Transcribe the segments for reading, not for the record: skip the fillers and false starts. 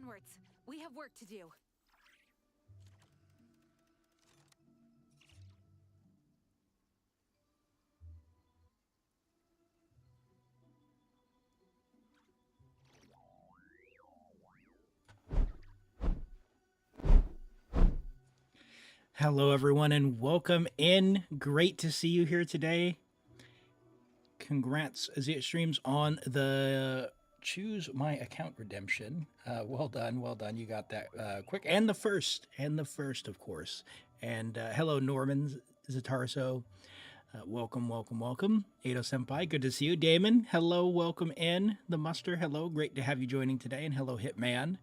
Onwards. We have work to do. Hello, everyone, and welcome in. Great to see you here today. Congrats, Azia Streams, on the Choose My Account redemption. Well done, well done. You got that quick. And the first, of course. And hello, Norman Zatarso. Welcome, welcome, welcome. Ado Senpai, good to see you. Damon, hello, welcome in. The Muster, hello. Great to have you joining today. And hello, Hitman.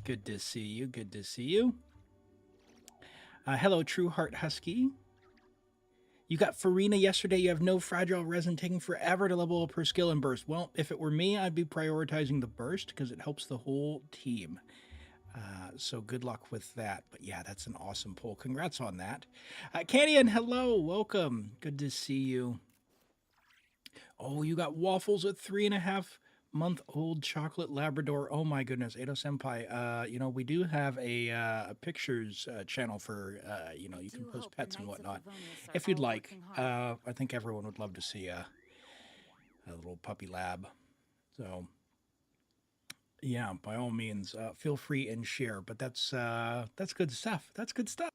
Good to see you, good to see you. Hello, True Heart Husky. You got Furina yesterday. You have no fragile resin, taking forever to level up her skill and burst. Well, if it were me, I'd be prioritizing the burst because it helps the whole team. So good luck with that. But yeah, that's an awesome pull. Congrats on that. Canyon, hello, welcome. Good to see you. Oh, you got waffles at 3.5-month-old chocolate Labrador. Oh my goodness, Ado Senpai. You know, we do have a pictures channel for, you know, you can post pets and whatnot if you'd like. I think everyone would love to see a little puppy lab. So yeah, by all means, feel free and share. But that's good stuff. That's good stuff.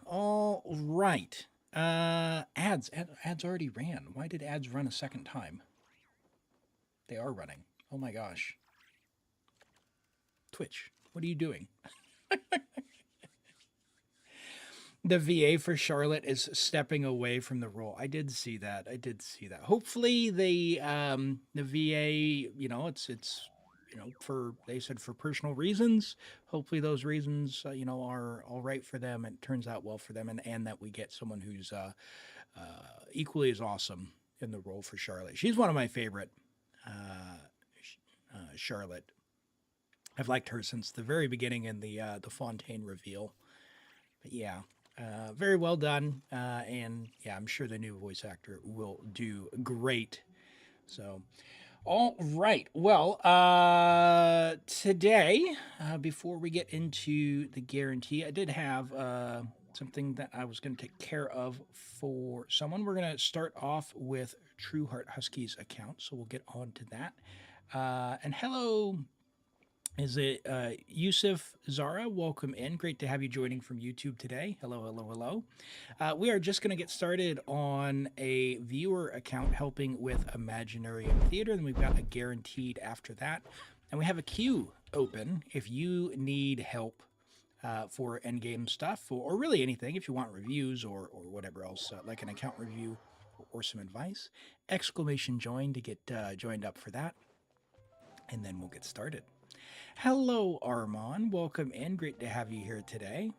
All right. Ads already ran. Why did ads run a second time? They are running. Oh my gosh. Twitch, what are you doing? The VA for Charlotte is stepping away from the role. I did see that. Hopefully the VA, you know, it's you know, they said for personal reasons. Hopefully those reasons, you know, are all right for them and it turns out well for them, and that we get someone who's equally as awesome in the role for Charlotte. She's one of my favorite. Charlotte. I've liked her since the very beginning in the Fontaine reveal. But yeah, very well done. And yeah, I'm sure the new voice actor will do great. So, all right. Well, today, before we get into the guarantee, I did have something that I was going to take care of for someone. We're going to start off with True Heart Husky's account, so we'll get on to that. And hello, is it Yusuf Zara? Welcome in. Great to have you joining from YouTube today. Hello, hello, hello. We are just going to get started on a viewer account helping with Imaginarium Theater, and we've got a guaranteed after that. And we have a queue open if you need help for endgame stuff, or really anything, if you want reviews or whatever else, like an account review or some advice. Exclamation join to get joined up for that. And then we'll get started. Hello, Armand. Welcome in. Great to have you here today.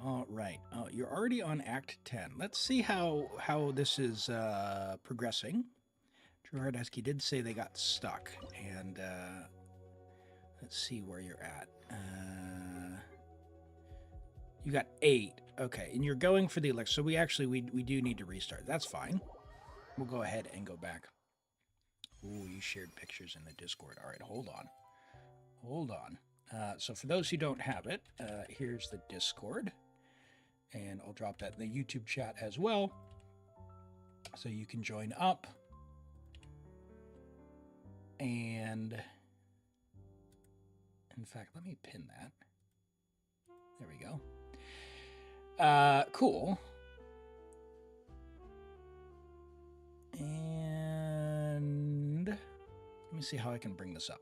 All right. You're already on Act 10. Let's see how this is progressing. True Heart Husky did say they got stuck. And let's see where you're at. You got 8. Okay. And you're going for the elixir. So we do need to restart. That's fine. We'll go ahead and go back. Ooh, you shared pictures in the Discord. All right, hold on. So for those who don't have it, here's the Discord. And I'll drop that in the YouTube chat as well. So you can join up. And in fact, let me pin that. There we go. Cool. And let me see how I can bring this up.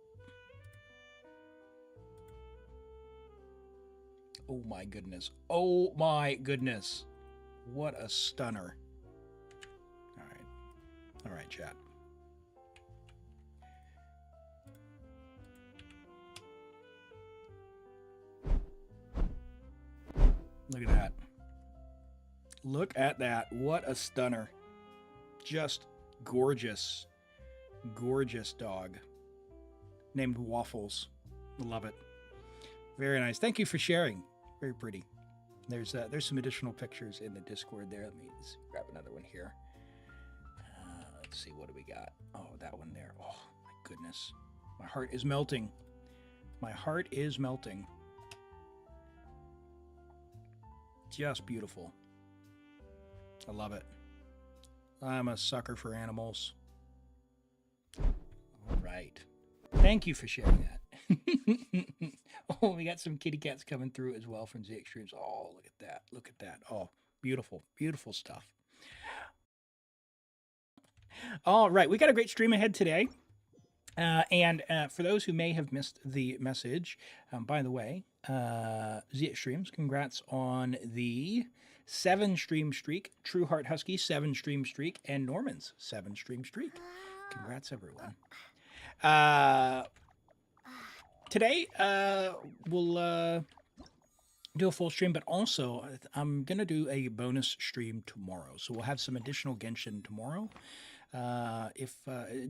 Oh my goodness. Oh my goodness. What a stunner. All right. All right, chat. Look at that. Look at that. What a stunner. Just gorgeous. Gorgeous dog. Named Waffles. Love it. Very nice. Thank you for sharing. Very pretty. There's some additional pictures in the Discord there. Let me grab another one here. Let's see, what do we got? Oh, that one there. Oh, my goodness. My heart is melting. My heart is melting. Just beautiful. I love it. I'm a sucker for animals. All right. Thank you for sharing that. Oh, we got some kitty cats coming through as well from Z Extremes. Oh, look at that. Look at that. Oh, beautiful, beautiful stuff. All right. We got a great stream ahead today. And for those who may have missed the message, by the way, Z Extremes, congrats on the 7-stream streak, True Heart Husky 7-stream streak, and Norman's 7-stream streak. Congrats, everyone. Today, we'll do a full stream, but also I'm going to do a bonus stream tomorrow. So we'll have some additional Genshin tomorrow. If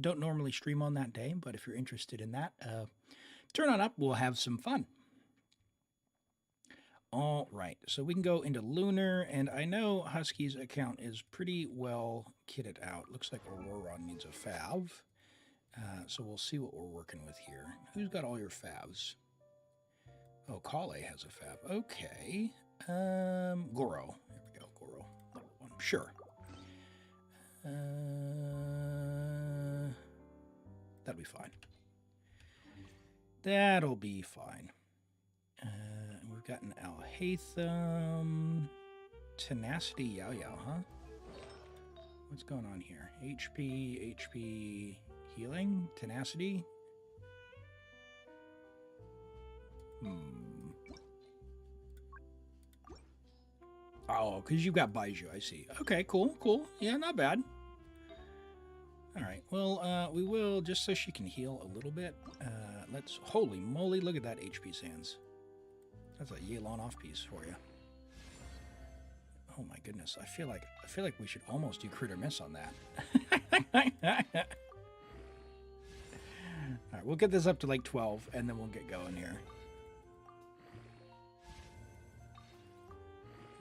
don't normally stream on that day, but if you're interested in that, turn on up. We'll have some fun. All right, so we can go into Lunar, and I know Husky's account is pretty well kitted out. Looks like Auroron needs a fav. So we'll see what we're working with here. Who's got all your favs? Oh, Kale has a fav. Okay. Goro. There we go, Goro. Level 1. Sure. That'll be fine. That'll be fine. We've got an Alhaitham. Tenacity Yao Yao, huh? What's going on here? HP, healing, tenacity. Oh, because you've got Baiju, I see. Okay, cool, cool. Yeah, not bad. All right, well, we will, just so she can heal a little bit, let's, holy moly, look at that HP Sands. That's a Yelan off piece for you. Oh my goodness, I feel like we should almost do crit or miss on that. All right, we'll get this up to like 12, and then we'll get going here.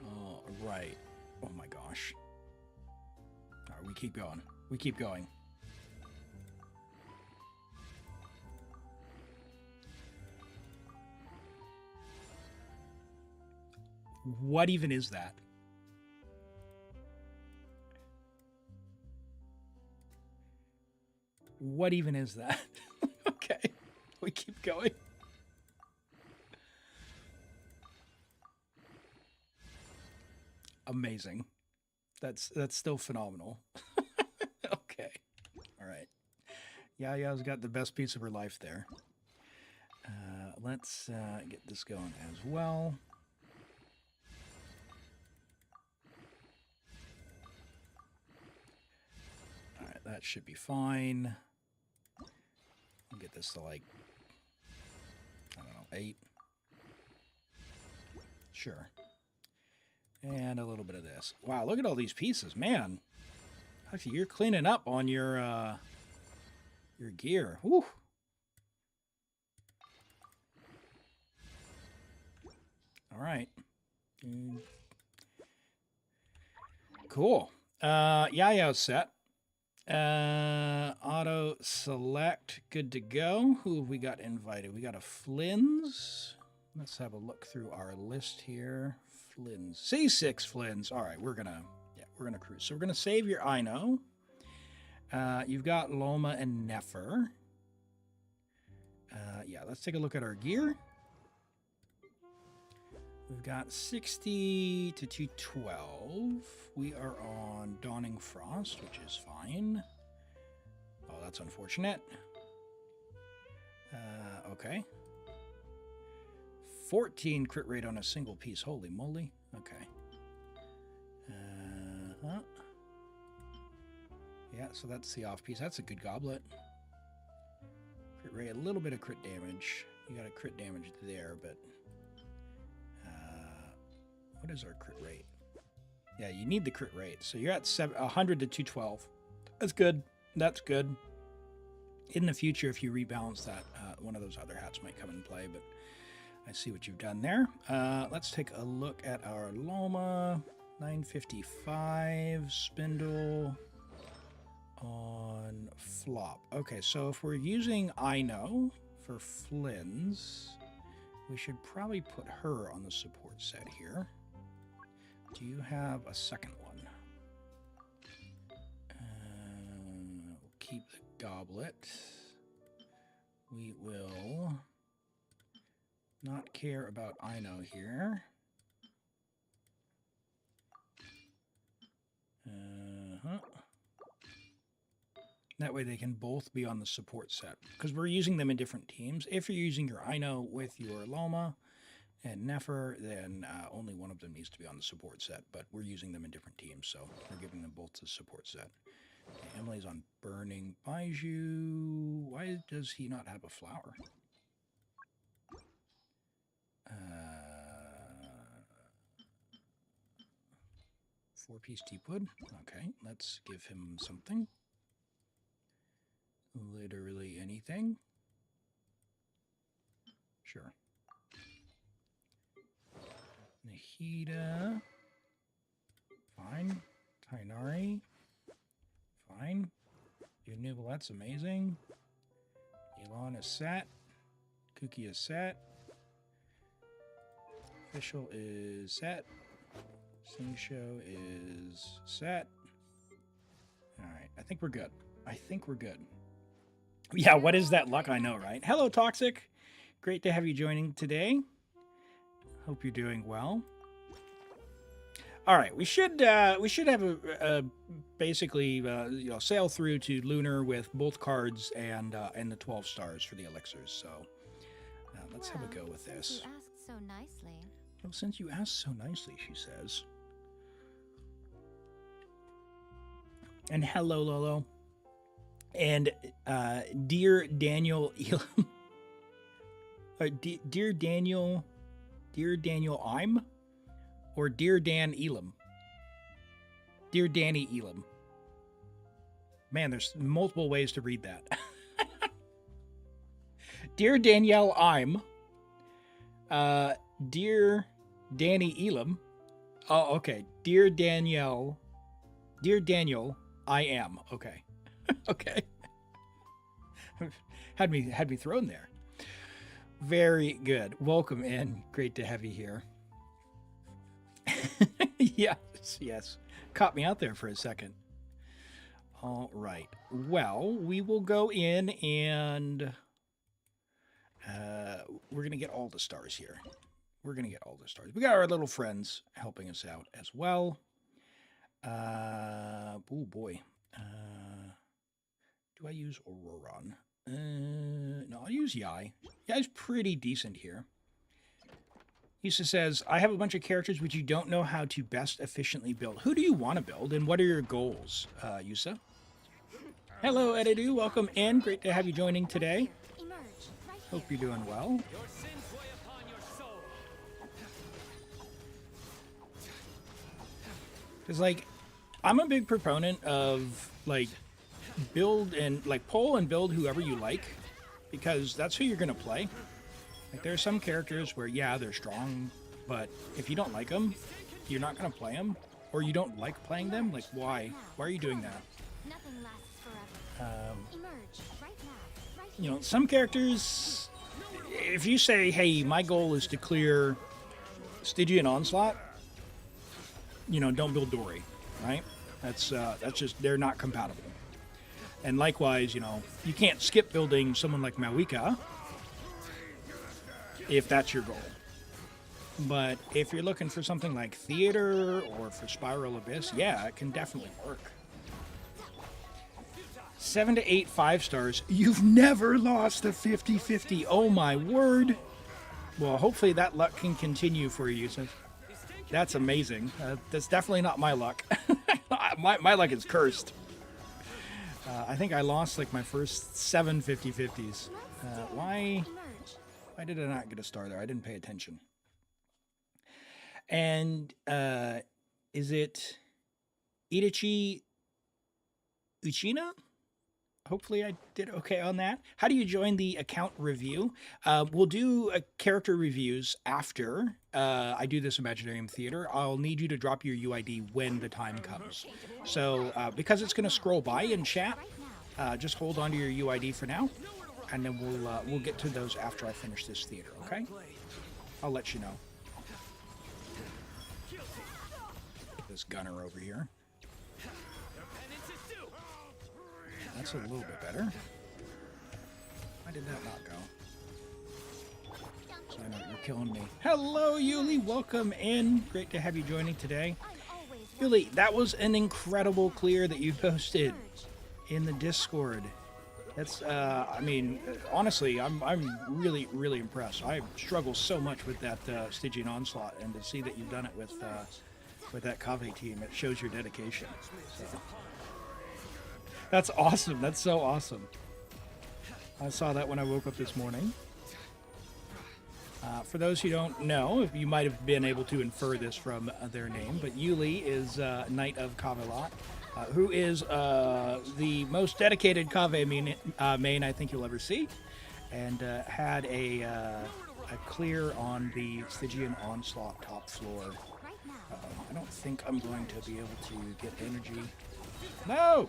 All right. Oh my gosh. All right, we keep going. We keep going. What even is that? What even is that? Okay, we keep going. Amazing. That's still phenomenal. Okay. All right. Yaya's got the best piece of her life there. Let's get this going as well. All right, that should be fine. I'll get this to like, I don't know, 8. Sure. And a little bit of this. Wow, look at all these pieces, man. Actually, you're cleaning up on your gear. Woo. All right. Cool. Yaya's set. Auto select. Good to go. Who have we got invited? We got a Flynn's. Let's have a look through our list here. Flynn's. C6 Flynn's. All right, we're gonna cruise. So we're gonna save your Ino. You've got Loma and Nefer. Yeah, let's take a look at our gear. We've got 60 to 212. We are on Dawning Frost, which is fine. Oh, that's unfortunate. Okay. 14 crit rate on a single piece. Holy moly. Okay. Yeah, so that's the off piece. That's a good goblet. Crit rate, a little bit of crit damage. You got a crit damage there, but... what is our crit rate? Yeah, you need the crit rate. So you're at 100 to 212. That's good. That's good. In the future, if you rebalance that, one of those other hats might come into play, but I see what you've done there. Let's take a look at our Loma. 955, Spindle. on flop. Okay, so if we're using Ino for Flynn's, we should probably put her on the support set here. Do you have a second one? We'll keep the goblet. We will not care about Ino here. That way they can both be on the support set, because we're using them in different teams. If you're using your Ino with your Loma and Nefer, then only one of them needs to be on the support set, but we're using them in different teams, so we're giving them both the support set. Okay, Emily's on Burning Baiju. Why does he not have a flower? Four-piece teakwood. Okay, let's give him something. Literally anything. Sure. Nahida. Fine. Tainari. Fine. Your Neuvillette's amazing. Elon is set. Kuki is set. Official is set. Singsho is set. Alright, I think we're good. I think we're good. Yeah, what is that luck? I know, right? Hello, Toxic. Great to have you joining today. Hope you're doing well. All right, we should have a basically sail through to Lunar with both cards and the 12 stars for the elixirs. So let's have a go with this. You asked so nicely. Well, since you asked so nicely, she says. And hello, Lolo. And dear Daniel Elim, dear Daniel I'm, or dear Dan Elim, dear Danny Elim. Man, there's multiple ways to read that. Dear Danielle I'm, dear Danny Elim. Oh, okay. Dear Danielle, dear Daniel, I am. Okay. Okay. had me thrown there. Very good. Welcome in. Great to have you here. Yes. Caught me out there for a second. All right. Well, we will go in and we're going to get all the stars here. We're going to get all the stars. We got our little friends helping us out as well. Oh boy. Do I use Auroron? No, I'll use Yai. Yai's pretty decent here. Yusa says, I have a bunch of characters which you don't know how to best efficiently build. Who do you want to build, and what are your goals, Yusa? Hello, Edidu. Welcome in. Great to have you joining today. Hope you're doing well. Because, like, I'm a big proponent of, like, build and, like, pull and build whoever you like, because that's who you're going to play. Like, there are some characters where, yeah, they're strong, but if you don't like them, you're not going to play them, or you don't like playing them. Like, why? Why are you doing that? You know, some characters, if you say, hey, my goal is to clear Stygian Onslaught, you know, don't build Dory, right? That's just, they're not compatible. And likewise, you know, you can't skip building someone like Mawika if that's your goal. But if you're looking for something like Theater or for Spiral Abyss, yeah, it can definitely work. 7 to 8 5-stars. You've never lost a 50-50. Oh my word. Well, hopefully that luck can continue for you, Yusuf. That's amazing. That's definitely not my luck. my luck is cursed. I think I lost like my first 7 50-50s. Why did I not get a star there? I didn't pay attention. And is it Idachi Uchina? hopefully I did okay on that. How do you join the account review? We'll do character reviews after I do this Imaginarium Theater. I'll need you to drop your UID when the time comes. So because it's going to scroll by in chat, just hold on to your UID for now, and then we'll get to those after I finish this theater, okay? I'll let you know. Get this gunner over here. That's a little bit better. Why did that not go? So I know you're killing me. Hello, Yuli. Welcome in. Great to have you joining today. Yuli, that was an incredible clear that you posted in the Discord. That's, I mean, honestly, I'm really, really impressed. I struggle so much with that Stygian Onslaught, and to see that you've done it with that Kaveh team, it shows your dedication. So. That's awesome. That's so awesome. I saw that when I woke up this morning. For those who don't know, you might have been able to infer this from their name, but Yuli is Knight of Kaveh, who is the most dedicated Kaveh main I think you'll ever see, and had a clear on the Stygian Onslaught top floor. I don't think I'm going to be able to get energy. No!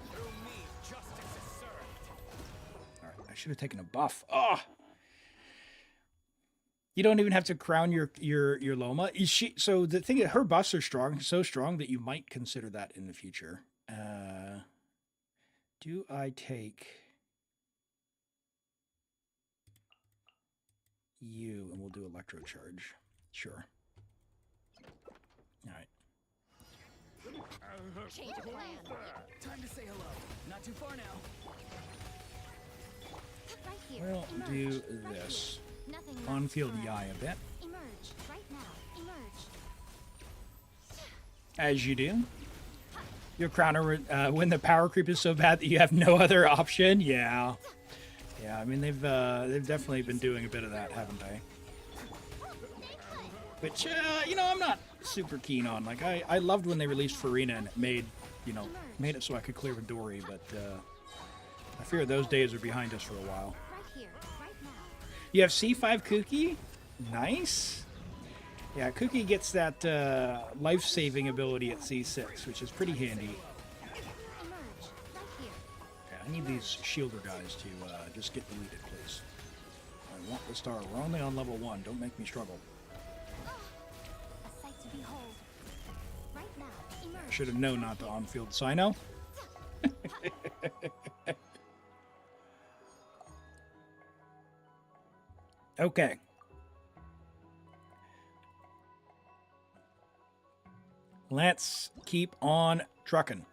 Alright, I should have taken a buff. Oh! You don't even have to crown your Loma. So the thing is, her buffs are strong, so strong that you might consider that in the future. Do I take you and we'll do electro charge? Sure. All right. Change of plan. Time to say hello. Not too far now. Right here. We'll Emerge. do Right this. here. Nothing On lasts field forever. Yai a bit. Emerge. Right now. Emerge. As you do. Your crowner when the power creep is so bad that you have no other option. Yeah. Yeah, I mean they've definitely been doing a bit of that, haven't they? Which you know, I'm not super keen on. Like I loved when they released Furina and it made it so I could clear with Dory, but I fear those days are behind us for a while. Right here. Right now. You have C5 Kuki? Nice. Yeah, Kuki gets that life-saving ability at C6, which is pretty handy. Emerge. Right here. Okay, I need these shielder guys to just get deleted, please. I want the star. We're only on level 1. Don't make me struggle. A sight to behold. Right now. Emerge. I should have known not to on-field Sino. Okay. Let's keep on trucking.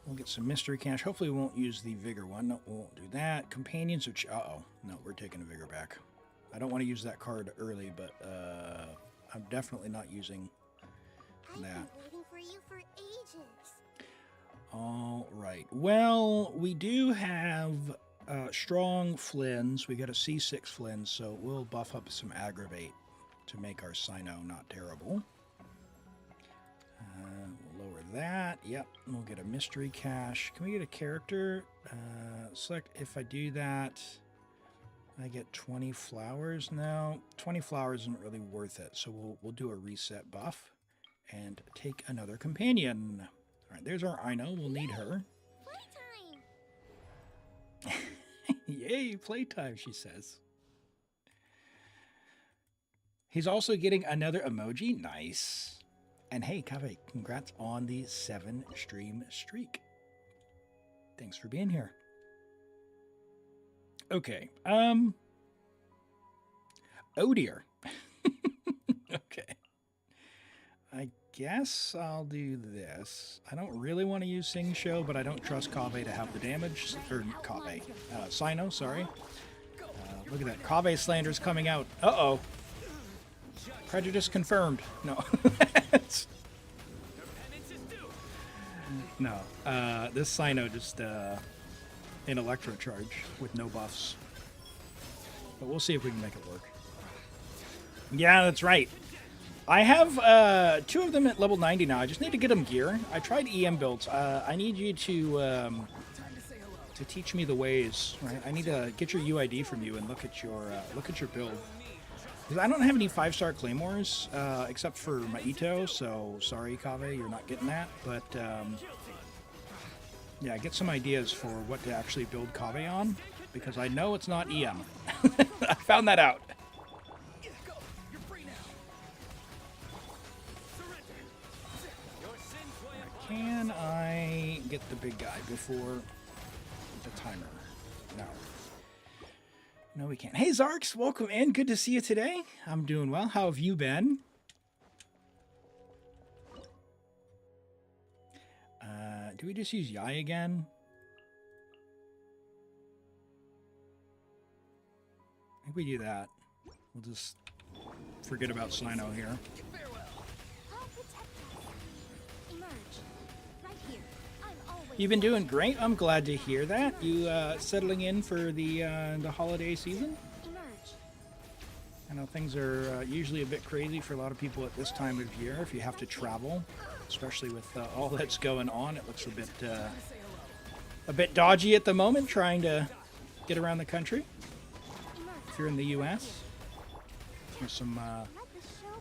We'll get some mystery cash. Hopefully we won't use the vigor one. No, we won't do that. Companions of... Uh-oh. No, we're taking a vigor back. I don't want to use that card early, but I'm definitely not using that. I've been waiting for you for ages. All right. Well, we do have strong Flins. We got a C6 Flins, so we'll buff up some aggravate to make our Sino not terrible. We'll lower that. Yep. We'll get a mystery cache. Can we get a character? Select. If I do that, I get 20 flowers. No, 20 flowers isn't really worth it. So we'll do a reset buff and take another companion. All right. There's our Ino. We'll need her. Playtime. Yay, playtime, she says. He's also getting another emoji. Nice. And hey, Kaveh, congrats on the 7-stream streak. Thanks for being here. Okay. Oh dear. Okay. I guess I'll do this. I don't really want to use Sing Show, but I don't trust Kaveh to have the damage. Or Kaveh. Sino, sorry. Look at that. Kaveh slander's coming out. Uh-oh. Prejudice confirmed. No. No. This Sino just an electro charge with no buffs. But we'll see if we can make it work. Yeah, that's right. I have 2 of them at level 90 now. I just need to get them gear. I tried EM builds. I need you to to teach me the ways. Right? I need to get your UID from you and look at your build. Because I don't have any 5-star claymores except for my Ito, so sorry, Kaveh, you're not getting that. But yeah, get some ideas for what to actually build Kaveh on, because I know it's not EM. I found that out. Can I get the big guy before the timer? No. No, we can't. Hey, Zarks, welcome in. Good to see you today. I'm doing well. How have you been? Do we just use Yai again? I think we do that. We'll just forget about Sino here. I'll protect us. Emerge. Right here. I'm always You've been doing great. I'm glad to hear that. You settling in for the holiday season? emerge. I know things are usually a bit crazy for a lot of people at this time of year if you have to travel, especially with all that's going on. It looks a bit dodgy at the moment trying to get around the country. If you're in the U.S., there's some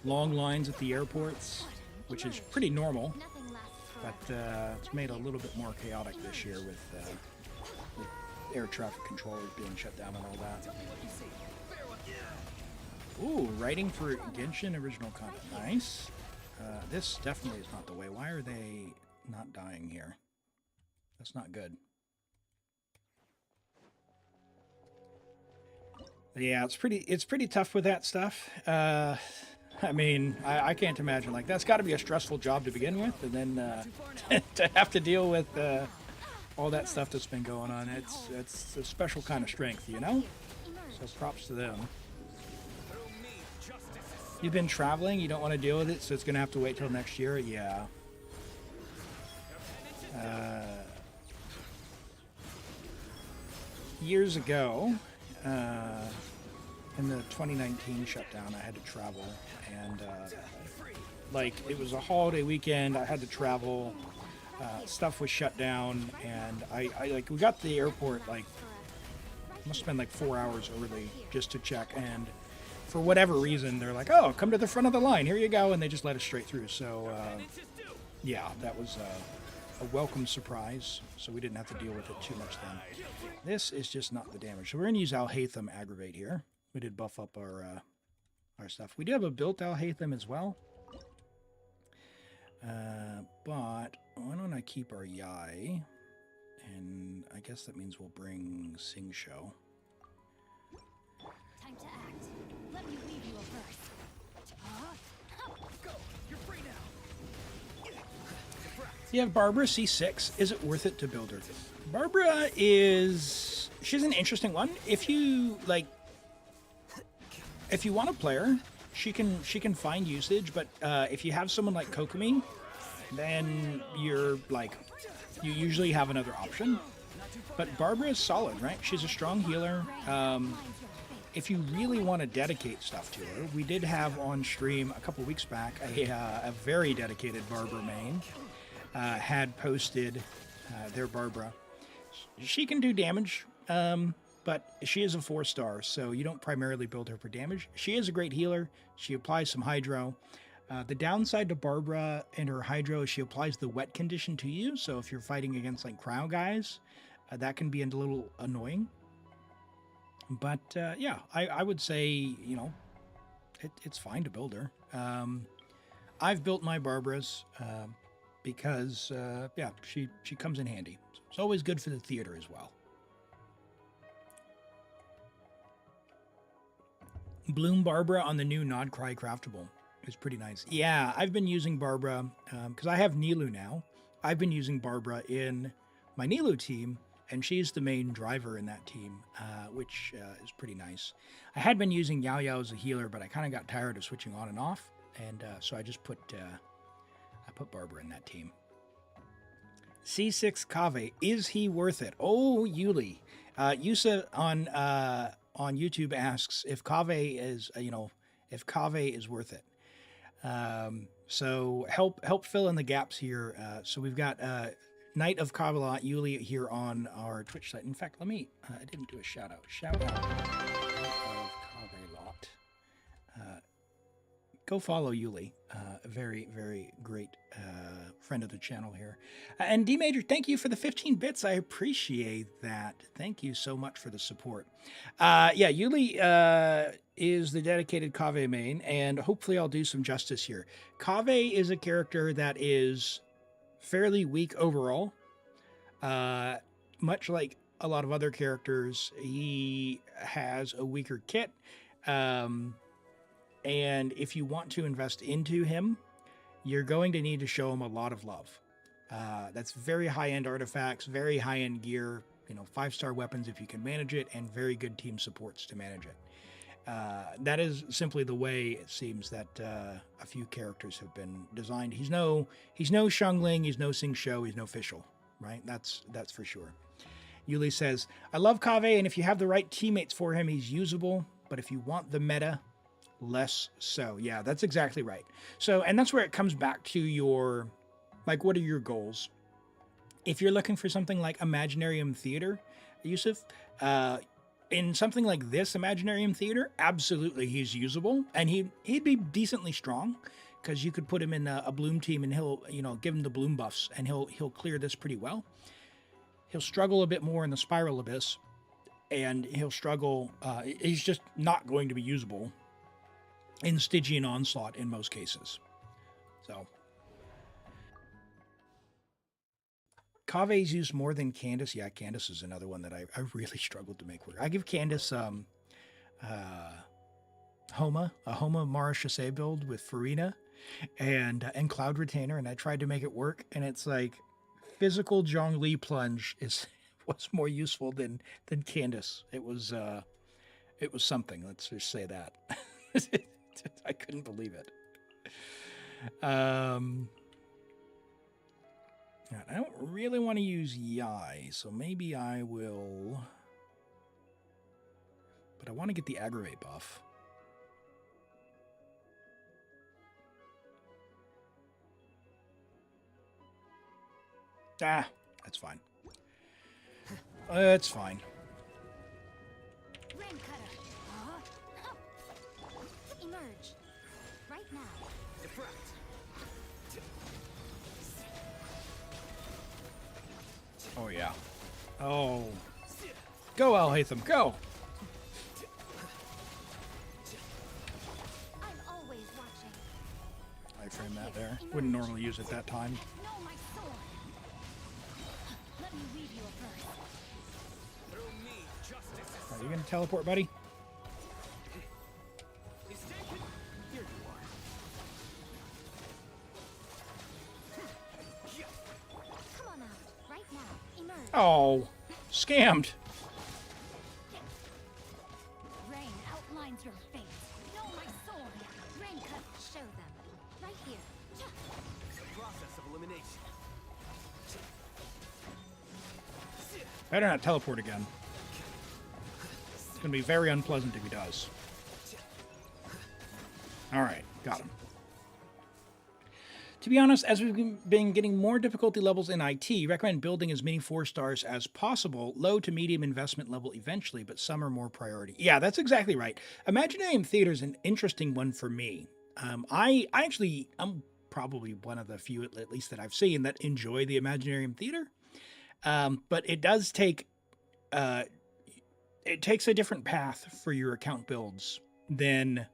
long lines at the airports, which is pretty normal, Nothing lasts but forever. it's made a little bit more chaotic this year with air traffic controllers being shut down and all that. Ooh, writing for Genshin original content. Nice. This definitely is not the way. Why are they not dying here? That's not good. Yeah, it's pretty tough with that stuff. I mean, I can't imagine. Like, that's got to be a stressful job to begin with, and then to have to deal with all that stuff that's been going on. It's a special kind of strength, you know? So props to them. You've been traveling, you don't want to deal with it, so it's going to have to wait till next year? Yeah. Years ago, in the 2019 shutdown, I had to travel, and like, it was a holiday weekend, I had to travel, stuff was shut down, and I like, we got to the airport, like, must have been like 4 hours early just to check, and for whatever reason, they're like, oh, come to the front of the line, here you go, and they just let us straight through. So yeah, that was a welcome surprise, so we didn't have to deal with it too much then. This is just not the damage, so we're going to use Al-Haytham Aggravate here. We did buff up our stuff. We do have a built Al-Haytham as well, but why don't I keep our Yai, and I guess that means we'll bring Sing Show. Time to act. Let me weave you a verse. Go! You're free now! You have Barbara C6. Is it worth it to build her? Barbara is... she's an interesting one. If you, like... if you want to play her, she can find usage, but if you have someone like Kokomi, then you're, like... you usually have another option. But Barbara is solid, right? She's a strong healer. If you really want to dedicate stuff to her, we did have on stream a couple weeks back a very dedicated Barbara main had posted their Barbara. She can do damage, but she is a 4-star, so you don't primarily build her for damage. She is a great healer. She applies some hydro. The downside to Barbara and her hydro is she applies the wet condition to you, so if you're fighting against like crowd guys, that can be a little annoying. But yeah, I would say, you know, it's fine to build her. I've built my Barbaras because, yeah, she comes in handy. So it's always good for the theater as well. Bloom Barbara on the new Nod Cry craftable is pretty nice. Yeah, I've been using Barbara because I have Nilu now. I've been using Barbara in my Nilu team, and she's the main driver in that team, which is pretty nice. I had been using Yao Yao as a healer, but I kind of got tired of switching on and off, and so I just put Barbara in that team. C6 Kaveh, is he worth it? Oh, Yuli. Yusa on YouTube asks if Kaveh is, if Kaveh is worth it. So help fill in the gaps here. So we've got Knight of Kabbalah, Yuli, here on our Twitch site. In fact, let me, I didn't do a shout out. Shout out of Kabbalah. Go follow Yuli, a very, very great friend of the channel here. And D Major, thank you for the 15 bits. I appreciate that. Thank you so much for the support. Yeah, Yuli is the dedicated Kaveh main, and hopefully I'll do some justice here. Kaveh is a character that is fairly weak overall. Much like a lot of other characters, he has a weaker kit. And if you want to invest into him, you're going to need to show him a lot of love. That's very high-end artifacts, very high-end gear, 5-star weapons if you can manage it, and very good team supports to manage it. That is simply the way it seems that a few characters have been designed. He's no Xiangling, he's no Sing Shou, he's no Fischl, right? That's for sure. Yuli says, I love Kaveh, and if you have the right teammates for him, he's usable, but if you want the meta, less so. Yeah, that's exactly right. So, and that's where it comes back to your, like, what are your goals? If you're looking for something like Imaginarium Theater, Yusuf, in something like this Imaginarium Theater, absolutely he's usable, and he'd be decently strong, because you could put him in a Bloom team, and he'll, give him the Bloom buffs, and he'll clear this pretty well. He'll struggle a bit more in the Spiral Abyss, and he'll struggle, he's just not going to be usable in Stygian Onslaught in most cases. So Kaveh's used more than Candace. Yeah, Candace is another one that I really struggled to make work. I give Candace Homa Mara Chassé build with Furina and Cloud Retainer, and I tried to make it work, and it's like physical Zhongli plunge was more useful than Candace. It was something, let's just say that. I couldn't believe it. I don't really want to use Yai, so maybe I will. But I want to get the aggravate buff. Ah, that's fine. That's fine. Emerge. Right now. Oh, yeah. Oh. Go, Al-Haytham, go! I'm always watching. I framed that there. Wouldn't normally use it that time. Know my sword. Let me weave you a verse. Are you going to teleport, buddy? Oh, scammed. Rain outlines your fate. Know my sword. Rain cuts show them. Right here. The process of elimination. Better not teleport again. It's going to be very unpleasant if he does. Alright, got him. To be honest, as we've been getting more difficulty levels in IT, recommend building as many 4 stars as possible, low to medium investment level eventually, but some are more priority. Yeah, that's exactly right. Imaginarium Theater is an interesting one for me. I'm probably one of the few, at least that I've seen, that enjoy the Imaginarium Theater. But it does take, it takes a different path for your account builds than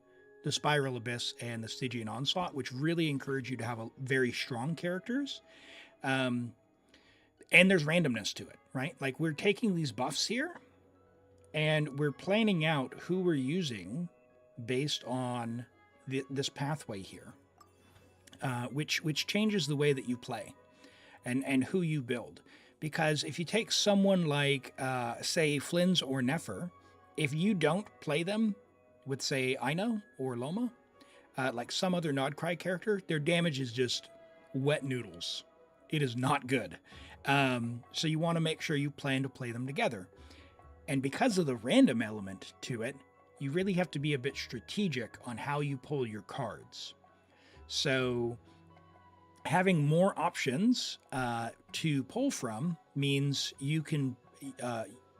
the Spiral Abyss and the Stygian Onslaught, which really encourage you to have very strong characters. And there's randomness to it, right? Like, we're taking these buffs here, and we're planning out who we're using based on this pathway here, which changes the way that you play and who you build. Because if you take someone like, say, Flynn's or Nefer, if you don't play them with, say, Aino or Loma, like some other Nodcry character, their damage is just wet noodles. It is not good. So you want to make sure you plan to play them together. And because of the random element to it, you really have to be a bit strategic on how you pull your cards. So having more options to pull from means you can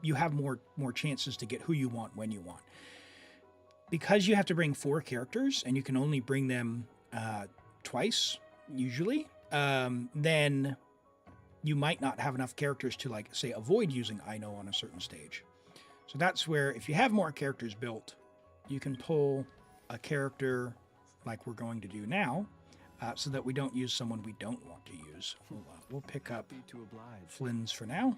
you have more chances to get who you want when you want. Because you have to bring 4 characters and you can only bring them twice usually, then you might not have enough characters to, like, say, avoid using Ino on a certain stage. So that's where, if you have more characters built, you can pull a character like we're going to do now, so that we don't use someone we don't want to use. We'll pick up Happy to oblige. Flynn's for now.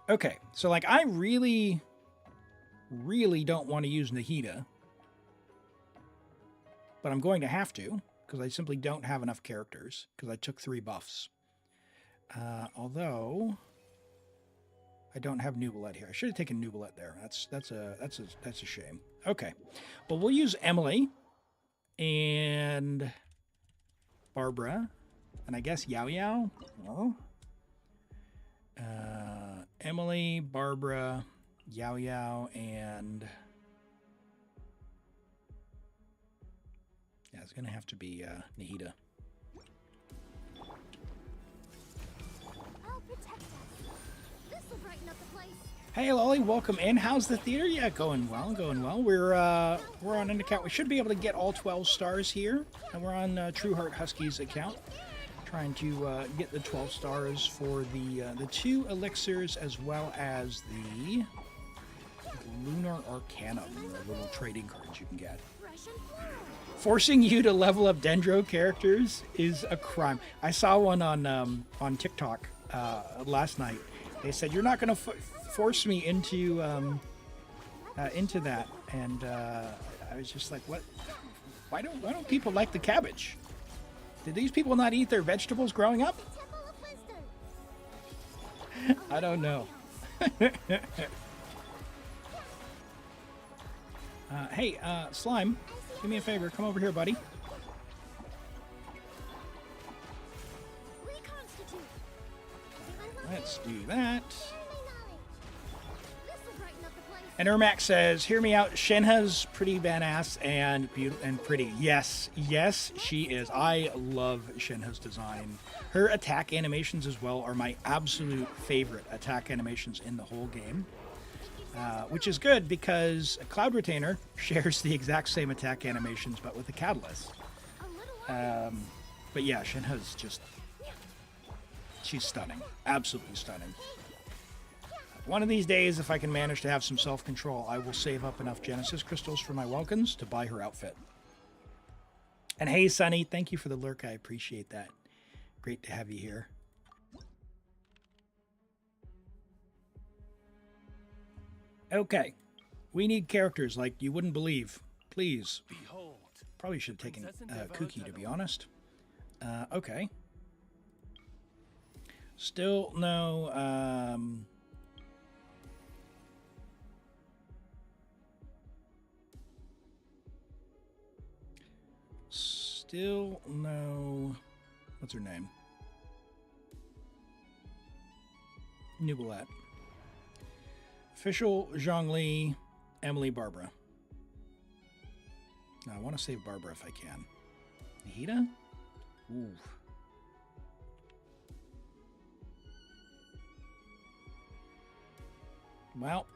Okay, so, like, I really don't want to use Nahida, but I'm going to have to, because I simply don't have enough characters, because I took 3 buffs. Although I don't have Neuvillette here. I should have taken Neuvillette there. That's a shame. Okay, but we'll use Emily and Barbara, and I guess Yao Yao. Well, Emily, Barbara, Yao Yao, and yeah, it's gonna have to be Nahida. I'll protect us. This will brighten up the place. Hey Lolly, welcome in. How's the theater? Yeah, going well, going well. We're on an account. We should be able to get all 12 stars here, and we're on Trueheart Husky's account, trying to get the 12 stars for the 2 elixirs as well as the Lunar Arcanum, the little trading cards you can get. Fresh and floral. Forcing you to level up Dendro characters is a crime. I saw one on TikTok last night. They said, you're not going to force me into that, and I was just like, what? Why don't people like the cabbage? Did these people not eat their vegetables growing up? Temple of Wisdom. I don't know. Hey, Slime, do me a favor. Come over here, buddy. Reconstitute. Let's do that. This will brighten up the place. And Ermac says, hear me out, Shenha's pretty badass and beautiful and pretty. Yes, yes, she is. I love Shenha's design. Her attack animations as well are my absolute favorite attack animations in the whole game. Which is good because Cloud Retainer shares the exact same attack animations but with a catalyst. But yeah, Shenha's just... she's stunning. Absolutely stunning. One of these days, if I can manage to have some self-control, I will save up enough Genesis crystals for my Welkins to buy her outfit. And hey, Sunny, thank you for the lurk. I appreciate that. Great to have you here. Okay. We need characters like you wouldn't believe. Please. Behold. Probably should have taken Princess and Never Cookie, to be Tether. honest. Okay. Still no... Still no... What's her name? Neuvillette. Official Zhongli, Emily, Barbara. Now, I want to save Barbara if I can. Nahida? Ooh. Well.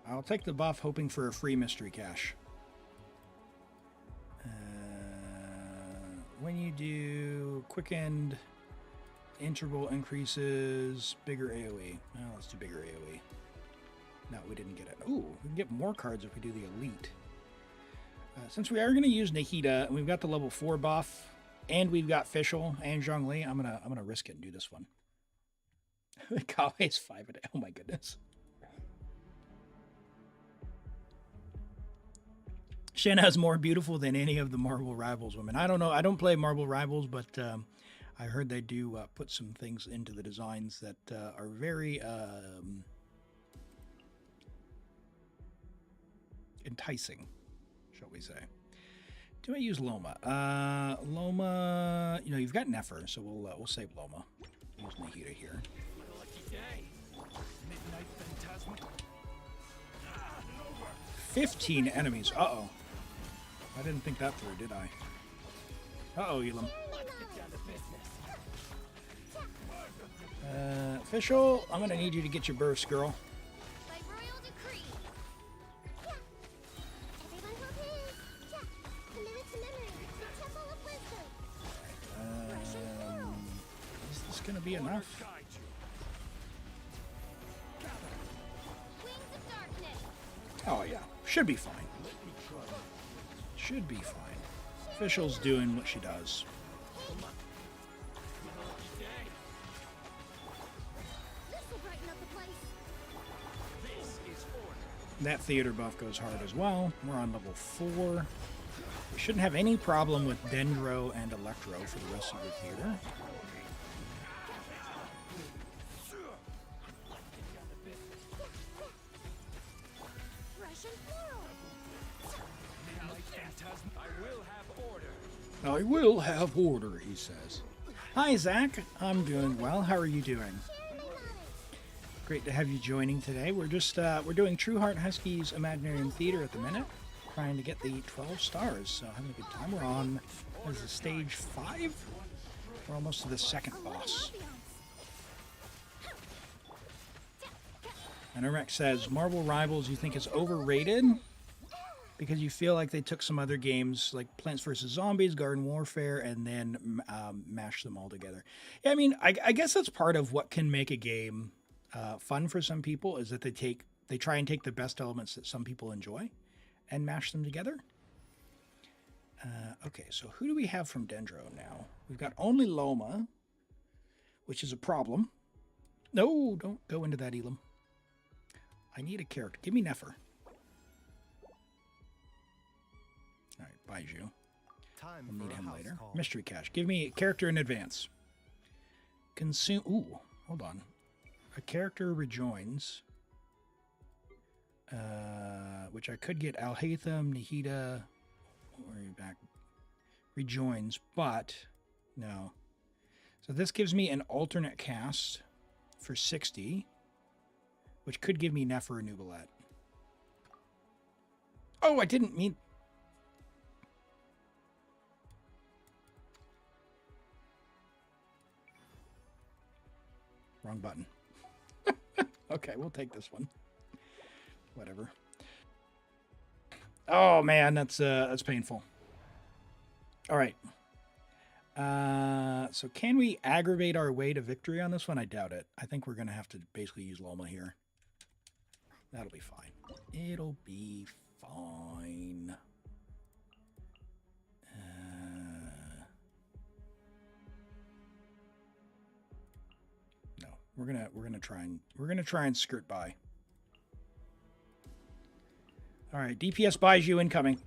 I'll take the buff, hoping for a free mystery cache. When you do quickened, interval increases, bigger AoE. Oh, let's do bigger AoE. No, we didn't get it. Ooh, we can get more cards if we do the elite. Since we are going to use Nahida, and we've got the level 4 buff, and we've got Fischl and Zhongli, I'm gonna risk it and do this one. Kaveh's 5 a day. Oh my goodness. Shenha's more beautiful than any of the Marvel Rivals women. I don't know. I don't play Marvel Rivals, but I heard they do put some things into the designs that are very enticing, shall we say. Do I use Loma? Loma, you know, you've got Nefer, so we'll save Loma. Use Nahida here. What a lucky day. Midnight phantasm. 15 enemies. Uh-oh. I didn't think that through, did I? Uh-oh, Elim. Official, I'm gonna need you to get your burst, girl. By royal decree. Everyone hold hands. Commit to memory. The Temple of Wisdom. Is this gonna be enough? Guide you. Wings of darkness. Oh yeah, should be fine. Should be fine. Official's doing what she does. This will brighten up the place. This is order. That theater buff goes hard as well. We're on level 4. We shouldn't have any problem with Dendro and Electro for the rest of the theater. Fresh and floral. Phantasm. I will have order. I will have order, he says. Hi, Zach. I'm doing well. How are you doing? Great to have you joining today. We're just we're doing True Heart Husky's Imaginarium Theater at the minute, trying to get the 12 stars. So having a good time. We're on, what is it, stage 5? We're almost to the second boss. And Ermek says, Marvel Rivals you think is overrated because you feel like they took some other games like Plants vs. Zombies, Garden Warfare, and then mashed them all together. Yeah, I mean, I guess that's part of what can make a game fun for some people is that they try and take the best elements that some people enjoy and mash them together. Okay, so who do we have from Dendro now? We've got only Loma, which is a problem. No, don't go into that, Elim. I need a character. Give me Nefer. All right, Baiju. Time We'll for need a him house later. call. Mystery Cache. Give me a character in advance. Consume. Ooh, hold on. A character rejoins. Which I could get Alhaitham, Nihida, or back. Rejoins, but no. So this gives me an alternate cast for 60, which could give me Nefer or Neuvillette. Oh, I didn't mean. Wrong button. Okay, we'll take this one. Whatever. Oh man, that's painful. All right. So can we aggravate our way to victory on this one? I doubt it. I think we're gonna have to basically use Loma here. That'll be fine. It'll be fine. No, we're gonna try and skirt by. All right, DPS buys you incoming.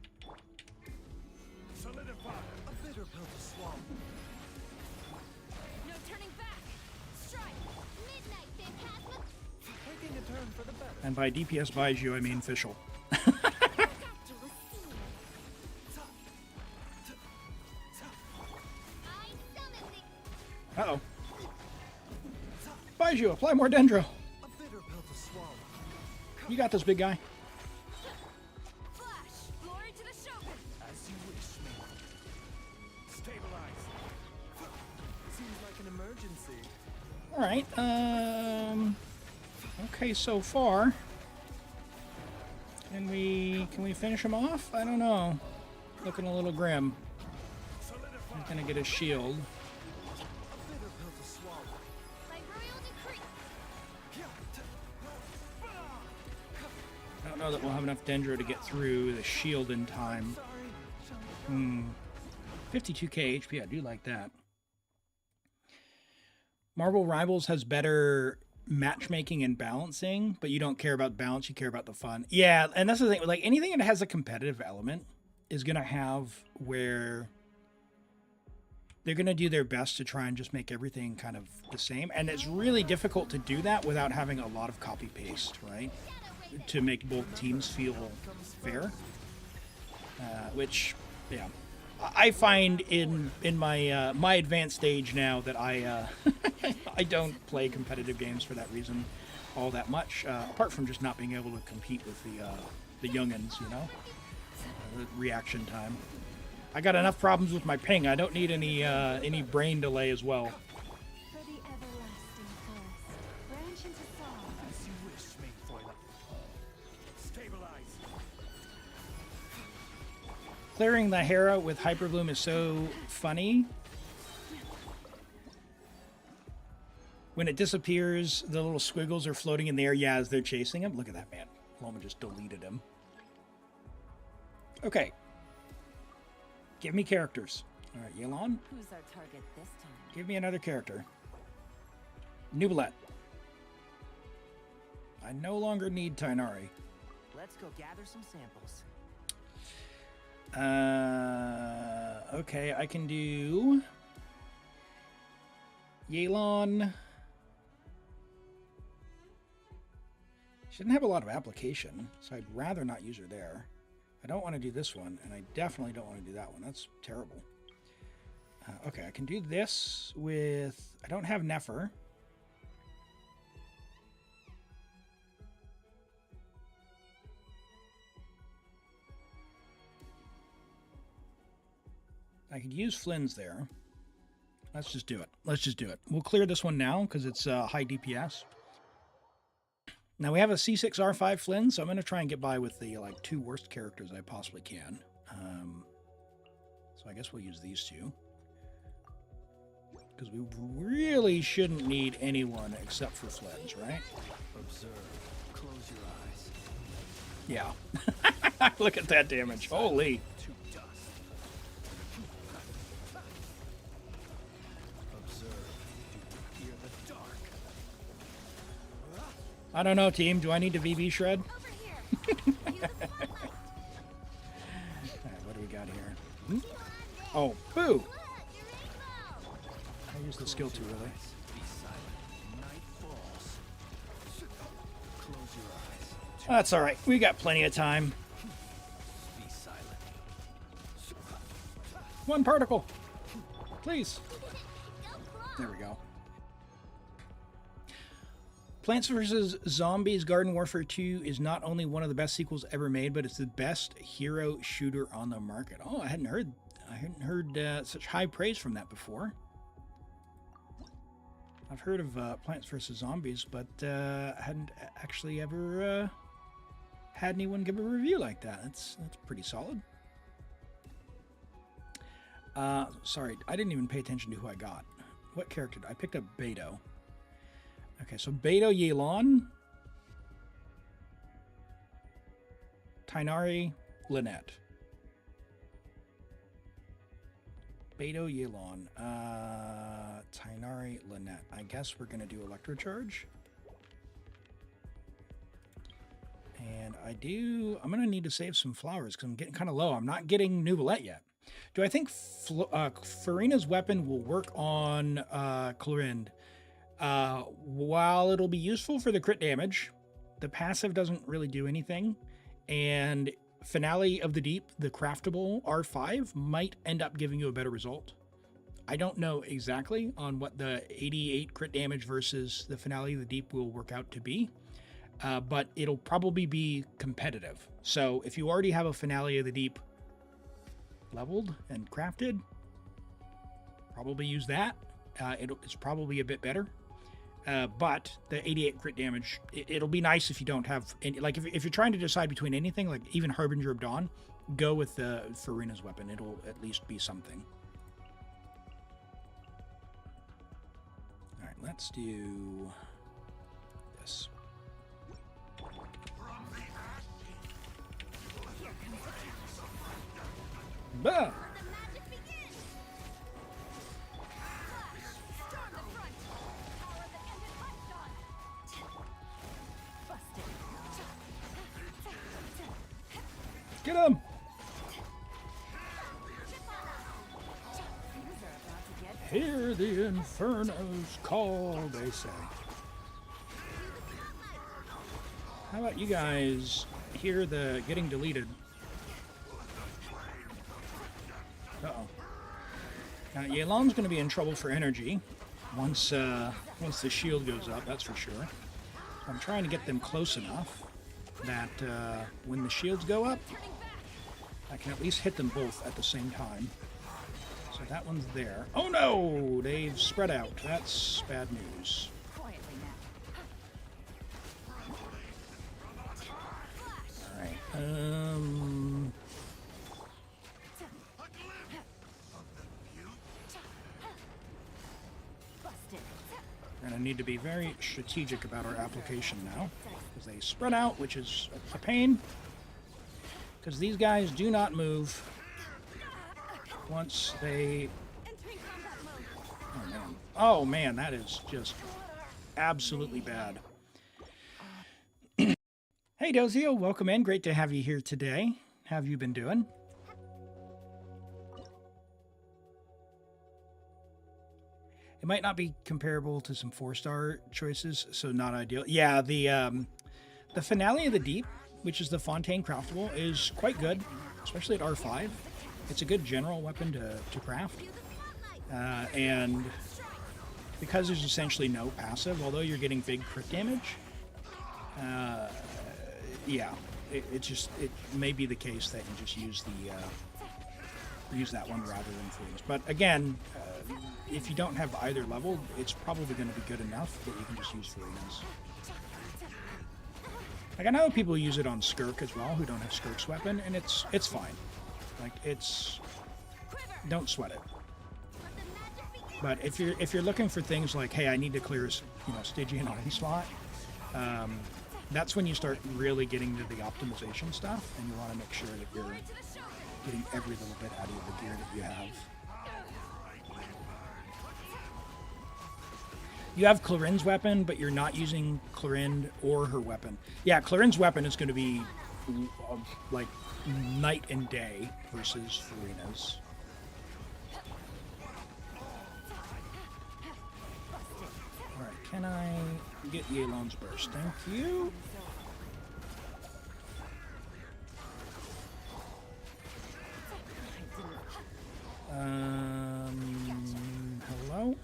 Solidify. A bitter pill to swallow. No turning back. Strike. Midnight phantasm. Taking a turn for the better. And by DPS buys you, I mean official. Fabulous scene. I summon the Uh-oh. Buys you, apply more Dendro. A bitter pill to swallow. You got this, big guy. flash. Glory to the Shogun. As you wish, me. Stabilize. Seems like an emergency. All right. Okay, so far. Can we finish him off? I don't know. Looking a little grim. Solidify. He's gonna get his shield. A bitter pill to swallow. By royal decree. I don't know that we'll have enough Dendro to get through the shield in time. 52k HP, I do like that. Marvel Rivals has better matchmaking and balancing, but you don't care about balance, you care about the fun. Yeah, and that's the thing, like anything that has a competitive element is gonna have where they're gonna do their best to try and just make everything kind of the same. And it's really difficult to do that without having a lot of copy paste, right? To make both teams feel fair. Which, yeah. I find in my my advanced stage now that I I don't play competitive games for that reason. all that much, apart from just not being able to compete with the youngins, you know, the reaction time. I got enough problems with my ping. I don't need any brain delay as well. For the everlasting forest, branch into song. As you wish, Mainfoil. Stabilize. Clearing the Hera with Hyperbloom is so funny. When it disappears, the little squiggles are floating in the air. Yeah, as they're chasing him. Look at that, man. Loma just deleted him. Okay. Give me characters. All right, Yelan, Who's our target this time? give me another character. Neuvillette. I no longer need Tainari. Let's go gather some samples. Okay, I can do Yelan. She didn't have a lot of application, so I'd rather not use her there. I don't want to do this one, and I definitely don't want to do that one. That's terrible. Okay, I can do this with... I don't have Nefer. I could use Flynn's there. Let's just do it. Let's just do it. We'll clear this one now because it's high DPS. Now we have a C6R5 Flynn, so I'm going to try and get by with the like 2 worst characters I possibly can. So I guess we'll use these 2. Because we really shouldn't need anyone except for Flynn's, right? Observe. Close your eyes. Yeah. Look at that damage. Holy. To dust. Observe. Do you hear the dark? I don't know, team. Do I need to VB shred? Over here. Use the sunlight. Alright, what do we got here? Oh, boo! Look, your rainbow. I use the skill too, really. Be silent. Night falls. Close your eyes. That's alright. We got plenty of time. Be silent. 1 particle. Please. Go claw. There we go. Plants vs. Zombies Garden Warfare 2 is not only one of the best sequels ever made, but it's the best hero shooter on the market. Oh, I hadn't heard such high praise from that before. I've heard of Plants vs. Zombies, but I hadn't actually ever had anyone give a review like that. That's pretty solid. Sorry, I didn't even pay attention to who I got. What character? I picked up Beto. Okay, so Beto, Yelan, Tainari, Lynette. Beto, Yelan, Tainari, Lynette. I guess we're going to do Electrocharge. And I'm going to need to save some flowers because I'm getting kind of low. I'm not getting Neuvillette yet. Do I think Furina's weapon will work on Clorinde? While it'll be useful for the crit damage, the passive doesn't really do anything, and Finale of the Deep, the craftable R5, might end up giving you a better result. I don't know exactly on what the 88 crit damage versus the Finale of the Deep will work out to be, but it'll probably be competitive. So if you already have a Finale of the Deep leveled and crafted, probably use that. It's probably a bit better. But the 88 crit damage, it'll be nice if you don't have any, like if you're trying to decide between anything, like even Harbinger of Dawn, go with the Furina's weapon. It'll at least be something. All right, let's do this. Bah! The magic begins. Storm the front. Power of the ended python. Busted. Get him! Hear the infernos call, they say. How about you guys hear the getting deleted? Uh-oh. Now, Yelan's going to be in trouble for energy once the shield goes up, that's for sure. I'm trying to get them close enough that when the shields go up, I can at least hit them both at the same time. So that one's there. Oh no! They've spread out. That's bad news. Quietly now. Alright. Busted. We're going to need to be very strategic about our application now, because they spread out, which is a pain, because these guys do not move once they... Entering combat mode. Oh man, that is just absolutely bad. Hey Dozio, welcome in. Great to have you here today. How have you been doing? It might not be comparable to some 4-star choices, so not ideal. Yeah, the Finale of the Deep, which is the Fontaine craftable, is quite good, especially at R5. It's a good general weapon to craft. And because there's essentially no passive, although you're getting big crit damage, yeah, it may be the case that you just use that one rather than Furina's. But again, if you don't have either level, it's probably going to be good enough that you can just use Furina's. Like, I know people use it on Skirk as well, who don't have Skirk's weapon, and it's fine. Like, don't sweat it. But if you're looking for things like, hey, I need to clear, Stygian onslaught, that's when you start really getting to the optimization stuff, and you want to make sure that you're getting every little bit out of the gear that you have. You have Clorinde's weapon, but you're not using Clorinde or her weapon. Yeah, Clorinde's weapon is going to be like night and day versus Furina's. Alright, can I get Yelan's burst? Thank you. Hello?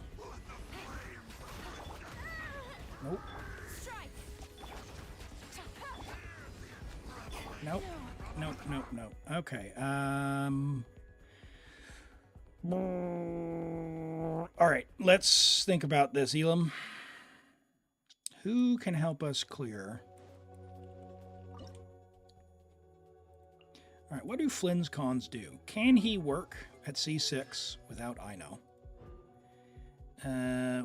Nope. Nope. Nope, nope, nope. Okay. Alright, let's think about this, Elim. Who can help us clear? Alright, what do Flynn's cons do? Can he work at C6 without Ino?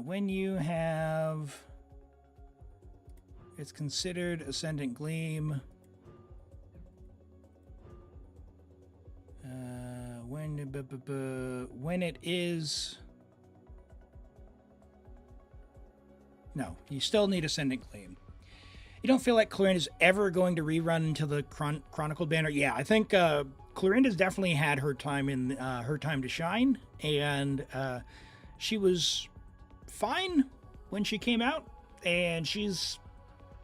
When you have... It's considered Ascendant Gleam. When it is... No, you still need Ascendant Gleam. You don't feel like Clorinde is ever going to rerun into the Chronicled banner? Yeah, I think Clorinde has definitely had her time in her time to shine, and she was fine when she came out, and she's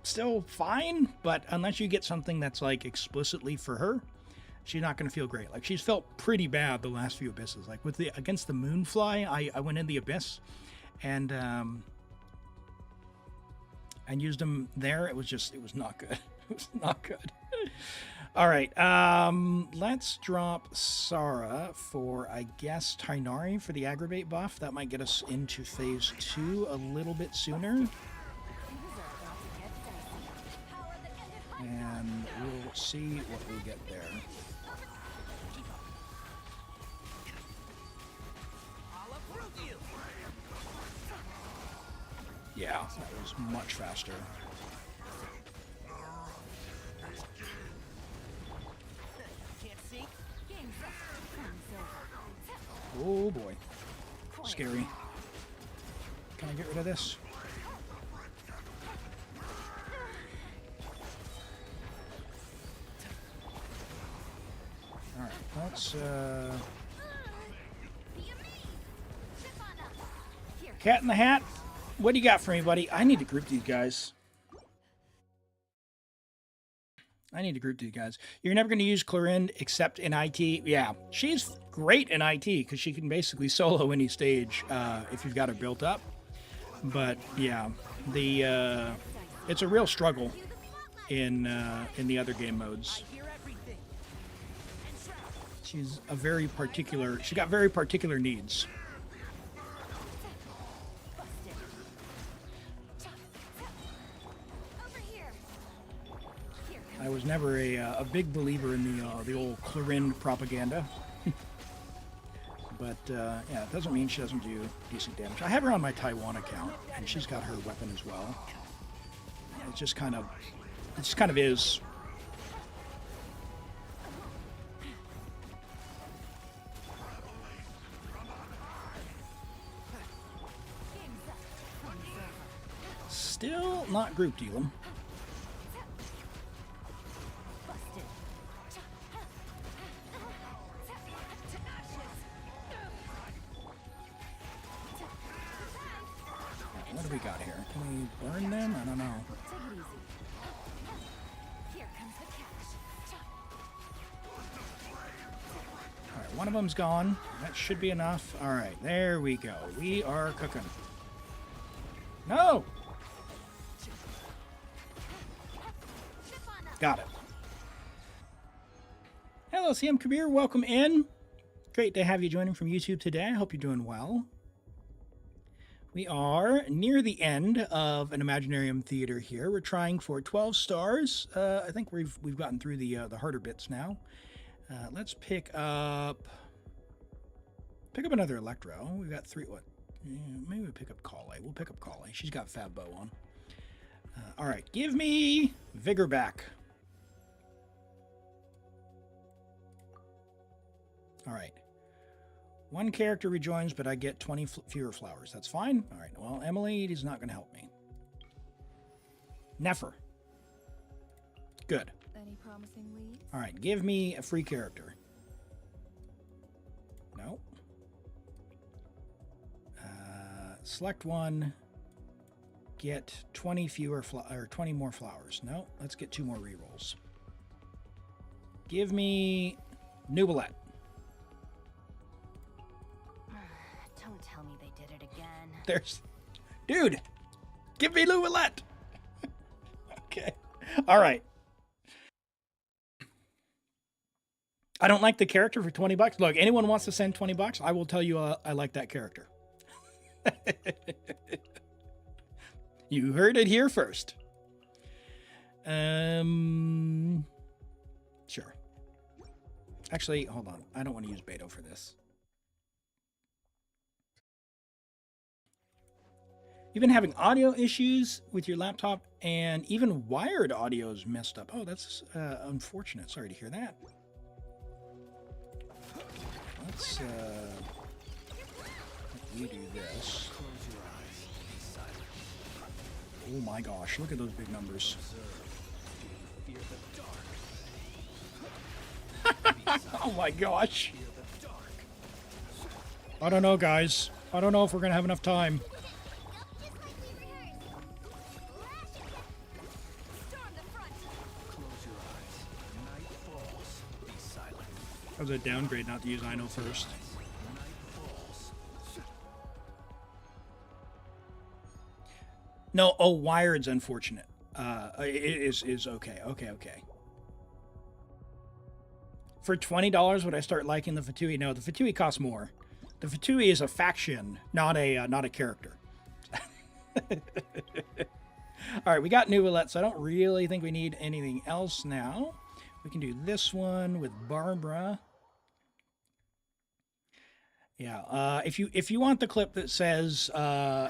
still fine, but unless you get something that's like explicitly for her, she's not going to feel great. Like, she's felt pretty bad the last few abysses. Like with against the Moonfly, I went in the abyss and used them there. It was not good. It was not good. All right, let's drop Sara for, I guess, Tainari for the aggravate buff. That might get us into phase 2 a little bit sooner. And we'll see what we get there. Yeah, that was much faster. Oh boy. Scary. Can I get rid of this? Alright, let's Cat in the Hat. What do you got for me, buddy? I need to group these guys. You're never going to use Clorinde except in IT. Yeah, she's great in IT because she can basically solo any stage if you've got her built up. But yeah, the it's a real struggle in the other game modes. I hear everything. She's a very particular. She got very particular needs. Busted. Over here. Here. I was never a big believer in the old Clorinde propaganda. But yeah, it doesn't mean she doesn't do decent damage. I have her on my Taiwan account, and she's got her weapon as well. It just kind of is. Still not grouped, Elim. Busted. What do we got here? Can we burn them? I don't know. Take it easy. Here comes the cash. All right, one of them's gone. That should be enough. All right, there we go. We are cooking. No! Got it. Hello, CM Kabir. Welcome in. Great to have you joining from YouTube today. I hope you're doing well. We are near the end of an Imaginarium Theater here. We're trying for 12 stars. I think we've gotten through the harder bits now. Let's pick up another Electro. We've got 3. What? Yeah, maybe we pick up Kale. We'll pick up Kale. She's got Fab Bow on. All right, give me Vigor back. All right. One character rejoins, but I get 20 fewer flowers. That's fine. All right. Well, Emily is not going to help me. Nefer. Good. Any promising leads? All right. Give me a free character. No. Select one. Get 20 fewer or 20 more flowers. No. Let's get 2 more rerolls. Give me Neuvillette. Don't tell me they did it again. Dude, give me Neuvillette. Okay. All right. I don't like the character for $20. Look, anyone wants to send $20, I will tell you I like that character. You heard it here first. Sure. Actually, hold on. I don't want to use Beto for this. You've been having audio issues with your laptop, and even wired audio is messed up. Oh, that's unfortunate. Sorry to hear that. Let's let you do this. Oh my gosh, look at those big numbers. Oh my gosh. I don't know, guys. I don't know if we're going to have enough time. That was a downgrade not to use I know first. No, wired's unfortunate. It is okay. Okay. For $20, would I start liking the Fatui? No, the Fatui costs more. The Fatui is a faction, not a character. All right, we got Neuvillette, so I don't really think we need anything else now. We can do this one with Barbara. Yeah, if you want the clip that says,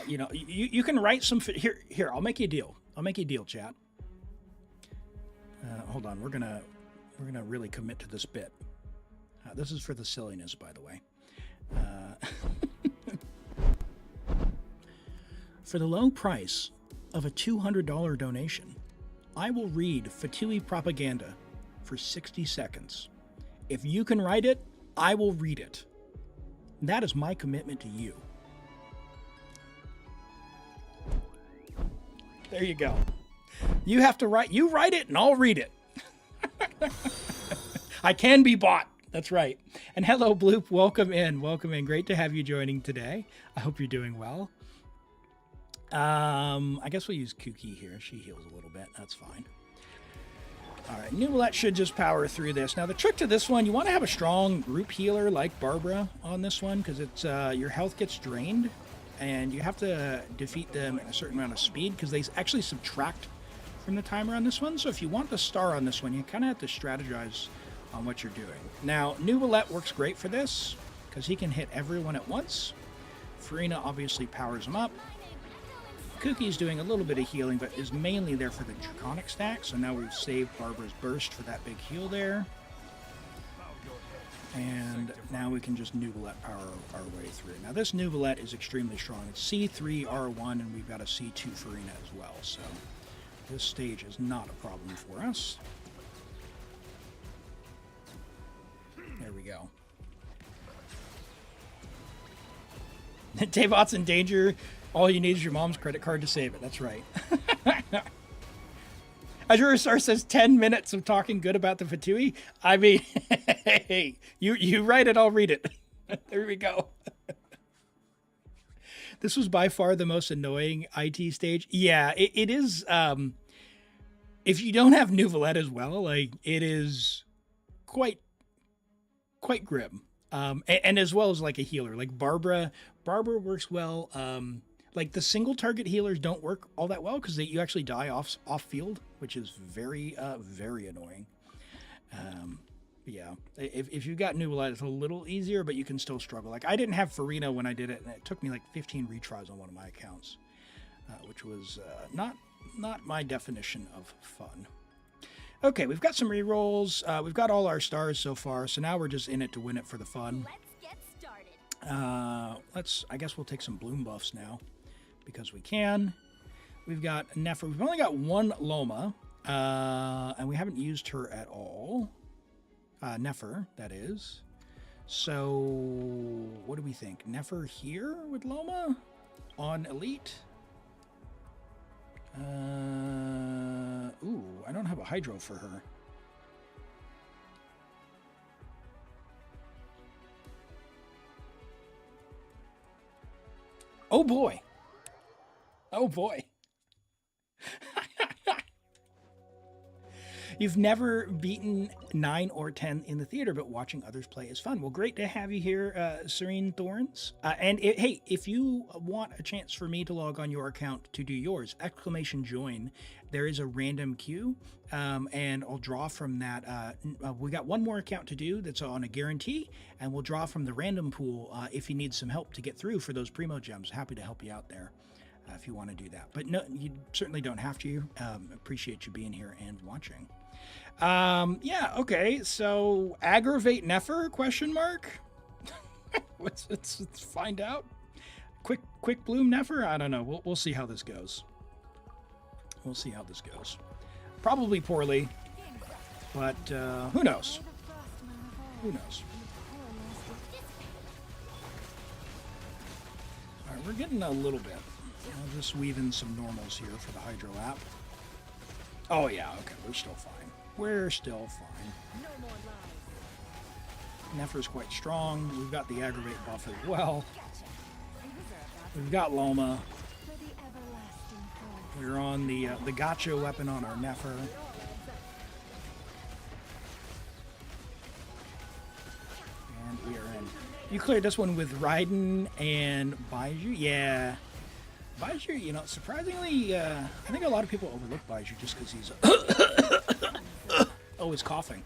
you can write some here. I'll make you a deal. Chat. Hold on, we're gonna really commit to this bit. This is for the silliness, by the way. For the low price of a $200 donation, I will read Fatui propaganda for 60 seconds. If you can write it, I will read it. That is my commitment to you. There you go. You have to write. You write it and I'll read it. I can be bought. That's right. And hello, Bloop. Welcome in. Great to have you joining today. I hope you're doing well. I guess we'll use Kuki here. She heals a little bit. That's fine. All right, Neuvillette should just power through this. Now, the trick to this one, you want to have a strong group healer like Barbara on this one because it's your health gets drained, and you have to defeat them at a certain amount of speed because they actually subtract from the timer on this one. So if you want the star on this one, you kind of have to strategize on what you're doing. Now, Neuvillette works great for this because he can hit everyone at once. Furina obviously powers him up. Kuki's doing a little bit of healing, but is mainly there for the Draconic stack. So now we've saved Barbara's burst for that big heal there. And now we can just Neuvillette power our way through. Now this Neuvillette is extremely strong. It's C3, R1, and we've got a C2 Furina as well. So this stage is not a problem for us. There we go. Daybot's in danger. All you need is your mom's credit card to save it. That's right. Azure Star says 10 minutes of talking good about the Fatui. I mean, hey, you write it, I'll read it. There we go. This was by far the most annoying IT stage. Yeah, it is. If you don't have Neuvillette as well, like it is quite grim. And as well as like a healer, like Barbara works well. Like the single target healers don't work all that well because you actually die off field, which is very annoying. Yeah, if you've got Neuvillette, it's a little easier, but you can still struggle. Like I didn't have Furina when I did it, and it took me like 15 retries on one of my accounts, which was not my definition of fun. Okay, we've got some rerolls. We've got all our stars so far, so now we're just in it to win it for the fun. Let's get started. I guess we'll take some bloom buffs now, because we can. We've got Nefer. We've only got one Loma, and we haven't used her at all. Nefer, that is. So, what do we think? Nefer here with Loma on Elite? Ooh, I don't have a Hydro for her. Oh boy. Oh boy. You've never beaten 9 or 10 in the theater, but watching others play is fun. Well, great to have you here, Serene Thorns. Hey, if you want a chance for me to log on your account to do yours, !join. There is a random queue, and I'll draw from that. We got one more account to do that's on a guarantee, and we'll draw from the random pool if you need some help to get through for those primo gems. Happy to help you out there if you want to do that. But no, you certainly don't have to. Appreciate you being here and watching. Yeah, okay, so aggravate Nefer, question mark? let's find out. Quick bloom Nefer? I don't know. We'll see how this goes. We'll see how this goes. Probably poorly, but who knows? Who knows? All right, we're getting a little bit. I'll just weave in some normals here for the Hydro app. Oh yeah, okay, we're still fine. We're still fine. Nefer's quite strong. We've got the aggravate buff as well. We've got Loma. We're on the gotcha weapon on our Nefer. And we are in. You cleared this one with Raiden and Baiju? Yeah. Baiju, you know, surprisingly, I think a lot of people overlook Baiju just because he's always coughing.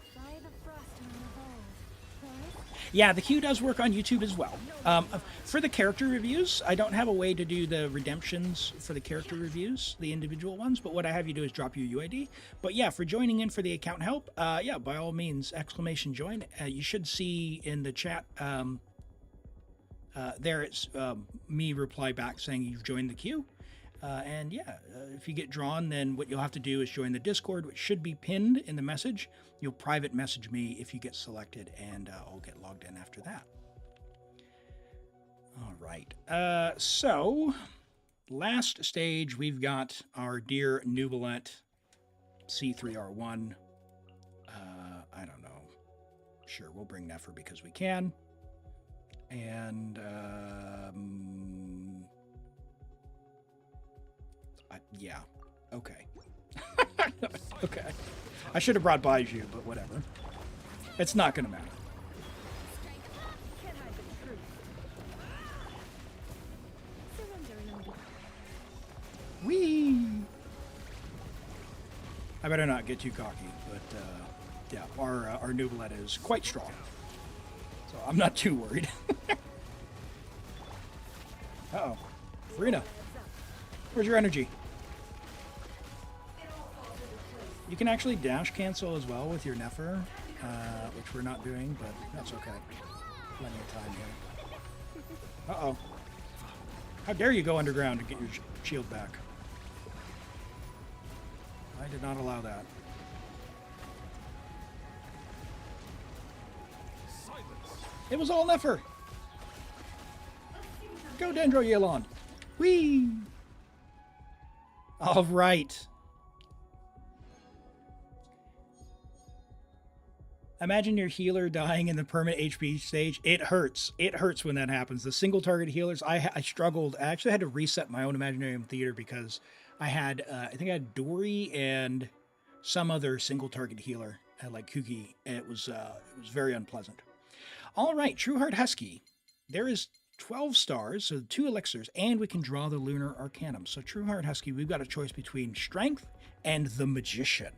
Yeah, the queue does work on YouTube as well. For the character reviews, I don't have a way to do the redemptions for the character reviews, the individual ones, but what I have you do is drop your UID. But yeah, for joining in for the account help, yeah, by all means, !join. You should see in the chat, there it's me reply back saying you've joined the queue. And yeah, if you get drawn, then what you'll have to do is join the Discord, which should be pinned in the message. You'll private message me if you get selected, and I'll get logged in after that. All right. So, last stage, we've got our dear Neuvillette C3R1. I don't know. Sure, we'll bring Nefer because we can. And Yeah. Okay. Okay. I should have brought Baiju, but whatever. It's not going to matter. Can't hide the truth. Surrender and undo. Whee! I better not get too cocky, but yeah, our Neuvillette is quite strong. So I'm not too worried. Uh-oh. Furina, where's your energy? You can actually dash cancel as well with your Nefer, which we're not doing, but that's okay. Plenty of time here. Uh-oh. How dare you go underground to get your shield back? I did not allow that. It was all Nefer. Go Dendro Yelon. Whee! All right. Imagine your healer dying in the permanent HP stage. It hurts. It hurts when that happens. The single target healers, I struggled. I actually had to reset my own Imaginarium Theater because I had, I think I had Dory and some other single target healer, like Kuki. It was very unpleasant. All right, Trueheart Husky. There is 12 stars, so 2 elixirs, and we can draw the Lunar Arcanum. So Trueheart Husky, we've got a choice between Strength and the Magician.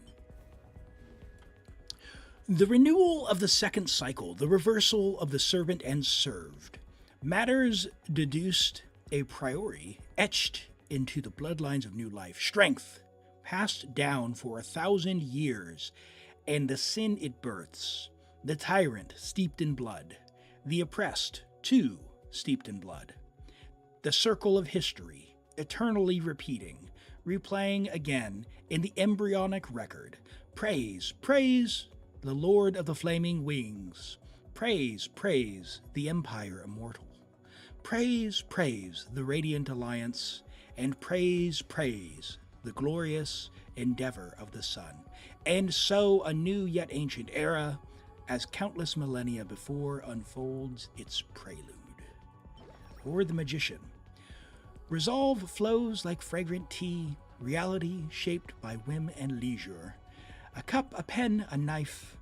The renewal of the second cycle, the reversal of the servant and served. Matters deduced a priori, etched into the bloodlines of new life. Strength, passed down for 1,000 years, and the sin it births. The tyrant, steeped in blood. The oppressed, too, steeped in blood. The circle of history, eternally repeating, replaying again in the embryonic record. Praise, praise, the Lord of the Flaming Wings. Praise, praise, the Empire Immortal. Praise, praise, the Radiant Alliance. And praise, praise, the glorious endeavor of the sun. And so a new yet ancient era, as countless millennia before, unfolds its prelude. Or the Magician. Resolve flows like fragrant tea, reality shaped by whim and leisure. A cup, a pen, a knife,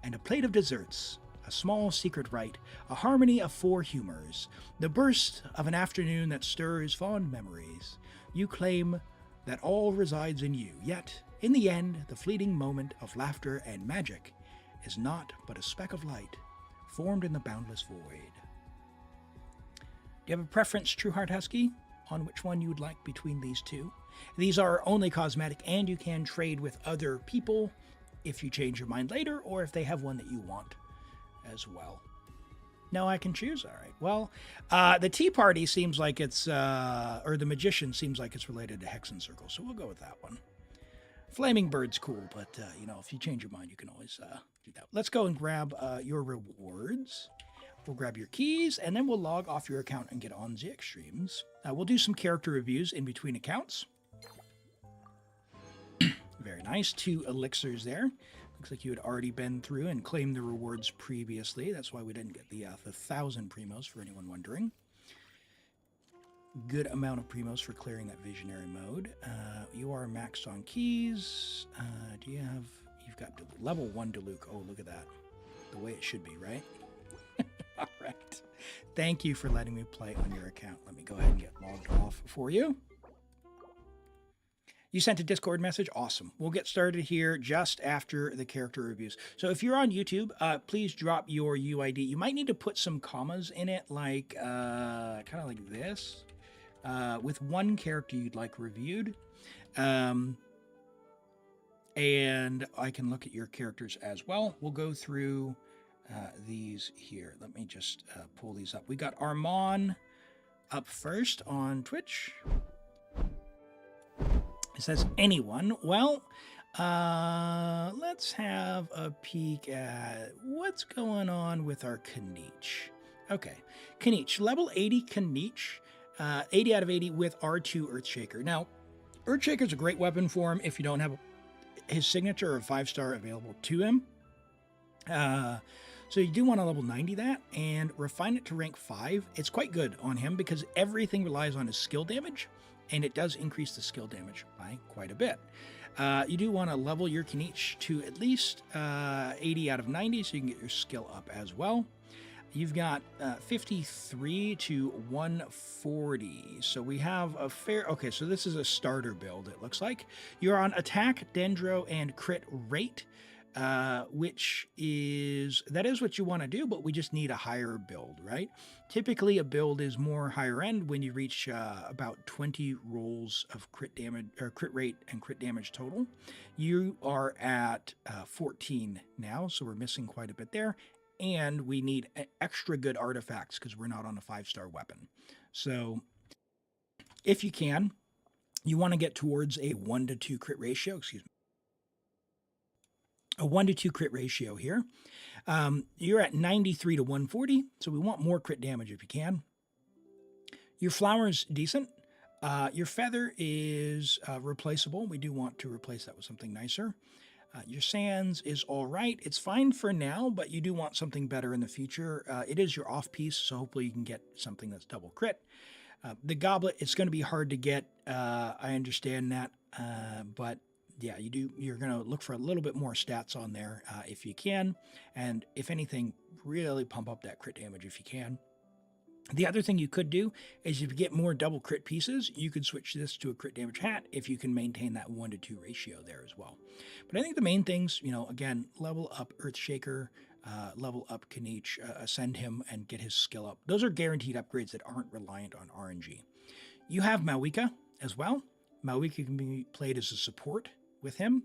and a plate of desserts, a small secret rite, a harmony of 4 humors, the burst of an afternoon that stirs fond memories. You claim that all resides in you, yet, in the end, the fleeting moment of laughter and magic is not but a speck of light, formed in the boundless void. Do you have a preference, Trueheart Husky, on which one you would like between these two? These are only cosmetic, and you can trade with other people if you change your mind later, or if they have one that you want as well. No, I can choose. All right. Well, the Tea Party seems like it's, or the Magician seems like it's related to Hexen Circle, so we'll go with that one. Flaming Bird's cool, but, you know, if you change your mind, you can always do that. Let's go and grab your rewards. We'll grab your keys, and then we'll log off your account and get on the extremes. We'll do some character reviews in between accounts. Very nice. 2 elixirs there. Looks like you had already been through and claimed the rewards previously. That's why we didn't get the 1,000 primos, for anyone wondering. Good amount of primos for clearing that visionary mode. You are maxed on keys. Do you have... You've got level 1 Diluc. Oh, look at that. The way it should be, right? All right. Thank you for letting me play on your account. Let me go ahead and get logged off for you. You sent a Discord message? Awesome. We'll get started here just after the character reviews. So if you're on YouTube, please drop your UID. You might need to put some commas in it, like kind of like this, with one character you'd like reviewed. And I can look at your characters as well. We'll go through these here. Let me just pull these up. We got Armand up first on Twitch. It says anyone. Well, let's have a peek at what's going on with our Kinich. Okay, Kinich, level 80 Kinich, 80 out of 80 with R2 Earthshaker. Now, Earthshaker's a great weapon for him if you don't have his signature or 5-star available to him. So you do want to level 90 that and refine it to rank 5. It's quite good on him because everything relies on his skill damage. and it does increase the skill damage by quite a bit. You do want to level your Kinich to at least 80 out of 90 so you can get your skill up as well. You've got 53 to 140. So we have a fair... Okay, so this is a starter build, it looks like. You're on attack, dendro, and crit rate, which is... That is what you want to do, but we just need a higher build, right? Typically, a build is more higher end when you reach about 20 rolls of crit damage, or crit rate and crit damage total. You are at 14 now, so we're missing quite a bit there. And we need extra good artifacts because we're not on a 5-star weapon. So if you can, you want to get towards a 1 to 2 crit ratio, a 1 to 2 crit ratio here. You're at 93 to 140, so we want more crit damage if you can. Your flower's decent. Your feather is replaceable. We do want to replace that with something nicer. Your sands is all right. It's fine for now, but you do want something better in the future. It is your off piece, so hopefully you can get something that's double crit. The goblet, it's going to be hard to get. I understand that, but yeah, you're going to look for a little bit more stats on there if you can, and if anything, really pump up that crit damage if you can. The other thing you could do is if you get more double crit pieces, you could switch this to a crit damage hat if you can maintain that 1 to 2 ratio there as well. But I think the main things, again, level up Earthshaker, level up Kinich, ascend him and get his skill up. Those are guaranteed upgrades that aren't reliant on RNG. You have Malwika as well. Malwika can be played as a support with him.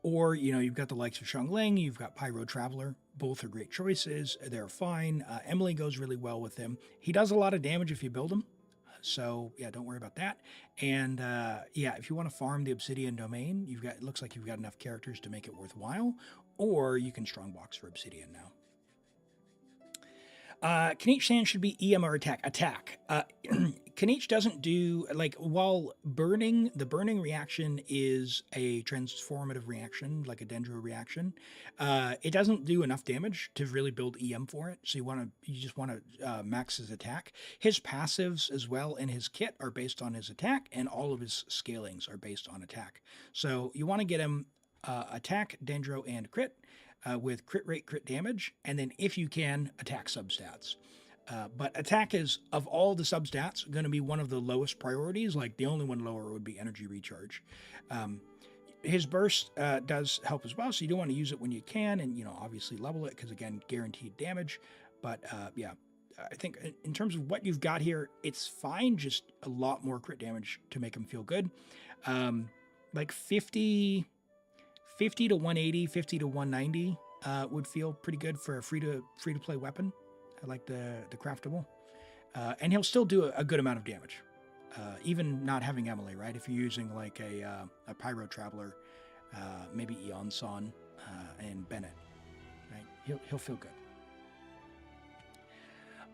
Or, you've got the likes of Xiangling, you've got Pyro Traveler. Both are great choices. They're fine. Emily goes really well with him. He does a lot of damage if you build him. So, yeah, don't worry about that. And, yeah, if you want to farm the Obsidian Domain, it looks like you've got enough characters to make it worthwhile. Or you can strongbox for Obsidian now. Kinich Sand should be EM or attack. Kinich doesn't do, while burning, the burning reaction is a transformative reaction, like a Dendro reaction. It doesn't do enough damage to really build EM for it, so you just want to max his attack. His passives as well in his kit are based on his attack, and all of his scalings are based on attack. So you want to get him attack, Dendro, and crit. With crit rate, crit damage, and then if you can, attack substats. But attack is, of all the substats, going to be one of the lowest priorities. Like the only one lower would be energy recharge. His burst does help as well, so you don't want to use it when you can, and obviously level it because again, guaranteed damage. But yeah, I think in terms of what you've got here, it's fine. Just a lot more crit damage to make him feel good. Like 50 to 180, 50 to 190 would feel pretty good for a free to play weapon. I like the craftable, and he'll still do a good amount of damage, even not having Emily. Right, if you're using like a Pyro Traveler, maybe Eon Son and Bennett, right, he'll feel good.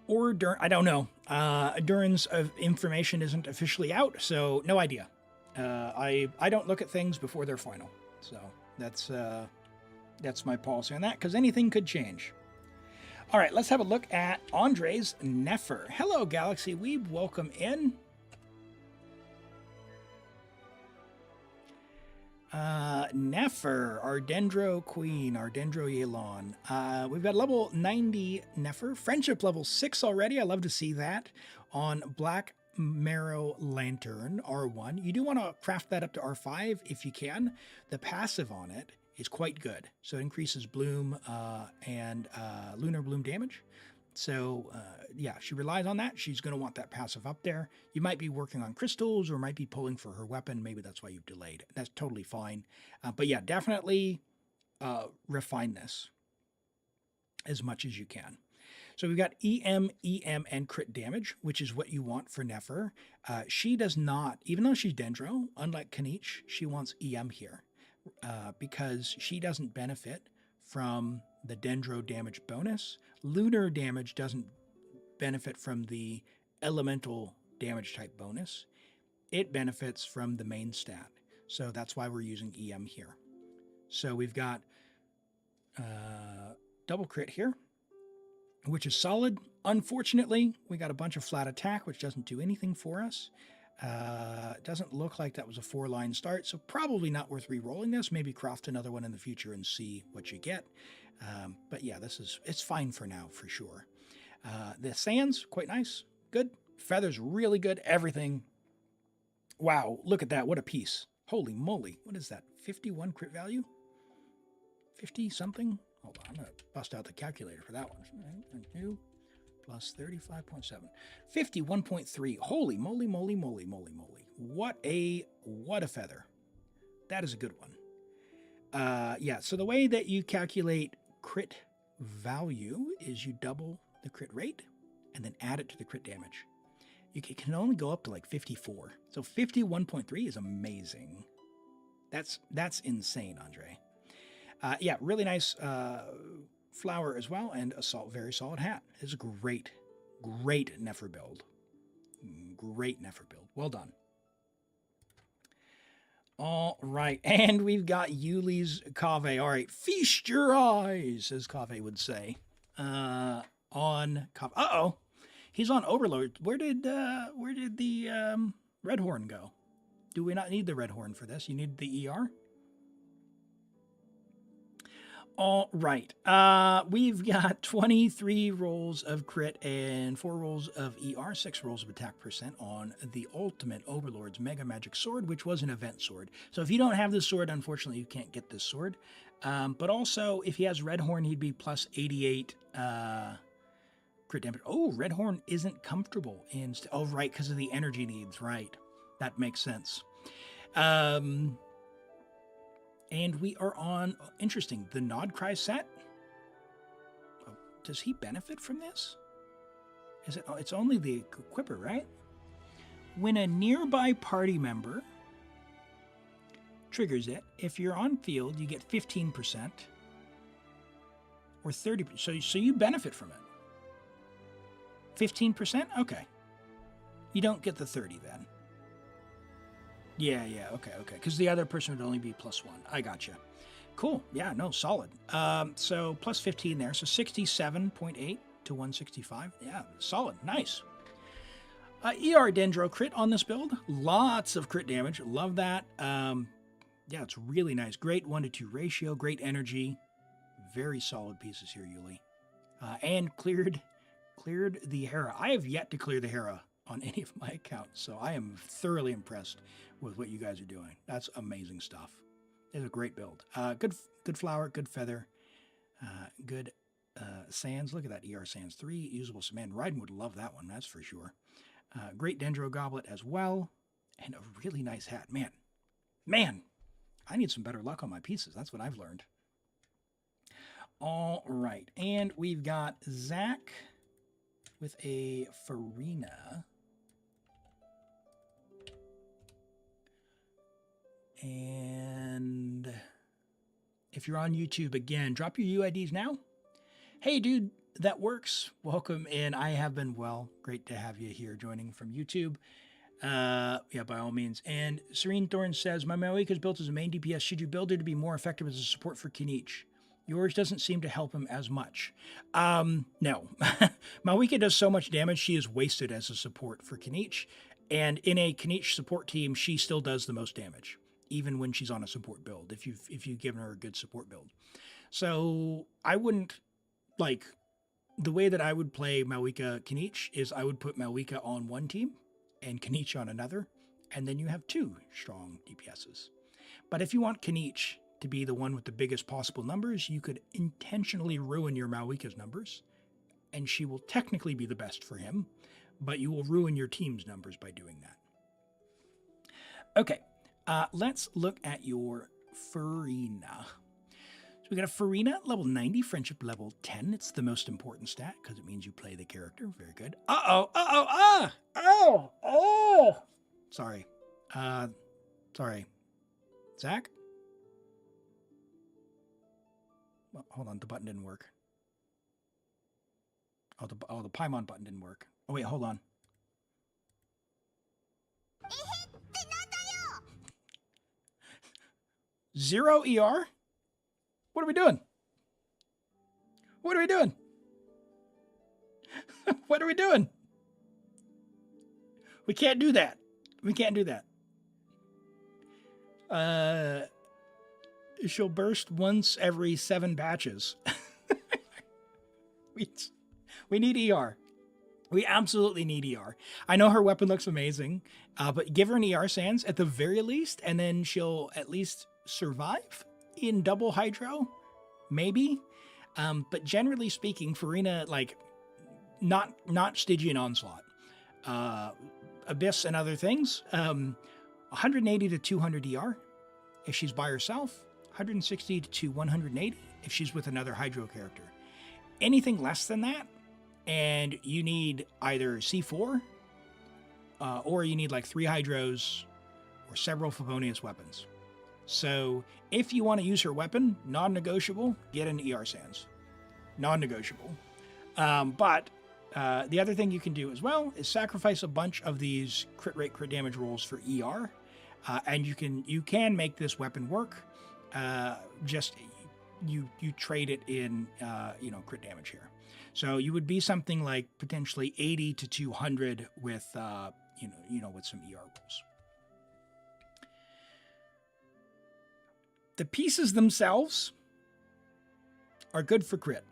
Or Durin, I don't know. Durin's information isn't officially out, so no idea. I don't look at things before they're final, so. That's my policy on that, because anything could change. All right, let's have a look at Andre's Nefer. Hello, Galaxy Weeb. Welcome in. Nefer, our Dendro Queen, our Dendro Yelan. We've got level 90 Nefer. Friendship level 6 already. I love to see that on Black Marrow Lantern R1. You do want to craft that up to R5 if you can. The passive on it is quite good. So it increases bloom and lunar bloom damage. So yeah, she relies on that. She's going to want that passive up there. You might be working on crystals or might be pulling for her weapon. Maybe that's why you've delayed. That's totally fine. But yeah, definitely refine this as much as you can. So we've got EM, and crit damage, which is what you want for Nefer. She does not, even though she's Dendro, unlike Kinich, she wants EM here because she doesn't benefit from the Dendro damage bonus. Lunar damage doesn't benefit from the elemental damage type bonus. It benefits from the main stat. So that's why we're using EM here. So we've got double crit here. which is solid. Unfortunately, we got a bunch of flat attack, which doesn't do anything for us. It doesn't look like that was a 4-line start, so probably not worth re-rolling this. Maybe craft another one in the future and see what you get. But yeah, it's fine for now, for sure. The sands, quite nice. Good. Feathers, really good. Everything. Wow, look at that. What a piece. Holy moly. What is that? 51 crit value? 50 something? Hold on, I'm going to bust out the calculator for that one. 2 plus 35.7. 51.3. Holy moly, moly, moly, moly, moly. What a feather. That is a good one. Yeah, so the way that you calculate crit value is you double the crit rate and then add it to the crit damage. You can only go up to like 54. So 51.3 is amazing. That's insane, Andre. Yeah, really nice flower as well, and a very solid hat. It's a great Nefer build. Great Nefer build. Well done. All right, and we've got Yuli's Kaveh. All right, feast your eyes, as Kaveh would say. On Kaveh. Uh-oh. He's on Overlord. Where did the Red Horn go? Do we not need the Red Horn for this? You need the ER? All right. We've got 23 rolls of crit and 4 rolls of ER, 6 rolls of attack percent on the Ultimate Overlord's Mega Magic Sword, which was an event sword. So if you don't have this sword, unfortunately, you can't get this sword. But also, if he has Red Horn, he'd be plus 88 crit damage. Oh, Red Horn isn't comfortable in... Oh, right, because of the energy needs. Right. That makes sense. And we are on, interesting, the Nod Cry set. Oh, does he benefit from this? Is it? Oh, it's only the equipper, right? When a nearby party member triggers it, if you're on field, you get 15% or 30%. So you benefit from it. 15%? Okay. You don't get the 30 then. Yeah, okay. Because the other person would only be +1. I gotcha. Cool. Yeah, no, solid. So plus 15 there. So 67.8 to 165. Yeah, solid. Nice. ER Dendro crit on this build. Lots of crit damage. Love that. Yeah, it's really nice. Great 1-to-2 ratio. Great energy. Very solid pieces here, Yuli. And cleared the Hera. I have yet to clear the Hera on any of my accounts, so I am thoroughly impressed with what you guys are doing. That's amazing stuff. It's a great build. Good flower, good feather, good sands. Look at that ER sands. 3 usable command. Raiden would love that one, that's for sure. Great Dendro goblet as well, and a really nice hat. Man, I need some better luck on my pieces. That's what I've learned. All right, and we've got Zach with a Furina. And if you're on YouTube, again, drop your UIDs now. Hey, dude, that works. Welcome in. I have been well. Great to have you here joining from YouTube. Yeah, by all means. And Serene Thorn says, my Malika is built as a main DPS. Should you build her to be more effective as a support for Kinich? Yours doesn't seem to help him as much. No. Malika does so much damage, she is wasted as a support for Kinich. And in a Kinich support team, she still does the most damage, even when she's on a support build, if you've given her a good support build. So I wouldn't, like, the way that I would play Malika Kinich is I would put Malika on one team and Kinich on another, and then you have 2 strong DPSs. But if you want Kinich to be the one with the biggest possible numbers, you could intentionally ruin your Malika's numbers, and she will technically be the best for him, but you will ruin your team's numbers by doing that. Okay, let's look at your Furina. So we got a Furina, level 90, friendship level 10. It's the most important stat because it means you play the character. Very good. Sorry. Sorry. Zach? Well, hold on, the button didn't work. Oh, the Paimon button didn't work. Oh, wait, hold on. Zero ER? What are we doing? What are we doing? What are we doing? We can't do that. We can't do that. She'll burst once every 7 batches. We need ER. We absolutely need ER. I know her weapon looks amazing, but give her an ER Sans at the very least, and then she'll at least survive in double hydro, maybe. But generally speaking, Furina, like, not Stygian Onslaught. Abyss and other things, 180 to 200 ER if she's by herself, 160 to 180 if she's with another hydro character. Anything less than that, and you need either C4, or you need like 3 hydros or several Favonius weapons. So if you want to use her weapon, non-negotiable, get an ER Sans. Non-negotiable. But the other thing you can do as well is sacrifice a bunch of these crit rate, crit damage rolls for ER, and you can make this weapon work. Just you trade it in crit damage here. So you would be something like potentially 80 to 200 with with some ER rolls. The pieces themselves are good for crit.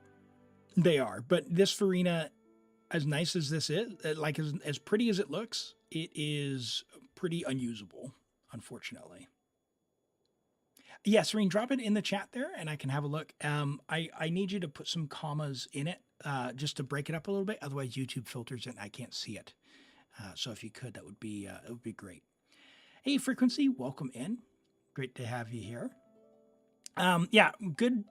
They are, but this Furina, as nice as this is, like as pretty as it looks, it is pretty unusable, unfortunately. Yeah, Serene, drop it in the chat there, and I can have a look. I need you to put some commas in it, just to break it up a little bit. Otherwise, YouTube filters it, and I can't see it. So if you could, that would be great. Hey, Frequency, welcome in. Great to have you here. Yeah, good.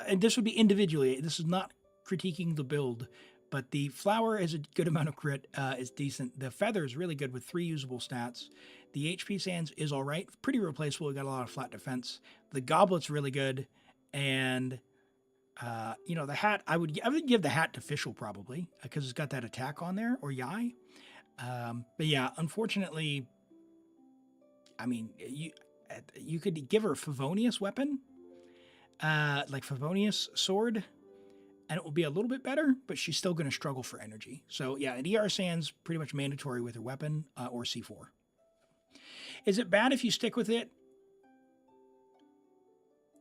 And this would be individually. This is not critiquing the build, but the flower is a good amount of crit. It's decent. The feather is really good with 3 usable stats. The HP Sans is all right. Pretty replaceable. We got a lot of flat defense. The goblet's really good. And, the hat, I would give the hat to Fischl probably, because it's got that attack on there, or Yai. But yeah, unfortunately, I mean, you could give her a Favonius weapon, like Favonius sword, and it will be a little bit better, but she's still going to struggle for energy. So yeah, an ER Sans pretty much mandatory with her weapon, or C4. Is it bad if you stick with it,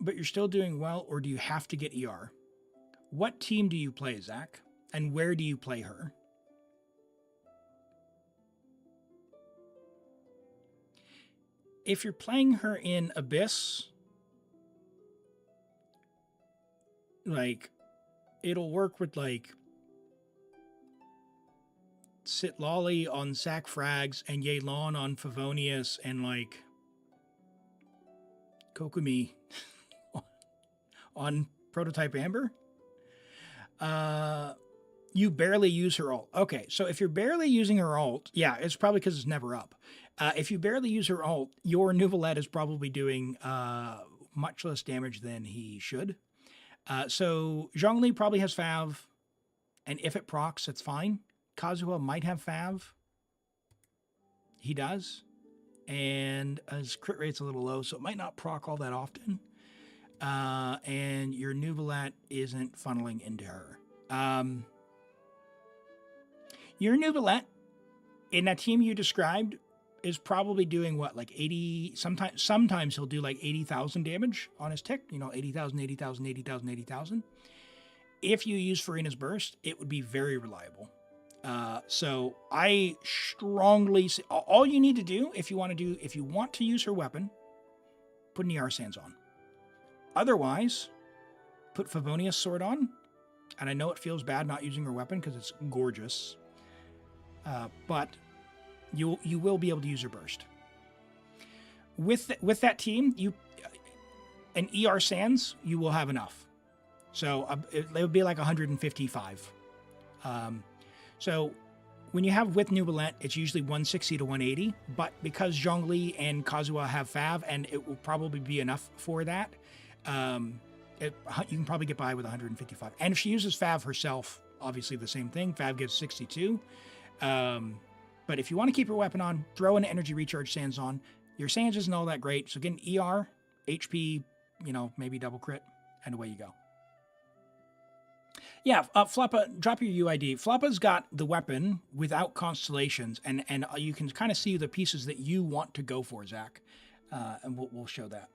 but you're still doing well, or do you have to get ER? What team do you play, Zach? And where do you play her? If you're playing her in Abyss, like, it'll work with, like, Sit Lolly on Sac Frags and Yelan on Favonius and, like, Kokumi on Prototype Amber. You barely use her ult. Okay, so if you're barely using her ult, yeah, it's probably because it's never up. If you barely use her ult, your Neuvillette is probably doing much less damage than he should. So Zhongli probably has Fav, and if it procs, it's fine. Kazuha might have Fav. He does. And his crit rate's a little low, so it might not proc all that often. And your Neuvillette isn't funneling into her. Your Neuvillette, in that team you described, is probably doing what, like 80, sometimes he'll do like 80,000 damage on his tick, 80,000, 80,000, 80,000, 80,000. If you use Furina's Burst, it would be very reliable. So I strongly say, all you need to do, if you want to use her weapon, put an ER Sans on. Otherwise, put Favonius Sword on, and I know it feels bad not using her weapon because it's gorgeous, but you will be able to use her burst. With that team, an ER Sans, you will have enough. So it would be like 155. So when you have with Neuvillette, it's usually 160 to 180, but because Zhongli and Kazuha have Fav, and it will probably be enough for that, you can probably get by with 155. And if she uses Fav herself, obviously the same thing. Fav gives 62. But if you want to keep your weapon on, throw an energy recharge Sans on. Your Sans isn't all that great, so get an ER, HP, maybe double crit, and away you go. Yeah, Floppa, drop your UID. Floppa's got the weapon without constellations, and you can kind of see the pieces that you want to go for, Zach, and we'll show that.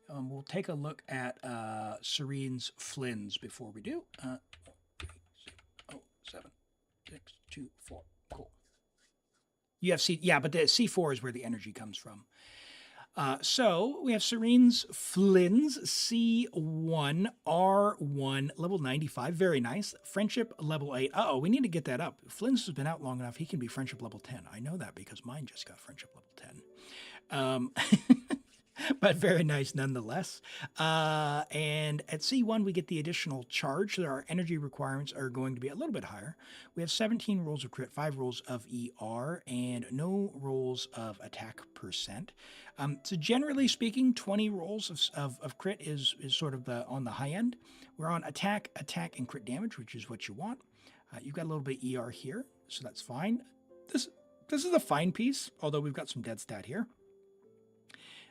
We'll take a look at Serene's Flins before we do. 7, 6, 2, 4. Cool. You have C, yeah, but the C4 is where the energy comes from. So we have Serene's Flins, C1, R1, level 95. Very nice. Friendship, level 8. Uh-oh, we need to get that up. Flins has been out long enough. He can be friendship level 10. I know that because mine just got friendship level 10. But very nice nonetheless. And at C1, we get the additional charge. So our energy requirements are going to be a little bit higher. We have 17 rolls of crit, 5 rolls of ER, and no rolls of attack percent. So generally speaking, 20 rolls of crit is sort of on the high end. We're on attack, and crit damage, which is what you want. You've got a little bit ER here, so that's fine. This is a fine piece, although we've got some dead stat here.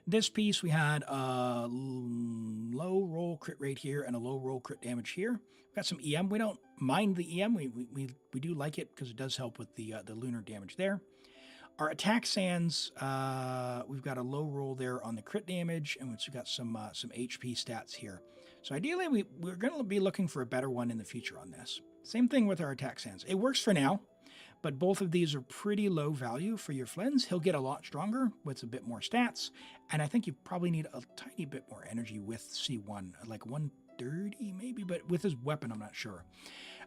This piece, we had a low roll crit rate here and a low roll crit damage here. We've got some EM. We don't mind the EM. We do like it because it does help with the lunar damage there. Our attack sands, we've got a low roll there on the crit damage, and we've got some HP stats here. So ideally, we're going to be looking for a better one in the future on this. Same thing with our attack sands. It works for now, but both of these are pretty low value for your Flins. He'll get a lot stronger with a bit more stats, and I think you probably need a tiny bit more energy with C1, like 130 maybe, but with his weapon, I'm not sure.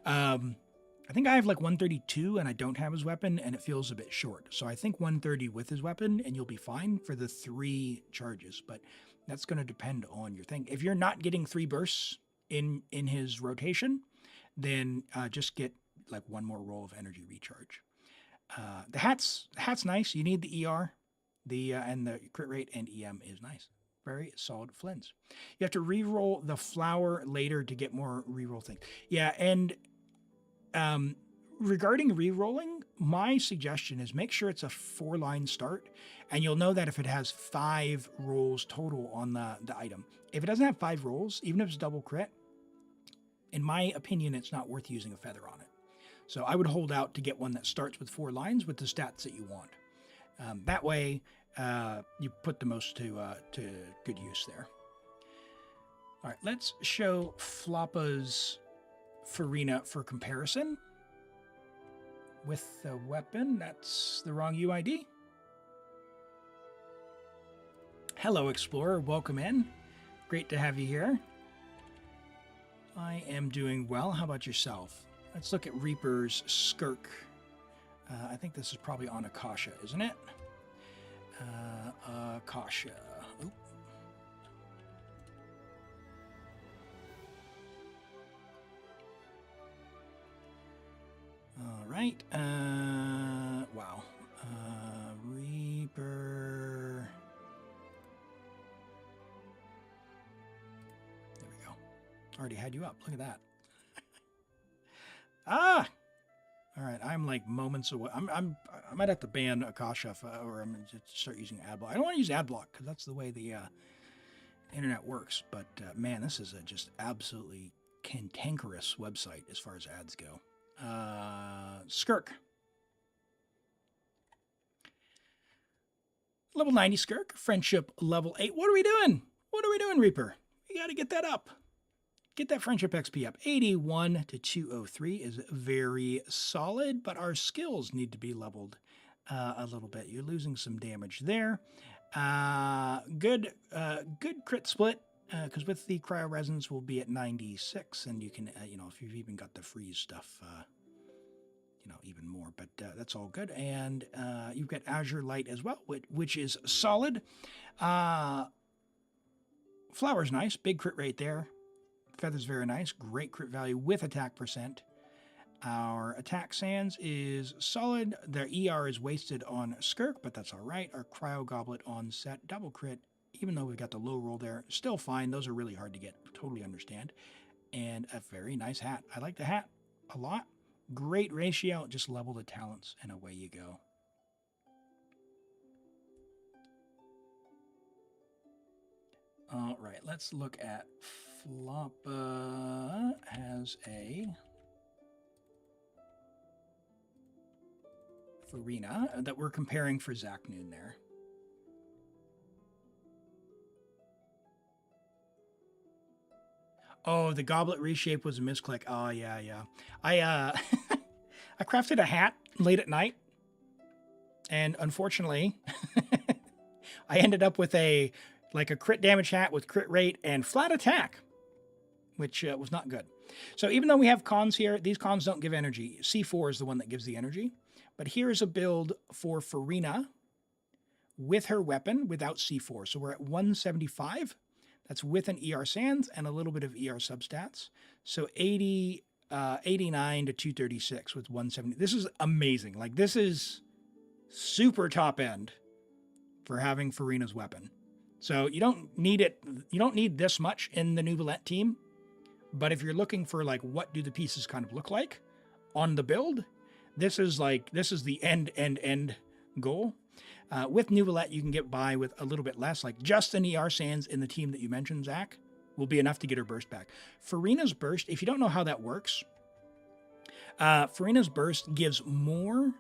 I think I have like 132 and I don't have his weapon and it feels a bit short. So I think 130 with his weapon and you'll be fine for the 3 charges, but that's going to depend on your thing. If you're not getting 3 bursts in his rotation, then just get like 1 more roll of energy recharge. The hat's nice. You need the ER, and the crit rate and EM is nice. Very solid Flins. You have to re-roll the flower later to get more re-roll things. Yeah, and regarding re-rolling, my suggestion is make sure it's a 4-line start, and you'll know that if it has 5 rolls total on the item. If it doesn't have 5 rolls, even if it's double crit, in my opinion, it's not worth using a feather on it. So I would hold out to get one that starts with 4 lines with the stats that you want. That way, you put the most to good use there. All right, let's show Floppa's Furina for comparison. With the weapon, that's the wrong UID. Hello, Explorer. Welcome in. Great to have you here. I am doing well. How about yourself? Let's look at Reaper's Skirk. I think this is probably on Akasha, isn't it? Akasha. Oop. All right. Wow. Reaper. There we go. Already had you up. Look at that. Ah! All right. I'm like moments away. I might have to ban Akasha or I'm going to start using Adblock. I don't want to use Adblock because that's the way the internet works. But man, this is a just absolutely cantankerous website as far as ads go. Skirk. Level 90 Skirk. Friendship level 8. What are we doing? What are we doing, Reaper? You got to get that up. Get that friendship XP up. 81 to 203 is very solid, but our skills need to be leveled a little bit. You're losing some damage there. Good crit split. Because with the cryo resonance, we'll be at 96, and you can, if you've even got the freeze stuff, even more. But that's all good. And you've got Azure Light as well, which is solid. Flower's nice, big crit rate there. Feather's very nice, great crit value with attack percent. Our attack sands is solid. Their ER is wasted on Skirk, but that's all right. Our cryo goblet on set, double crit. Even though we've got the low roll there, still fine. Those are really hard to get. Totally understand. And a very nice hat. I like the hat a lot. Great ratio. Just level the talents and away you go. All right, let's look at Floppa. Has as a Furina that we're comparing for Zach Noon there. Oh, the goblet reshape was a misclick. Oh, yeah. I I crafted a hat late at night, and unfortunately, I ended up with a crit damage hat with crit rate and flat attack, which was not good. So even though we have cons here, these cons don't give energy. C4 is the one that gives the energy. But here's a build for Furina with her weapon without C4. So we're at 175. That's with an ER Sands and a little bit of ER substats. So 89 to 236 with 170. This is amazing. Like, this is super top end for having Furina's weapon. So you don't need it. You don't need this much in the Neuvillette team. But if you're looking for like what do the pieces kind of look like on the build, this is the end goal. With Neuvillette, you can get by with a little bit less, like just an ER Sands in the team that you mentioned, Zach, will be enough to get her burst back. Furina's burst, if you don't know how that works, Furina's burst gives more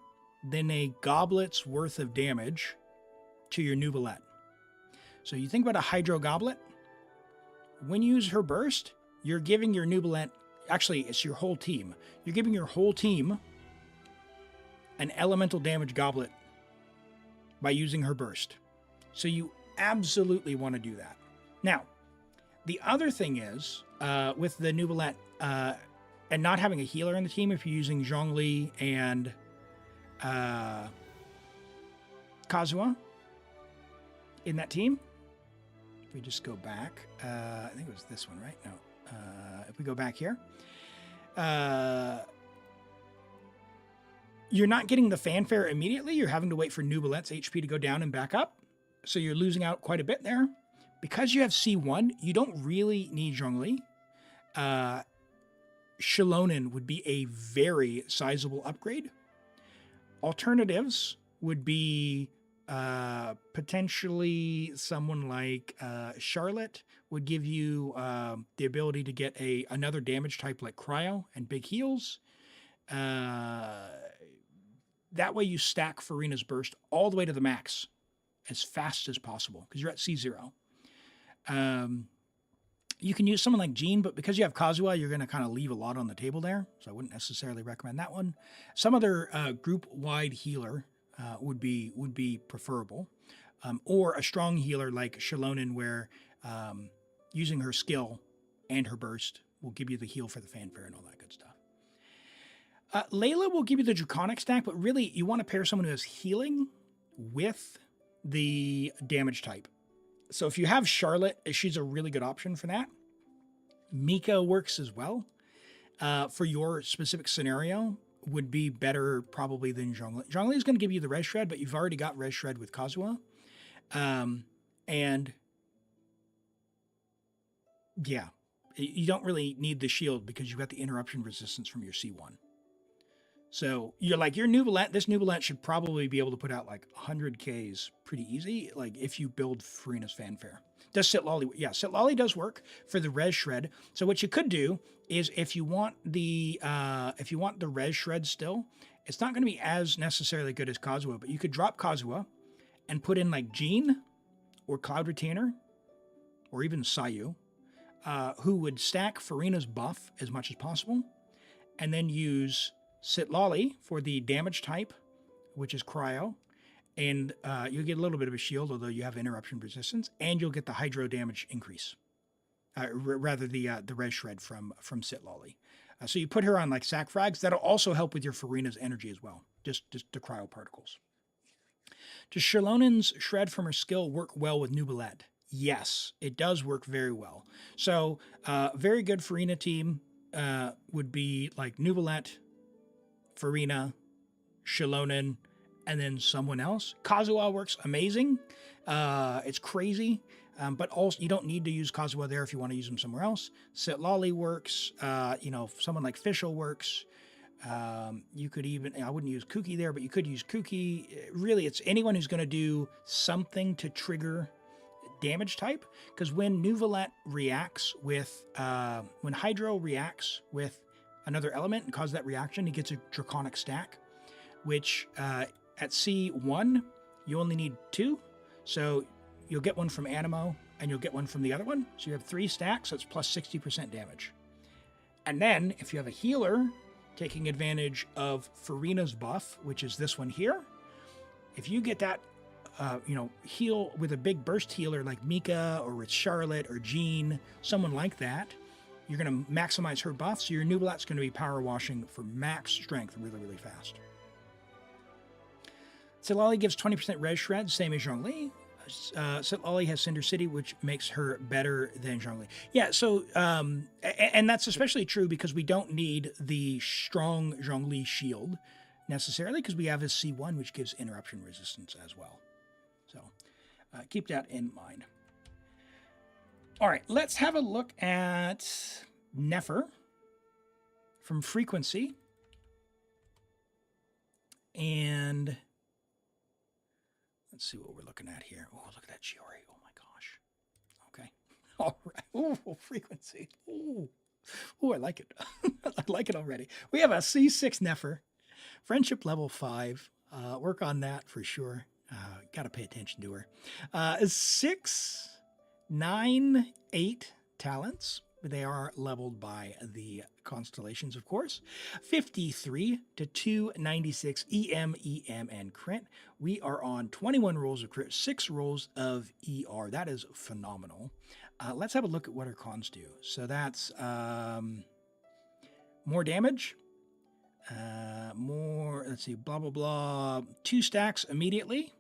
than a goblet's worth of damage to your Neuvillette. So you think about a Hydro Goblet. When you use her burst, you're giving your Neuvillette, actually it's your whole team, you're giving your whole team an elemental damage goblet by using her burst. So you absolutely want to do that. Now, the other thing is, with the Neuvillette, and not having a healer in the team, if you're using Zhongli and Kazuha in that team, if we just go back, I think it was this one, right? No. If we go back here, you're not getting the fanfare immediately. You're having to wait for Neuvillette's HP to go down and back up. So you're losing out quite a bit there. Because you have C1, you don't really need Zhongli. Shilonen would be a very sizable upgrade. Alternatives would be potentially someone like Charlotte would give you the ability to get another damage type like Cryo and big heals. That way you stack Furina's burst all the way to the max as fast as possible because you're at C0. You can use someone like Jean, but because you have Kazuha, you're going to kind of leave a lot on the table there. So I wouldn't necessarily recommend that one. Some other group-wide healer would be preferable. Or a strong healer like Shilonen, where using her skill and her burst will give you the heal for the fanfare and all that good stuff. Layla will give you the Draconic stack, but really you want to pair someone who has healing with the damage type. So if you have Charlotte, she's a really good option for that. Mika works as well. For your specific scenario, would be better probably than Zhongli. Zhongli is going to give you the Res Shred, but you've already got Res Shred with Kazuha. And yeah, you don't really need the shield because you've got the interruption resistance from your C1. So you're like, your Neuvillette, this Neuvillette should probably be able to put out like 100 Ks pretty easy, like if you build Furina's Fanfare. Does Sitlali? Yeah, Sitlali does work for the Res Shred. So what you could do is if you want the Res Shred still, it's not going to be as necessarily good as Kazuha, but you could drop Kazuha and put in like Jean or Cloud Retainer or even Sayu, who would stack Furina's buff as much as possible, and then use Sitlali for the damage type, which is Cryo, and you'll get a little bit of a shield, although you have interruption resistance, and you'll get the Hydro damage increase, rather the Res Shred from Sitlali. So you put her on like Sac Frags. That'll also help with your Furina's energy as well, just the Cryo particles. Does Shilonen's Shred from her skill work well with Neuvillette? Yes, it does work very well. So very good Furina team would be like Neuvillette, Furina, Shilonen, and then someone else. Kazuha works amazing. It's crazy, but also you don't need to use Kazuha there if you want to use him somewhere else. Sitlali works. Someone like Fischl works. You could even, I wouldn't use Kuki there, but you could use Kuki. Really, it's anyone who's going to do something to trigger damage type, because when Neuvillette reacts with, when Hydro reacts with another element and causes that reaction, he gets a Draconic stack, which at C1, you only need 2. So you'll get one from Animo and you'll get one from the other one. So you have 3 stacks, so it's plus 60% damage. And then if you have a healer taking advantage of Furina's buff, which is this one here, if you get that, heal with a big burst healer like Mika or with Charlotte or Jean, someone like that, you're going to maximize her buff. So your Neuvillette's going to be power washing for max strength really, really fast. Sitlali gives 20% res shred, same as Zhongli. Sitlali has Cinder City, which makes her better than Zhongli. Yeah, so, and that's especially true because we don't need the strong Zhongli shield necessarily, because we have his C1, which gives interruption resistance as well. So keep that in mind. All right, let's have a look at Nefer from Frequency. And let's see what we're looking at here. Oh, look at that Chiori. Oh my gosh. Okay. All right. Oh, Frequency. Oh, I like it. I like it already. We have a C6 Nefer. Friendship level 5. Work on that for sure. Got to pay attention to her. 6, 9, 8 talents. They are leveled by the constellations, of course. 53 to 296 EM, and crit. We are on 21 rolls of crit, 6 rolls of ER. That is phenomenal. Let's have a look at what her cons do. So that's more damage. More, let's see, blah, blah, blah. 2 stacks immediately.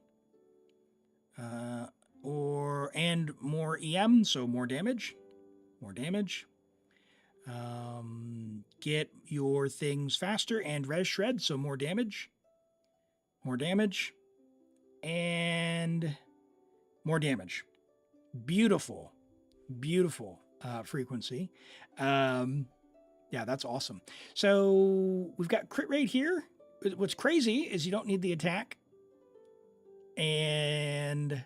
And more EM, so more damage. More damage. Get your things faster and res shred, so more damage. More damage. And more damage. Beautiful. Beautiful frequency. Yeah, that's awesome. So we've got crit rate here. What's crazy is you don't need the attack. And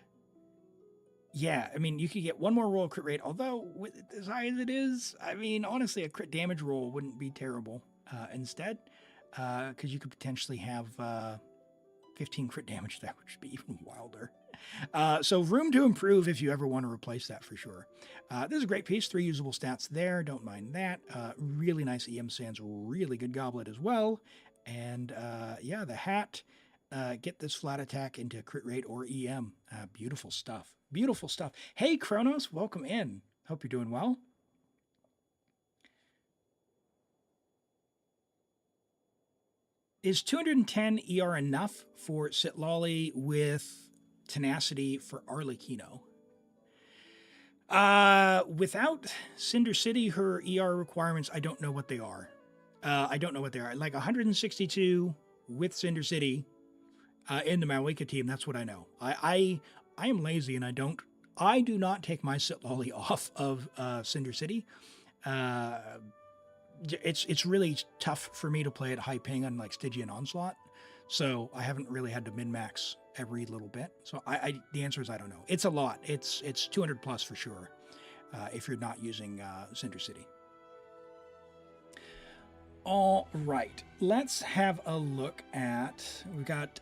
yeah, I mean, you could get one more roll of crit rate, although with as high as it is, I mean, honestly, a crit damage roll wouldn't be terrible instead, because you could potentially have 15 crit damage. That would be even wilder. So room to improve if you ever want to replace that for sure. This is a great piece. 3 usable stats there. Don't mind that. Really nice EM Sands. Really good goblet as well. And yeah, the hat. Get this flat attack into crit rate or EM. Beautiful stuff. Beautiful stuff. Hey, Kronos, welcome in. Hope you're doing well. Is 210 ER enough for Sitlali with tenacity for Arlecchino? Without Cinder City, her ER requirements, I don't know what they are. I don't know what they are. Like 162 with Cinder City in the Malika team, that's what I know. I am lazy and I do not take my Sitlali off of Cinder City. It's really tough for me to play at high ping on like Stygian Onslaught. So I haven't really had to min-max every little bit. So the answer is I don't know. It's a lot. It's 200 plus for sure if you're not using Cinder City. All right, let's have a look at, we've got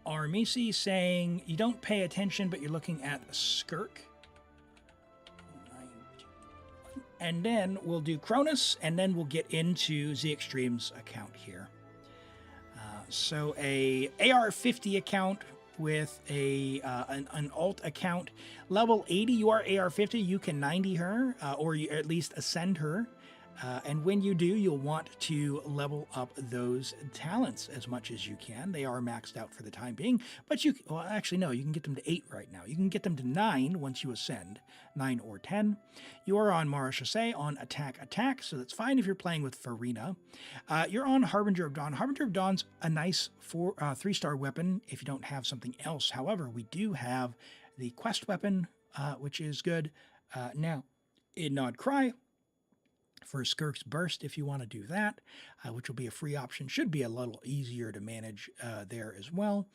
Armisi saying, you don't pay attention, but you're looking at Skirk. And then we'll do Cronus, and then we'll get into the Extremes account here. So a AR50 account with an alt account. Level 80, you are AR50, you can 90 her, or you at least ascend her. And when you do, you'll want to level up those talents as much as you can. They are maxed out for the time being, but well, actually, no, you can get them to 8 right now. You can get them to 9 once you ascend, 9 or 10. You are on Mara Chassé on attack, so that's fine if you're playing with Furina. You're on Harbinger of Dawn. Harbinger of Dawn's a nice 3-star weapon if you don't have something else. However, we do have the quest weapon, which is good. Now, in Nod Cry, for Skirk's Burst, if you want to do that, which will be a free option, should be a little easier to manage there as well.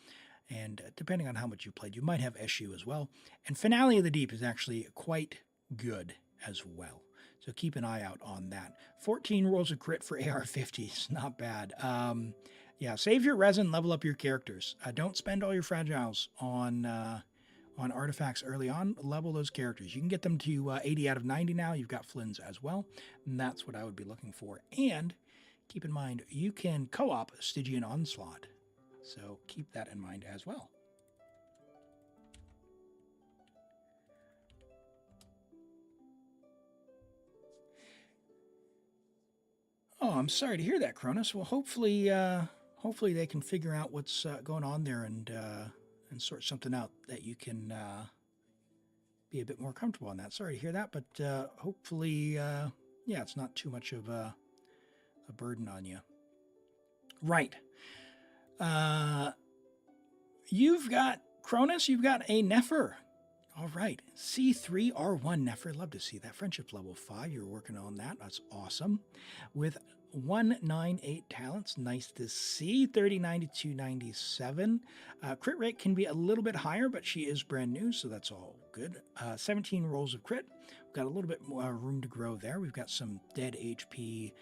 And depending on how much you played, you might have issue as well. And Finale of the Deep is actually quite good as well. So keep an eye out on that. 14 rolls of crit for AR-50s, not bad. Yeah, save your resin, level up your characters. Don't spend all your fragiles on artifacts early on. Level those characters. You can get them to 80 out of 90 now. You've got Flynn's as well. And that's what I would be looking for. And keep in mind, you can co-op Stygian Onslaught. So keep that in mind as well. Oh, I'm sorry to hear that, Cronus. Well, hopefully they can figure out what's going on there and sort something out that you can be a bit more comfortable on that. Sorry to hear that, but hopefully, yeah, it's not too much of a burden on you. Right. You've got, Cronus, you've got a Nefer. All right. C3R1 Nefer. Love to see that. Friendship level 5. You're working on that. That's awesome. With 198 talents. Nice to see. 39 to 297. Crit rate can be a little bit higher, but she is brand new, so that's all good. 17 rolls of crit. We've got a little bit more room to grow there. We've got some dead HP,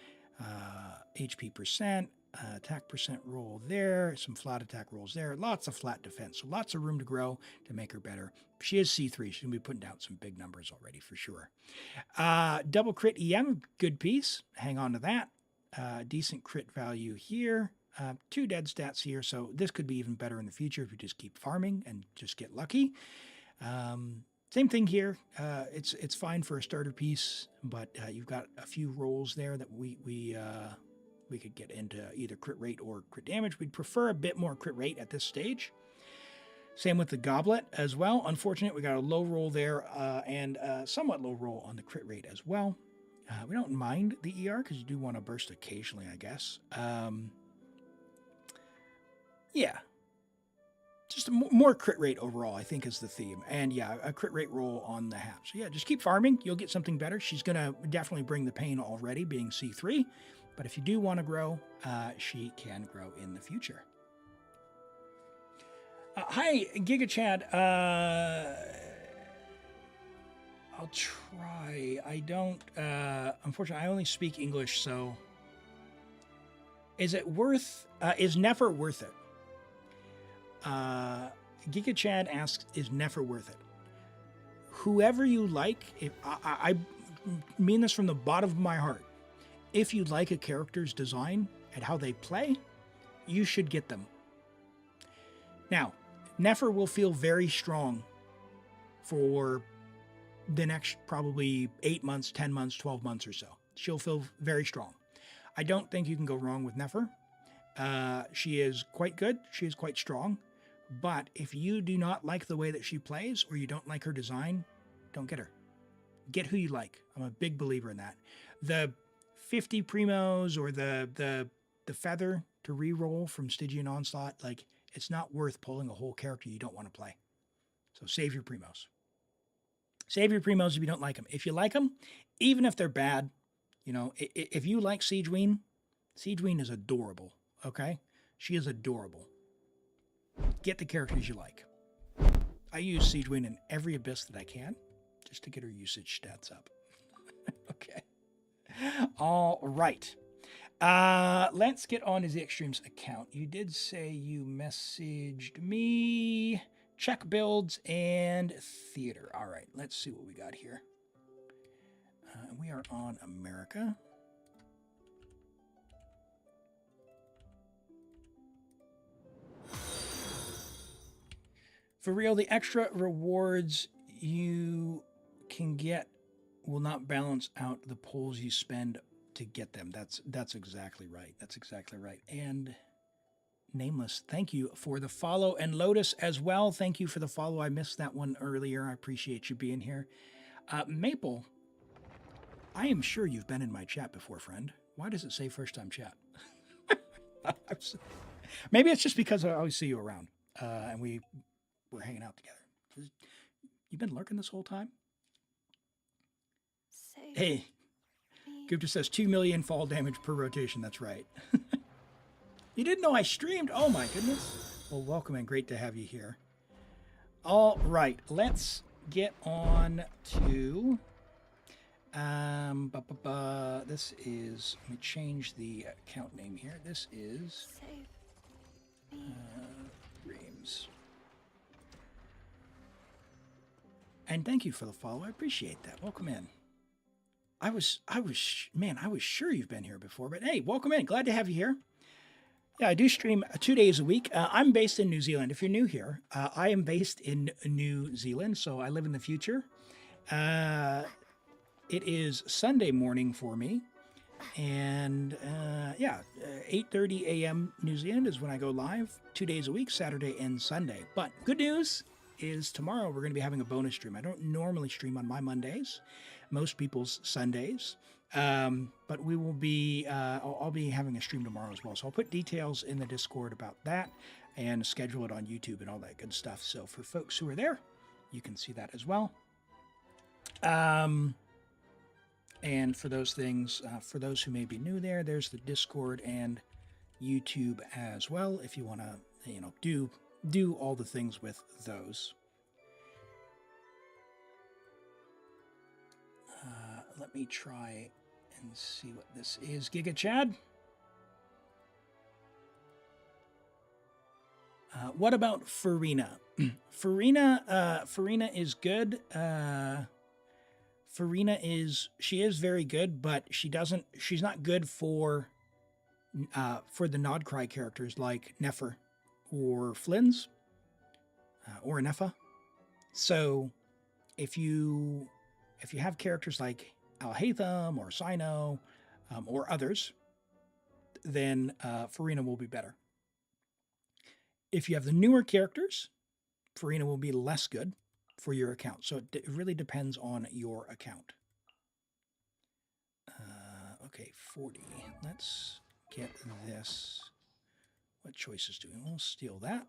HP percent. Attack percent roll there, some flat attack rolls there, lots of flat defense, so lots of room to grow to make her better. She is C3, she's going to be putting down some big numbers already for sure. Double crit EM, good piece, hang on to that. Decent crit value here, 2 dead stats here, so this could be even better in the future if you just keep farming and just get lucky. Same thing here, it's fine for a starter piece, but you've got a few rolls there that we could get into either crit rate or crit damage. We'd prefer a bit more crit rate at this stage. Same with the goblet as well. Unfortunate, we got a low roll there and somewhat low roll on the crit rate as well. We don't mind the ER because you do want to burst occasionally, I guess. Yeah. Just more crit rate overall, I think, is the theme. And yeah, a crit rate roll on the hat. So yeah, just keep farming. You'll get something better. She's going to definitely bring the pain already, being C3. But if you do want to grow, she can grow in the future. Hi, GigaChad. I'll try. I don't, unfortunately, I only speak English, so. Is it worth, is Nefer worth it? GigaChad asks, is Nefer worth it? Whoever you like, if, I mean this from the bottom of my heart. If you like a character's design and how they play, you should get them. Now, Nefer will feel very strong for the next probably 8 months, 10 months, 12 months or so. She'll feel very strong. I don't think you can go wrong with Nefer. She is quite good. She is quite strong. But if you do not like the way that she plays or you don't like her design, don't get her. Get who you like. I'm a big believer in that. The 50 primos or the feather to re-roll from Stygian Onslaught, like, it's not worth pulling a whole character you don't want to play. So save your primos. Save your primos if you don't like them. If you like them, even if they're bad, you know, if you like Siegeween, Siegeween is adorable, okay? She is adorable. Get the characters you like. I use Siegeween in every abyss that I can just to get her usage stats up. Okay. All right. Let's get on to the Extremes account. You did say you messaged me. Check builds and theater. All right, let's see what we got here. We are on America. For real, the extra rewards you can get will not balance out the pulls you spend to get them. That's exactly right. That's exactly right. And Nameless, thank you for the follow. And Lotus as well, thank you for the follow. I missed that one earlier. I appreciate you being here. Maple, I am sure you've been in my chat before, friend. Why does it say first time chat? Maybe it's just because I always see you around and we're hanging out together. You've been lurking this whole time? Hey, Gupta says 2 million fall damage per rotation. That's right. You didn't know I streamed? Oh my goodness. Well, welcome and great to have you here. All right, let's get on to this is, let me change the account name here. This is Reams. And thank you for the follow. I appreciate that. Welcome in. I was sure you've been here before, but hey, welcome in. Glad to have you here. Yeah, I do stream 2 days a week. I'm based in New Zealand. If you're new here, I am based in New Zealand, so I live in the future. It is Sunday morning for me, and 8:30 a.m. New Zealand is when I go live 2 days a week, Saturday and Sunday. But good news is tomorrow we're going to be having a bonus stream. I don't normally stream on my Mondays, most people's Sundays. But we will be, I'll be having a stream tomorrow as well. So I'll put details in the Discord about that and schedule it on YouTube and all that good stuff. So for folks who are there, you can see that as well. And for those things, for those who may be new there, there's the Discord and YouTube as well. If you want to, do all the things with those. Let me try and see what this is. Giga Chad? What about Furina? Furina is good. She is very good, but she's not good for the Nodcry characters like Nefer or Flynn's or Nefa. So if you have characters like Alhaitham or Sino or others, then Furina will be better. If you have the newer characters, Furina will be less good for your account. So it really depends on your account. Okay, 40. Let's get this. What choices do we? We'll steal that.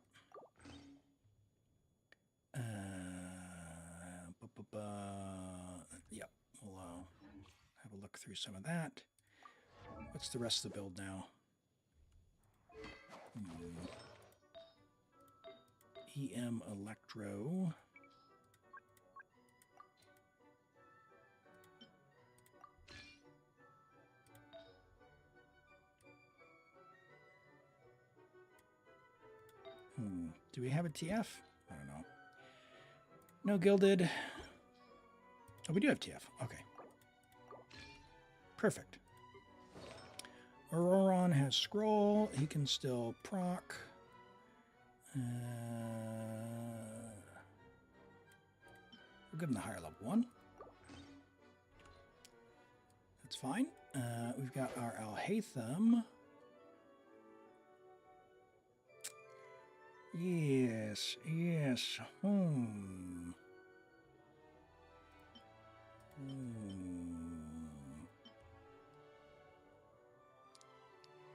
Yep, we'll have a look through some of that. What's the rest of the build now? EM Electro. Do we have a TF? I don't know. No gilded. Oh, we do have TF. Okay. Perfect. Auroron has scroll. He can still proc. We'll give him the higher level one. That's fine. We've got our Alhaitham. Yes.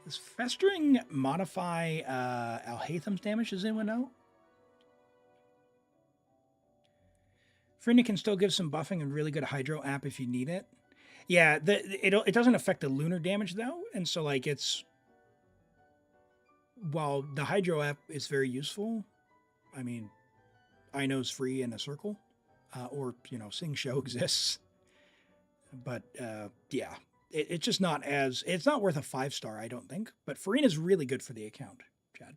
Does Festering modify Alhaitham's damage? Does anyone know? Furina can still give some buffing and really good Hydro app if you need it. Yeah, it doesn't affect the lunar damage though, and so like it's, while the Hydro app is very useful, I mean, I know's free in a circle, or Sing Show exists, but yeah, it's just not as, it's not worth a 5-star, I don't think. But Furina's really good for the account, Chad.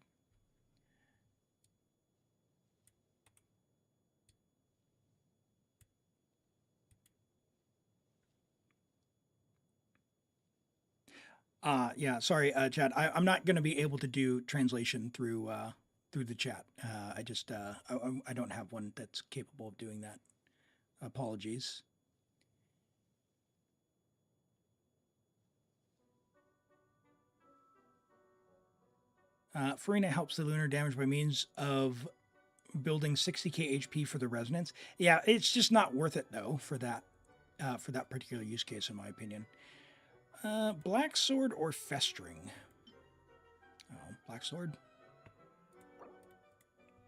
Yeah, sorry, Chad. I'm not going to be able to do translation through the chat. I just I don't have one that's capable of doing that. Apologies. Furina helps the lunar damage by means of building 60k HP for the resonance. Yeah, it's just not worth it though for that particular use case, in my opinion. Black Sword or Festering? Oh, Black Sword?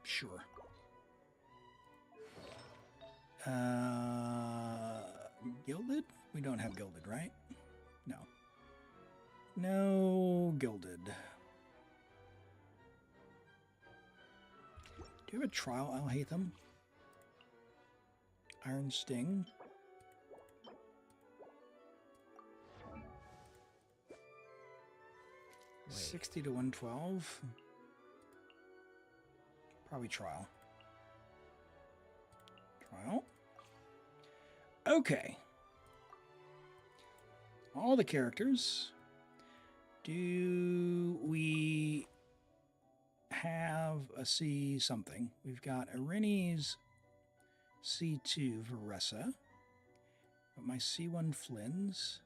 Sure. Gilded? We don't have Gilded, right? No. No Gilded. Do you have a trial, Alhaitham? Iron Sting. Wait. 60 to 112. Probably trial. Trial. Okay. All the characters. Do we have a C something? We've got Irini's C2 Varesa. But my C1 Flynn's.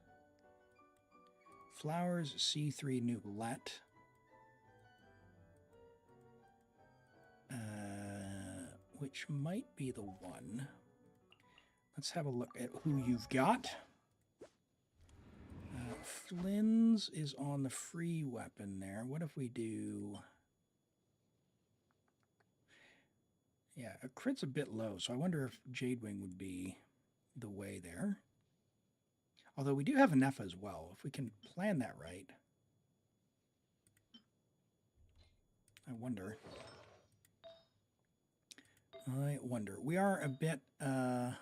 Flowers C3 Neuvillette. Which might be the one. Let's have a look at who you've got. Flynn's is on the free weapon there. What if we do... Yeah, a crit's a bit low, so I wonder if Jadewing would be the way there. Although we do have a Nefer as well, if we can plan that right. I wonder. We are a bit on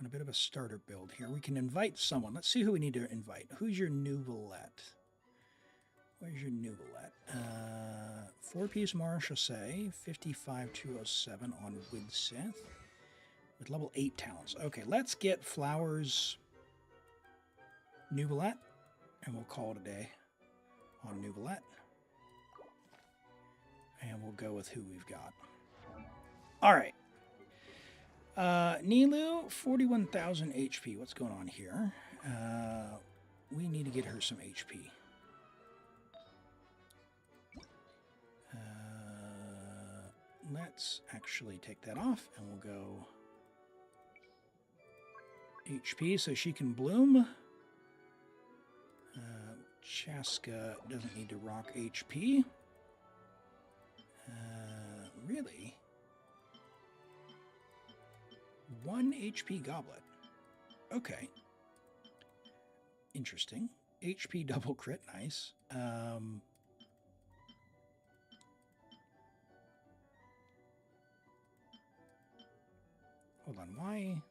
a bit of a starter build here. We can invite someone. Let's see who we need to invite. Who's your Neuvillette? Where's your Neuvillette? 4-piece Marechaussee, 55,207 on Widsith. With level 8 talents. Okay, let's get Flowers Neuvillette, and we'll call it a day on Neuvillette. And we'll go with who we've got. All right. Nilu, 41,000 HP. What's going on here? We need to get her some HP. Let's actually take that off, and we'll go HP so she can bloom. Chaska doesn't need to rock HP. Really? 1 HP goblet. Okay. Interesting. HP double crit, nice. Hold on, why?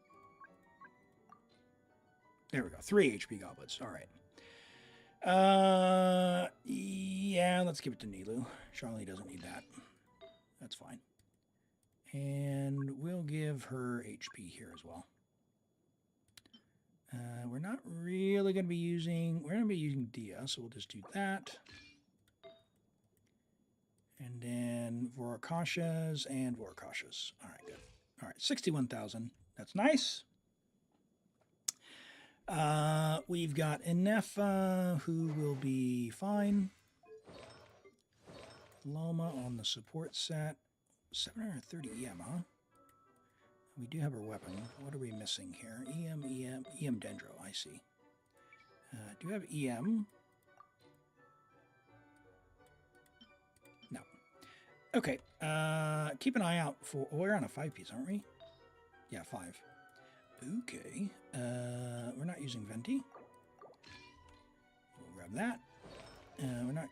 There we go. 3 HP goblets. All right. Yeah, let's give it to Nilu. Charlie doesn't need that. That's fine. And we'll give her HP here as well. We're not really going to be using... We're going to be using Dia, so we'll just do that. And then Vorakashas and Vorakashas. All right, good. All right, 61,000. That's nice. We've got Nefer, who will be fine. Loma on the support set. 730 EM, huh? We do have her weapon. What are we missing here? EM Dendro, I see. Do you have EM? No. Okay, keep an eye out for... Oh, we're on a 5-piece, aren't we? Yeah, 5. Okay. We're not using Venti. We'll grab that. We're not...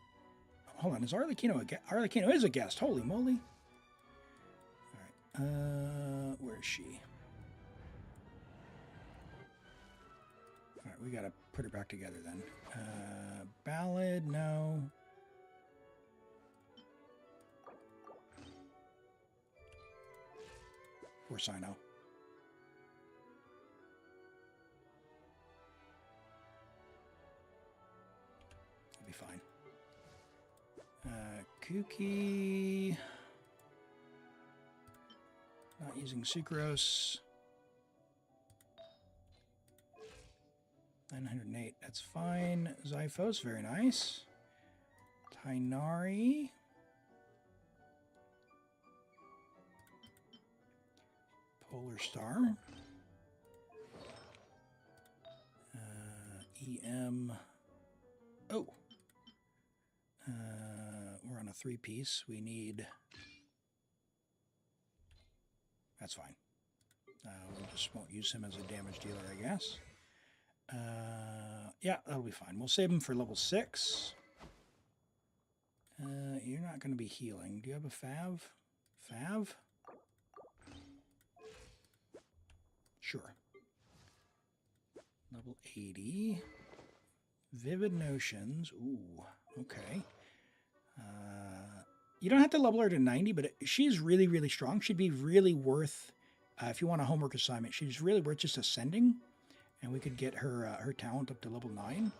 Hold on, is Arlecchino a guest? Arlecchino is a guest. Holy moly. All right. Where is she? All right, we got to put her back together then. Ballad, no. Orsino. Be fine. Kuki. Not using sucrose. 908. That's fine. Zyphos, very nice. Tainari. Polar Star. EM. Oh. We're on a 3-piece. We need... That's fine. We just won't use him as a damage dealer, I guess. Yeah, that'll be fine. We'll save him for level 6. You're not going to be healing. Do you have a Fav? Fav? Sure. Level 80. Vivid Notions. Ooh, okay. You don't have to level her to 90, but she's really, really strong. She'd be really worth, if you want a homework assignment, she's really worth just ascending. And we could get her her talent up to level 9.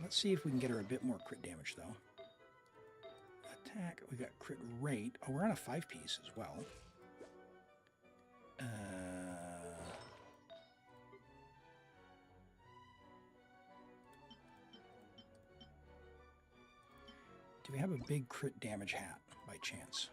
Let's see if we can get her a bit more crit damage, though. Attack, we got crit rate. Oh, we're on a 5-piece as well. Do we have a big crit damage hat by chance?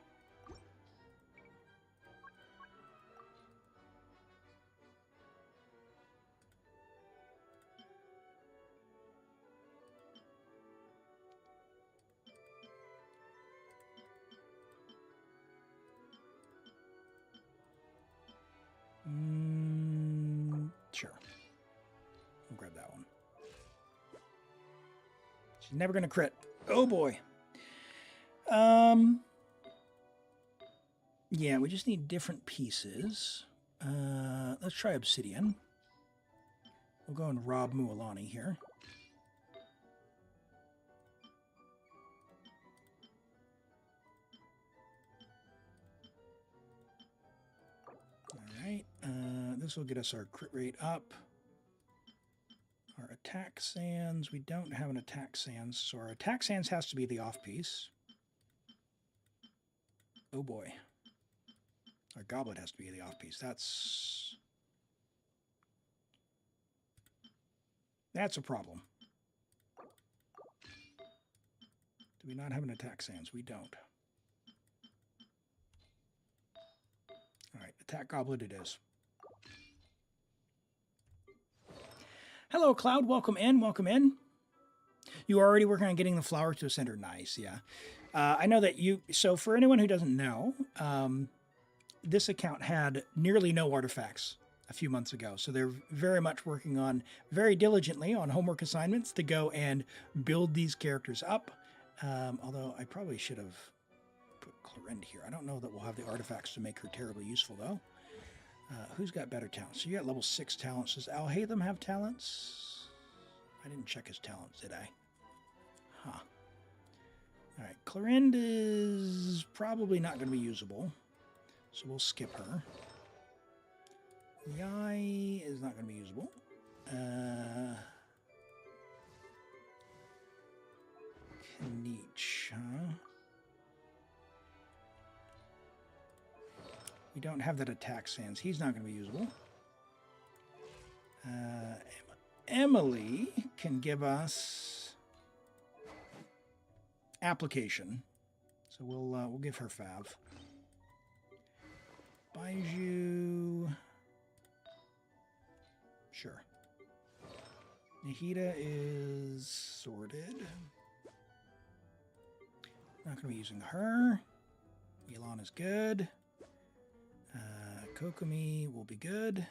Sure. We'll grab that one. She's never going to crit. Oh boy. Yeah, we just need different pieces. Let's try obsidian. We'll go and rob Mualani here. Alright, this will get us our crit rate up. Our attack sands, we don't have an attack sands, so our attack sands has to be the off piece. Oh boy. Our goblet has to be the off piece. That's a problem. Do we not have an attack sands? We don't. Alright, attack goblet it is. Hello, Cloud. Welcome in. Welcome in. You are already working on getting the flower to a center. Nice, yeah. I know that you... So for anyone who doesn't know, this account had nearly no artifacts a few months ago. So they're very much working on, very diligently, on homework assignments to go and build these characters up. Although I probably should have put Clorinde here. I don't know that we'll have the artifacts to make her terribly useful, though. Who's got better talents? So you got level 6 talents. Does Alhaitham have talents? I didn't check his talents, did I? Huh. Alright, Clorinde is probably not going to be usable. So we'll skip her. Yai is not going to be usable. Kinich, huh? We don't have that attack sands. He's not going to be usable. Emily can give us application. So we'll give her Fav. Baiju. Sure. Nahida is sorted. Not going to be using her. Elon is good. Kokomi will be good.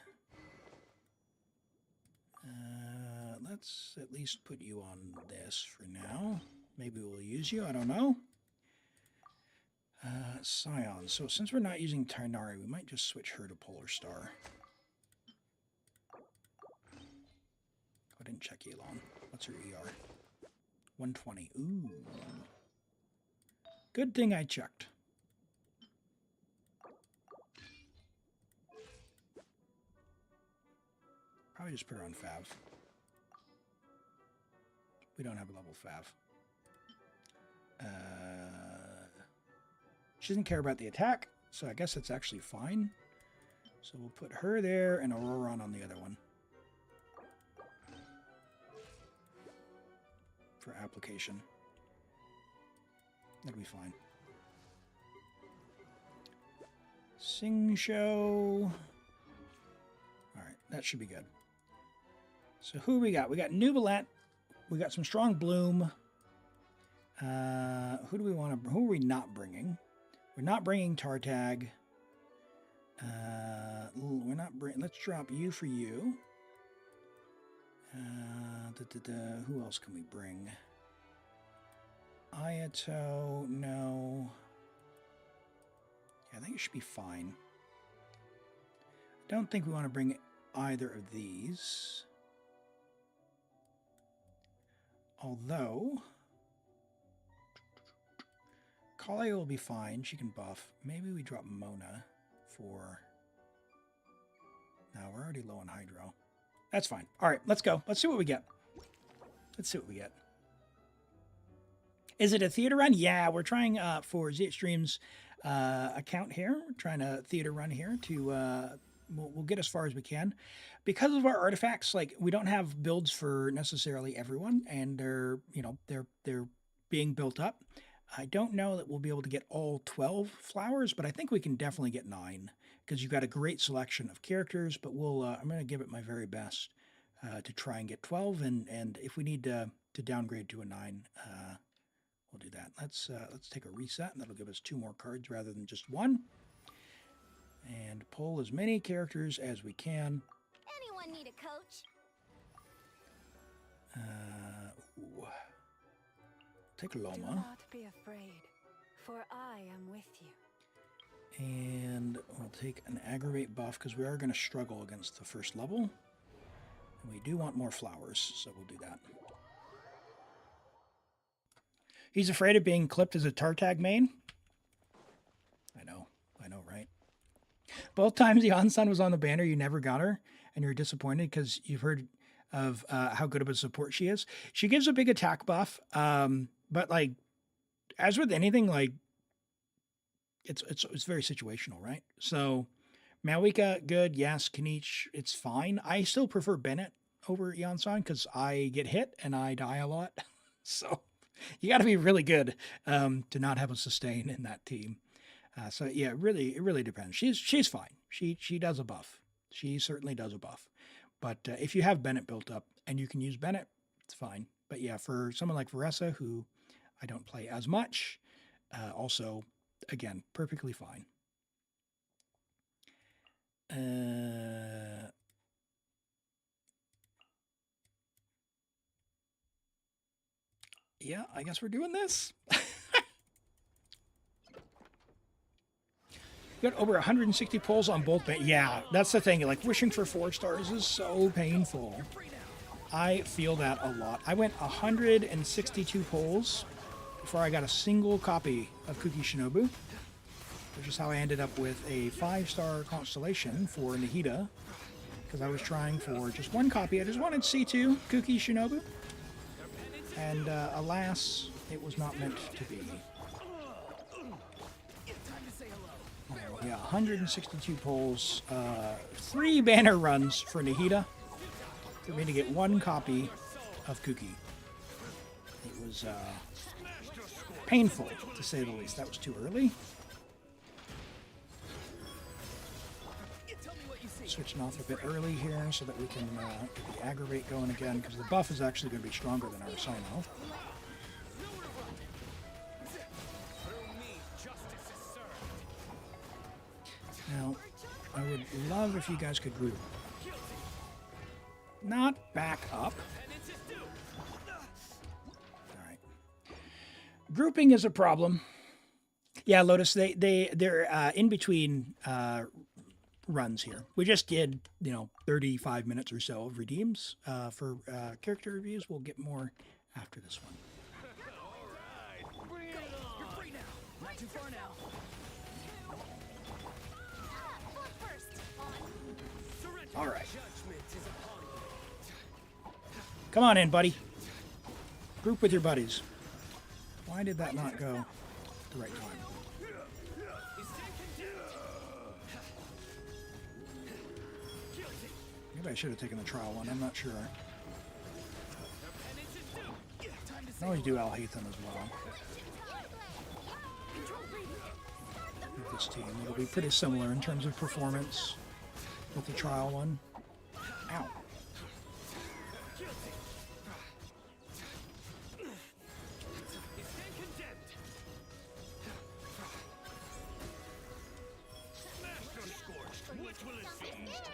Let's at least put you on this for now. Maybe we'll use you, I don't know. Scion. So since we're not using Tarnari, we might just switch her to Polar Star. I didn't check Elon. What's her ER? 120. Ooh. Good thing I checked. Probably just put her on Fav. We don't have a level Fav. She doesn't care about the attack, so I guess that's actually fine. So we'll put her there and Auroron on the other one. For application. That'll be fine. Sing show. Alright, that should be good. So who we got? We got Neuvillette. We got some strong bloom. Who do we want to... Who are we not bringing? We're not bringing Tartag. We're not bringing... Let's drop you for you. Who else can we bring? Ayato, no. I think it should be fine. Don't think we want to bring either of these. Although, Kale will be fine. She can buff. Maybe we drop Mona for... No, we're already low on Hydro. That's fine. All right, let's go. Let's see what we get. Let's see what we get. Is it a theater run? Yeah, we're trying for Z Extreme's account here. We're trying a theater run here to... We'll get as far as we can. Because of our artifacts, like, we don't have builds for necessarily everyone, and they're, you know, they're being built up. I don't know that we'll be able to get all 12 flowers, but I think we can definitely get 9, because you've got a great selection of characters, but we'll, I'm going to give it my very best to try and get 12, and if we need to downgrade to a 9, we'll do that. Let's take a reset, and that'll give us 2 more cards rather than just 1. And pull as many characters as we can. Anyone need a coach? Ooh. Take Loma. Do not be afraid, for I am with you. And we'll take an aggravate buff because we are going to struggle against the first level. And we do want more flowers, so we'll do that. He's afraid of being clipped as a Tartag main. I know, right? Both times the Onsun was on the banner, you never got her, and you're disappointed because you've heard of how good of a support she is. She gives a big attack buff, but like, as with anything, like, it's very situational, right? So, Malika, good, yes. Kinich, it's fine. I still prefer Bennett over Onsun because I get hit and I die a lot. So, you got to be really good to not have a sustain in that team. So yeah, it really depends. She's fine. She does a buff. She certainly does a buff. But if you have Bennett built up and you can use Bennett, it's fine. But yeah, for someone like Varesa, who I don't play as much, also, again, perfectly fine. Yeah, I guess we're doing this. We got over 160 pulls on both. Yeah, that's the thing. Like, wishing for 4 stars is so painful. I feel that a lot. I went 162 pulls before I got a single copy of Kuki Shinobu, which is how I ended up with a 5-star constellation for Nahida, because I was trying for just 1 copy. I just wanted C2 Kuki Shinobu, and alas, it was not meant to be. Yeah, 162 pulls, 3 banner runs for Nahida for me to get 1 copy of Kuki. It was painful, to say the least. That was too early. Switching off a bit early here so that we can get the aggravate going again, because the buff is actually going to be stronger than our Sino. Now, I would love if you guys could group. Not back up. Alright. Grouping is a problem. Yeah, Lotus, they're in between runs here. We just did, 35 minutes or so of redeems for character reviews. We'll get more after this one. Alright, bring it on. You're free now. Not too far now. All right. Come on in, buddy. Group with your buddies. Why did that not go at the right time? Maybe I should have taken the trial one. I'm not sure. I can always do Al-Haytham as well. With this team, it'll be pretty similar in terms of performance with the trial one. Ow.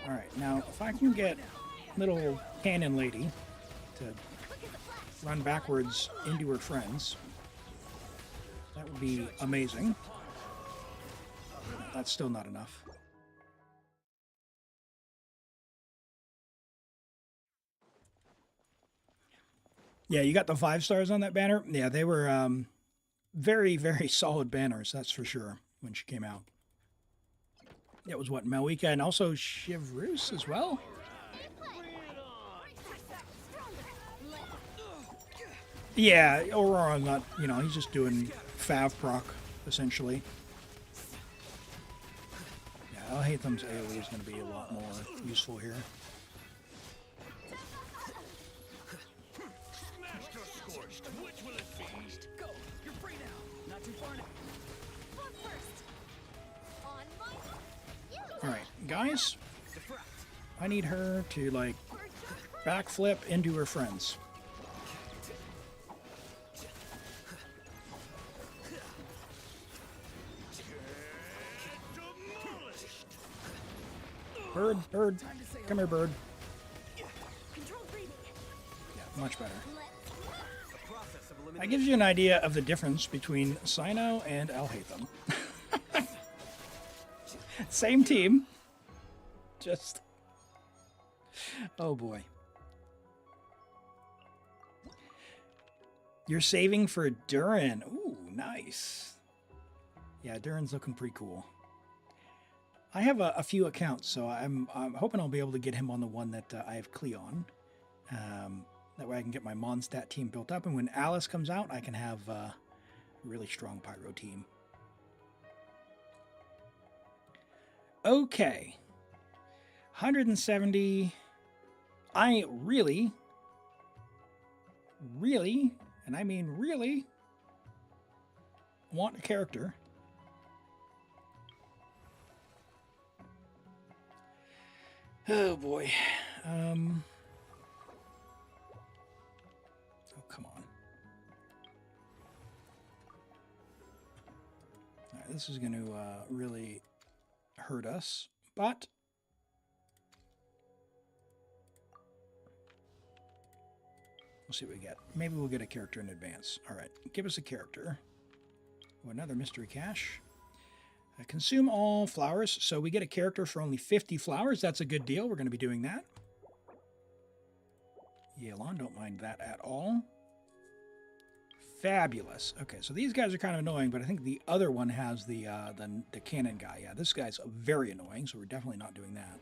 Alright, now if I can get little cannon lady to run backwards into her friends, that would be amazing. that's still not enough. Yeah, you got the 5 stars on that banner. Yeah, they were very, very solid banners, that's for sure, when she came out. It was what, Malika and also Chivrus as well? Yeah, Aurora not, you know, he's just doing Fav proc, essentially. Yeah, Alhaitham's AoE is going to be a lot more useful here. Alright, guys, I need her to, like, backflip into her friends. Bird, bird, come here, bird. Yeah, much better. That gives you an idea of the difference between Cyno and Alhaitham. Same team. Just... oh boy. You're saving for Durin. Ooh, nice. Yeah, Durin's looking pretty cool. I have a few accounts, so I'm hoping I'll be able to get him on the one that I have Cleon. That way I can get my Mondstadt team built up, and when Alice comes out, I can have a really strong Pyro team. Okay. 170. I really, and I mean really, want a character. Oh boy. Oh, come on. All right, this is going to really hurt us, but we'll see what we get. Maybe we'll get a character in advance. All right, give us a character. Oh, another mystery cache. Consume all flowers, so we get a character for only 50 flowers. That's a good deal. We're going to be doing that. Yelan, don't mind that at all. Fabulous. Okay, so these guys are kind of annoying, but I think the other one has the cannon guy. Yeah, this guy's very annoying, so we're definitely not doing that.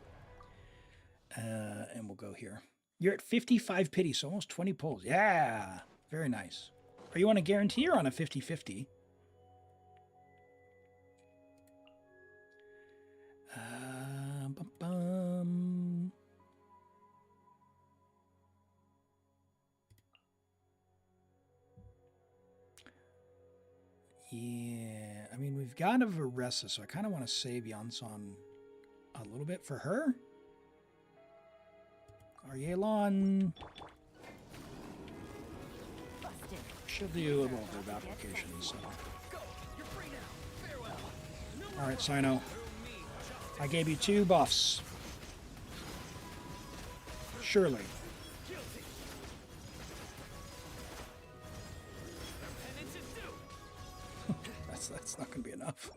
And we'll go here. You're at 55 pity, so almost 20 pulls. Yeah, very nice. Are you on a guarantee or on a 50-50? Yeah, I mean, we've got a Varesa, so I kind of want to save Yansan a little bit for her. Our Yelan she'll do a little bit of application, so. Alright, Cyno. I gave you 2 buffs. Surely. That's not going to be enough.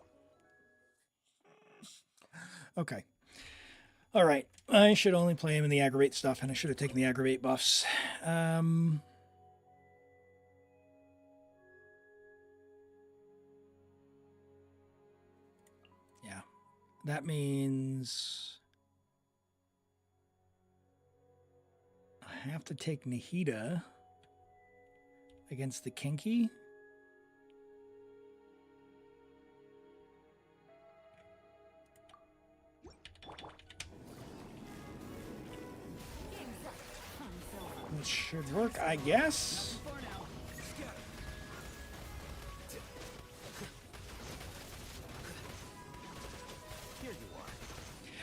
Okay. Alright. I should only play him in the aggravate stuff, and I should have taken the aggravate buffs. Yeah. That means I have to take Nahida against the Kinky. Which should work, I guess.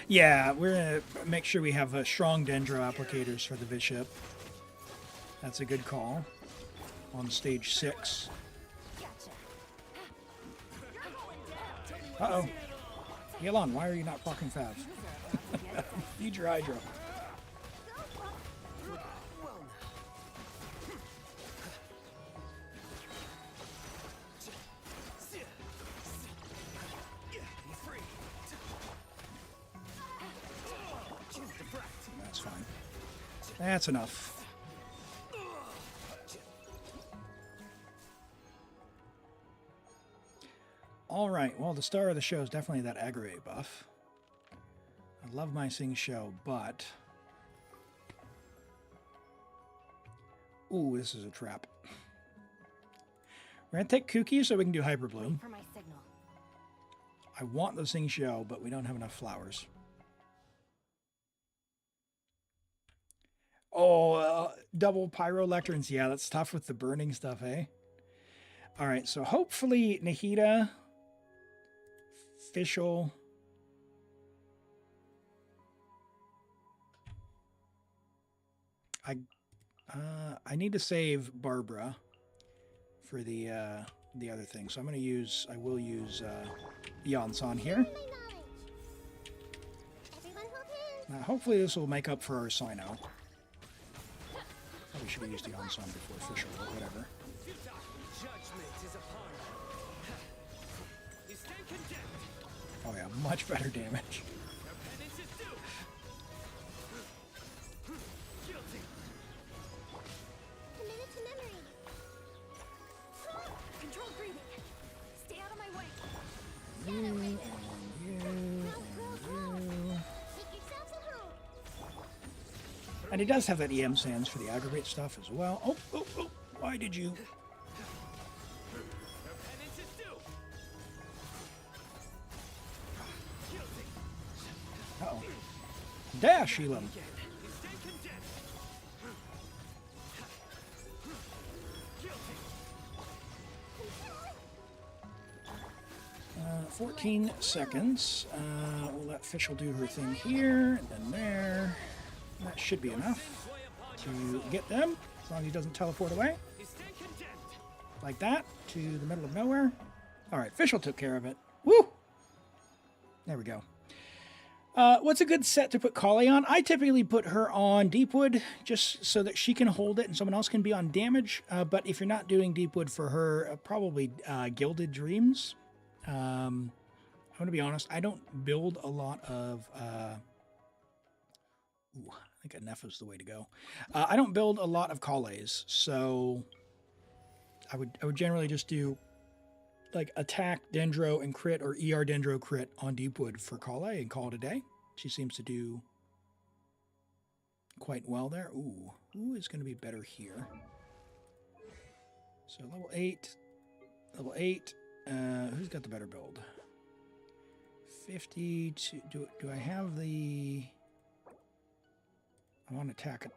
Yeah, we're going to make sure we have strong Dendro applicators for the bishop. That's a good call. On stage 6. Uh-oh. Yelan, why are you not proccing Fav? Feed your Hydra. That's enough. All right, well, the star of the show is definitely that aggravate buff. I love my Sing show, but... Ooh, this is a trap. We're going to take Kooky so we can do Hyper Bloom. For my signal. I want the Sing show, but we don't have enough flowers. Oh, double Pyro Lecterns. Yeah, that's tough with the burning stuff, eh? All right, so hopefully Nahida, Fischl... I need to save Barbara for the other thing, so I will use Yansan here. Hopefully this will make up for our Sino. Probably should have used the Yansan before Fischl, but whatever. Oh yeah, much better damage. 'em. And he does have that EM sands for the aggravate stuff as well. Oh, why did you? Uh-oh. Dash, Elim. 14 seconds. We'll let Fischl do her thing here, and then there. That should be enough to get them, as long as he doesn't teleport away. Like that, to the middle of nowhere. Alright, Fischl took care of it. Woo! There we go. What's a good set to put Kali on? I typically put her on Deepwood, just so that she can hold it and someone else can be on damage. But if you're not doing Deepwood for her, probably Gilded Dreams. I'm going to be honest, I don't build a lot of... I think a Nefer is the way to go. I don't build a lot of Kales, so I would generally just do like attack Dendro and crit, or ER Dendro crit on Deepwood for Kale and call it a day. She seems to do quite well there. Ooh is going to be better here. So level 8. Who's got the better build? 52. Do I have the... I want attack.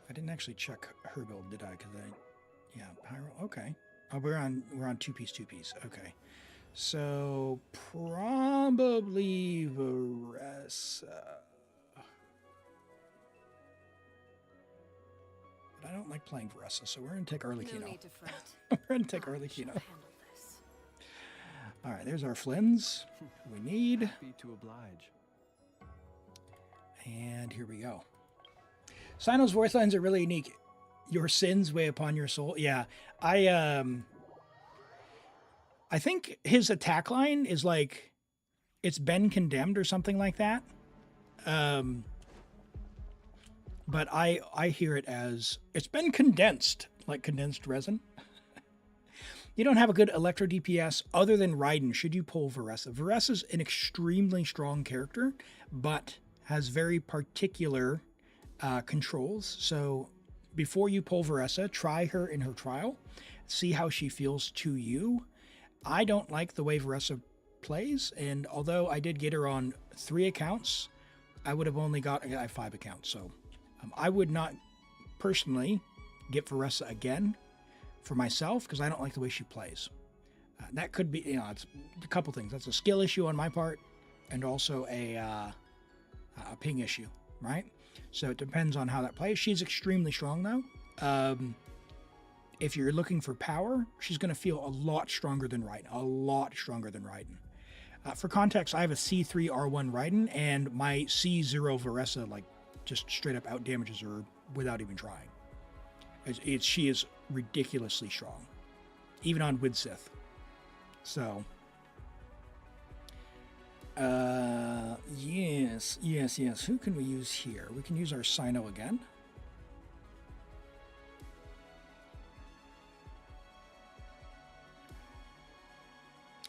I didn't actually check her build, did I? Yeah, Pyro. Okay. Oh, we're on 2-piece. Okay. So probably Varesa. But I don't like playing Varesa, so we're gonna take early Kino. No need to fret. We're gonna take early Kino. All right, there's our Flins. We need. Happy to oblige. And here we go. Sino's voice lines are really unique. Your sins weigh upon your soul. Yeah, I think his attack line is like, it's been condemned or something like that. But I hear it as, it's been condensed, like condensed resin. You don't have a good Electro DPS other than Raiden should you pull Varesa. Varesa's an extremely strong character, but has very particular controls. So before you pull Varesa, try her in her trial. See how she feels to you. I don't like the way Varesa plays, and although I did get her on 3 accounts, I would have only got... I have 5 accounts, so I would not personally get Varesa again for myself, because I don't like the way she plays. That could be, it's a couple things. That's a skill issue on my part, and also a ping issue, right? So it depends on how that plays. She's extremely strong, though. If you're looking for power, she's going to feel a lot stronger than Raiden. A lot stronger than Raiden. For context, I have a C3 R1 Raiden, and my C0 Varesa, like, just straight up out damages her without even trying. She is ridiculously strong, even on Widsith. So, Yes. Who can we use here? We can use our Sino again.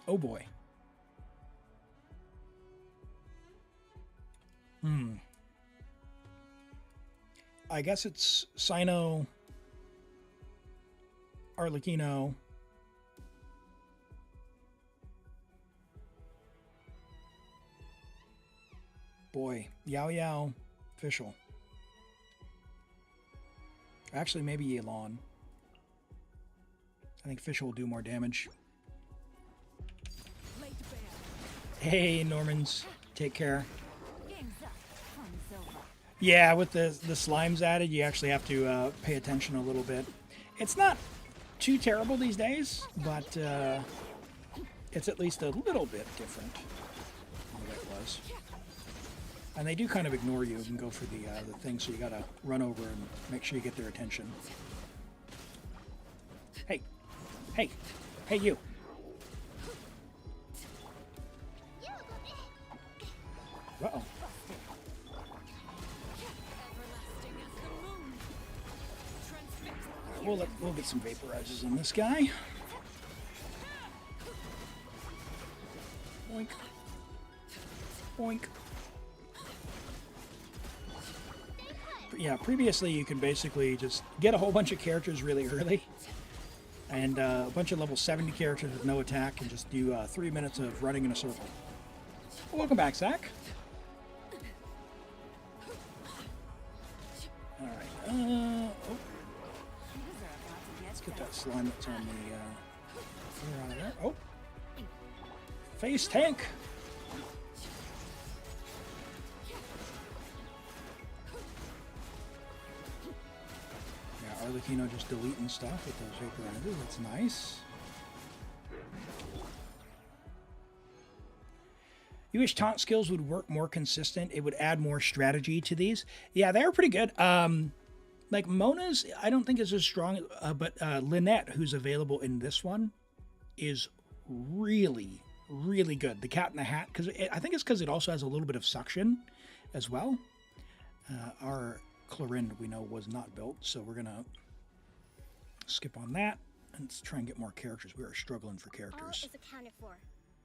Oh boy. I guess it's Sino, Arlecchino. Boy, Yao, Fischl. Actually, maybe Elon. I think Fischl will do more damage. Hey, Normans. Take care. Yeah, with the slimes added, you actually have to pay attention a little bit. It's not too terrible these days, but it's at least a little bit different than the way it was. And they do kind of ignore you and go for the thing, so you gotta run over and make sure you get their attention. Hey, you! Uh-oh. We'll get some vaporizers on this guy. Boink. Boink. Yeah, previously you could basically just get a whole bunch of characters really early and a bunch of level 70 characters with no attack and just do 3 minutes of running in a circle. Welcome back, Zach. Alright, let's get that slime that's on the, clear out of there. Oh! Face tank! Arlecchino just deleting stuff with those vaporizers. That's nice. You wish taunt skills would work more consistent. It would add more strategy to these. Yeah, they're pretty good. Like Mona's, I don't think is as strong, but Lynette, who's available in this one, is really, really good. The Cat in the Hat, because I think it's because it also has a little bit of suction as well. Our Clorinde, we know, was not built, so we're gonna skip on that and let's try and get more characters. We are struggling for characters. All is accounted for.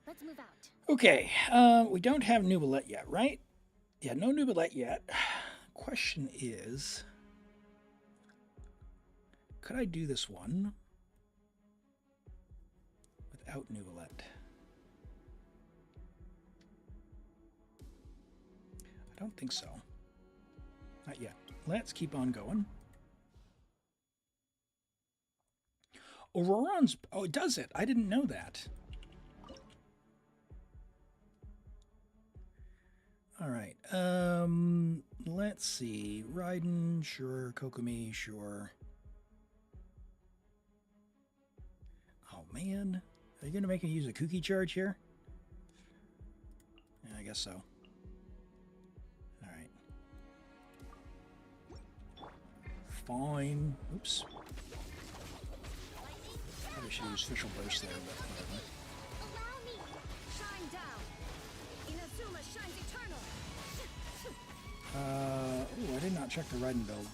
Let's move out. Okay, we don't have Neuvillette yet, right? Yeah, no Neuvillette yet. Question is, could I do this one without Neuvillette? I don't think so. Not yet. Let's keep on going. Auroron's... Oh, it does it. I didn't know that. All right. Let's see. Raiden, sure. Kokomi, sure. Oh, man. Are you going to make me use a cookie charge here? Yeah, I guess so. Fine. Oops. Probably should use Fischl Burst there, but whatever. Allow me. Shine down. Inazuma shines eternal. Oh, I did not check the Raiden build.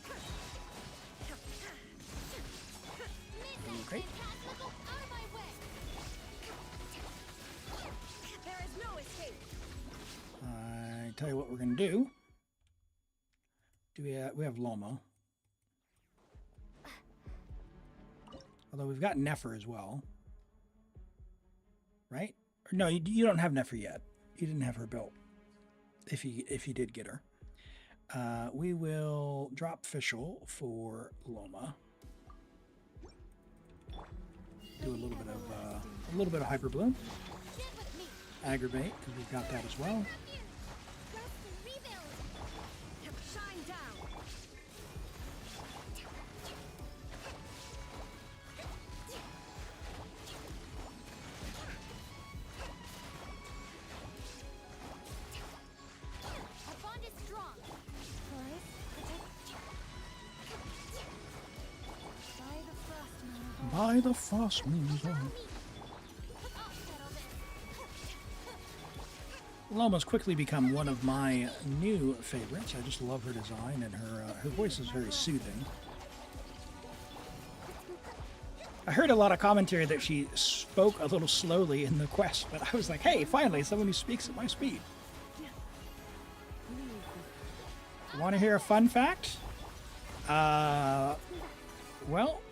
Okay. There is no escape. I tell you what we're gonna do. We have Loma. Although we've got Nefer as well. Right? Or no, you don't have Nefer yet. You didn't have her built. If you did get her. We will drop Fischl for Loma. Do a little bit of Hyper Bloom. Aggravate, because we've got that as well. By the frost moon's on. will almost quickly become one of my new favorites. I just love her design, and her voice is very soothing. I heard a lot of commentary that she spoke a little slowly in the quest, but I was like, hey, finally, someone who speaks at my speed. Want to hear a fun fact? Well,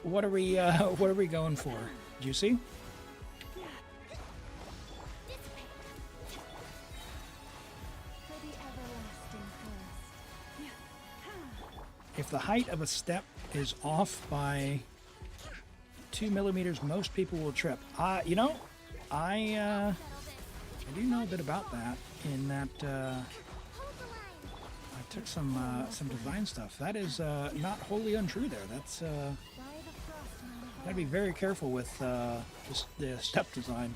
what are we going for? Juicy? If the height of a step is off by 2 millimeters, most people will trip. You know, I do know a bit about that. In that, I took some design stuff. That is not wholly untrue. There, that's gotta be very careful with the step design.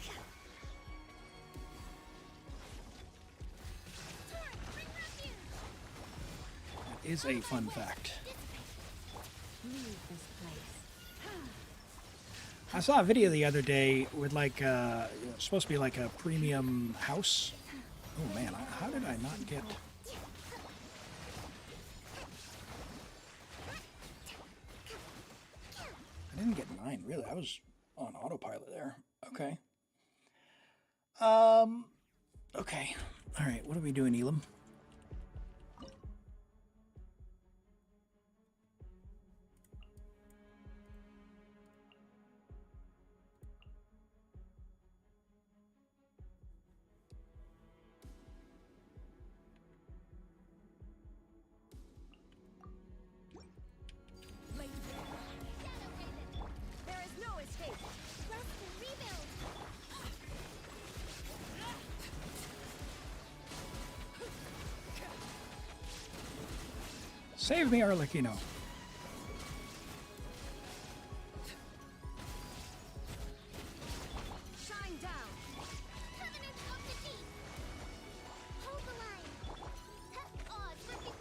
That is a fun fact. I saw a video the other day with like supposed to be like a premium house. Oh man, how did I not get? I didn't get 9 really. I was on autopilot there. Okay. Okay. All right. What are we doing, Elim? Save me, Arlecchino. Shine down. Covenant of the deep. Hold the line. Odds for me.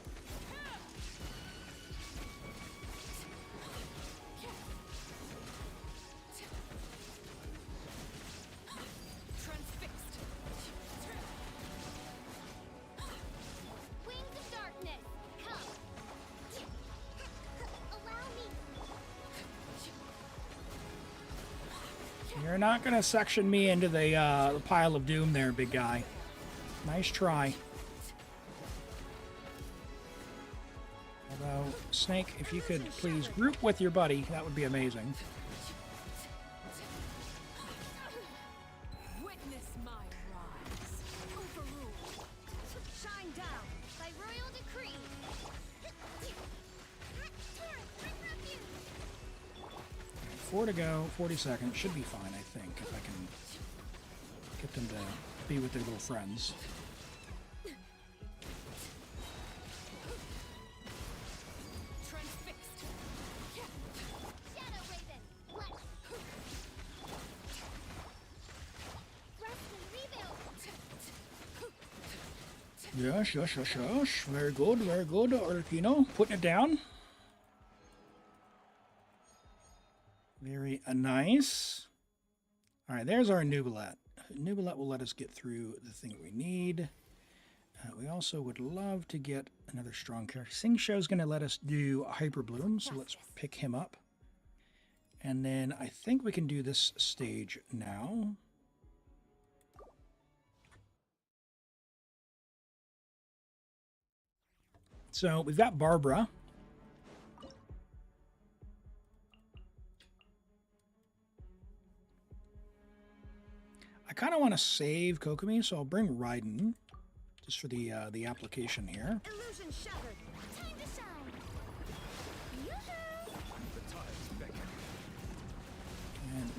Transfixed. Wings of darkness. Come. Allow me. You're not gonna section me into the pile of doom there, big guy. Nice try. Although, Snake, if you could please group with your buddy, that would be amazing. Witness my rise. Overruled. Shine down by royal decree. Bring refuge. 4 to go, 40 seconds. Should be fine, I think, if I can get them to be with their little friends. Transfixed. Shadow Raven. What? Rest and rebuild. Yes, yes, yes, yes. Very good, Arlecchino. Putting it down. Very nice. All right, there's our Neuvillette. Neuvillette will let us get through the thing we need. We also would love to get another strong character. Sing Show's going to let us do Hyper Bloom, so let's pick him up. And then I think we can do this stage now. So we've got Barbara. I kind of want to save Kokomi, so I'll bring Raiden just for the application here. Illusion shattered. Time to shine. Yoo-hoo! The tide's beckoning. And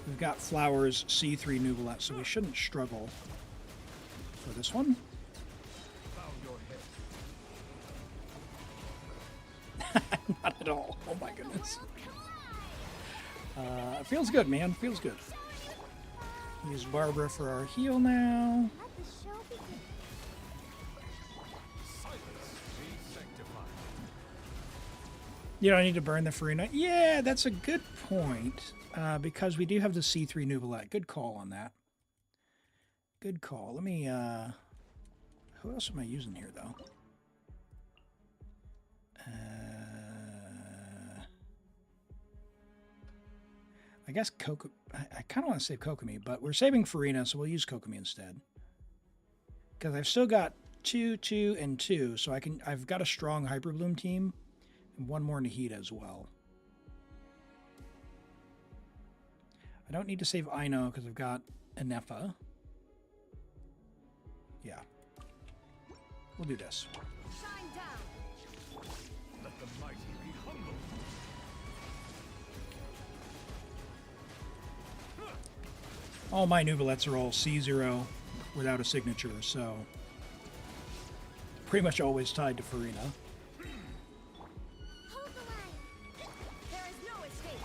we've got Flowers C3 Neuvillette, so we shouldn't struggle for this one. Bow your head. Not at all. Oh my goodness. World collide. Feels good, man. Feels good. Use Barbara for our heal now. Let the show begin. Silence be sanctified. You don't need to burn the Furina. Yeah, that's a good point. Because we do have the C3 Neuvillette. Good call on that. Good call. Let me, who else am I using here, though? I guess Coco... I kind of want to save Kokomi, but we're saving Furina, so we'll use Kokomi instead. Because I've still got 2, 2, and 2, so I've got a strong Hyper Bloom team, and one more Nahida as well. I don't need to save Aino because I've got a Nefer. Yeah. We'll do this. Shine down. Let the mighty be humble. All my Neuvillettes are all C0 without a signature, so pretty much always tied to Furina. Hold the line. There is no escape.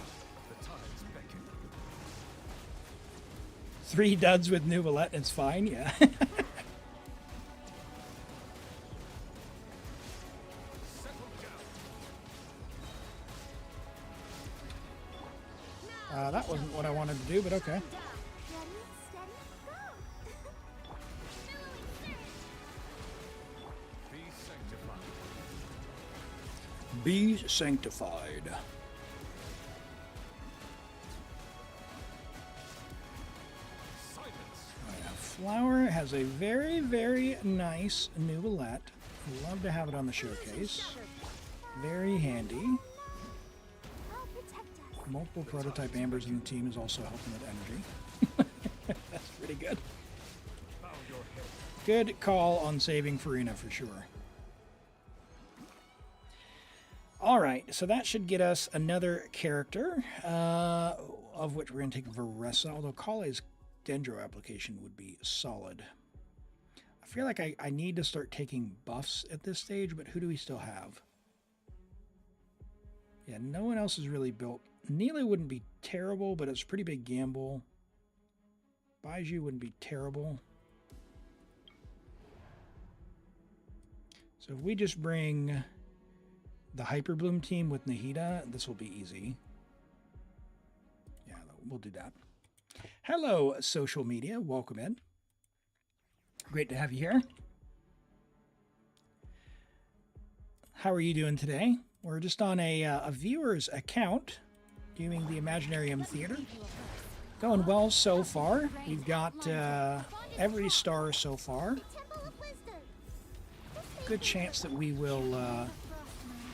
The tides beckon. 3 duds with Neuvillette, it's fine, yeah. Settle down. That wasn't what I wanted to do, but okay. Down. Ready, steady, go. Be sanctified. Be sanctified. Silence. Oh, yeah. Flower has a very, very nice Neuvillette. Love to have it on the showcase. Very handy. I'll protect us. Multiple prototype ambers in the team is also helping with energy. That's pretty good. Bow your head. Good call on saving Furina for sure. All right, so that should get us another character, of which we're going to take Varesa, although Kale's Dendro application would be solid. I feel like I need to start taking buffs at this stage, but who do we still have? Yeah, no one else is really built. Neela wouldn't be terrible, but it's a pretty big gamble. Baiju wouldn't be terrible. So if we just bring the Hyper Bloom team with Nahida, this will be easy. Yeah, we'll do that. Hello, social media. Welcome in. Great to have you here. How are you doing today? We're just on a viewer's account doing the Imaginarium Theater. Going well so far. We've got every star so far. Temple of Wisdom. Good chance that we will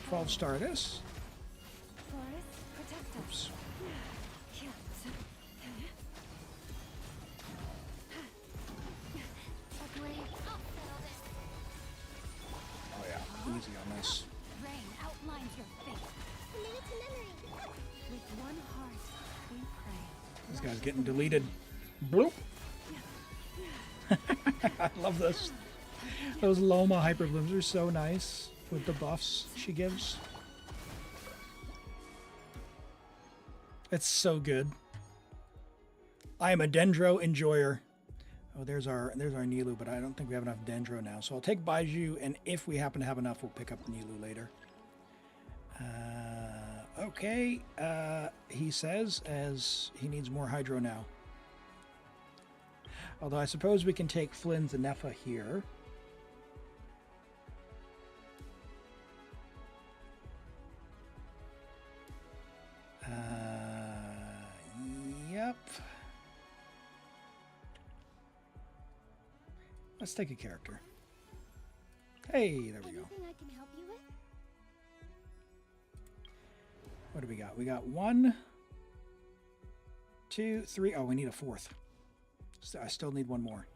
12-star this. Forest, protect us. Oops. Oh yeah, easy on this. Rain outlines your fate. Commit it to memory. With one heart, we pray. This guy's getting deleted. Bloop. I love this. Those Loma Hyper Blooms are so nice with the buffs she gives. It's so good. I am a Dendro enjoyer. Oh, there's our Nilu, but I don't think we have enough Dendro now. So I'll take Baiju, and if we happen to have enough, we'll pick up Nilu later. Okay, he says, as he needs more Hydro now. Although I suppose we can take Flynn's and Nefa here. Yep. Let's take a character. Hey, there we go. Anything I can help you with? What do we got? We got 1, 2, 3. Oh, we need a 4th. I still need one more.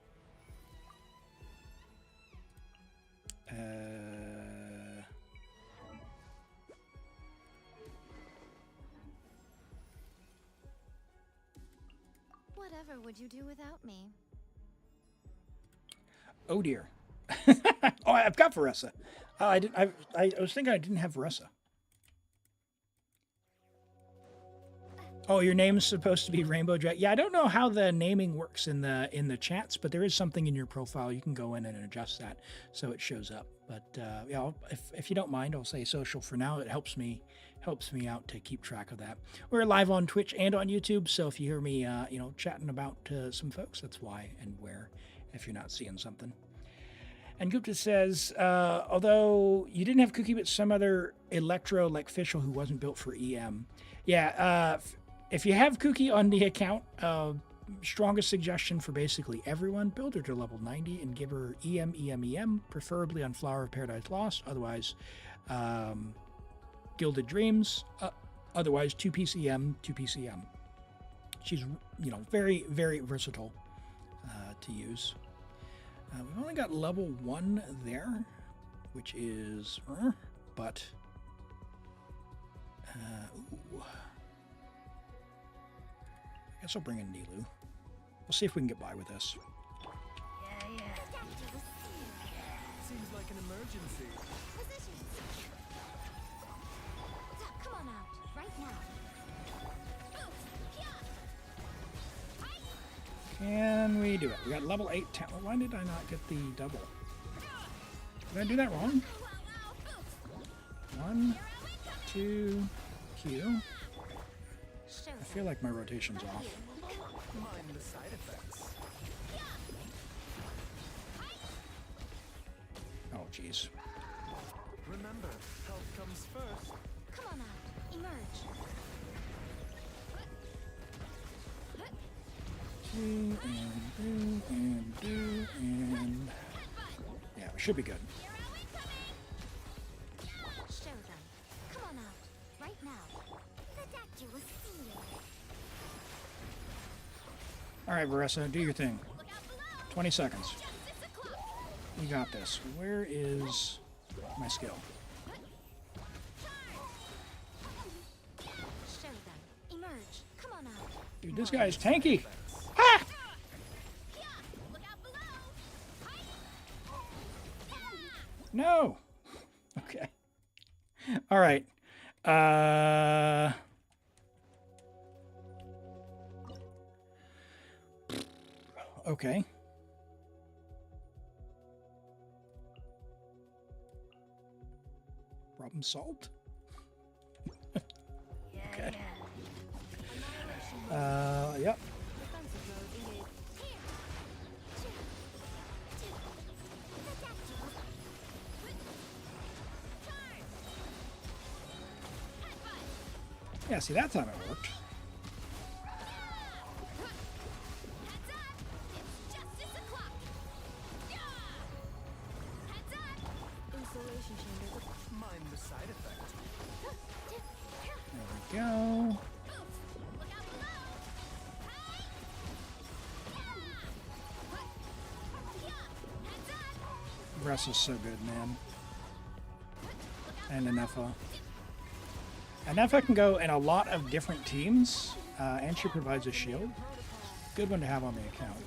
Whatever would you do without me? Oh dear. Oh, I've got Varesa. Oh, I was thinking I didn't have Varesa. Oh, your name's supposed to be Rainbow Jack. Yeah, I don't know how the naming works in the chats, but there is something in your profile. You can go in and adjust that so it shows up. But yeah, if you don't mind, I'll say social for now. It helps me out to keep track of that. We're live on Twitch and on YouTube, so if you hear me, chatting about some folks, that's why and where if you're not seeing something. And Gupta says, although you didn't have Cookie, but some other Electro like Fischl who wasn't built for EM. Yeah, if you have Cookie on the account, strongest suggestion for basically everyone, build her to level 90 and give her EM, preferably on Flower of Paradise Lost, otherwise Gilded Dreams, otherwise 2-piece EM, 2-piece EM. She's, very, very versatile to use. We've only got level 1 there, which is, but, ooh. I guess I'll bring in Nilu. We'll see if we can get by with this. Seems like an emergency. Come on out, right now. Can we do it? We got level 8 talent. Why did I not get the double? Did I do that wrong? 1, 2, Q. I feel like my rotation's off. Mind the side effects. Oh, jeez. Remember, health comes first. Come on out, emerge. And yeah, we should be good. Show them. Come on out, right now. All right, Varesa, do your thing. 20 seconds. You got this. Where is my skill? Show them. Emerge. Come on out. Dude, this guy's tanky. Ah! No. Okay. All right. Okay. Problem solved. Okay. Yep. Yeah, see, that time it worked. Mind the side effect. There we go. Russ is so good, man. And Nefer. And Nefer can go in a lot of different teams, and she provides a shield. Good one to have on the account.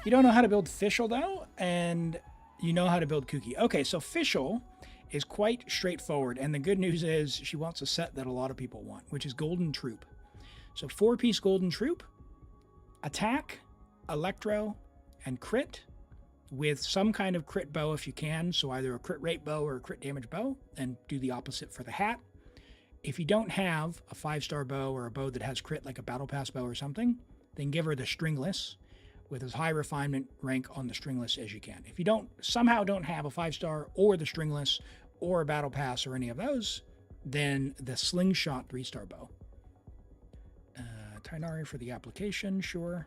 You don't know how to build Fischl, though, and you know how to build Cookie. Okay, so Fischl is quite straightforward, and the good news is she wants a set that a lot of people want, which is Golden Troop. So 4-piece Golden Troop, attack, electro, and crit, with some kind of crit bow if you can, so either a crit rate bow or a crit damage bow, and do the opposite for the hat. If you don't have a 5-star bow or a bow that has crit, like a battle pass bow or something, then give her the stringless, with as high refinement rank on the stringless as you can. If you somehow don't have a 5-star or the stringless or a battle pass or any of those, then the slingshot 3-star bow. Tighnari for the application, sure.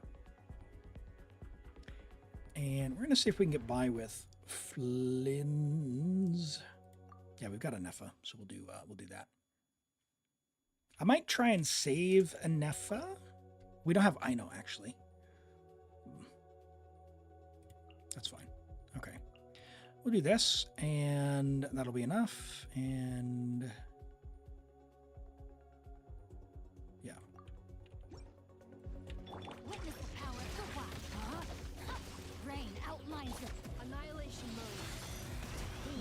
And we're going to see if we can get by with Flins. Yeah, we've got a Nefer, so we'll do that. I might try and save a Nefer. We don't have Ino, actually. That's fine. Okay. We'll do this, and that'll be enough. And yeah. Witness the power of the wild. Rain outlines your annihilation mode.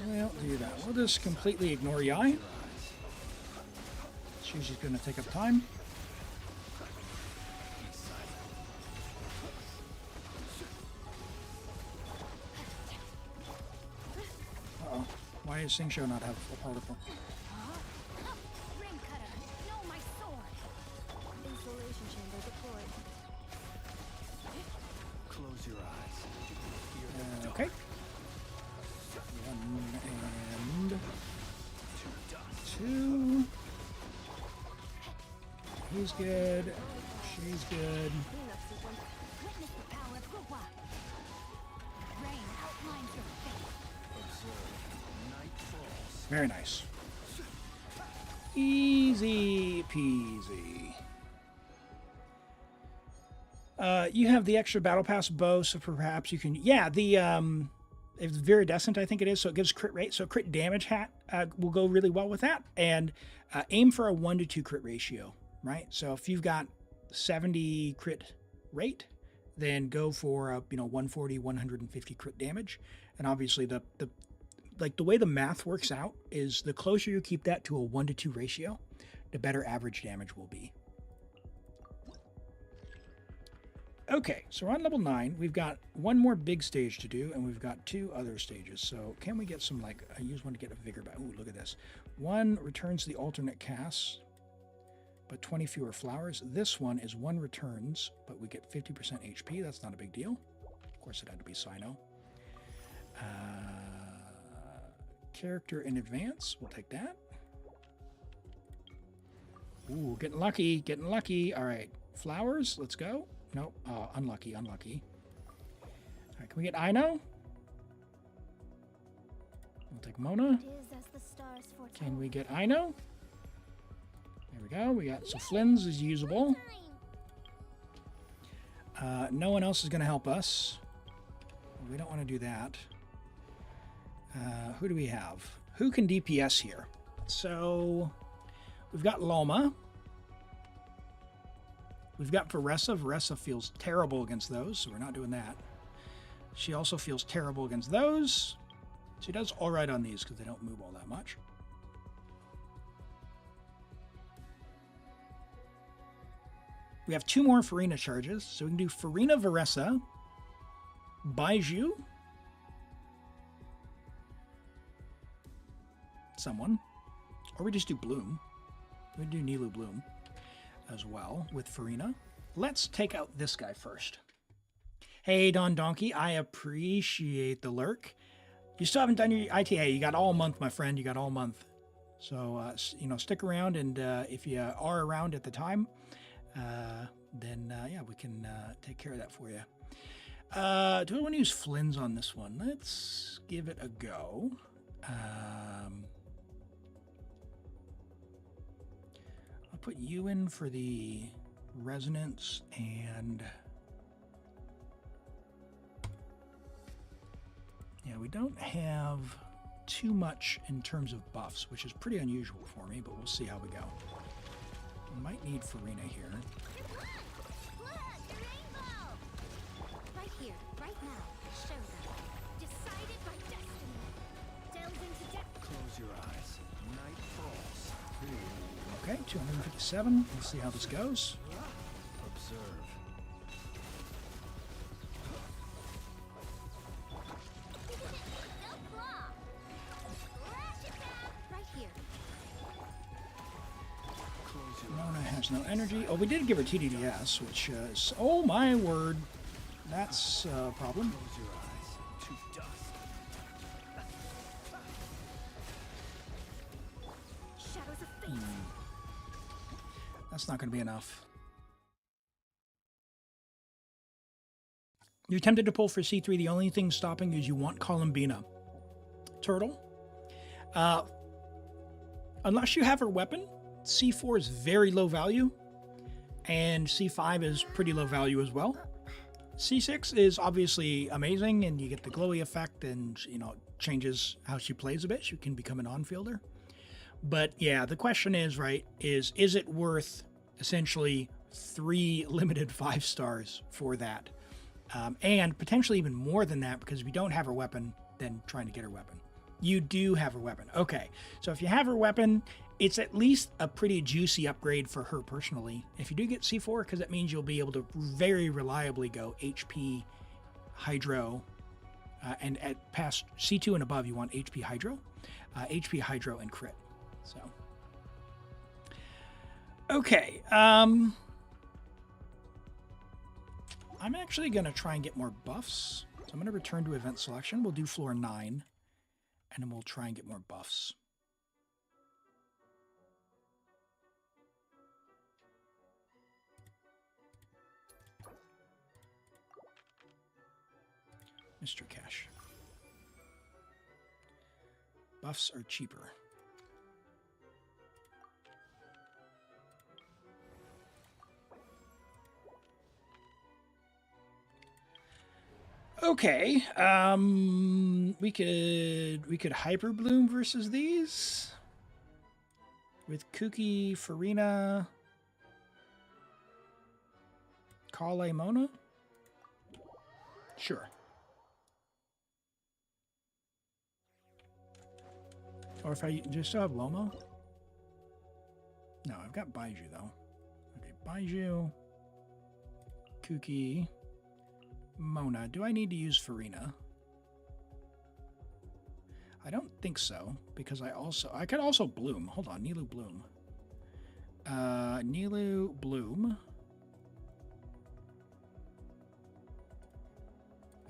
We'll do that. We'll just completely ignore Yai. She's just going to take up time. Uh-oh. Why does Sing Show not have a particle? Ring cutter, know my sword. He's good. She's good. Witness the power of Gua. Rain outlines your face. Night falls. Very nice. Easy peasy. You have the extra battle pass bow, so perhaps you can. Yeah, the it's viridescent, I think it is, so it gives crit rate. So crit damage hat will go really well with that, and aim for a 1-to-2 crit ratio, right? So if you've got 70 crit rate, then go for a 140, 150 crit damage, and obviously the way the math works out is the closer you keep that to a 1-to-2 ratio, the better average damage will be. Okay, so we're on level 9. We've got one more big stage to do, and we've got 2 other stages. So can we get some, I use one to get a vigor back. Ooh, look at this. One returns the alternate cast, but 20 fewer flowers. This one is 1 returns, but we get 50% HP. That's not a big deal. Of course, it had to be Sino. Character in advance. We'll take that. Ooh, getting lucky, getting lucky. All right, flowers. Let's go. Nope. Oh, unlucky, unlucky. All right, can we get Ino? We'll take Mona. Can we get Ino? There we go. We got, so Flynn's is usable. No one else is going to help us. We don't want to do that. Who do we have? Who can DPS here? So we've got Loma. We've got Varesa. Varesa feels terrible against those, so we're not doing that. She also feels terrible against those. She does all right on these because they don't move all that much. We have 2 more Furina charges, so we can do Furina Varesa, Baiju, someone, or we just do Bloom. We do Nilu Bloom as well with Furina. Let's take out this guy first. Hey, Don Donkey, I appreciate the lurk. You still haven't done your ITA. You got all month, my friend. You got all month. So, stick around, and if you are around at the time, then we can take care of that for you. Do I want to use Flynn's on this one? Let's give it a go. I'll put you in for the resonance, and yeah, we don't have too much in terms of buffs, which is pretty unusual for me, but we'll see how we go. We might need Furina here. Right here, right now. Show them. Decided by destiny. Delve into depth. Close your eyes. Night falls. Okay, 257. Let's see how this goes. Observe. Right here. Close your Mona has no energy. Oh, we did give her TDDS, which is, oh my word, that's a problem. Close your eyes. To dust. Shadows of fate. That's not going to be enough. You're tempted to pull for C3. The only thing stopping you is you want Columbina. Turtle. Unless you have her weapon, C4 is very low value, and C5 is pretty low value as well. C6 is obviously amazing, and you get the glowy effect, and it changes how she plays a bit. She can become an on-fielder. But yeah, the question is, right, is it worth essentially 3 limited 5 stars for that? And potentially even more than that, because if you don't have her weapon, then trying to get her weapon. You do have her weapon. Okay, so if you have her weapon, it's at least a pretty juicy upgrade for her personally. If you do get C4, because that means you'll be able to very reliably go HP, Hydro, and at past C2 and above, you want HP Hydro, and crit. So, okay. I'm actually going to try and get more buffs. So I'm going to return to event selection. We'll do floor 9, and then we'll try and get more buffs. Mystery cache. Buffs are cheaper. Okay, we could hyper bloom versus these with Kuki, Furina, Kale, Mona. Sure. Or if I just still have Lomo. No, I've got Baiju though. Okay, Baiju, Kuki. Mona. Do I need to use Furina? I don't think so, because I could also bloom. Hold on, Nilu bloom. Nilu bloom.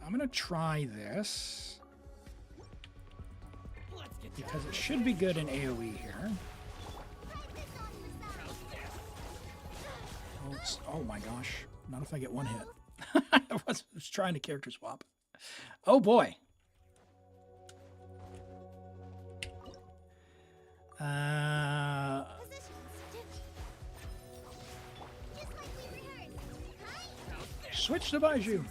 I'm gonna try this because it should be good in AoE here. Oh my gosh! Not if I get one hit. I was trying to character swap. Oh boy. Switch to Baiju.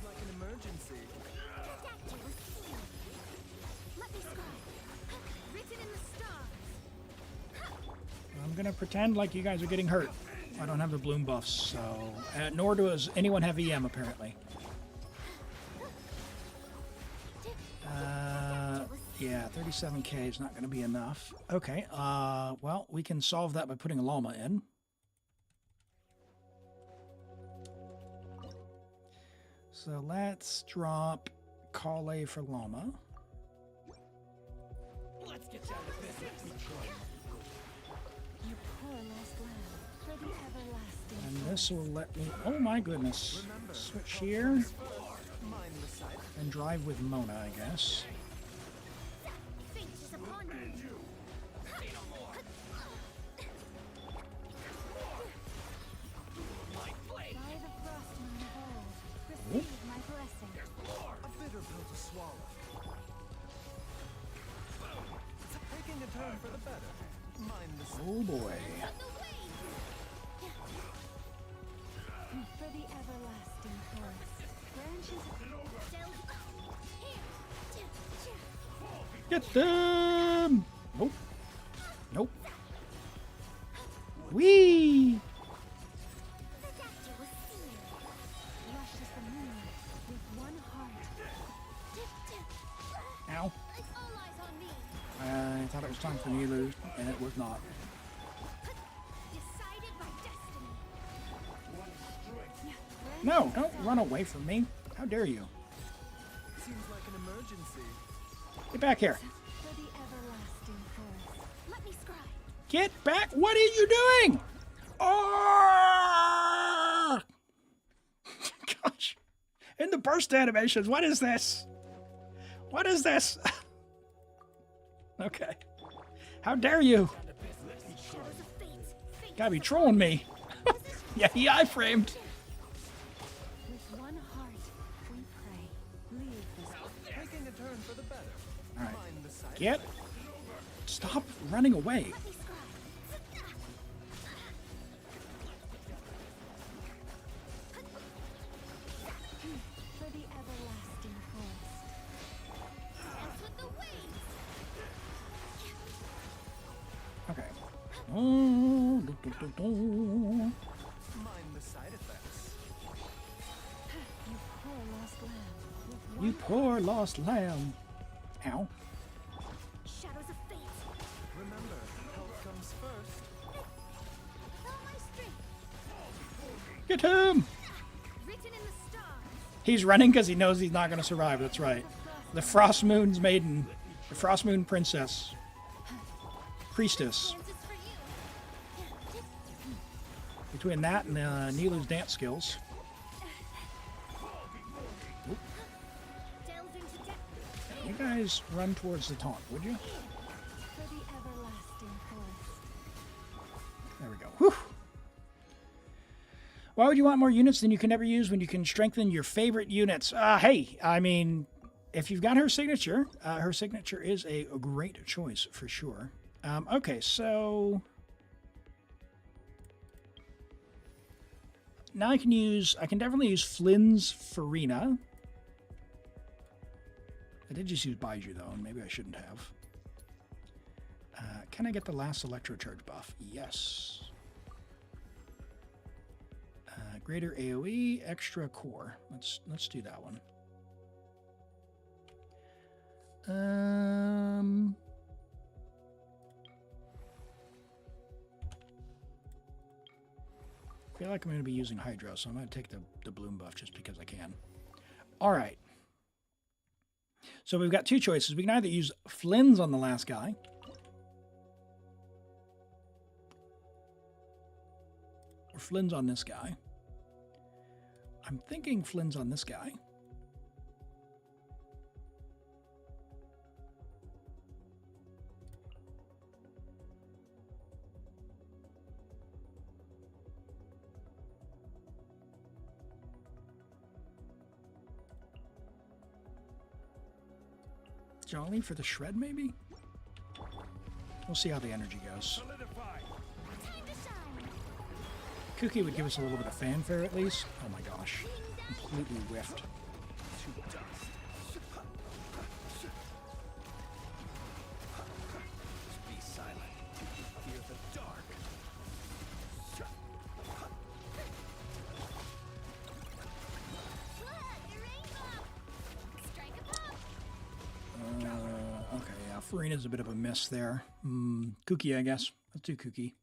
I'm gonna pretend like you guys are getting hurt. I don't have the bloom buffs, so nor does anyone have EM apparently. Yeah, 37k is not going to be enough. Okay, well, we can solve that by putting a llama in. So let's drop Kale for llama. Let's get down to business. You poor lost lamb, for the everlasting. And this will let me... Oh my goodness. Switch here. And drive with Mona, I guess. Oh boy. For the everlasting forest, branches. Get them! Nope. Nope. Whee! Ow. I thought it was time for Nilu, and it was not. No, don't run away from me. How dare you? Seems like an emergency. Get back here. For the everlasting forest. Let me scribe. Get back. What are you doing? Oh! Gosh. In the burst animations, what is this? What is this? Okay. How dare you? Gotta be trolling me. Yeah, he iframed. With one heart, we pray. Leave this. Taking a turn for the better. All right. Mind the side Get. Stop running away. Let me scribe. For the everlasting forest. Dance with the waves. Okay. Oh, do, do, do, do. mind the side effects. You poor lost lamb. With You poor lost lamb. Ow. shadows of fate. Remember, health comes first. All my strength. Get him! Written in the stars. He's running because he knows he's not going to survive. That's right. The Frost Moon's maiden. The Frost Moon princess. Priestess. Dances for you. Between that and Nilu's dance skills. Oop. Delves into depth. You guys run towards the taunt, would you? For the everlasting forest. There we go. Whew. Why would you want more units than you can never use when you can strengthen your favorite units? Hey, I mean, if you've got her signature is a great choice for sure. Okay, so now I can definitely use Flynn's Furina. I did just use Baiju though, and maybe I shouldn't have. Can I get the last electrocharge buff? Yes. Greater AoE, extra core. Let's do that one. I feel like I'm going to be using Hydro, so I'm going to take the bloom buff just because I can. All right. So we've got two choices. We can either use Flynn's on the last guy, or Flynn's on this guy. I'm thinking Flynn's on this guy. Jolly for the shred, maybe? We'll see how the energy goes. Cookie would give us a little bit of fanfare at least. Oh my gosh. Completely whiffed. Be silent. Fear the dark. Okay, yeah, Furina's a bit of a miss there. Cookie, I guess. Let's do Cookie.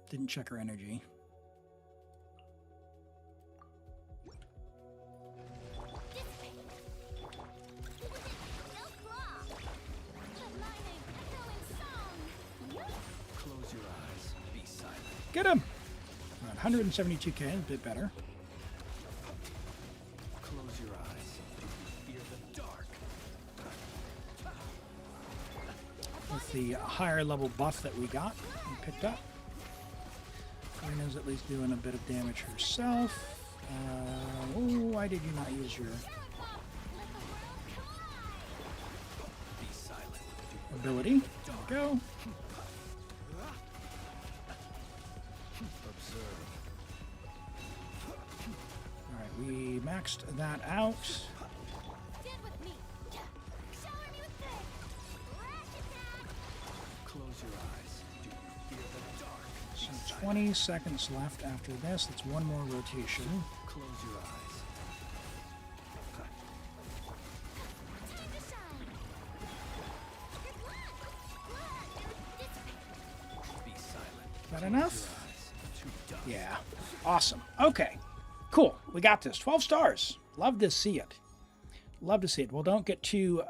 Didn't check her energy. Close your eyes. Be silent. Get him! 172k, a bit better. Close your eyes. Fear the dark. With the higher level buff that we got and picked up. Furina's at least doing a bit of damage herself. Why did you not use your Be silent. ability? There we go. Observe. Alright, we maxed that out. Stand with me. Shower me with this. Ratchet down. Close your eyes. Do you fear the dark? So 20 seconds left after this. That's one more rotation. Close your eyes. Time to shine. Your blood. Dissipate. Be silent. Is that enough? Eyes. To dust. Yeah. Awesome. Okay. Cool. We got this. 12 stars. Love to see it. Love to see it. Well, don't get too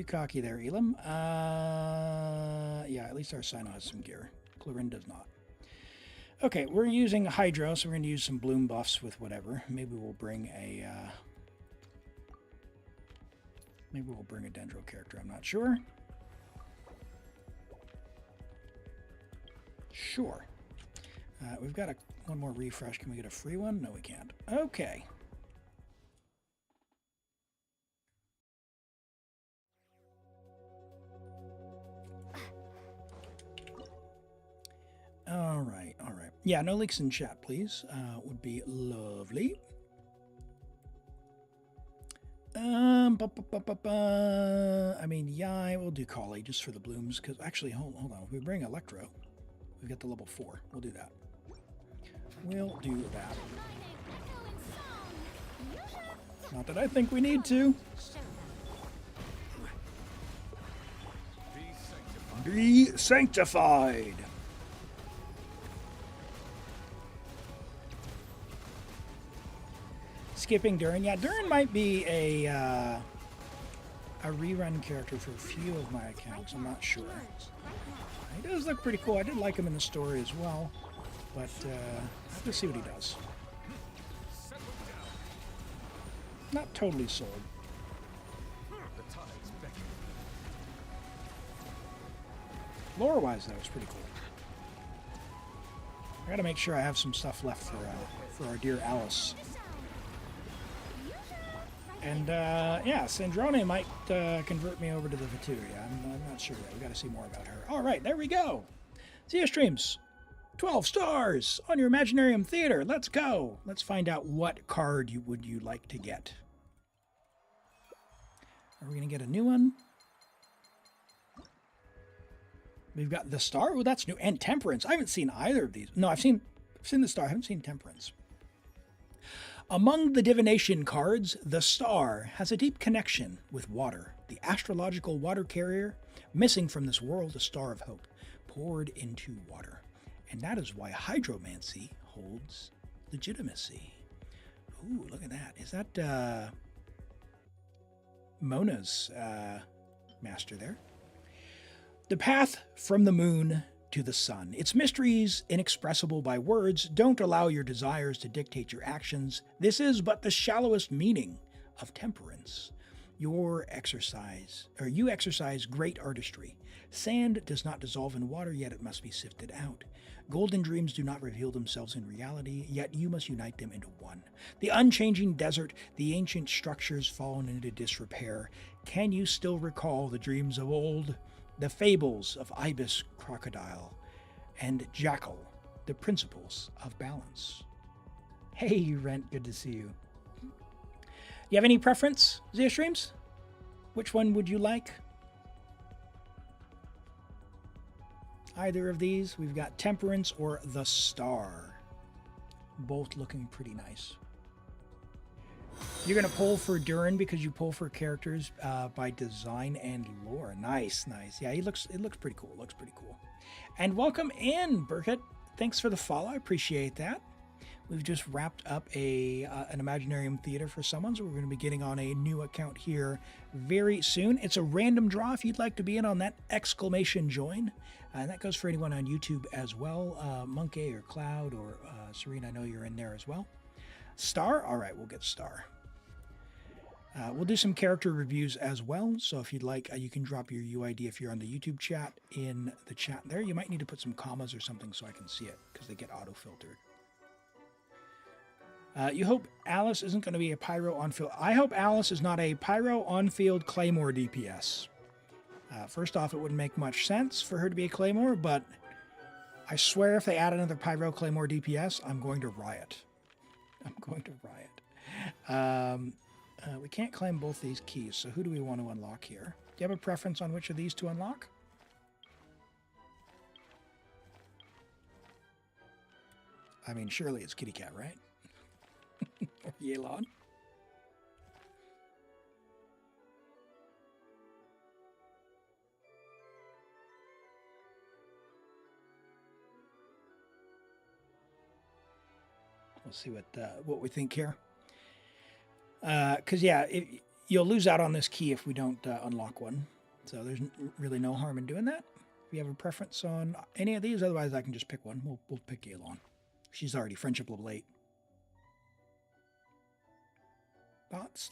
cocky there, Elim. Yeah, at least our Sino has some gear. Clorinde does not. Okay, we're using Hydro, so we're going to use some bloom buffs with whatever. Maybe we'll bring a Dendro character. I'm not sure. Sure. We've got one more refresh. Can we get a free one? No, we can't. Okay. All right, all right. Yeah, no leaks in chat, please. Would be lovely. I mean, yeah, we'll do Kali just for the blooms, because actually, hold on. If we bring Electro, we've got the level 4. We'll do that. We'll do that. Not that I think we need to. Be sanctified. Skipping Durin. Yeah, Durin might be a rerun character for a few of my accounts. I'm not sure. He does look pretty cool. I did like him in the story as well, but I have to see what he does. Not totally sold. The tides beckon. Lore-wise, though, it's pretty cool. I gotta make sure I have some stuff left for our dear Alice. And yeah, Sandrone might convert me over to the Vituria. I'm not sure yet. We gotta see more about her. All right, there we go. Zia Streams, 12 stars on your Imaginarium Theater. Let's go. Let's find out what card would you like to get. Are we gonna get a new one? We've got the Star. Oh, that's new. And Temperance. I haven't seen either of these. No, I've seen the Star. I haven't seen Temperance. Among the divination cards, the Star has a deep connection with water, the astrological water carrier. Missing from this world, a star of hope, poured into water. And that is why hydromancy holds legitimacy. Ooh, look at that. Is that Mona's master there? The path from the moon to the sun. Its mysteries, inexpressible by words, don't allow your desires to dictate your actions. This is but the shallowest meaning of temperance. You exercise great artistry. Sand does not dissolve in water, yet it must be sifted out. Golden dreams do not reveal themselves in reality, yet you must unite them into one. The unchanging desert, the ancient structures fallen into disrepair. Can you still recall the dreams of old? The fables of ibis, crocodile, and jackal, the principles of balance. Hey, Rent, good to see you. You have any preference, Zia Streams? Which one would you like? Either of these. We've got Temperance or the Star. Both looking pretty nice. You're going to pull for Durin because you pull for characters by design and lore. Nice, nice. Yeah, it looks pretty cool. Looks pretty cool. And welcome in, Burkett. Thanks for the follow. I appreciate that. We've just wrapped up an Imaginarium Theater for someone, so we're going to be getting on a new account here very soon. It's a random draw if you'd like to be in on that exclamation join. And that goes for anyone on YouTube as well. Monkey or Cloud or Serena, I know you're in there as well. Star? All right, we'll get Star. We'll do some character reviews as well. So if you'd like, you can drop your UID if you're on the YouTube chat in the chat there. You might need to put some commas or something so I can see it because they get auto-filtered. You hope Alice isn't going to be a Pyro on-field. I hope Alice is not a Pyro on-field Claymore DPS. First off, it wouldn't make much sense for her to be a Claymore, but I swear if they add another Pyro Claymore DPS, I'm going to riot. I'm going to riot. We can't claim both these keys, so who do we want to unlock here? Do you have a preference on which of these to unlock? I mean, surely it's Kitty Cat, right? Or Yelan? We'll see what we think here. Because, yeah, you'll lose out on this key if we don't unlock one. So there's really no harm in doing that. If you have a preference on any of these, otherwise I can just pick one. We'll pick Yelan. She's already friendship level 8. Thoughts?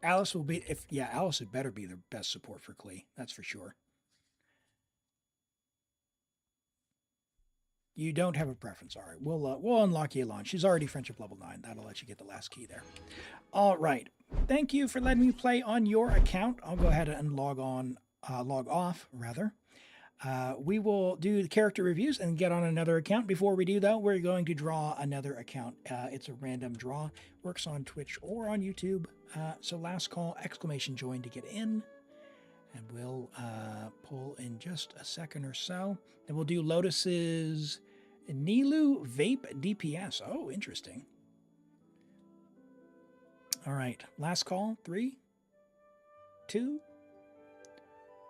Alice will be, Alice had better be the best support for Klee. That's for sure. You don't have a preference. All right, we'll unlock Yelan. She's already friendship level 9. That'll let you get the last key there. All right. Thank you for letting me play on your account. I'll go ahead and log off. We will do the character reviews and get on another account. Before we do, though, we're going to draw another account. It's a random draw. Works on Twitch or on YouTube. So last call, exclamation join to get in. And we'll pull in just a second or so. Then we'll do Lotus's Nilu Vape DPS. Oh, interesting. All right. Last call. 3, 2,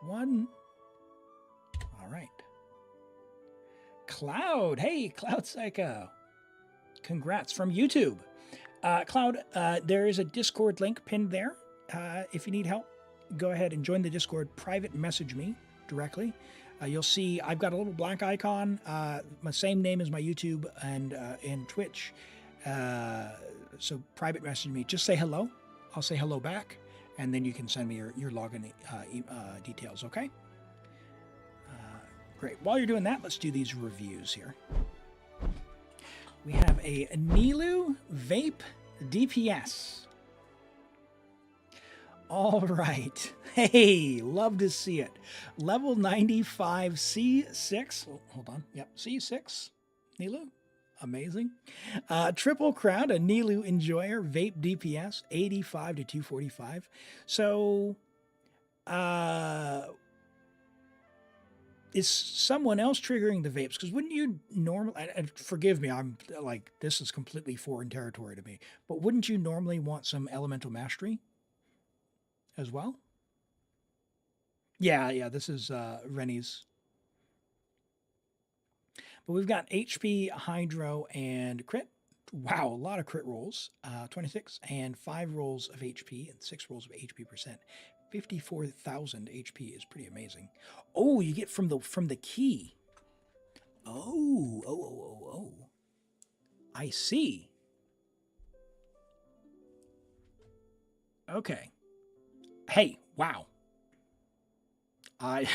1. All right. Cloud. Hey, Cloud Psycho. Congrats from YouTube. Cloud, there is a Discord link pinned there. If you need help, go ahead and join the Discord. Private message me directly. You'll see I've got a little black icon, my same name as my YouTube and Twitch. So private message me. Just say hello. I'll say hello back, and then you can send me your login details, okay? Great. While you're doing that, let's do these reviews here. We have a Nilou Vape DPS. All right. Hey, love to see it. Level 95 C6. Oh, hold on. Yep, C6. Nilou. Amazing. Triple Crown, a Nilou Enjoyer, Vape DPS, 85 to 245. So, is someone else triggering the vapes? Because wouldn't you normally, and forgive me, I'm like, this is completely foreign territory to me, but wouldn't you normally want some elemental mastery as well? Yeah, this is Rennie's. But we've got HP, Hydro, and crit. Wow, a lot of crit rolls. 26 and 5 rolls of HP and 6 rolls of HP percent. 54,000 HP is pretty amazing. Oh, you get from the key. Oh. I see. Okay. Hey, wow. I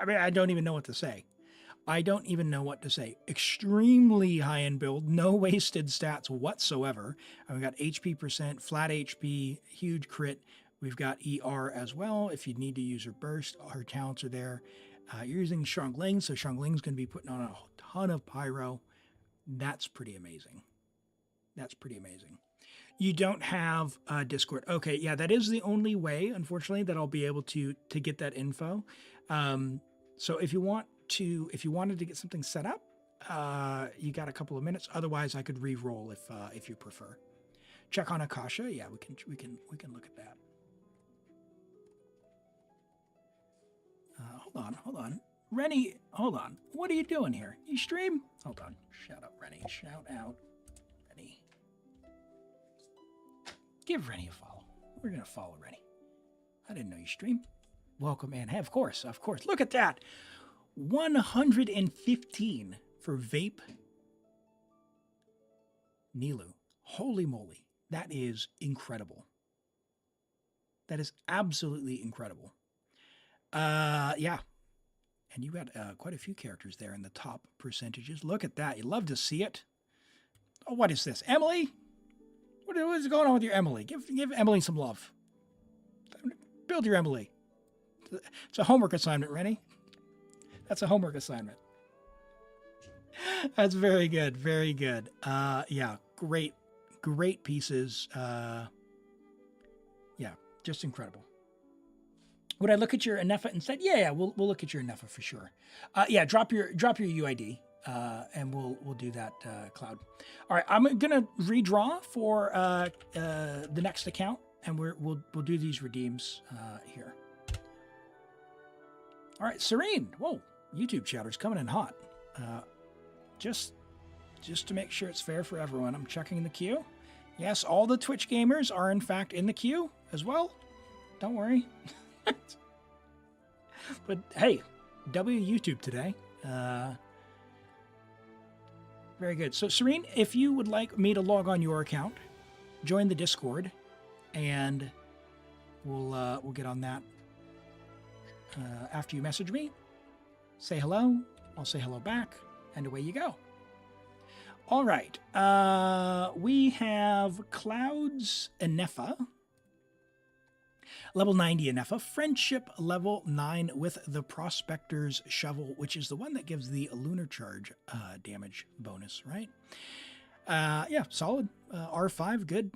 mean, I don't even know what to say. Extremely high-end build, no wasted stats whatsoever. And we've got HP percent, flat HP, huge crit. We've got ER as well. If you need to use her burst, her talents are there. You're using Xiangling, so Xiangling's going to be putting on a ton of pyro. That's pretty amazing. You don't have Discord. Okay, yeah, that is the only way, unfortunately, that I'll be able to get that info. So if you wanted to get something set up, you got a couple of minutes. Otherwise, I could re-roll if you prefer. Check on Akasha. Yeah, we can look at that. Hold on. Rennie, hold on. What are you doing here? You stream? Hold on. Shout out, Rennie. Shout out, Rennie. Give Rennie a follow. We're going to follow Rennie. I didn't know you stream. Welcome, man. Hey, of course. Look at that. 115 for Vape Nilou. Holy moly. That is incredible. That is absolutely incredible. Yeah. And you got quite a few characters there in the top percentages. Look at that. You love to see it. Oh, what is this? Emily? What is going on with your Emily? Give Emily some love. Build your Emily. It's a homework assignment, Rennie. That's a homework assignment. That's very good. Very good. Yeah, great pieces. Yeah, just incredible. Would I look at your Nefer instead? Yeah, we'll look at your Nefer for sure. Yeah, drop your UID, and we'll do that, Cloud. All right, I'm gonna redraw for the next account, and we'll do these redeems here. All right, Serene. Whoa, YouTube chatter's coming in hot. Just to make sure it's fair for everyone, I'm checking the queue. Yes, all the Twitch gamers are in fact in the queue as well. Don't worry. But hey, YouTube today. Very good. So Serene, if you would like me to log on your account, join the Discord, and we'll get on that after you message me. Say hello. I'll say hello back, and away you go. All right. We have Clouds Nefer. Level 90 Nefer, Friendship level 9 with the Prospector's Shovel, which is the one that gives the Lunar Charge damage bonus, right? Yeah, solid. R5, good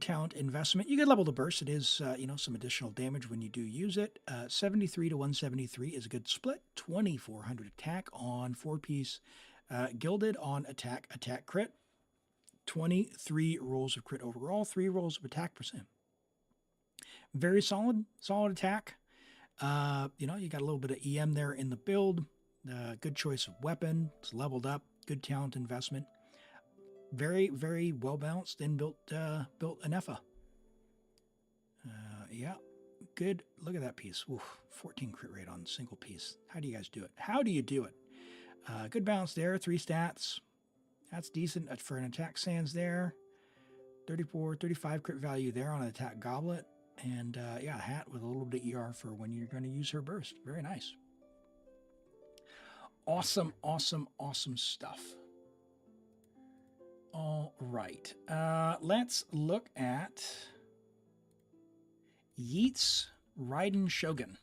talent investment. You could level the burst. It is, some additional damage when you do use it. 73 to 173 is a good split. 2400 attack on 4-piece. Gilded on attack crit. 23 rolls of crit overall. 3 rolls of attack percent. Very solid attack. You got a little bit of EM there in the build. Good choice of weapon. It's leveled up. Good talent investment. Very, very well balanced and built Nefer. Yeah, good. Look at that piece. Oof, 14 crit rate on single piece. How do you guys do it? Good balance there. 3 stats. That's decent for an attack sands there. 34, 35 crit value there on an attack goblet. And yeah, a hat with a little bit of ER for when you're going to use her burst. Very nice. Awesome, awesome, awesome stuff. All right. Let's look at Yeats Raiden Shogun.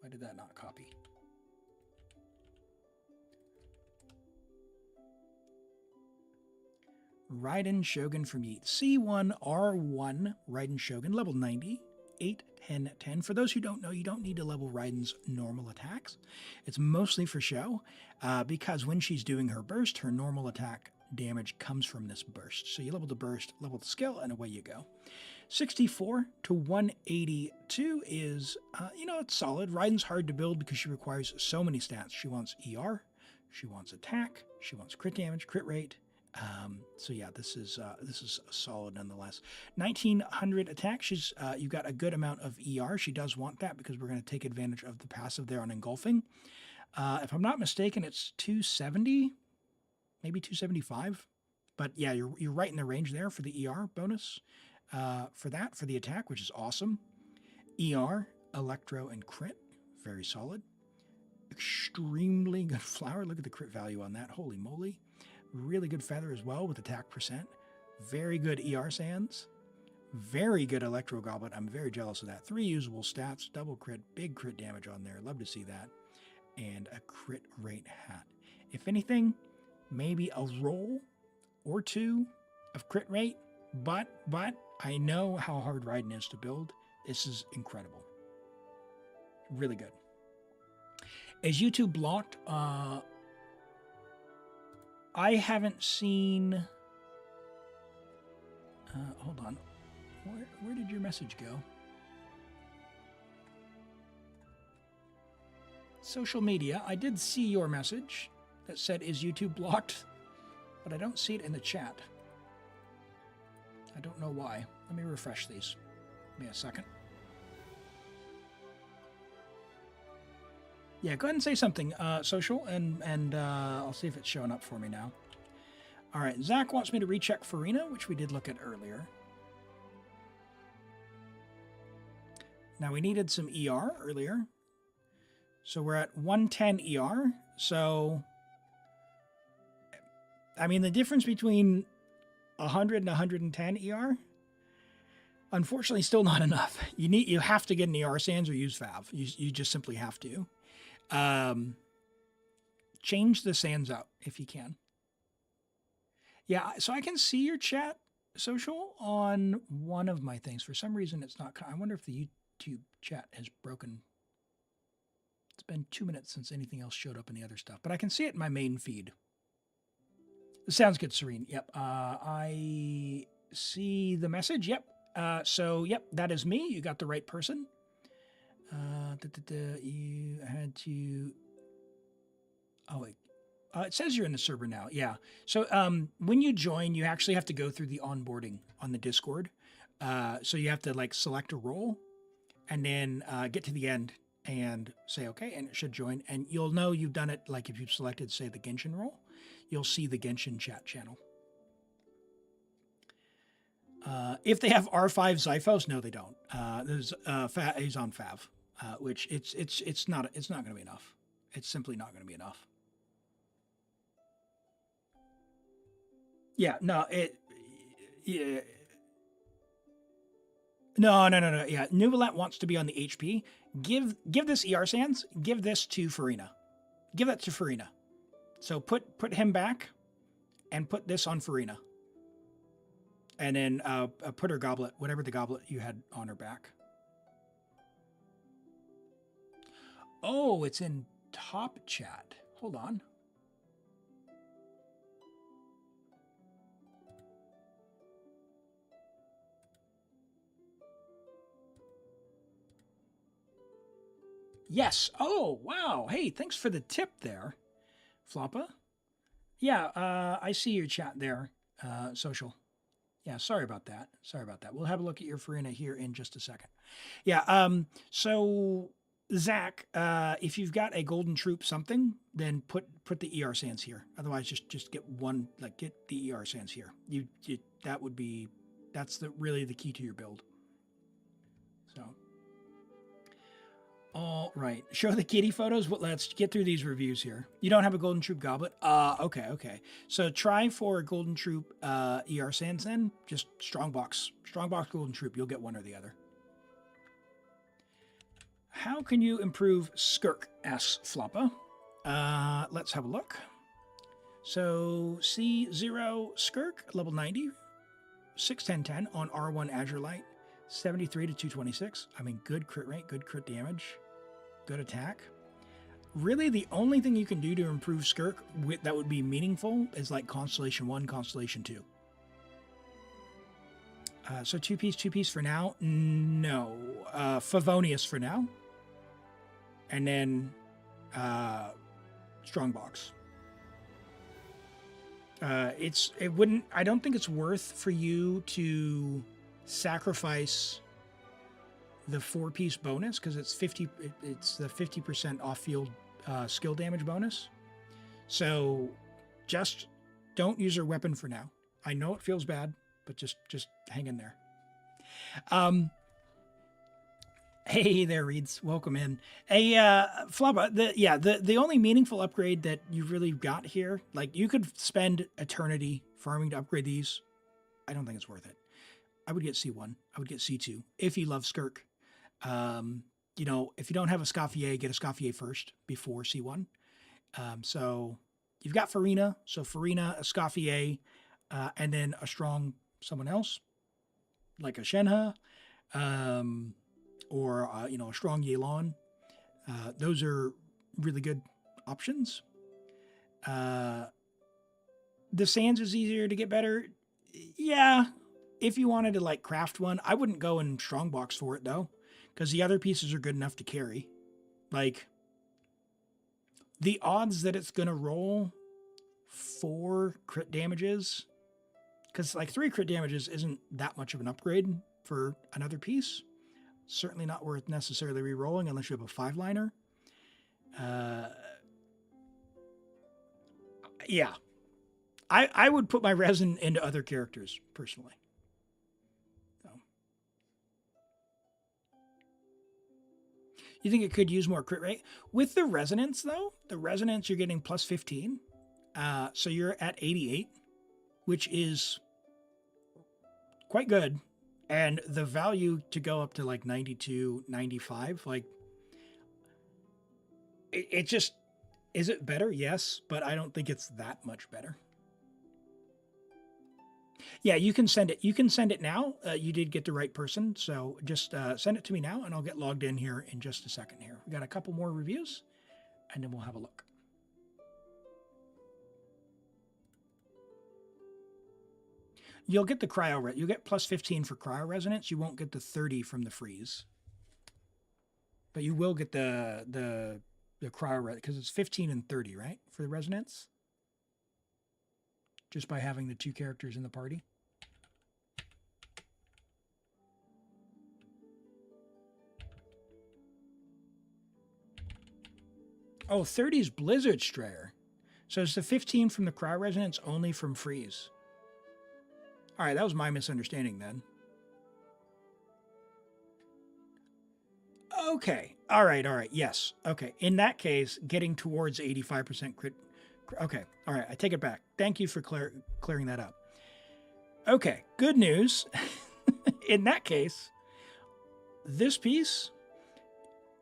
Why did that not copy? Raiden Shogun from Yeats. C1R1 Raiden Shogun, level 90, 8, 10, 10. For those who don't know, you don't need to level Raiden's normal attacks. It's mostly for show, because when she's doing her burst, her normal attack damage comes from this burst. So you level the burst, level the skill, and away you go. 64 to 182 is, it's solid. Raiden's hard to build because she requires so many stats. She wants ER, she wants attack, she wants crit damage, crit rate. So yeah, this is solid nonetheless. 1900 attack. She's you've got a good amount of ER. She does want that because we're going to take advantage of the passive there on engulfing. If I'm not mistaken, it's 270, maybe 275. But yeah, you're right in the range there for the ER bonus. For the attack, which is awesome. ER, electro, and crit, very solid. Extremely good flower. Look at the crit value on that. Holy moly. Really good feather as well with attack percent. Very good ER sands. Very good electro goblet. I'm very jealous of that. 3 usable stats, double crit, big crit damage on there. Love to see that. And a crit rate hat. If anything, maybe a roll or two of crit rate, but I know how hard Raiden is to build. This is incredible. Really good. Is YouTube blocked? I haven't seen... hold on. Where did your message go? Social media. I did see your message that said, is YouTube blocked? But I don't see it in the chat. I don't know why. Let me refresh these. Give me a second. Yeah, go ahead and say something, social, and I'll see if it's showing up for me now. All right, Zach wants me to recheck Furina, which we did look at earlier. Now, we needed some ER earlier. So we're at 110 ER. So, I mean, the difference between 100 and 110 ER, unfortunately, still not enough. You have to get an ER sands or use Fav. You just simply have to. Change the sands out if you can. Yeah, so I can see your chat, social, on one of my things. For some reason, it's not. I wonder if the YouTube chat has broken. It's been 2 minutes since anything else showed up in the other stuff, but I can see it in my main feed. Sounds good, Serene. Yep. I see the message. Yep. So, yep, that is me. You got the right person. You had to... Oh, wait. It says you're in the server now. Yeah. So when you join, you actually have to go through the onboarding on the Discord. So you have to like select a role and then get to the end and say, okay, and it should join. And you'll know you've done it. Like if you've selected, say, the Genshin role, you'll see the Genshin chat channel. If they have R5 Zyphos, no, they don't. There's he's on Fav, which it's not going to be enough. It's simply not going to be enough. Yeah, no, yeah. No. Yeah, Neuvillette wants to be on the HP. Give this ER Sands. Give this to Furina. Give that to Furina. So put him back, and put this on Furina. And then put her goblet, whatever the goblet you had on her back. Oh, it's in top chat. Hold on. Yes. Oh, wow. Hey, thanks for the tip there, Floppa. Yeah, I see your chat there, social. Yeah, sorry about that. We'll have a look at your Furina here in just a second. Yeah, so Zach, if you've got a golden troop something, then put the ER sands here. Otherwise, just get one, like get the ER sands here. That would be, that's really the key to your build. So, all right, show the kitty photos. Well, let's get through these reviews here. You don't have a golden troop goblet? Okay. So try for a golden troop ER sands then. Just strongbox golden troop. You'll get one or the other. How can you improve Skirk? Asks Floppa. Let's have a look. So C0 Skirk, level 90, 61010 on R1 Azure Light, 73 to 226. I mean, good crit rate, good crit damage, good attack. Really, the only thing you can do to improve Skirk that would be meaningful is like Constellation 1, Constellation 2. So two piece for now? No. Favonius for now. And then Strongbox. I don't think it's worth for you to sacrifice the 4-piece bonus because it's the 50% off-field skill damage bonus. So just don't use your weapon for now. I know it feels bad, but just hang in there. Hey there, Reeds. Welcome in. Hey, Flubba, the only meaningful upgrade that you've really got here, like you could spend eternity farming to upgrade these. I don't think it's worth it. I would get C1. I would get C2 if you love Skirk. You know, if you don't have a Scoffier, get a Scoffier first before C1. So you've got Furina. So Furina, a Scoffier, and then a strong someone else, like a Shenhe. Or, a strong Yelan. Those are really good options. The sands is easier to get better. Yeah, if you wanted to, like, craft one. I wouldn't go in strongbox for it, though, because the other pieces are good enough to carry. Like, the odds that it's going to roll 4 crit damages, because, like, 3 crit damages isn't that much of an upgrade for another piece. Certainly not worth necessarily re-rolling unless you have a 5-liner. Yeah. I would put my resin into other characters, personally. So. You think it could use more crit rate? With the resonance, though, you're getting plus 15. So you're at 88, which is quite good. And the value to go up to like 92, 95, like it just, is it better? Yes, but I don't think it's that much better. Yeah, you can send it. You can send it now. You did get the right person. So just send it to me now and I'll get logged in here in just a second here. We got a couple more reviews and then we'll have a look. You'll get the cryo. You'll get plus 15 for cryo resonance. You won't get the 30 from the freeze, but you will get the cryo because it's 15 and 30, right, for the resonance. Just by having the 2 characters in the party. Oh, 30 is Blizzard Strayer. So it's the 15 from the cryo resonance only from freeze. All right, that was my misunderstanding then. Okay. All right. Yes. Okay. In that case, getting towards 85% crit. Okay. All right. I take it back. Thank you for clearing that up. Okay. Good news. In that case, this piece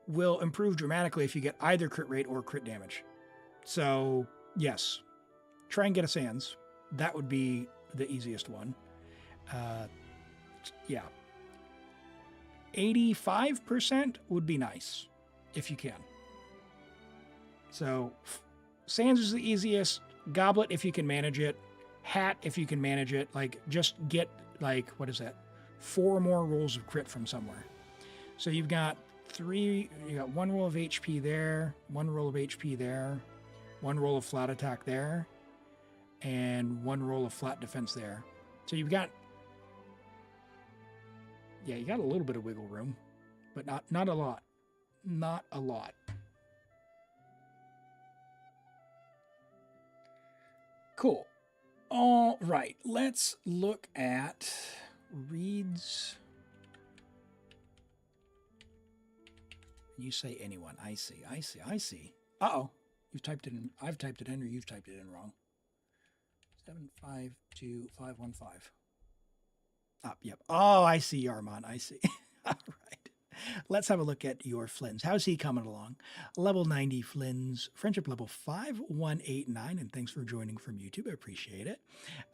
will improve dramatically if you get either crit rate or crit damage. So, yes. Try and get a Sans. That would be the easiest one. Yeah. 85% would be nice if you can. So Sans is the easiest. Goblet if you can manage it. Hat if you can manage it. Like just get like, what is that? 4 more rolls of crit from somewhere. So you've got 1 roll of HP there, 1 roll of HP there, 1 roll of flat attack there, and 1 roll of flat defense there. So you've got, yeah, you got a little bit of wiggle room, but not a lot. Not a lot. Cool. All right, let's look at reads. You say anyone. I see. Uh-oh. You've typed it in. I've typed it in, or you've typed it in wrong. 752515. Yep. Oh, I see, Yarmon. I see. All right. Let's have a look at your Flins. How's he coming along? Level 90 Flins. Friendship level 5189. And thanks for joining from YouTube. I appreciate it.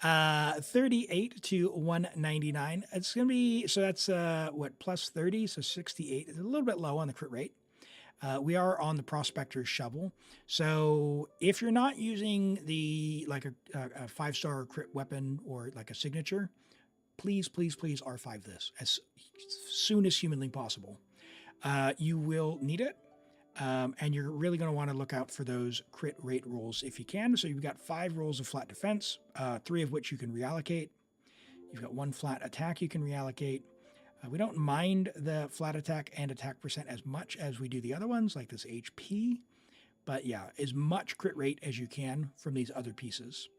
38 to 199. It's going to be, so that's what, plus 30, so 68. It's a little bit low on the crit rate. We are on the Prospector's Shovel. So if you're not using the like a 5-star crit weapon or like a signature, please R5 this as soon as humanly possible. You will need it. And you're really going to want to look out for those crit rate rolls if you can. So you've got 5 rolls of flat defense, 3 of which you can reallocate. You've got 1 flat attack you can reallocate. We don't mind the flat attack and attack percent as much as we do the other ones, like this HP. But yeah, as much crit rate as you can from these other pieces.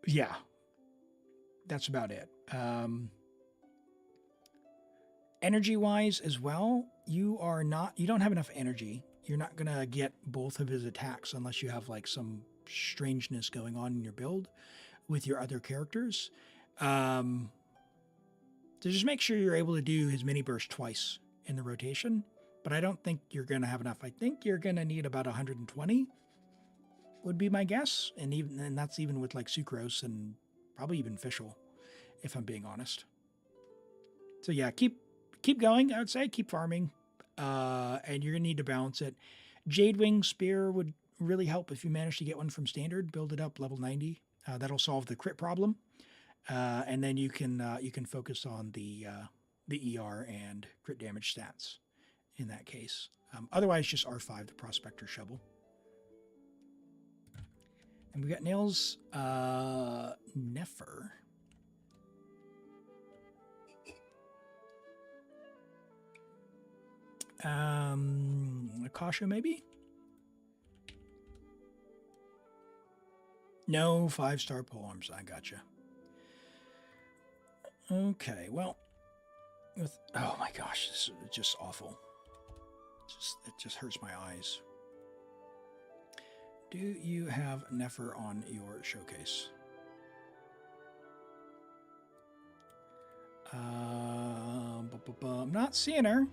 Yeah, that's about it. Energy-wise as well, you don't have enough energy. You're not going to get both of his attacks unless you have like some strangeness going on in your build with your other characters. So just make sure you're able to do his mini burst twice in the rotation, but I don't think you're going to have enough. I think you're going to need about 120 would be my guess. And that's even with like sucrose and probably even fischl, if I'm being honest. So yeah, keep going. I would say keep farming, and you're going to need to balance it. Jadewing Spear would really help if you manage to get one from standard, build it up level 90. That'll solve the crit problem. And then you can focus on the ER and crit damage stats in that case. Otherwise, just R5, the Prospector Shovel. And we got Nails Nefer. Akasha, maybe? No 5-star polearms. I gotcha. Okay, well, oh my gosh, this is just awful. It just hurts my eyes. Do you have Nefer on your showcase? I'm not seeing her.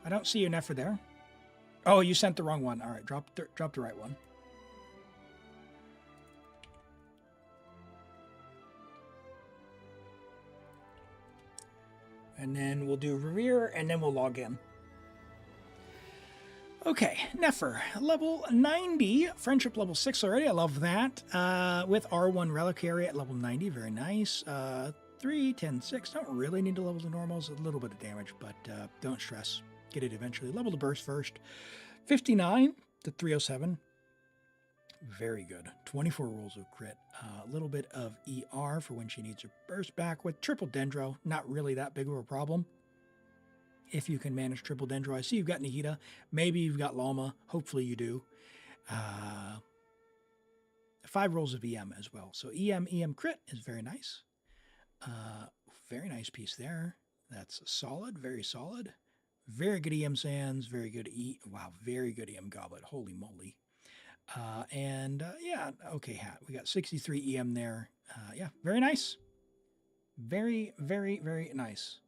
I don't see your Nefer there. Oh, you sent the wrong one. All right, drop the right one. And then we'll do Revere, and then we'll log in. Okay, Nefer, level 90, friendship level 6 already. I love that. With R1 Reliquary at level 90, very nice. 3, 10, 6, don't really need to level the normals. A little bit of damage, but don't stress. Get it eventually. Level the burst first. 59 to 307. Very good. 24 rolls of crit. A little bit of ER for when she needs her burst back with triple Dendro. Not really that big of a problem. If you can manage triple Dendro. I see you've got Nahida. Maybe you've got Llama. Hopefully you do. 5 rolls of EM as well. So EM crit is very nice. Very nice piece there. That's solid. Very solid. Very good EM Sands. Very good very good EM Goblet. Holy moly. Yeah, okay, hat. We got 63 EM there. Yeah, very nice. Very, very, very nice.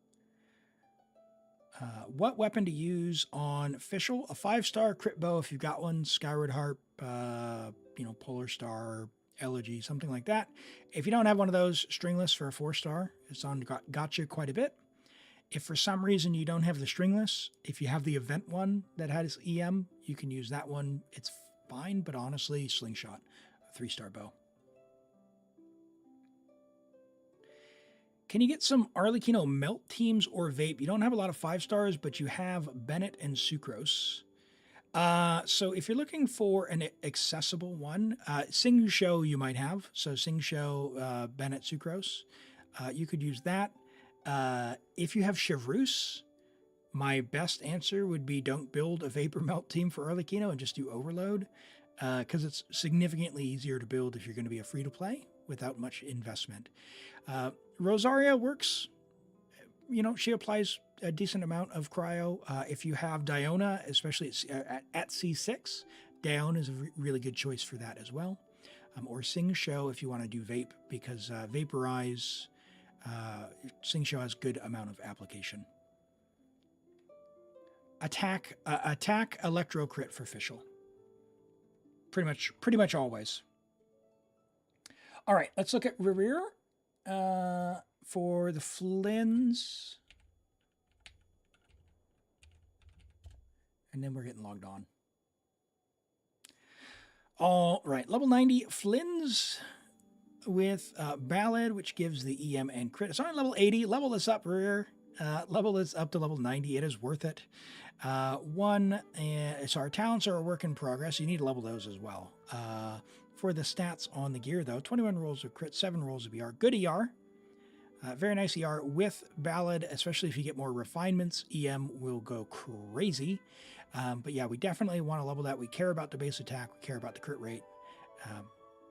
What weapon to use on fischl? A 5-star crit bow if you've got one. Skyward Harp, Polar Star, Elegy, something like that. If you don't have one of those, Stringless for a 4-star. It's on gotcha quite a bit. If for some reason you don't have the Stringless, if you have the event one that has EM, you can use that one. It's fine, but honestly, Slingshot, a 3-star bow. Can you get some Arlecchino Melt teams or Vape? You don't have a lot of 5-stars, but you have Bennett and Sucrose. So if you're looking for an accessible one, Sing Show you might have. So Sing Show, Bennett, Sucrose. You could use that. If you have Chevreuse, my best answer would be don't build a Vapor Melt team for Arlecchino and just do Overload, because it's significantly easier to build if you're going to be a free-to-play without much investment. Rosaria works. You know, she applies a decent amount of cryo. If you have Diona, especially at C6, Diona is a really good choice for that as well. Or Sing Show if you want to do Vape, because Vaporize, Sing Show has good amount of application. Attack Electro Crit for Fischl. Pretty much always. All right, let's look at Rear. For the Flins. And then we're getting logged on. All right, level 90 Flins with Ballad, which gives the EM and crit. It's on level 80. Level this up, Rear. Level this up to level 90. It is worth it. So our talents are a work in progress. You need to level those as well. For the stats on the gear, though, 21 rolls of crit, 7 rolls of ER. Good ER. Very nice ER with Ballad, especially if you get more refinements. EM will go crazy. But yeah, we definitely want to level that. We care about the base attack. We care about the crit rate.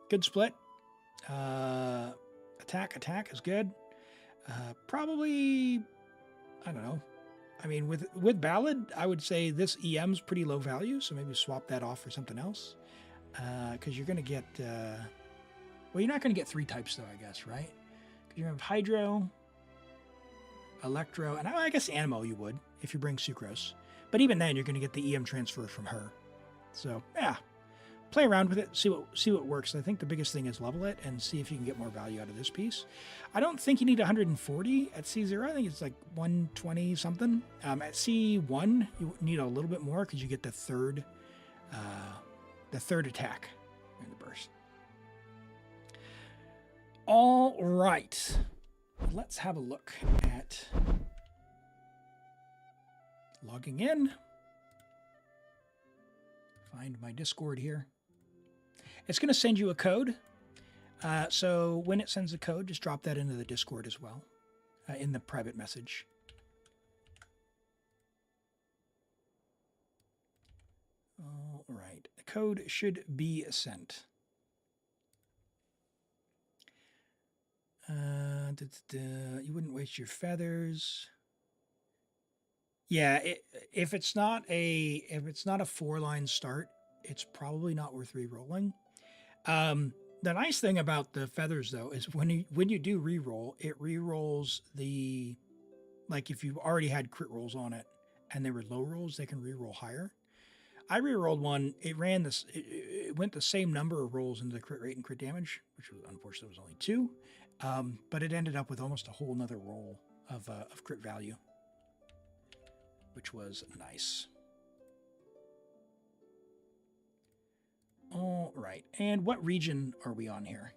Good split. Attack is good. Probably, I don't know. I mean, with Ballad, I would say this EM's pretty low value, so maybe swap that off for something else. Because you're going to get... well, you're not going to get 3 types, though, I guess, right? You have Hydro, Electro, and I guess Animo you would if you bring Sucrose. But even then, you're going to get the EM transfer from her. So, yeah, play around with it, see what works. I think the biggest thing is level it and see if you can get more value out of this piece. I don't think you need 140 at C0. I think it's like 120 something. At C1, you need a little bit more because you get the third attack in the burst. All right, let's have a look at logging in. Find my Discord here. It's going to send you a code. So when it sends a code, just drop that into the Discord as well, in the private message. All right, the code should be sent. You wouldn't waste your feathers. Yeah, if it's not a 4-line start, it's probably not worth re-rolling. The nice thing about the feathers though is when you do re-roll, it re-rolls the, like if you've already had crit rolls on it and they were low rolls, they can re-roll higher. I re-rolled one. It went the same number of rolls into the crit rate and crit damage, which was unfortunately was only 2. But it ended up with almost a whole nother roll of crit value, which was nice. All right, and what region are we on here?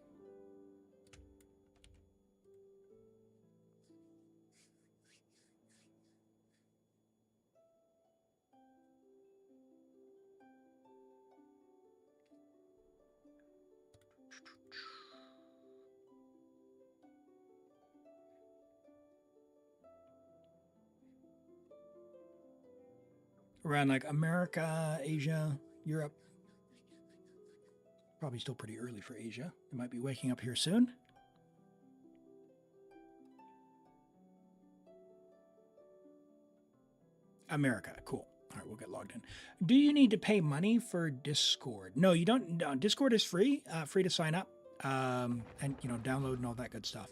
Around like America, Asia, Europe. Probably still pretty early for Asia. They might be waking up here soon. America, cool. All right, we'll get logged in. Do you need to pay money for Discord? No, you don't. No, Discord is free, free to sign up, and download and all that good stuff.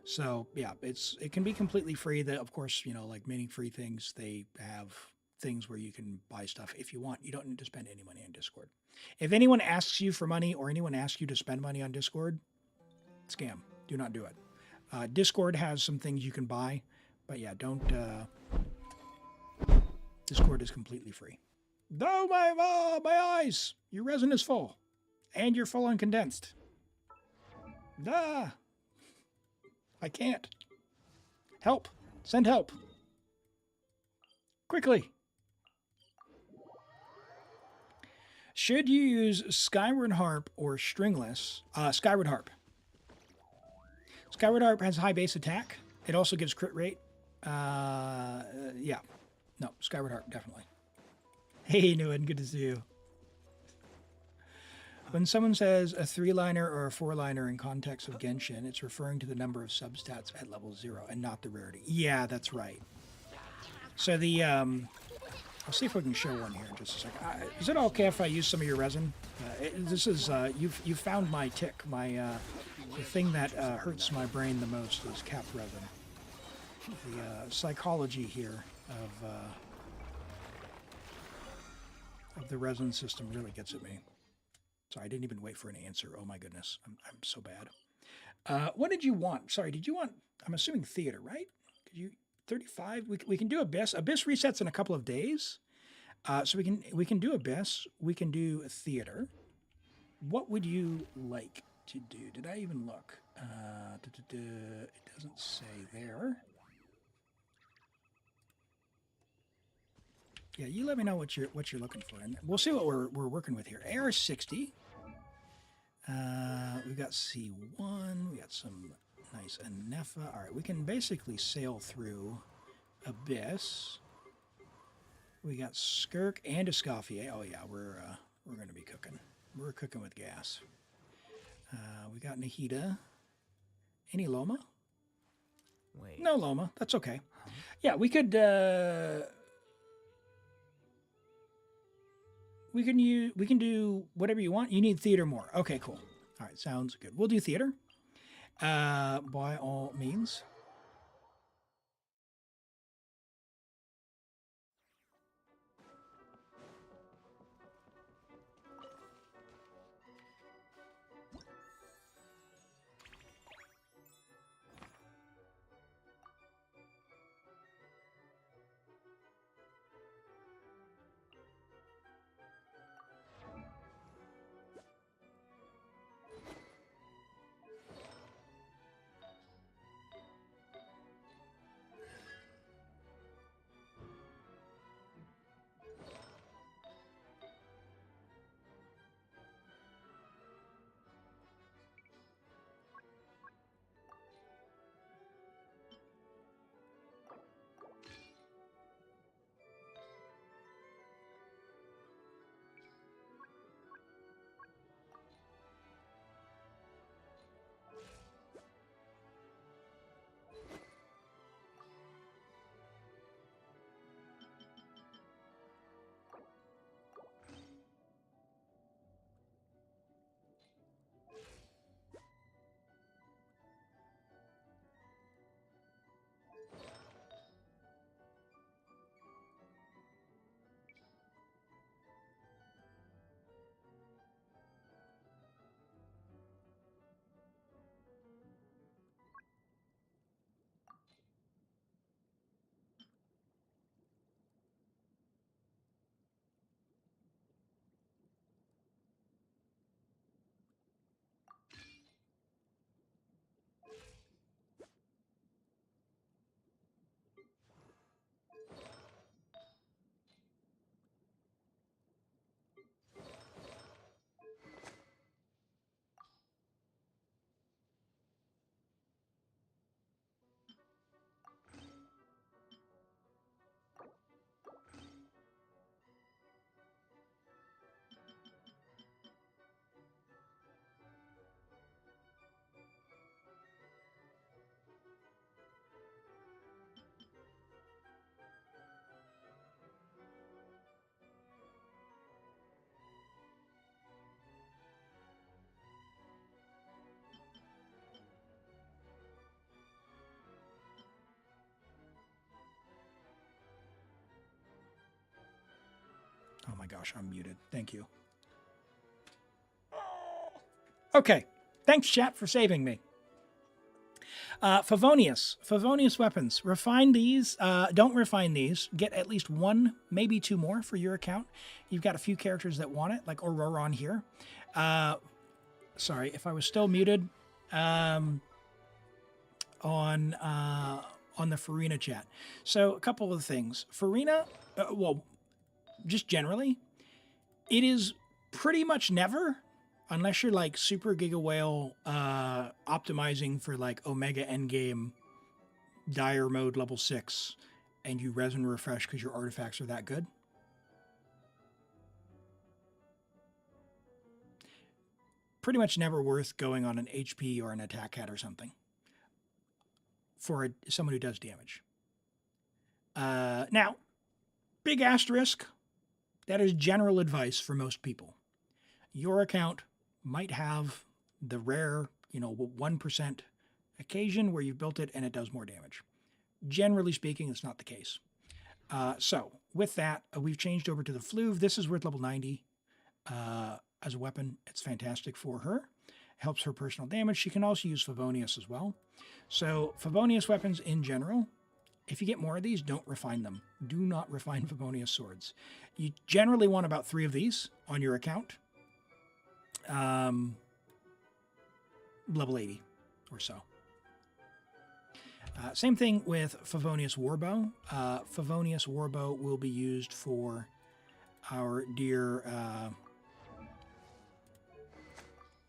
So yeah, it can be completely free. That of course, like many free things, they have things where you can buy stuff if you want. You don't need to spend any money on Discord. If anyone asks you for money or anyone asks you to spend money on Discord, scam. Do not do it. Discord has some things you can buy, but yeah, don't. Discord is completely free. Oh, my eyes! Your resin is full. And you're full and condensed. I can't. Help. Send help. Quickly. Should you use Skyward Harp or Stringless? Skyward Harp. Skyward Harp has high base attack, It also gives crit rate. Yeah. No, Skyward Heart, definitely. Hey, Nguyen, good to see you. When someone says a 3-liner or a 4-liner in context of Genshin, it's referring to the number of substats at level 0 and not the rarity. Yeah, that's right. So the, I'll see if we can show one here in just a second. Is it okay if I use some of your resin? This is, you found my tick. The thing that hurts my brain the most is cap resin. The psychology here of the resin system really gets at me. Sorry, I didn't even wait for an answer. Oh my goodness, I'm so bad. What did you want? Sorry, did you want? I'm assuming theater, right? Could you 35? We can do Abyss. Abyss resets in a couple of days, so we can do Abyss. We can do theater. What would you like to do? Did I even look? It doesn't say there. Yeah, you let me know what you're looking for, and we'll see what we're working with here. AR-60. We got C1. We got some nice Nefer. All right, we can basically sail through Abyss. We got Skirk and Escoffier. Oh yeah, we're gonna be cooking. We're cooking with gas. We got Nahida. Any Loma? Wait. No Loma. That's okay. Yeah, we could. We can do whatever you want. You need theater more. Okay, cool. All right, sounds good. We'll do theater. By all means. Oh my gosh, I'm muted. Thank you. Okay. Thanks, chat, for saving me. Favonius weapons. Refine these. Don't refine these. Get at least 1, maybe 2 more for your account. You've got a few characters that want it, like Auroron here. Sorry, if I was still muted on the Furina chat. So a couple of things. Furina, well, just generally, it is pretty much never, unless you're like super Giga Whale optimizing for like Omega Endgame dire mode level 6 and you res and refresh because your artifacts are that good. Pretty much never worth going on an HP or an attack hat or something for someone who does damage. Now, big asterisk, that is general advice for most people. Your account might have the rare, 1% occasion where you've built it and it does more damage. Generally speaking, it's not the case. So with that, we've changed over to the Fluve. This is worth level 90 as a weapon. It's fantastic for her. Helps her personal damage. She can also use Favonius as well. So Favonius weapons in general, if you get more of these, don't refine them. Do not refine Favonius swords. You generally want about 3 of these on your account. Level 80 or so. Same thing with Favonius Warbow. Favonius Warbow will be used for our dear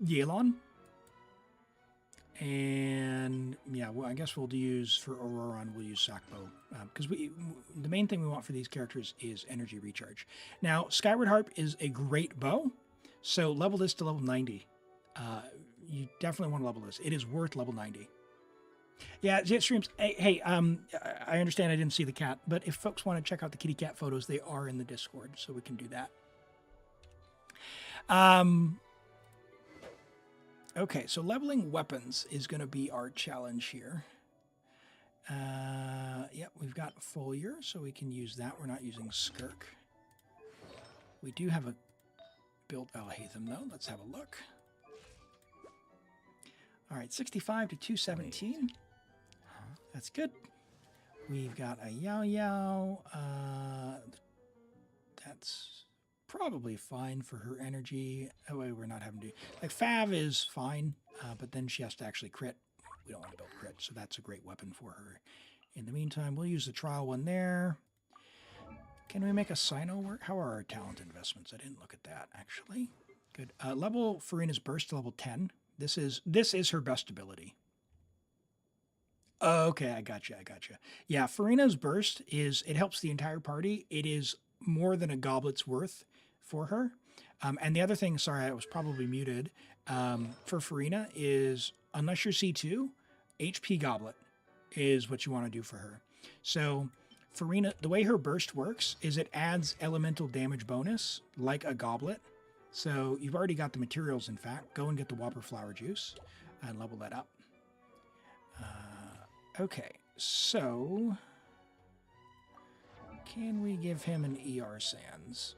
Yelan. And yeah, well, I guess we'll use for Auroran, we'll use Sakbo. Because the main thing we want for these characters is energy recharge. Now, Skyward Harp is a great bow. So level this to level 90. You definitely want to level this. It is worth level 90. Yeah, Jet Streams. Hey, I understand I didn't see the cat, but if folks want to check out the kitty cat photos, they are in the Discord, so we can do that. Okay, so leveling weapons is going to be our challenge here. Yep, we've got Foliar, so we can use that. We're not using Skirk. We do have a build Alhaitham, though. Let's have a look. All right, 65 to 217. That's good. We've got a Yao Yao. That's probably fine for her energy. Oh, wait, we're not having to... Like, Fav is fine, but then she has to actually crit. We don't want to build crit, so that's a great weapon for her. In the meantime, we'll use the trial one there. Can we make a Sino work? How are our talent investments? I didn't look at that, actually. Good. Level Furina's Burst to level 10. This is her best ability. Oh, okay, I gotcha. Yeah, Furina's Burst it helps the entire party. It is more than a goblet's worth for her. And the other thing, sorry, I was probably muted, for Furina is, unless you're C2, HP Goblet is what you want to do for her. So Furina, the way her burst works is it adds elemental damage bonus, like a goblet. So you've already got the materials, in fact. Go and get the Whopper Flower Juice and level that up. Okay, so can we give him an ER Sands?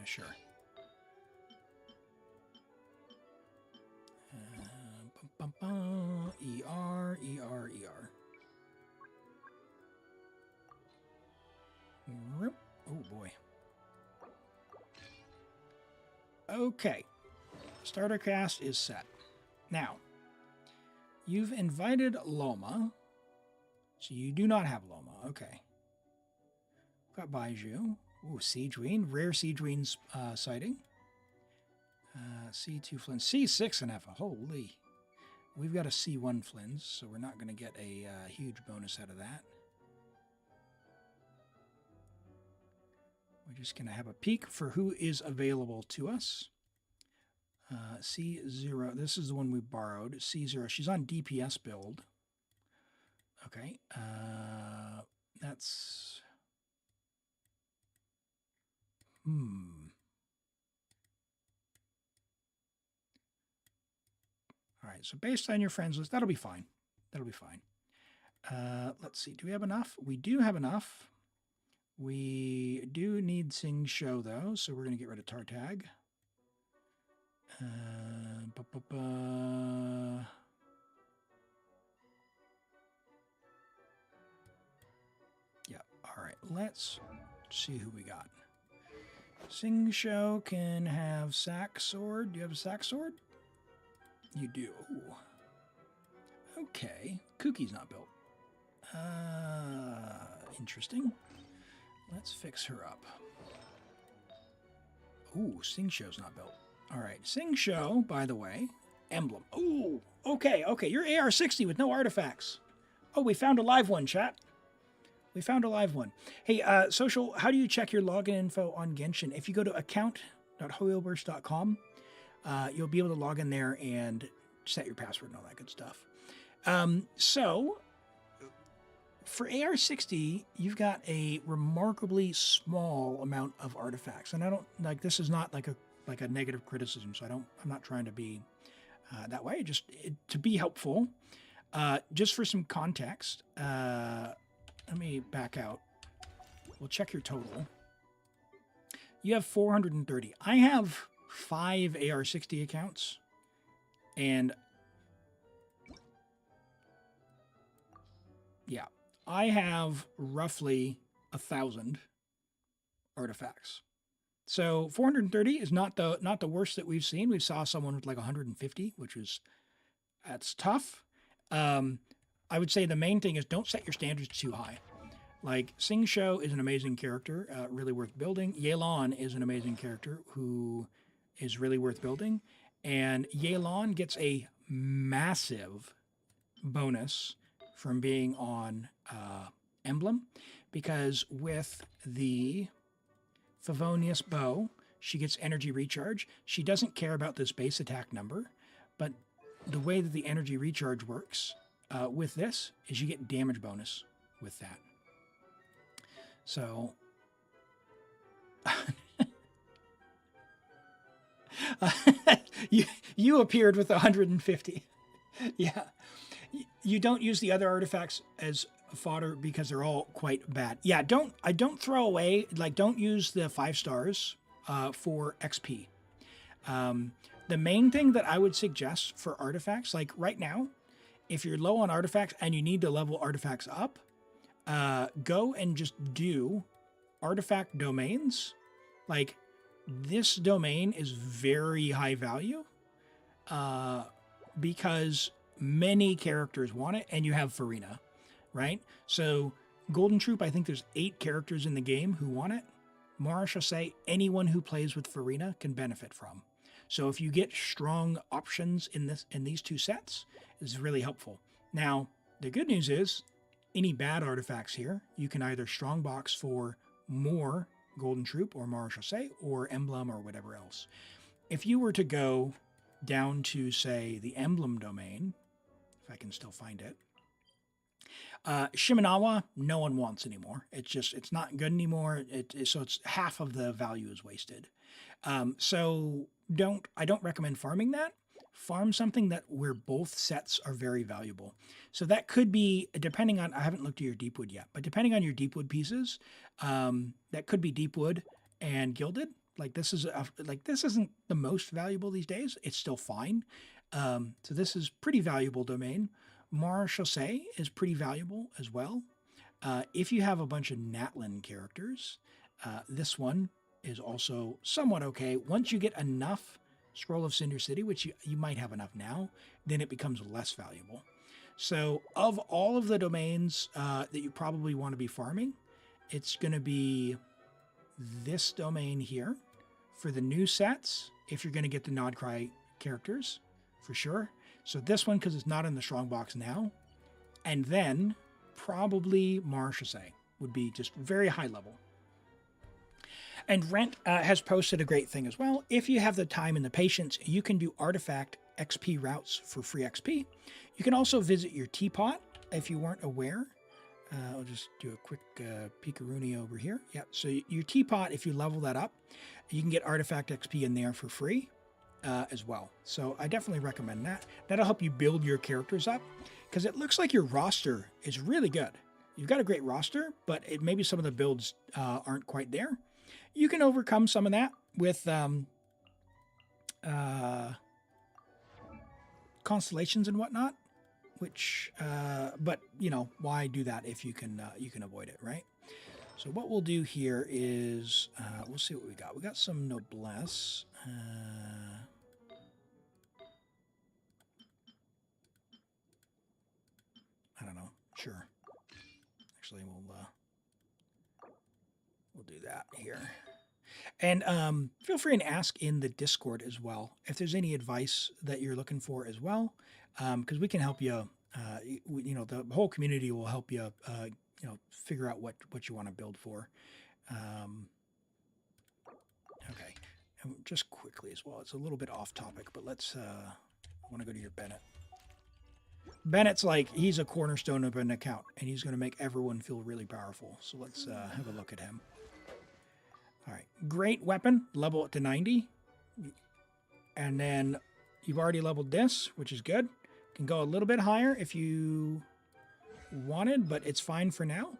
Sure. ER. Oh boy. Okay. Starter cast is set. Now, you've invited Loma. So you do not have Loma. Okay. Got Baiju. Ooh, Siegeween. Rare Siegeween's sighting. C2 Flins. C6 and F. Holy. We've got a C1 Flins, so we're not going to get a huge bonus out of that. We're just going to have a peek for who is available to us. C0. This is the one we borrowed. C0. She's on DPS build. Okay. That's... All right, so based on your friends list, that'll be fine. That'll be fine. Let's see. Do we have enough? We do have enough. We do need Sing Show, though, so we're going to get rid of Tartag. Yeah, all right. Let's see who we got. Sing Show can have Sack Sword. Do you have a Sack Sword? You do. Okay. Kookie's not built. Interesting. Let's fix her up. Ooh, Sing Show's not built. All right, Sing Show, by the way, emblem. Ooh, okay. You're AR60 with no artifacts. Oh, we found a live one, chat. We found a live one. Hey, Social, how do you check your login info on Genshin? If you go to account.hoyoburst.com, you'll be able to log in there and set your password and all that good stuff. So, for AR60, you've got a remarkably small amount of artifacts. And I don't, like, this is not like a negative criticism, so I'm not trying to be that way, just to be helpful. Just for some context, let me back out. We'll check your total. You have 430. I have 5 AR60 accounts, and yeah, I have roughly 1,000 artifacts. So 430 is not the worst that we've seen. We saw someone with like 150, that's tough. I would say the main thing is don't set your standards too high. Like, Sing Show is an amazing character, really worth building. Yelan is an amazing character who is really worth building. And Yelan gets a massive bonus from being on Emblem, because with the Favonius Bow, she gets energy recharge. She doesn't care about this base attack number, but the way that the energy recharge works with this is you get damage bonus with that. So you appeared with 150. Yeah. You don't use the other artifacts as fodder because they're all quite bad. Yeah, I don't throw away, like, don't use the 5 stars for XP. The main thing that I would suggest for artifacts, like right now, if you're low on artifacts and you need to level artifacts up, go and just do artifact domains. Like, this domain is very high value because many characters want it, and you have Furina, right? So Golden Troop, I think there's 8 characters in the game who want it. Mara Chassé, anyone who plays with Furina can benefit from. So if you get strong options in these 2 sets, it's really helpful. Now, the good news is, any bad artifacts here, you can either strongbox for more Golden Troop or Mara Chassé or Emblem or whatever else. If you were to go down to, say, the Emblem domain, if I can still find it, Shimenawa, no one wants anymore. It's not good anymore. So it's half of the value is wasted. So I don't recommend farming that. Farm something where both sets are very valuable. So that could be, depending on, I haven't looked at your Deepwood yet, but depending on your Deepwood pieces, that could be Deepwood and Gilded. Like, this isn't the most valuable these days. It's still fine. So this is pretty valuable domain. Mara Chassé is pretty valuable as well. If you have a bunch of Natlin characters, this one is also somewhat okay. Once you get enough Scroll of Cinder City, which you might have enough now, then it becomes less valuable. So of all of the domains that you probably want to be farming, it's going to be this domain here for the new sets, if you're going to get the Nodcry characters, for sure. So this one, because it's not in the strongbox now. And then probably Mara Chassé would be just very high level. And Rent has posted a great thing as well. If you have the time and the patience, you can do artifact XP routes for free XP. You can also visit your teapot if you weren't aware. I'll just do a quick peekaroonie over here. Yeah, so your teapot, if you level that up, you can get artifact XP in there for free as well. So I definitely recommend that. That'll help you build your characters up, because it looks like your roster is really good. You've got a great roster, but maybe some of the builds aren't quite there. You can overcome some of that with constellations and whatnot, which, but you know, why do that if you can avoid it, right? So what we'll do here is, we'll see what we got. We got some noblesse. I don't know. Sure. Actually, we'll do that here. And feel free and ask in the Discord as well if there's any advice that you're looking for as well, because we can help you. The whole community will help you. Figure out what you want to build for. Okay, and just quickly as well. It's a little bit off topic, but let's. I want to go to your Bennett. Bennett's like he's a cornerstone of an account, and he's going to make everyone feel really powerful. So let's have a look at him. All right, great weapon, level it to 90. And then you've already leveled this, which is good. Can go a little bit higher if you wanted, but it's fine for now.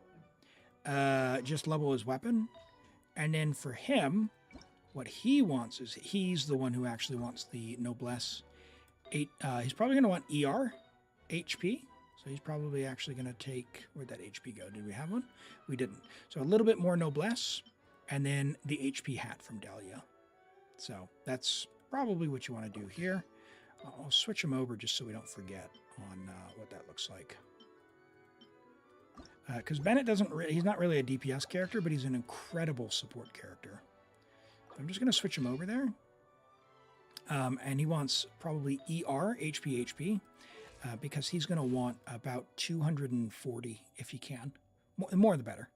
Just level his weapon. And then for him, what he wants is he's the one who actually wants the noblesse. He's probably going to want ER, HP. So he's probably actually going to take, where'd that HP go? Did we have one? We didn't. So a little bit more noblesse. And then the HP hat from Dahlia. So that's probably what you want to do here. I'll switch them over just so we don't forget on what that looks like. Because Bennett he's not really a DPS character, but he's an incredible support character. So I'm just going to switch him over there. And he wants probably ER, HP, because he's going to want about 240 if he can. More the better.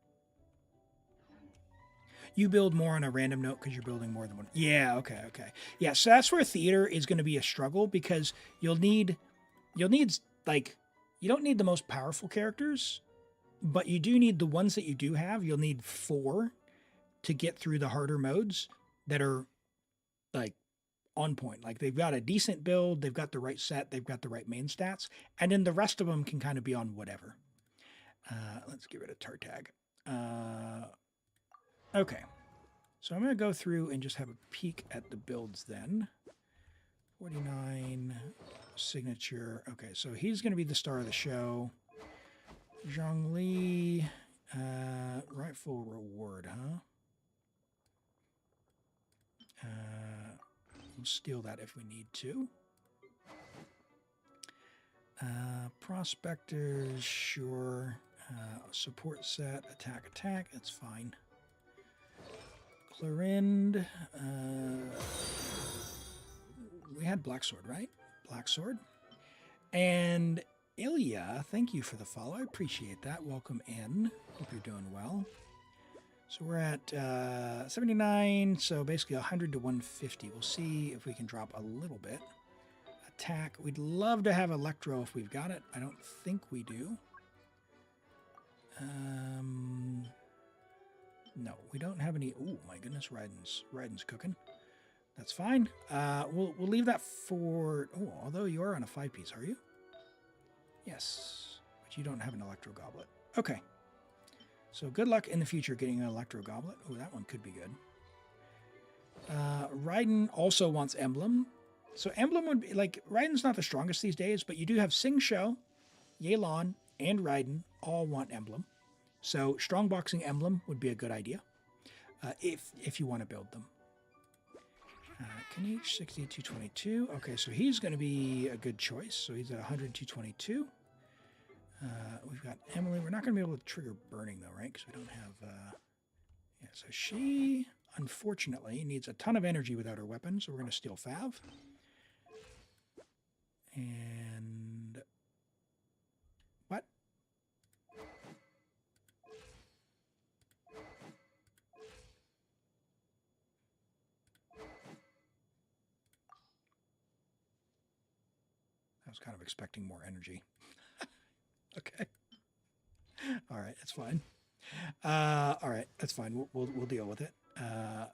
You build more on a random note because you're building more than one. Yeah, okay. Yeah, so that's where theater is going to be a struggle because you'll need like, you don't need the most powerful characters, but you do need the ones that you do have. You'll need 4 to get through the harder modes that are like on point. Like they've got a decent build, they've got the right set, they've got the right main stats, and then the rest of them can kind of be on whatever. Let's get rid of Tartag. Okay, so I'm going to go through and just have a peek at the builds then. 49, signature. Okay, so he's going to be the star of the show. Zhongli, rightful reward, huh? We'll steal that if we need to. Prospectors, sure. Support set, attack, that's fine. Clorinde, we had Black Sword, right? Black Sword. And Ilya, thank you for the follow. I appreciate that. Welcome in. Hope you're doing well. So we're at 79, so basically 100 to 150. We'll see if we can drop a little bit. Attack. We'd love to have Electro if we've got it. I don't think we do. No, we don't have any. Oh my goodness, Raiden's cooking. That's fine. We'll leave that for. Oh, although you are on a 5-piece, are you? Yes, but you don't have an Electro Goblet. Okay. So good luck in the future getting an Electro Goblet. Oh, that one could be good. Raiden also wants Emblem. So Emblem would be like Raiden's not the strongest these days, but you do have Sing Sho, Yelan, and Raiden all want Emblem. So strongboxing Emblem would be a good idea if you want to build them. Kinich, 60, 222. Okay, so he's going to be a good choice. So he's at 100, 222. We've got Emily. We're not going to be able to trigger burning though, right? Because we don't have... yeah, so she, unfortunately, needs a ton of energy without her weapon. So we're going to steal Fav. And... what? I was kind of expecting more energy. Okay. All right, that's fine. All right, that's fine. We'll deal with it.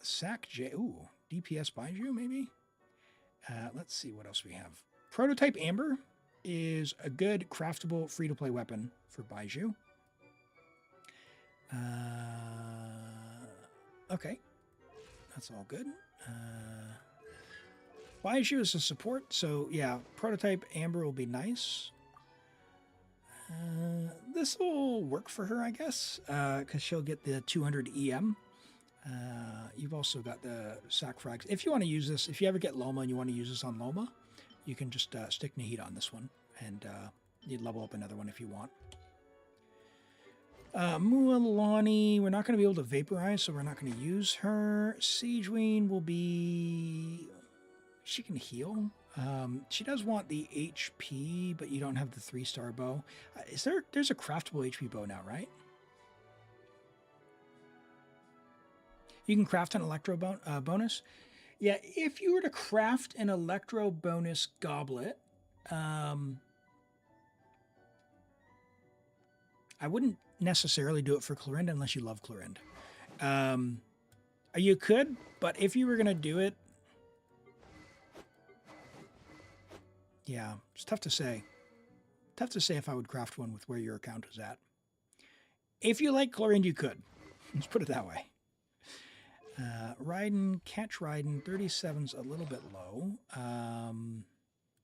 Sack J. Ooh, DPS Baiju maybe. Let's see what else we have. Prototype Amber is a good craftable free-to-play weapon for Baiju. Okay, that's all good. Baiju is a support, so yeah, Prototype Amber will be nice. This will work for her, I guess, because she'll get the 200 EM. You've also got the sack frags. If you want to use this, if you ever get Loma and you want to use this on Loma, you can just stick Nahid on this one, and you'd level up another one if you want. Mualani, we're not going to be able to vaporize, so we're not going to use her. Sageween will be... She can heal. She does want the HP, but you don't have the 3-star bow. There's a craftable HP bow now, right? You can craft an electro bonus. Yeah, if you were to craft an electro bonus goblet, I wouldn't necessarily do it for Clorinde unless you love Clorinde. You could, but if you were going to do it, yeah, it's tough to say. Tough to say if I would craft one with where your account is at. If you like Clorinde, you could. Let's put it that way. Raiden, catch Raiden, 37's a little bit low.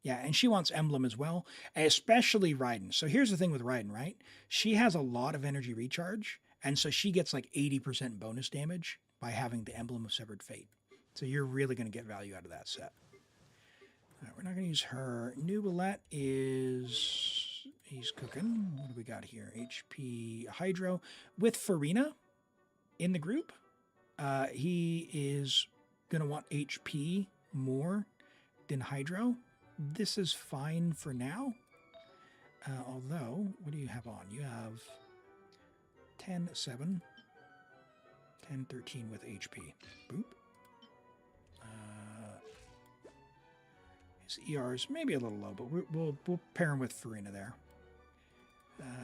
Yeah, and she wants emblem as well, especially Raiden. So here's the thing with Raiden, right? She has a lot of energy recharge, and so she gets like 80% bonus damage by having the emblem of Severed Fate. So you're really going to get value out of that set. All right, we're not going to use her. Neuvillette he's cooking. What do we got here? HP Hydro with Furina in the group. He is going to want HP more than Hydro. This is fine for now. Although, what do you have on? You have 10, 7, 10, 13 with HP. Boop. His ER is maybe a little low, but we'll pair him with Furina there.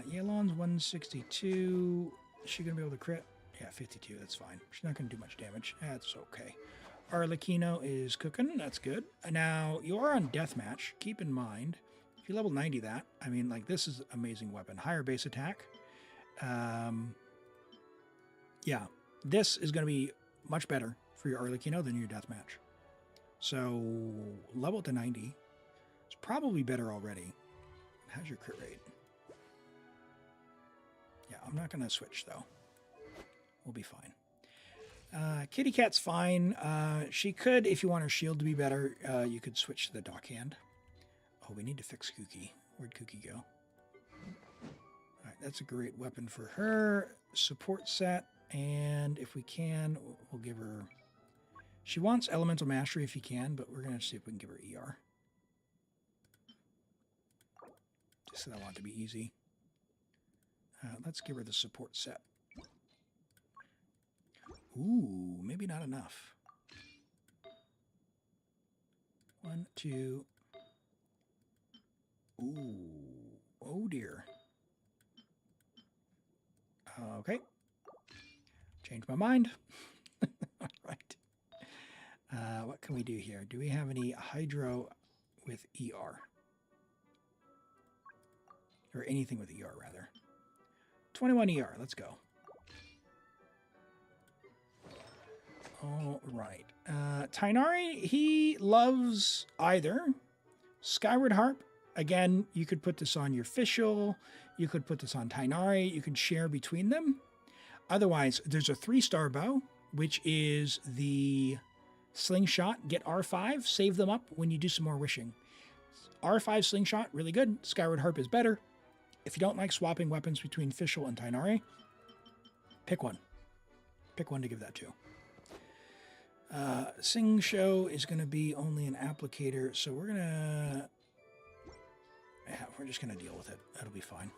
Yelan's 162. Is she going to be able to crit? Yeah, 52. That's fine. She's not going to do much damage. That's okay. Arlecchino is cooking. That's good. Now, you are on deathmatch. Keep in mind, if you level 90 that, I mean, like, this is an amazing weapon. Higher base attack. Yeah, this is going to be much better for your Arlecchino than your deathmatch. So, level to 90. It's probably better already. How's your crit rate? Yeah, I'm not going to switch, though. We'll be fine. Kitty Cat's fine. She could, if you want her shield to be better, you could switch to the dockhand. Oh, we need to fix Kooky. Where'd Kooky go? All right, that's a great weapon for her. Support set. And if we can, we'll give her... She wants Elemental Mastery if you can, but we're going to see if we can give her ER. Just so I want it to be easy. Let's give her the support set. Ooh, maybe not enough. 1, 2. Ooh, oh dear. Okay. Changed my mind. All right. What can we do here? Do we have any Hydro with ER? Or anything with ER, rather. 21 ER, let's go. All right. Tighnari, he loves either Skyward Harp. Again, you could put this on your Fischl. You could put this on Tighnari. You can share between them. Otherwise, there's a 3-star bow, which is the Slingshot. Get R5, save them up when you do some more wishing. R5 Slingshot, really good. Skyward Harp is better. If you don't like swapping weapons between Fischl and Tighnari, pick one. Pick one to give that to. Sing Show is going to be only an applicator, so we're just going to deal with it. That'll be fine.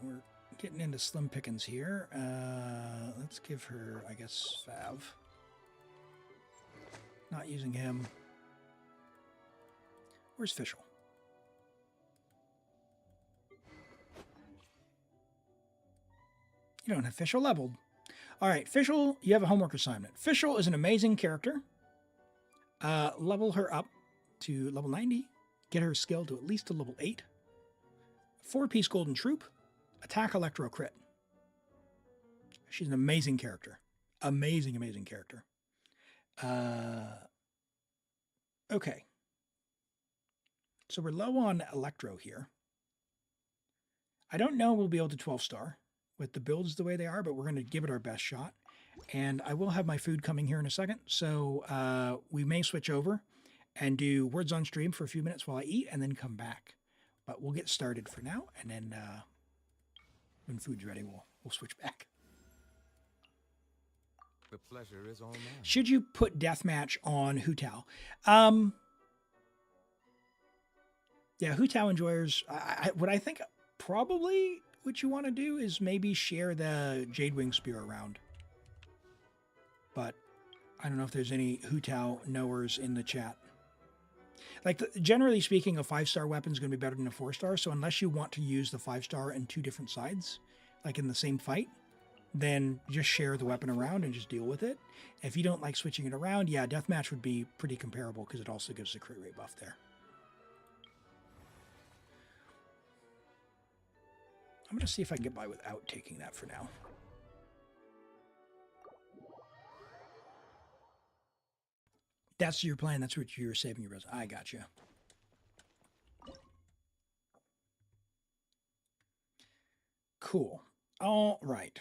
We're getting into slim pickings here. Let's give her, I guess, Fav. Not using him. Where's Fischl? You don't have Fischl leveled. All right, Fischl, you have a homework assignment. Fischl is an amazing character. Level her up to level 90. Get her skill to at least a level 8. 4-piece golden troop. Attack Electro crit. She's an amazing character. Amazing, amazing character. Okay. So we're low on Electro here. I don't know we'll be able to 12-star with the builds the way they are, but we're going to give it our best shot. And I will have my food coming here in a second, so we may switch over and do words on stream for a few minutes while I eat and then come back. But we'll get started for now, and then when food's ready, we'll switch back. The pleasure is all mine. Should you put deathmatch on Hu Tao? Yeah, Hu Tao enjoyers. What I think probably what you want to do is maybe share the Jade Wing Spear around. But I don't know if there's any Hu Tao knowers in the chat. Like, generally speaking, a 5-star weapon is going to be better than a 4-star. So unless you want to use the 5-star in 2 different sides, like in the same fight, then just share the weapon around and just deal with it. If you don't like switching it around, yeah, deathmatch would be pretty comparable because it also gives the crit rate buff there. I'm going to see if I can get by without taking that for now. That's your plan. That's what you're saving your res. I got you. Cool. All right.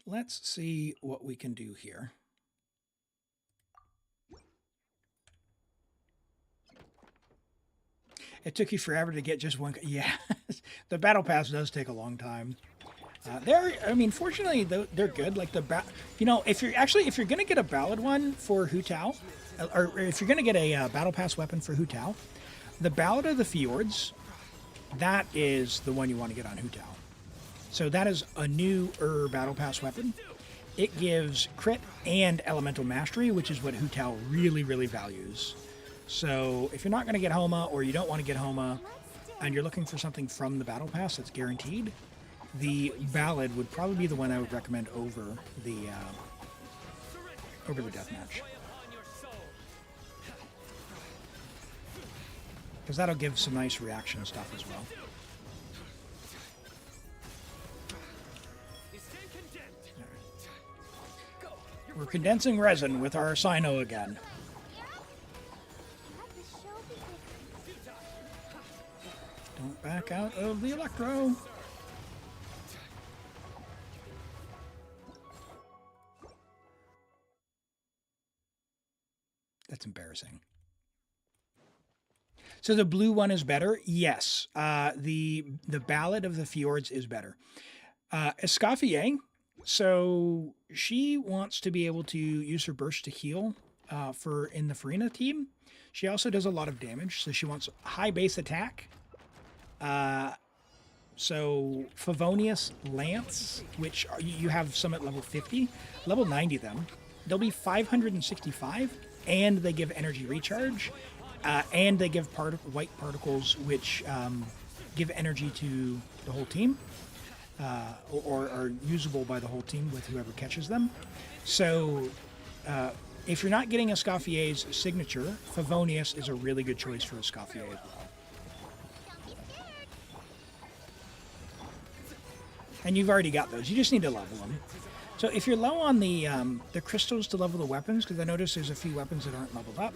Let's see what we can do here. It took you forever to get just one. Yeah, the battle pass does take a long time. I mean, fortunately, they're good. Like if you're gonna get a ballad one for Hu Tao, or if you're gonna get a battle pass weapon for Hu Tao, the Ballad of the Fjords, that is the one you want to get on Hu Tao. So that is a new battle pass weapon. It gives crit and elemental mastery, which is what Hu Tao really, really values. So if you're not going to get Homa, or you don't want to get Homa, and you're looking for something from the battle pass that's guaranteed, the Ballad would probably be the one I would recommend over the deathmatch, because that'll give some nice reaction stuff as well. We're condensing resin with our Sino again. Don't back out of the Electro. That's embarrassing. So the blue one is better? Yes. The Ballad of the Fjords is better. Escoffier, so she wants to be able to use her burst to heal in the Furina team. She also does a lot of damage, so she wants high base attack. So Favonius Lance, which you have some at level 50, level 90 them. They'll be 565, and they give energy recharge, and they give white particles, which give energy to the whole team, or are usable by the whole team with whoever catches them. So if you're not getting Escoffier's signature, Favonius is a really good choice for Escoffier as well. And you've already got those. You just need to level them. So if you're low on the crystals to level the weapons, because I noticed there's a few weapons that aren't leveled up,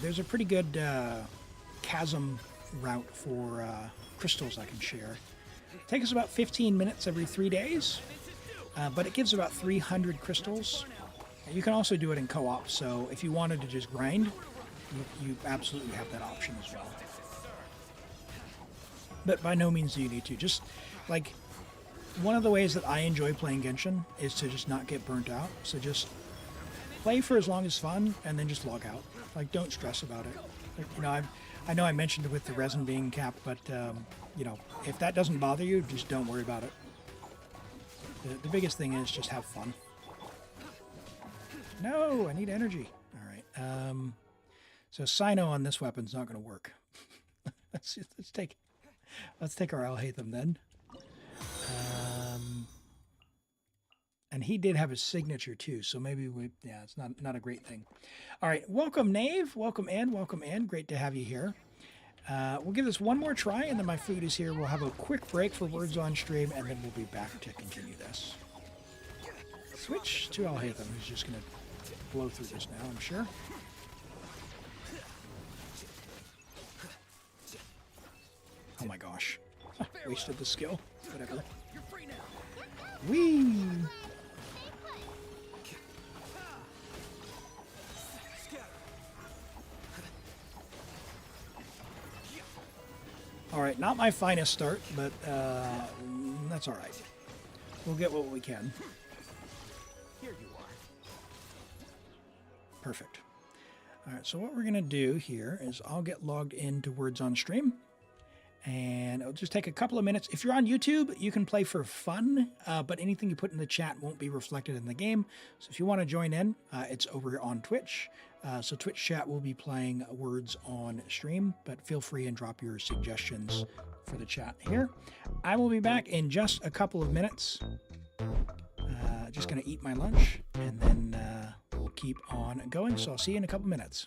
there's a pretty good chasm route for crystals I can share. It takes about 15 minutes every 3 days, but it gives about 300 crystals. You can also do it in co-op, so if you wanted to just grind, you absolutely have that option as well. But by no means do you need to. Just, like, one of the ways that I enjoy playing Genshin is to just not get burnt out. So just play for as long as fun, and then just log out. Like, don't stress about it. Like, you know, I know I mentioned it with the resin being capped, but you know, if that doesn't bother you, just don't worry about it. The biggest thing is just have fun. No, I need energy. All right. So Sino on this weapon's not going to work. let's take our Alhaitham then. And he did have his signature too, so maybe it's not a great thing. All right, welcome Nave, welcome Ann, great to have you here. We'll give this one more try, and then my food is here. We'll have a quick break for words on stream, and then we'll be back to continue this. Switch to Alhaitham, who's just going to blow through this now, I'm sure. Oh my gosh, wasted the skill, whatever. Whee! All right, not my finest start, but that's all right. We'll get what we can. Here you are. Perfect. All right, so what we're going to do here is I'll get logged into Words on Stream, and it'll just take a couple of minutes. If you're on YouTube, you can play for fun, but anything you put in the chat won't be reflected in the game. So if you want to join in, it's over on Twitch. So Twitch chat will be playing Words on Stream, but feel free and drop your suggestions for the chat here. I will be back in just a couple of minutes. Just going to eat my lunch, and then we'll keep on going. So I'll see you in a couple minutes.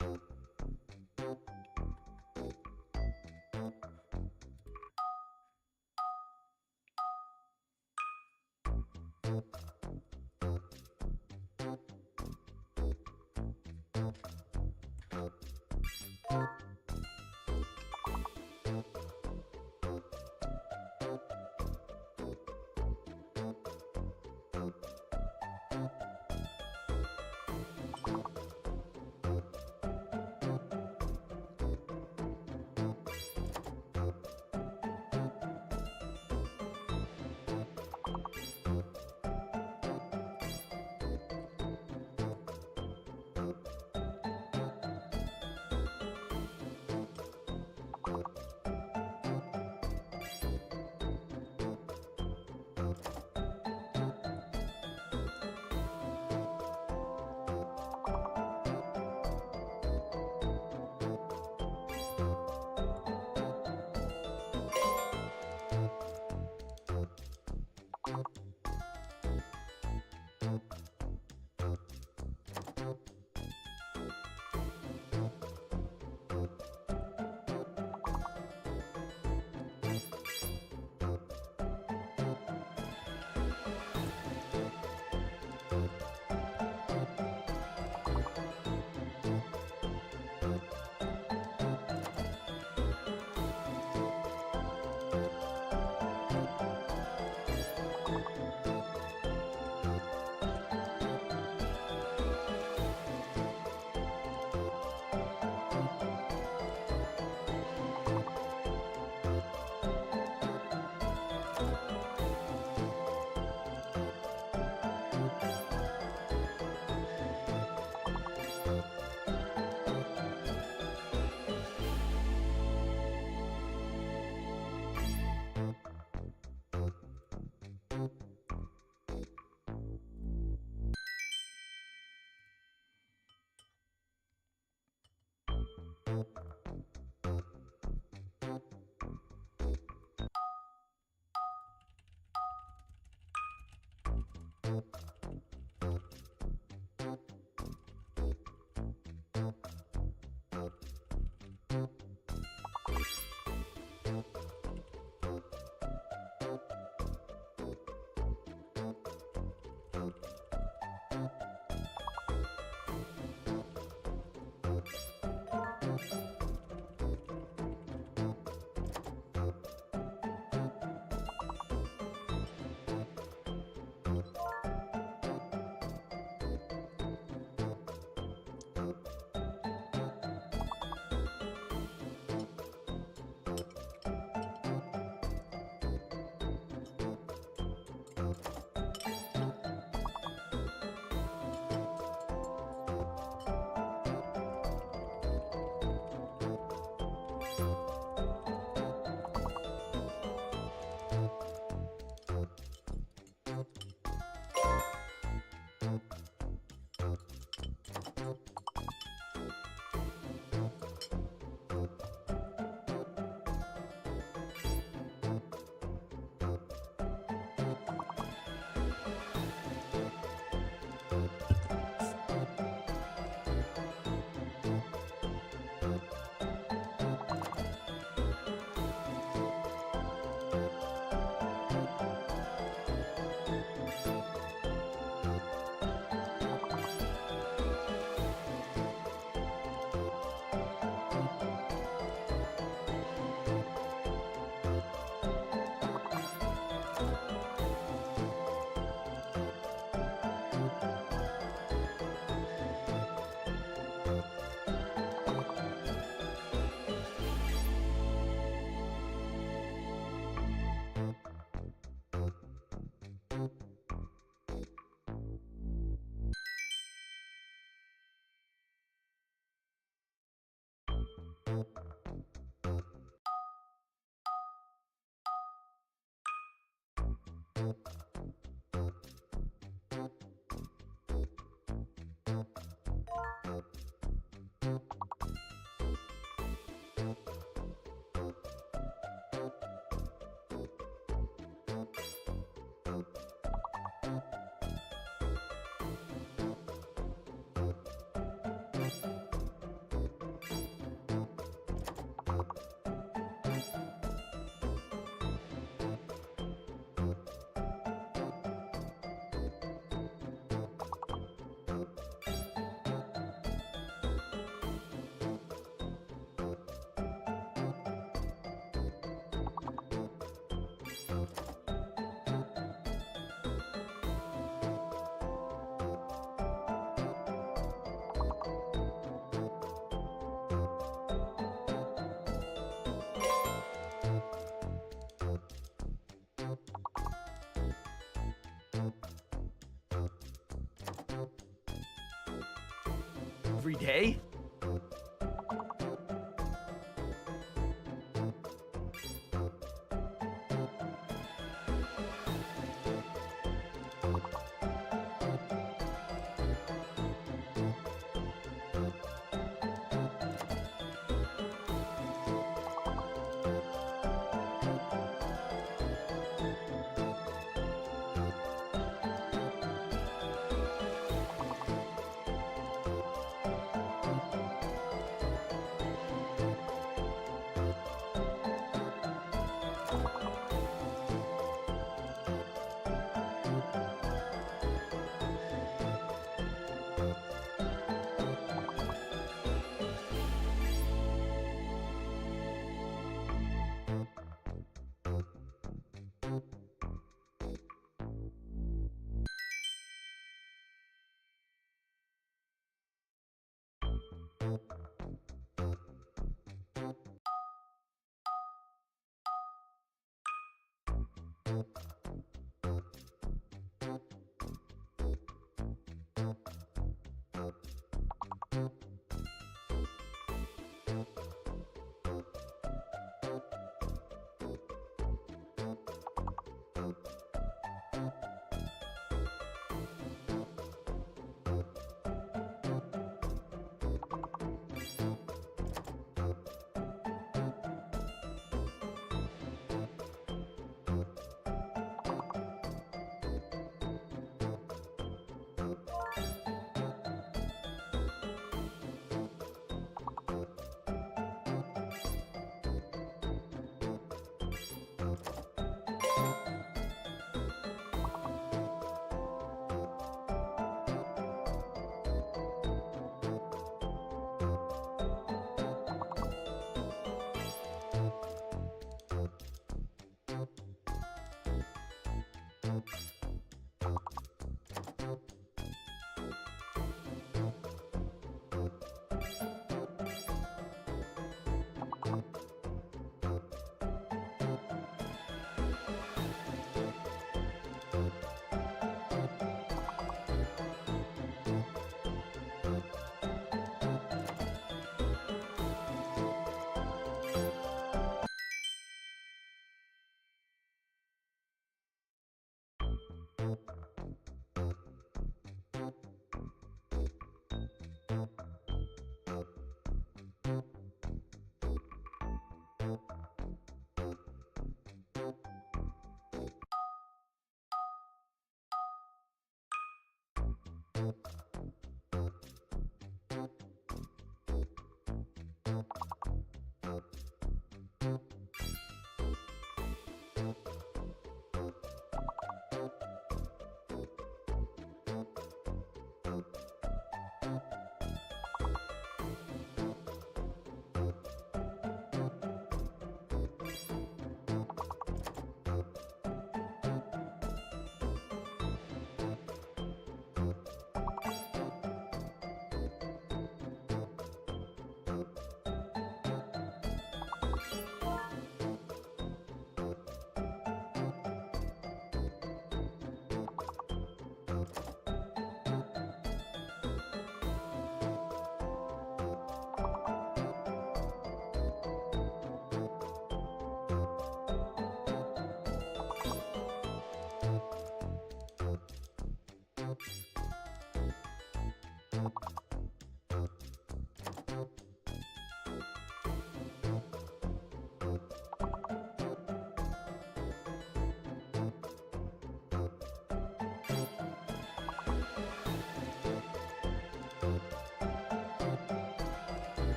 Every day?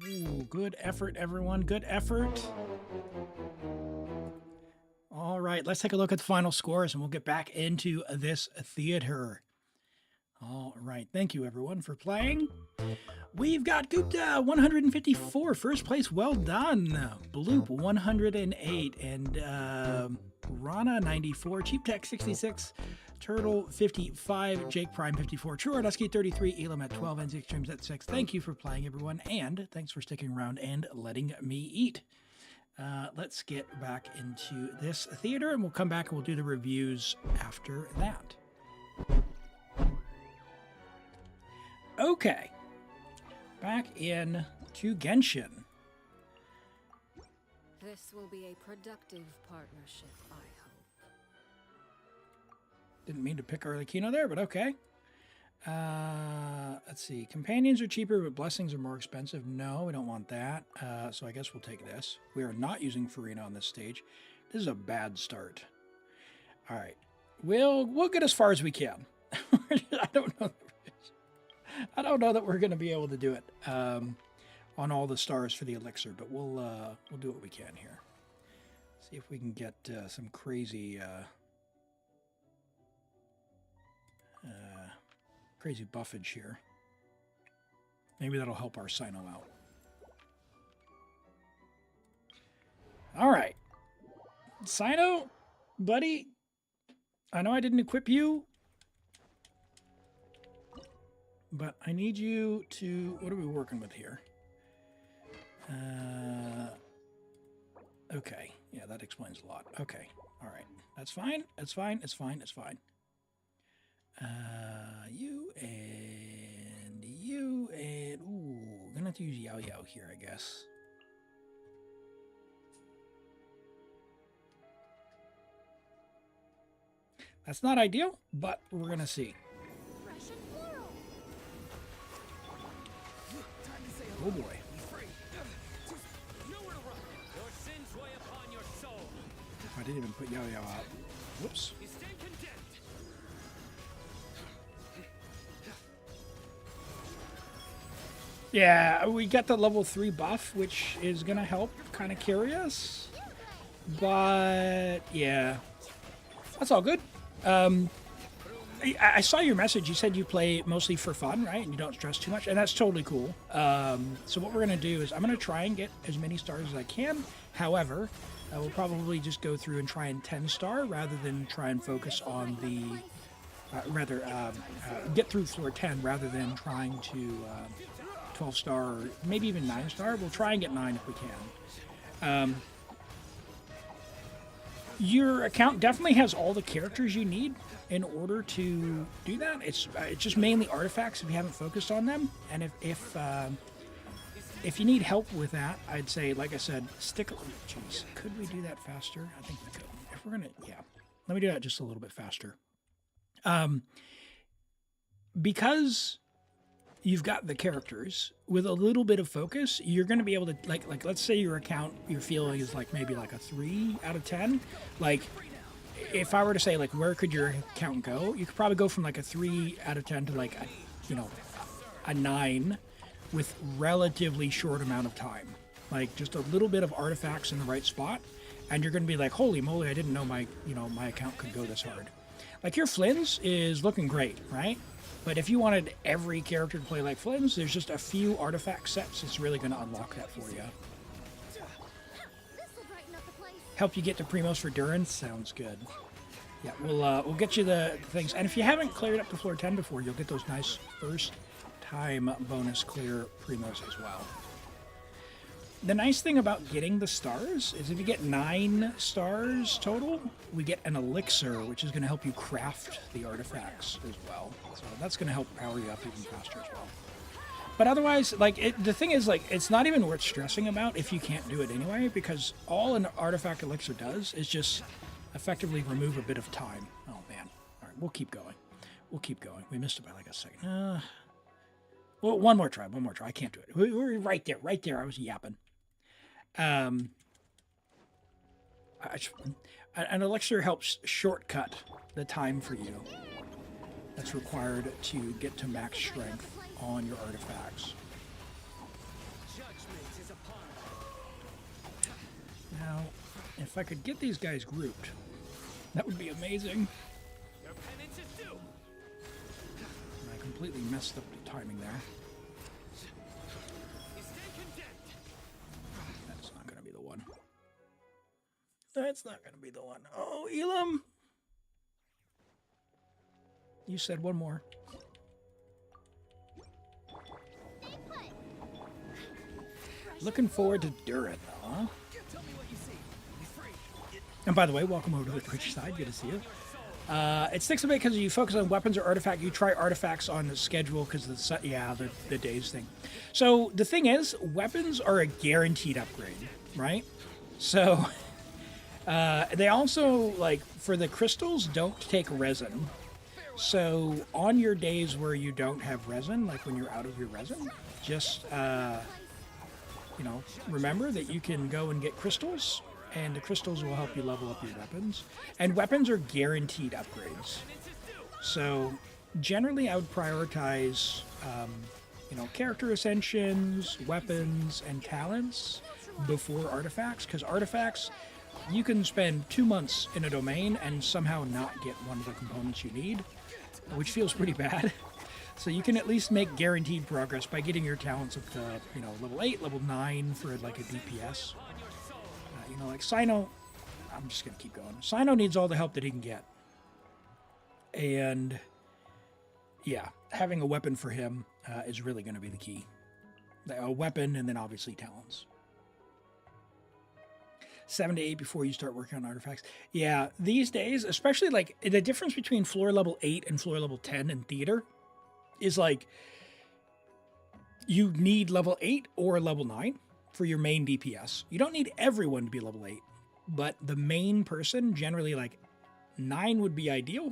Ooh, good effort, everyone. Good effort. All right, let's take a look at the final scores and we'll get back into this theater. All right, thank you everyone for playing. We've got Gupta 154, first place, well done. Bloop 108, and Rana 94, Cheap Tech 66, Turtle 55, Jake Prime 54, True Arduski 33, Elim at 12, and Zix Streams at 6. Thank you for playing, everyone, and thanks for sticking around and letting me eat. Let's get back into this theater, and we'll come back and we'll do the reviews after that. Okay, back in to Genshin. This will be a productive partnership, I hope. Didn't mean to pick Arlecchino there, but okay. Let's see. Companions are cheaper, but blessings are more expensive. No, we don't want that. So I guess we'll take this. We are not using Furina on this stage. This is a bad start. All right. We'll get as far as we can. I don't know that we're going to be able to do it on all the stars for the elixir, but we'll do what we can here. See if we can get some crazy crazy buffage here. Maybe that'll help our Sino out. All right, Sino, buddy. I know I didn't equip you, but I need you to... What are we working with here? Okay. Yeah, that explains a lot. Okay. All right. That's fine. It's fine. It's fine. It's fine. You and you and... Ooh, I'm going to have to use Yao Yao here, I guess. That's not ideal, but we're going to see. Oh boy. I didn't even put Yao Yao out. Whoops. Yeah, we got the level 3 buff, which is going to help kind of carry us. But, yeah. That's all good. I saw your message. You said you play mostly for fun, right? And you don't stress too much. And that's totally cool. So what we're going to do is I'm going to try and get as many stars as I can. However, we'll probably just go through and try and 10 star rather than try and focus on the... get through floor 10 rather than trying to 12 star, or maybe even 9 star. We'll try and get 9 if we can. Your account definitely has all the characters you need in order to do that. It's just mainly artifacts if you haven't focused on them. And if you need help with that, I'd say, like I said, stick. Jeez, could we do that faster? I think we could. If we're gonna, yeah, let me do that just a little bit faster. Because you've got the characters, with a little bit of focus, you're going to be able to, like let's say your account, your feeling is like maybe like a 3 out of 10. Like, if I were to say, like, where could your account go? You could probably go from like a 3 out of 10 to like, a 9 with relatively short amount of time. Like, just a little bit of artifacts in the right spot, and you're going to be like, holy moly, I didn't know my account could go this hard. Like, your Flynn's is looking great, right? But if you wanted every character to play like Flynn's, there's just a few artifact sets that's really going to unlock that for you. This'll brighten up the place. Help you get to primos for Durin? Sounds good. Yeah, we'll get you the things. And if you haven't cleared up to floor 10 before, you'll get those nice first time bonus clear primos as well. The nice thing about getting the stars is if you get 9 stars total, we get an elixir, which is going to help you craft the artifacts as well. So that's going to help power you up even faster as well. But otherwise, like, the thing is, like, it's not even worth stressing about if you can't do it anyway, because all an artifact elixir does is just effectively remove a bit of time. Oh, man. All right, we'll keep going. We'll keep going. We missed it by like a second. Well, one more try. I can't do it. We're right there. I was yapping. An elixir helps shortcut the time for you that's required to get to max strength on your artifacts. Now, if I could get these guys grouped, that would be amazing. And I completely messed up the timing there. That's not going to be the one. Oh, Elim! You said one more. Looking forward to Durin, huh? And by the way, welcome over to the Twitch side. Good to see you. It sticks a bit because you focus on weapons or artifact. You try artifacts on the schedule because the days thing. So the thing is, weapons are a guaranteed upgrade, right? So... they also, like, for the crystals, don't take resin. So on your days where you don't have resin, like when you're out of your resin, just, remember that you can go and get crystals, and the crystals will help you level up your weapons. And weapons are guaranteed upgrades. So generally I would prioritize, character ascensions, weapons, and talents before artifacts, because artifacts... You can spend 2 months in a domain and somehow not get one of the components you need, which feels pretty bad. So you can at least make guaranteed progress by getting your talents up to, level 8, level 9 for like a DPS. Like Sino, I'm just going to keep going. Sino needs all the help that he can get. And yeah, having a weapon for him is really going to be the key. A weapon and then obviously talents. 7 to 8 before you start working on artifacts. Yeah, these days, especially like the difference between floor level 8 and floor level 10 in theater is like you need level 8 or level 9 for your main DPS. You don't need everyone to be level 8, but the main person, generally like 9 would be ideal.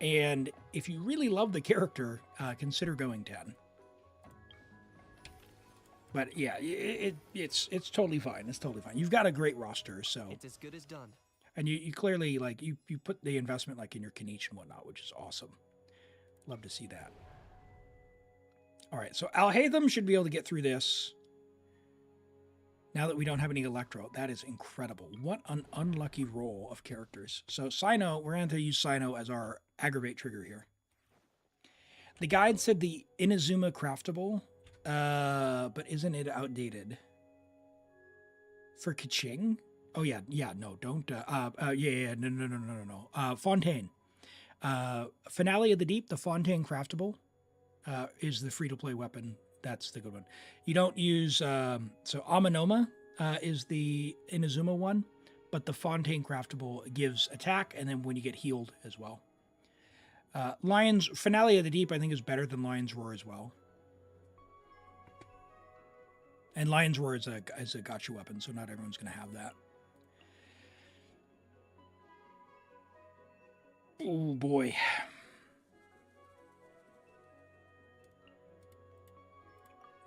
And if you really love the character, consider going 10. But yeah, it's totally fine. It's totally fine. You've got a great roster, so it's as good as done. And you clearly like you put the investment like in your Kinich and whatnot, which is awesome. Love to see that. All right, so Alhaitham should be able to get through this. Now that we don't have any Electro, that is incredible. What an unlucky roll of characters. So Sino, we're going to use Sino as our aggravate trigger here. The guide said the Inazuma craftable. But isn't it outdated? For Kaching? Oh, yeah, no, don't, no. Fontaine. Finale of the Deep, the Fontaine craftable, is the free-to-play weapon That's the good one. You don't use so Amanoma is the Inazuma one, but the Fontaine craftable gives attack, and then when you get healed as well. Lion's Finale of the Deep, I think, is better than Lion's Roar as well. And Lion's Roar is a gotcha weapon, so not everyone's going to have that. Oh boy.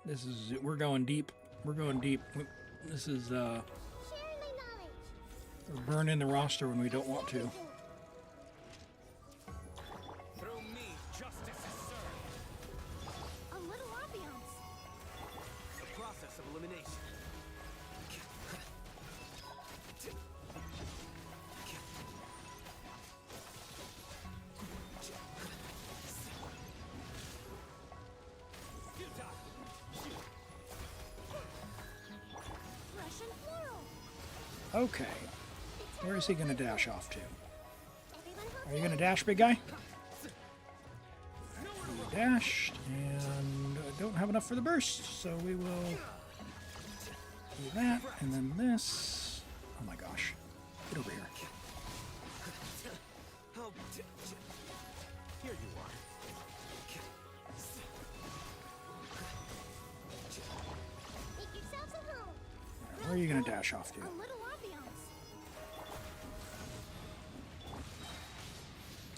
This is, we're going deep. We're going deep. This is, we're burning the roster when we don't want to. Through me, justice is served. A little ambiance. The process of elimination. Fresh and floral. Okay. Where is he going to dash off to? Everyone Are you going to dash, big guy? You dashed, and I don't have enough for the burst, so we will do that, and then this. Oh my gosh. Get over here. Here you are. Make yourselves at home. Where are you going to dash off to? A little ambiance.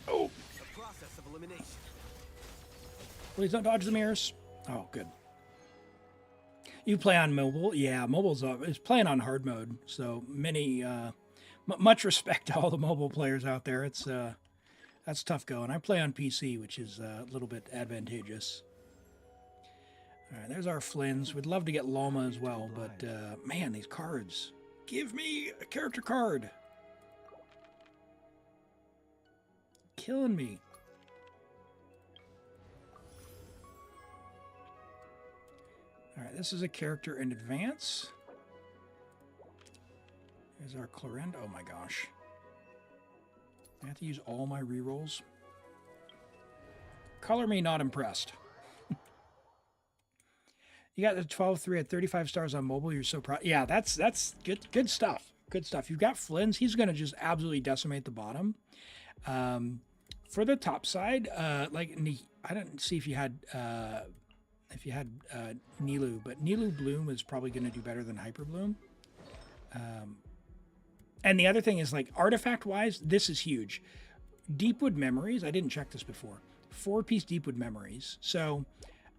Oh, The process of elimination. please don't dodge the mirrors. Oh, good. You play on mobile? Yeah, mobile's it's playing on hard mode. So many, much respect to all the mobile players out there. It's that's tough going. I play on PC, which is a little bit advantageous. All right, there's our Flynns. We'd love to get Loma as well, but man, these cards. Give me a character card. Killing me. All right, this is a character in advance. Here's our Clorinde. Oh my gosh. I have to use all my rerolls. Color me not impressed. You got the 12-3 at 35 stars on mobile. You're so proud. Yeah, that's good stuff. Good stuff. You've got Flynn's. He's going to just absolutely decimate the bottom. For the top side, like I don't see if you had Nilu, but Nilu Bloom is probably going to do better than Hyper Bloom. And the other thing is, like, artifact-wise, this is huge. Deepwood Memories, I didn't check this before. 4-piece Deepwood Memories. So,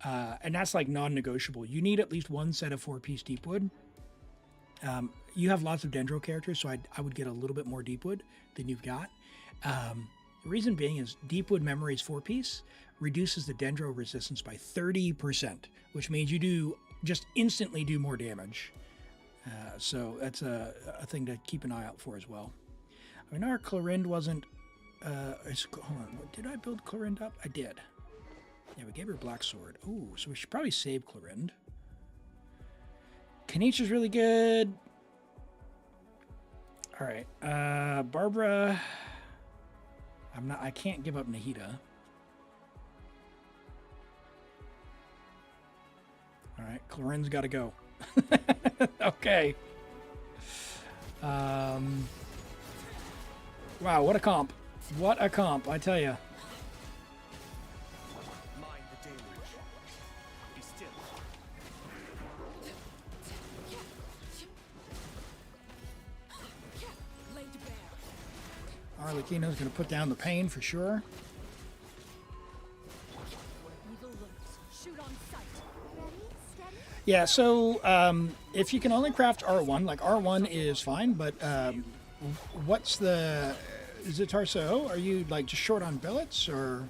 and that's like non-negotiable. You need at least one set of 4-piece Deepwood. You have lots of Dendro characters, so I would get a little bit more Deepwood than you've got. The reason being is Deepwood Memories 4-piece reduces the Dendro resistance by 30%, which means you do just instantly do more damage. So that's a thing to keep an eye out for as well. I mean, our Clorinde wasn't... hold on, did I build Clorinde up? I did. Yeah, we gave her Black Sword. Ooh, so we should probably save Clorinde. Kinich is really good. All right, Barbara... I can't give up Nahida. All right, Clorinde's got to go. Okay. Wow, what a comp. What a comp, I tell you. Mind the deluge. Be still. Laid bare. Arlecchino's going to put down the pain for sure. Evil lurks. Shoot on sight. Ready, steady. Yeah, so if you can only craft R1, like R1 is fine, but what's the... Is it Tarso? Are you like just short on billets, or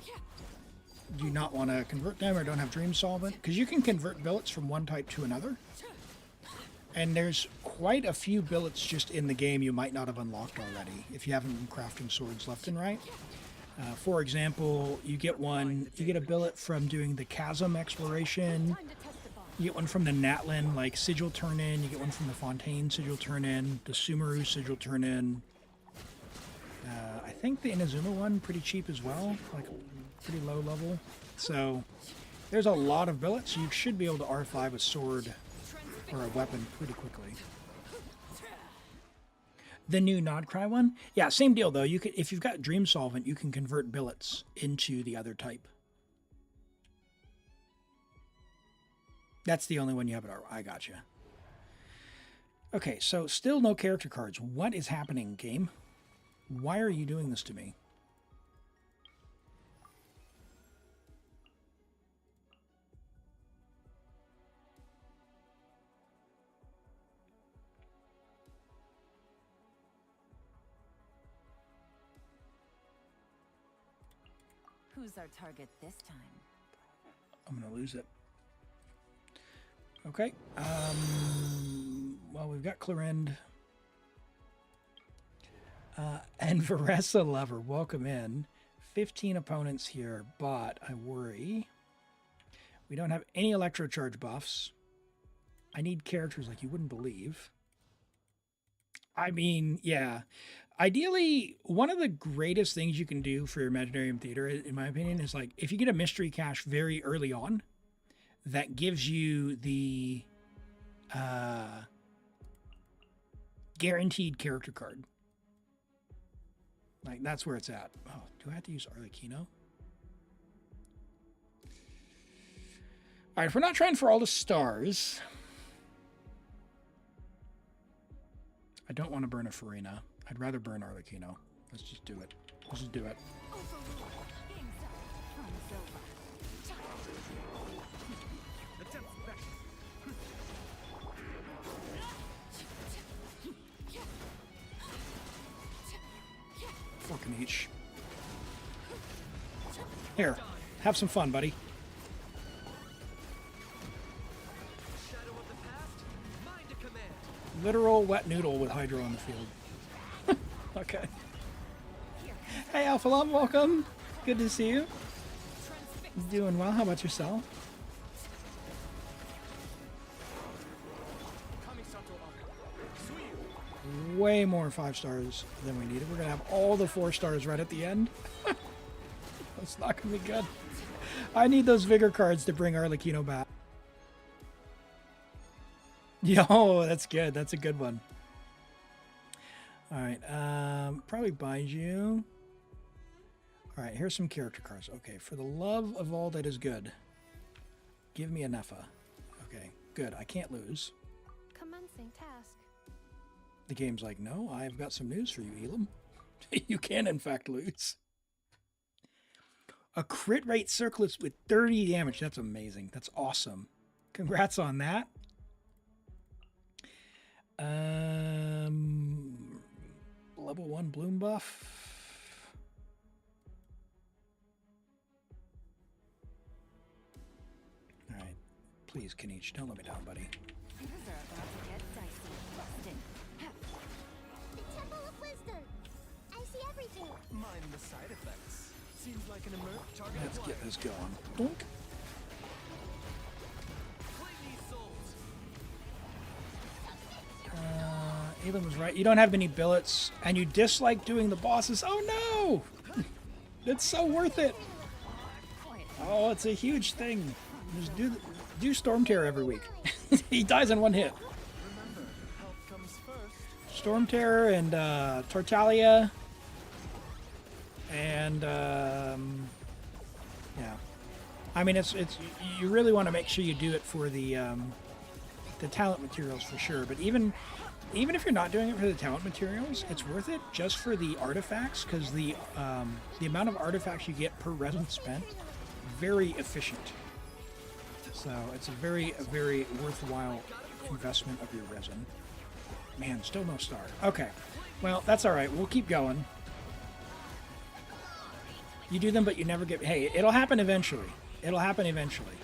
do you not want to convert them, or don't have Dream Solvent? Because you can convert billets from one type to another. And there's quite a few billets just in the game you might not have unlocked already if you haven't been crafting swords left and right. For example, you get a billet from doing the Chasm exploration. Time to test the bomb. You get one from the Natlin, like Sigil Turn-In. You get one from the Fontaine Sigil Turn-In, the Sumeru Sigil Turn-In. I think the Inazuma one pretty cheap as well, like pretty low level. So There's a lot of billets, so you should be able to R5 a sword or a weapon pretty quickly. The new Nodcry one? Yeah, same deal though. You could, if you've got Dream Solvent, you can convert billets into the other type. That's the only one you have at our... I gotcha. Okay, so still no character cards. What is happening, game? Why are you doing this to me? Who's our target this time? I'm going to lose it. Okay. Well, we've got Clorinde. And Varesa Lover, welcome in. 15 opponents here, but I worry. We don't have any electrocharge buffs. I need characters like you wouldn't believe. I mean, yeah. Ideally, one of the greatest things you can do for your Imaginarium Theater, in my opinion, is like if you get a mystery cache very early on, that gives you the guaranteed character card. Like, that's where it's at. Oh, do I have to use Arlecchino? All right, if we're not trying for all the stars, I don't want to burn a Furina. I'd rather burn Arlecchino. Let's just do it. Let's just do it. For Kinich. Here, have some fun, buddy. Literal wet noodle with Hydro on the field. Okay. Hey, Alphalum, welcome. Good to see you. Doing well. How about yourself? Way more 5 stars than we needed. We're going to have all the 4 stars right at the end. That's not going to be good. I need those Vigor cards to bring Arlecchino back. Yo, that's good. That's a good one. All right. Probably bind you. All right. Here's some character cards. Okay. For the love of all that is good, give me a Nefer. Okay. Good. I can't lose. Commencing task. The game's like, no, I've got some news for you, Elim. You can, in fact, lose. A crit rate circlets with 30 damage. That's amazing. That's awesome. Congrats on that. Level 1 bloom buff. All right. Please, Kinich, don't let me down, buddy. Things are about to get dicey. The Temple of Wisdom. I see everything. Mind the side effects. Seems like an emerged target. Let's get this going. Boink. Claim these souls. Elim was right. You don't have any billets, and you dislike doing the bosses. Oh no! It's so worth it. Oh, it's a huge thing. Just do Storm Terror every week. He dies in 1 hit. Remember, health comes first. Storm Terror and Tartaglia, and yeah. I mean, it's you really want to make sure you do it for the talent materials for sure. But even if you're not doing it for the talent materials, it's worth it just for the artifacts, because the amount of artifacts you get per resin spent, very efficient. So it's a very worthwhile investment of your resin. Man, still no star. Okay, well, that's all right. We'll keep going. You do them, but you never get... Hey, it'll happen eventually. It'll happen eventually.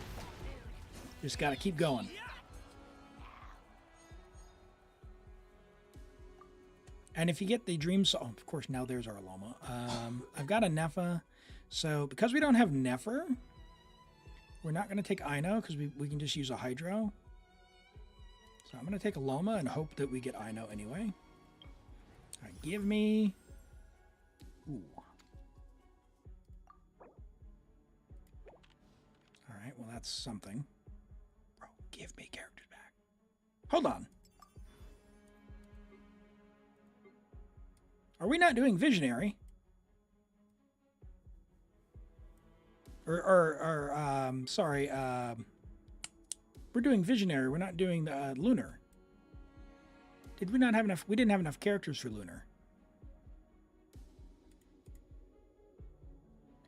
Just got to keep going. And if you get the Dream Soul... Oh, of course, now there's our Loma. I've got a Nefer. So, because we don't have Nefer, we're not going to take Ino, because we can just use a Hydro. So I'm going to take a Loma and hope that we get Ino anyway. All right, give me... Ooh. All right, well, that's something. Bro, give me characters back. Hold on. Are we not doing Visionary? Sorry, we're doing Visionary. We're not doing Lunar. Did we not have enough? We didn't have enough characters for Lunar.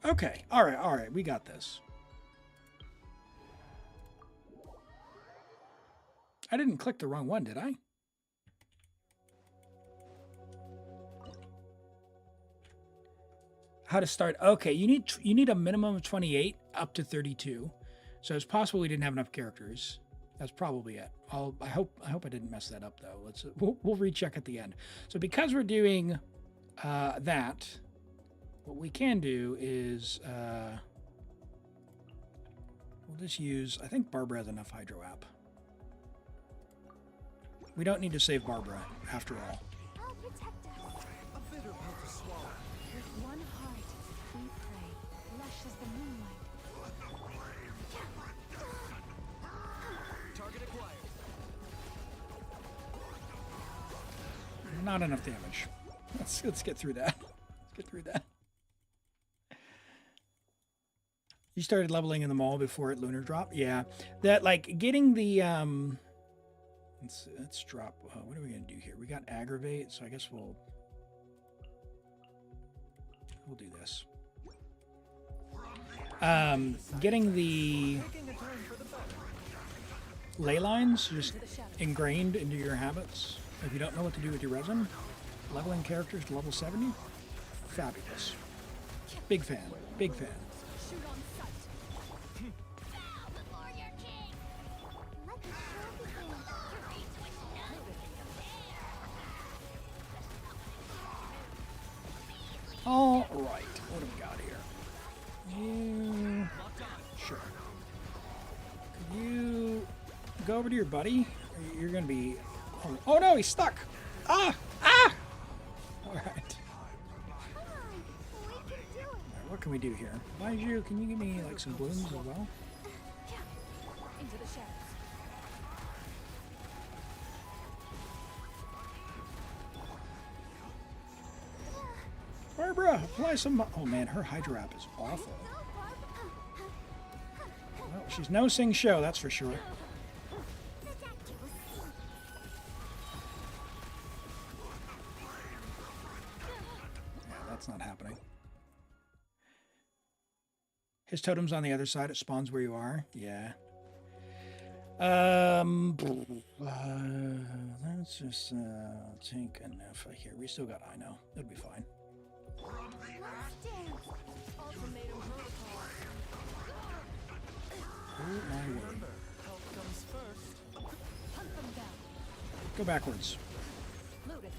Okay, all right, we got this. I didn't click the wrong one, did I? How to start? Okay, you need a minimum of 28 up to 32. So it's possible we didn't have enough characters. That's probably it. I hope I didn't mess that up though. We'll recheck at the end. So because we're doing that, what we can do is we'll just use. I think Barbara has enough Hydro app. We don't need to save Barbara after all. I'll protect us. A bitter pill to swallow. With one heart, we pray, lush as the moonlight. Target acquired. Not enough damage. Let's get through that. Let's get through that. You started leveling in the mall before it lunar dropped? Yeah. That like getting the let's drop what are we gonna do here? We got aggravate, so I guess we'll do this. Getting the ley lines just ingrained into your habits. If you don't know what to do with your resin, leveling characters to level 70, fabulous. Big fan, big fan. Shoot on sight. Bow before your king. Let the show begin. All right, what do we got here? You, sure. Could you go over to your buddy? You're gonna be. Oh no, he's stuck. Ah! All right. Come on, we can do it. All right, what can we do here? Baiju, can you give me like some blooms as well? Into the shadows. Barbara, apply some. Oh man, her Hydro app is awful. Well, she's no sing show, that's for sure. Yeah, that's not happening. His totem's on the other side. It spawns where you are. Yeah. Let's just take a Nefer here. We still got I know. It'll be fine. Oh my word. Health comes first. Hunt them down. Go backwards. Loot it.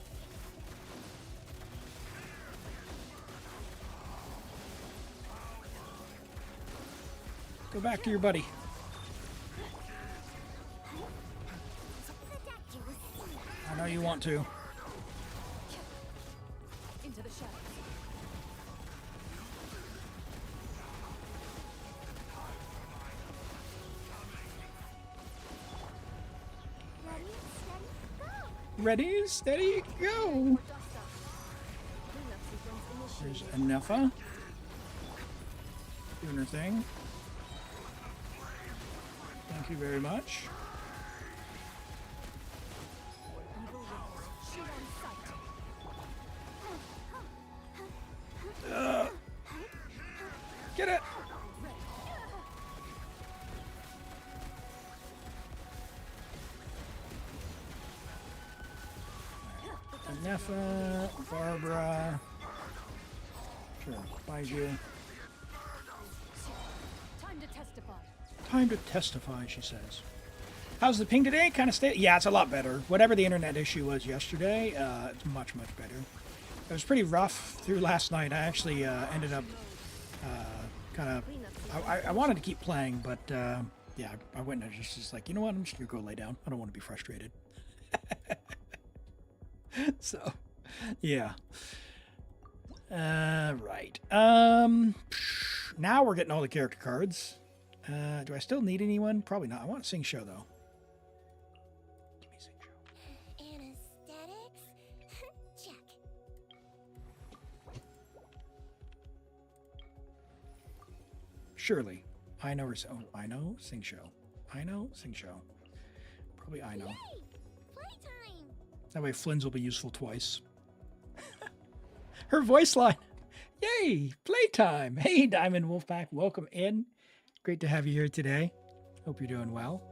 Go back to your buddy. I know you want to. Into the shadows. Ready, steady, Ready, go. steady, go. Dust up. Cleanup sequence There's initiated. a Nefer doing her thing. Thank you very much. Shoot on sight. Get it! Nefer, Barbara. Sure, Baiju. Time to testify. Time to testify, she says. How's the ping today? Kind of stay. Yeah, it's a lot better. Whatever the internet issue was yesterday, it's much, much better. It was pretty rough through last night. I actually ended up kind of. I wanted to keep playing, but yeah, I went and I just like, you know what? I'm just gonna go lay down. I don't want to be frustrated. So, yeah. Right. Now we're getting all the character cards. Do I still need anyone? Probably not. I want Sing Show, though. Give me Sing Show. Anesthetics? Check. Surely. I know her. Oh, I know Sing Show. I know Sing Show. Probably I know. Yay! Playtime! That way Flynn's will be useful twice. Her voice line. Yay! Playtime. Hey, Diamond Wolfpack. Welcome in. Great to have you here today. Hope you're doing well.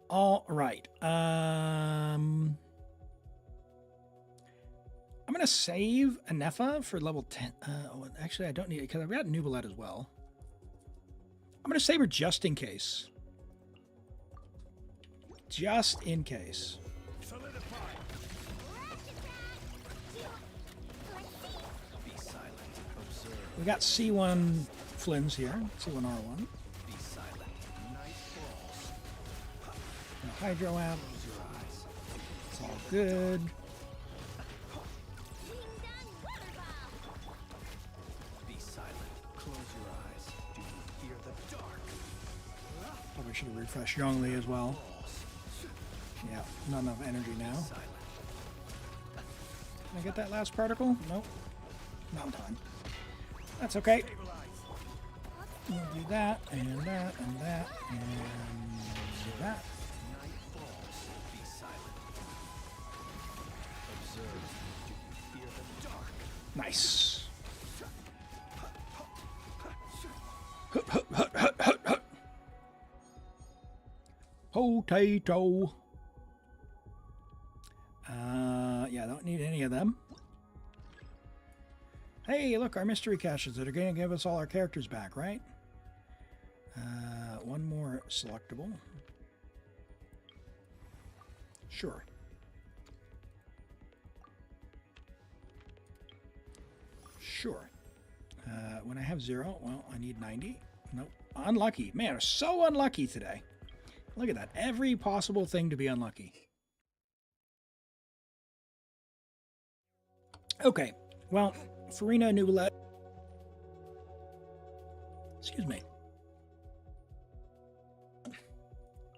All right. I'm going to save a Nefer for level 10. Actually, I don't need it because I've got Neuvillette as well. I'm going to save her just in case. Just in case. Be silent. Observe. We got C1 Flynn's here. C1R1. Be silent. Night falls. No Hydro app. Close your eyes. It's all good. Be silent. Close your eyes. Do you hear the dark? Probably should have refreshed Zhongli as well. Yeah, not enough energy now. Silent. Can I get that last particle? Nope. Not in time. That's okay. We'll do that, and that, and that, and that. Night falls. Be silent. Observe. Do you hear the dark? Nice. Hut, hut, hut, hut, hut, hut. Potato. Yeah, don't need any of them. Hey, look, our mystery caches that are going to give us all our characters back, right? One more selectable. Sure. Sure. When I have 0, well, I need 90. Nope. Unlucky. Man, I'm so unlucky today. Look at that. Every possible thing to be unlucky. Okay. Well, Furina, Neuvillette. Excuse me.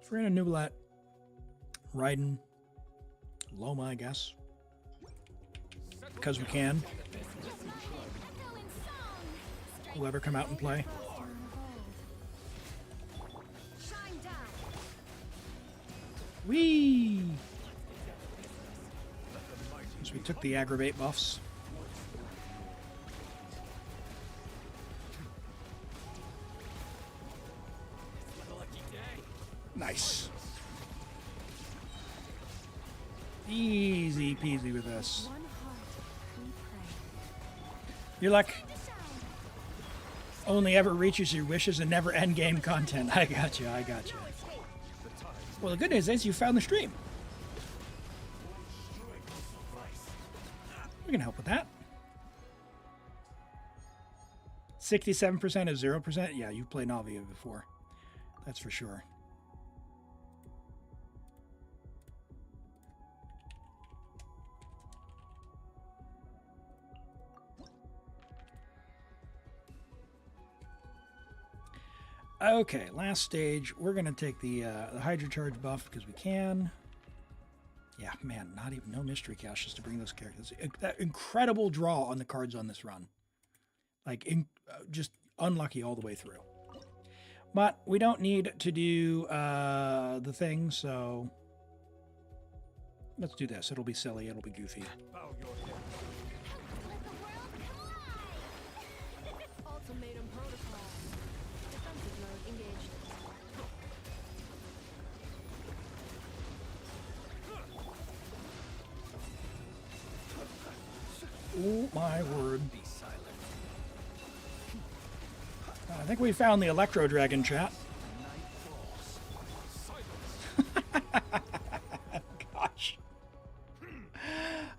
Furina, Neuvillette. Raiden. Loma, I guess. Because we can. Whoever come out and play. Shine down. Whee! So we took the aggravate buffs. Nice. Easy peasy with this. One heart, we pray. Your luck only ever reaches your wishes and never end game content. I got you. I got you. Well, the good news is you found the stream. We can help with that. 67% is 0%. Yeah, you've played Navia before. That's for sure. Okay, last stage. We're gonna take the Hydro Charge buff because we can. Yeah, man, not even no mystery caches to bring those characters. That incredible draw on the cards on this run, like just unlucky all the way through. But we don't need to do the thing, so let's do this. It'll be silly. It'll be goofy. Bow your head. Let the world collide. Ultimatum protocol. Defensive mode engaged. Oh my word! Be silent. I think we found the Electro Dragon, chat. Night falls. Gosh.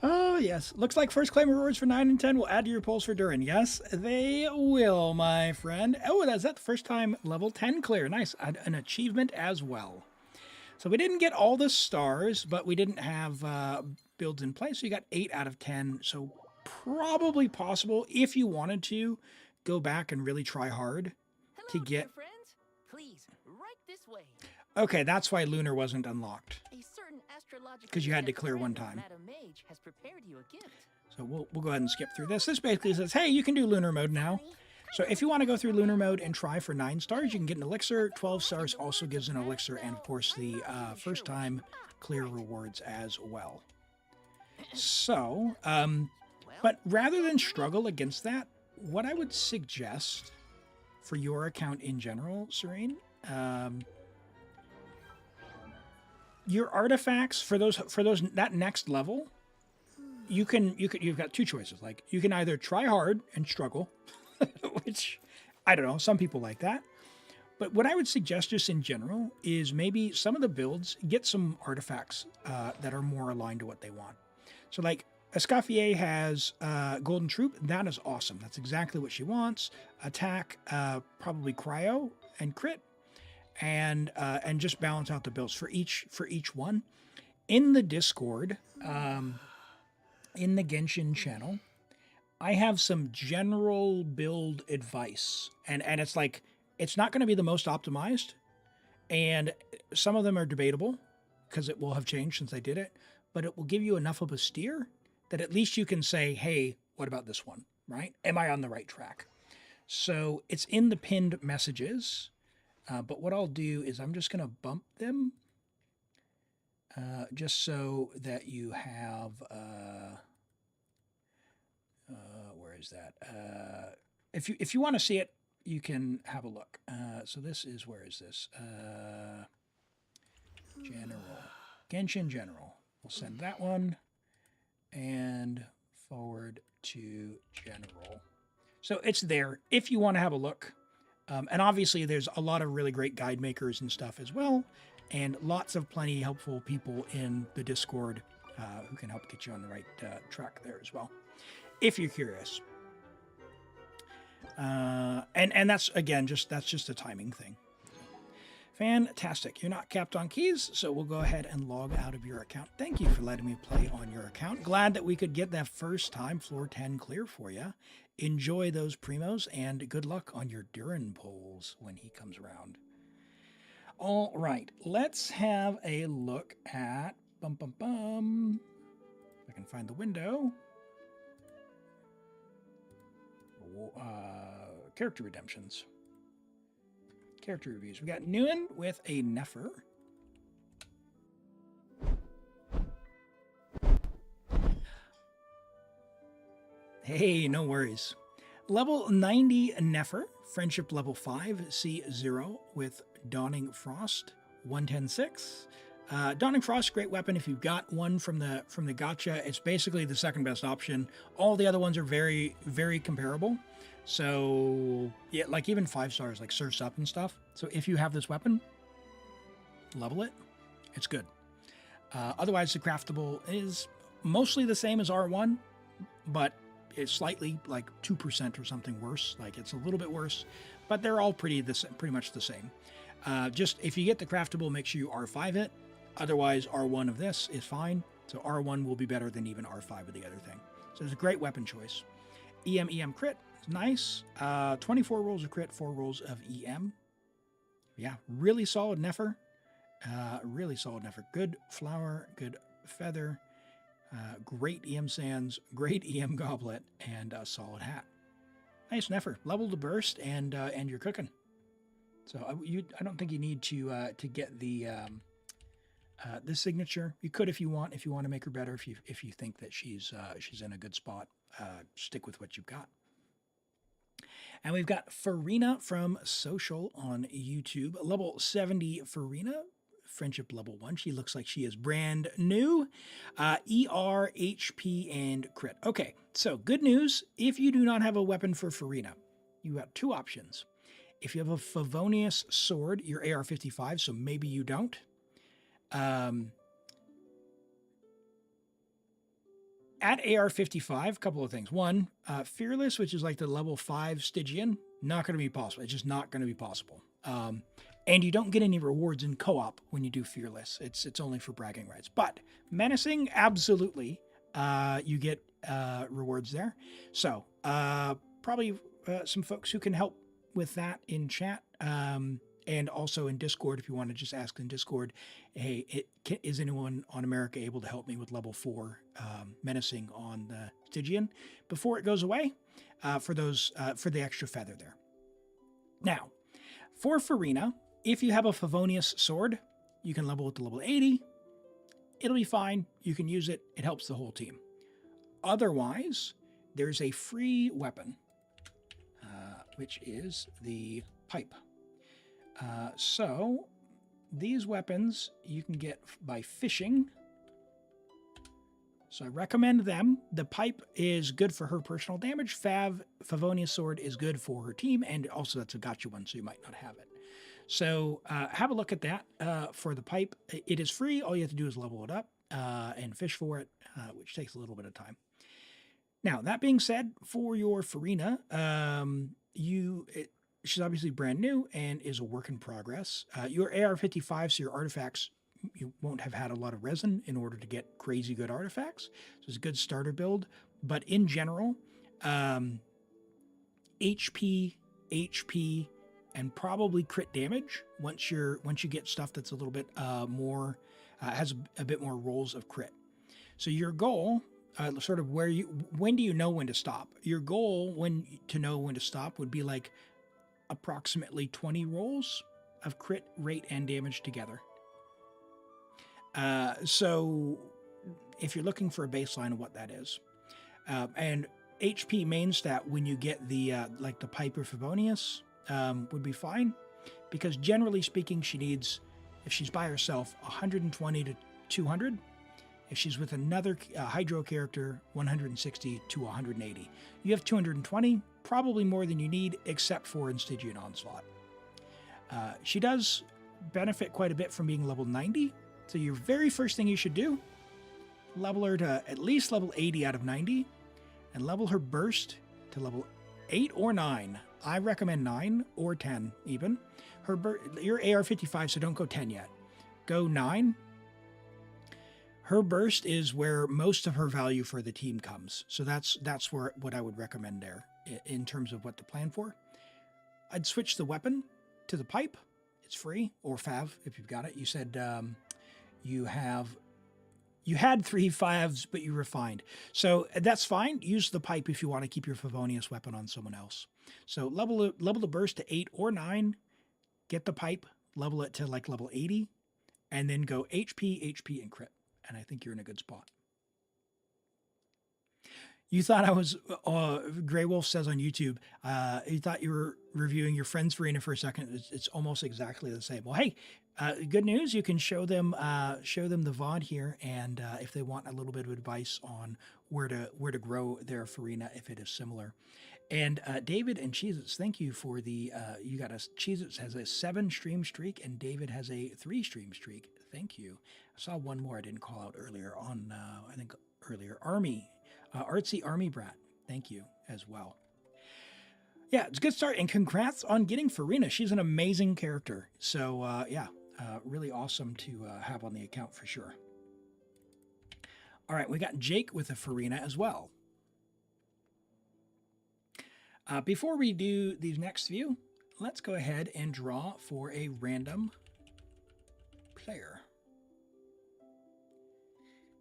Oh, yes. Looks like first claim rewards for 9 and 10 will add to your polls for Durin. Yes, they will, my friend. Oh, that's that first time level 10 clear. Nice. An achievement as well. So we didn't get all the stars, but we didn't have builds in place. So you got 8 out of 10. So probably possible if you wanted to go back and really try hard to get... Friends, please, right this way. Okay, that's why Lunar wasn't unlocked. A certain astrological 'Cause you had to event clear one friend of time. Madam Mage has prepared you a gift. So we'll go ahead and skip through this. This basically says, hey, you can do Lunar mode now. So if you want to go through Lunar mode and try for 9 stars, you can get an elixir. 12 stars also gives an elixir, and of course the first time clear rewards as well. So, but rather than struggle against that, what I would suggest for your account in general, Serene, your artifacts for those that next level, you've got 2 choices. Like, you can either try hard and struggle, which I don't know, some people like that. But what I would suggest just in general is maybe some of the builds get some artifacts that are more aligned to what they want. So like Escoffier has Golden Troop. That is awesome. That's exactly what she wants. Attack, probably Cryo and Crit, and just balance out the builds for each one. In the Discord, in the Genshin channel, I have some general build advice, and it's like, it's not going to be the most optimized, and some of them are debatable because it will have changed since I did it, but it will give you enough of a steer that at least you can say, hey, what about this one, right? Am I on the right track? So it's in the pinned messages, but what I'll do is I'm just going to bump them just so that you have, where is that? If you want to see it, you can have a look. So this is, where is this? General. Genshin General. We'll send that one and forward to General. So it's there if you want to have a look. And obviously there's a lot of really great guide makers and stuff as well. And lots of plenty helpful people in the Discord who can help get you on the right track there as well, if you're curious. And that's, again, that's just a timing thing. Fantastic. You're not capped on keys, so we'll go ahead and log out of your account. Thank you for letting me play on your account. Glad that we could get that first time floor 10 clear for you. Enjoy those primos, and good luck on your Durin polls when he comes around. All right, let's have a look at if I can find the window. Character redemptions. Character reviews. We got Nguyen with a Nefer. Hey, no worries. Level 90 Nefer, Friendship level 5, C0 with Dawning Frost, 110.6. Dawning Frost, great weapon if you've got one from the gacha. It's basically the second best option. All the other ones are very, very comparable. So yeah, like even 5 stars, like Surf's Up and stuff. So if you have this weapon, level it. It's good. Otherwise, the craftable is mostly the same as R1, but it's slightly like 2% or something worse. Like it's a little bit worse, but they're all pretty much the same. Just if you get the craftable, make sure you R5 it. Otherwise, R1 of this is fine. So R1 will be better than even R5 of the other thing. So it's a great weapon choice. EM crit is nice. 24 rolls of crit, 4 rolls of EM. Yeah, really solid Nefer. Really solid Nefer. Good flower, good feather, great EM sands, great EM goblet, and a solid hat. Nice Nefer. Level to burst, and you're cooking. So I don't think you need to get the signature. You could if you want to make her better. If you think that she's in a good spot, stick with what you've got. And we've got Furina from Social on YouTube, level 70 Furina, Friendship level 1. She looks like she is brand new. ER, HP, and crit. Okay, so good news. If you do not have a weapon for Furina, you have 2 options. If you have a Favonius sword, you're AR-55, so maybe you don't. At AR-55, a couple of things. One, Fearless, which is like the level 5 Stygian, not going to be possible. It's just not going to be possible. And you don't get any rewards in co-op when you do Fearless. It's only for bragging rights. But Menacing, absolutely, you get rewards there. So probably some folks who can help with that in chat. And also in Discord, if you want to just ask in Discord, hey, is anyone on America able to help me with level 4 menacing on the Stygian before it goes away for the extra feather there. Now, for Furina, if you have a Favonius sword, you can level it to level 80. It'll be fine. You can use it. It helps the whole team. Otherwise, there's a free weapon, which is the pipe. So these weapons you can get by fishing. So I recommend them. The pipe is good for her personal damage. Favonius sword is good for her team, and also that's a gotcha one, so you might not have it. So have a look at that for the pipe. It is free. All you have to do is level it up and fish for it, which takes a little bit of time. Now, that being said, for your Furina, she's obviously brand new and is a work in progress. Your AR-55, so your artifacts, you won't have had a lot of resin in order to get crazy good artifacts. So it's a good starter build. But in general, HP, and probably crit damage once you get stuff that's a little bit more, has a bit more rolls of crit. So your goal, sort of when do you know when to stop? Your goal to know when to stop would be like approximately 20 rolls of crit rate and damage together. So if you're looking for a baseline of what that is, and HP main stat when you get the like the Piper Favonius would be fine, because generally speaking she needs, if she's by herself, 120 to 200. If she's with another Hydro character, 160 to 180. You have 220, probably more than you need, except for in Stygian Onslaught. She does benefit quite a bit from being level 90, so your very first thing you should do, level her to at least level 80 out of 90, and level her burst to level 8 or 9. I recommend 9 or 10 even. Your AR-55, so don't go 10 yet. Go 9. Her burst is where most of her value for the team comes. So that's what I would recommend there in terms of what to plan for. I'd switch the weapon to the pipe. It's free, or Fav if you've got it. You said you had 3 Favs, but you refined. So that's fine. Use the pipe if you want to keep your Favonius weapon on someone else. So level the burst to 8 or 9. Get the pipe, level it to like level 80, and then go HP, and crit. And I think you're in a good spot. You thought I was, Grey Wolf says on YouTube, you thought you were reviewing your friend's Furina for a second. It's almost exactly the same. Well, hey, good news. You can show them the VOD here. And if they want a little bit of advice on where to grow their Furina, if it is similar. And David and Cheez-Its, thank you for the, you got us. Cheez-Its has a 7 stream streak and David has a 3 stream streak. Thank you. I saw one more I didn't call out earlier on, I think earlier, Artsy Army Brat. Thank you as well. Yeah, it's a good start, and congrats on getting Furina. She's an amazing character. So yeah, really awesome to have on the account for sure. All right, we got Jake with a Furina as well. Before we do these next few, let's go ahead and draw for a random player.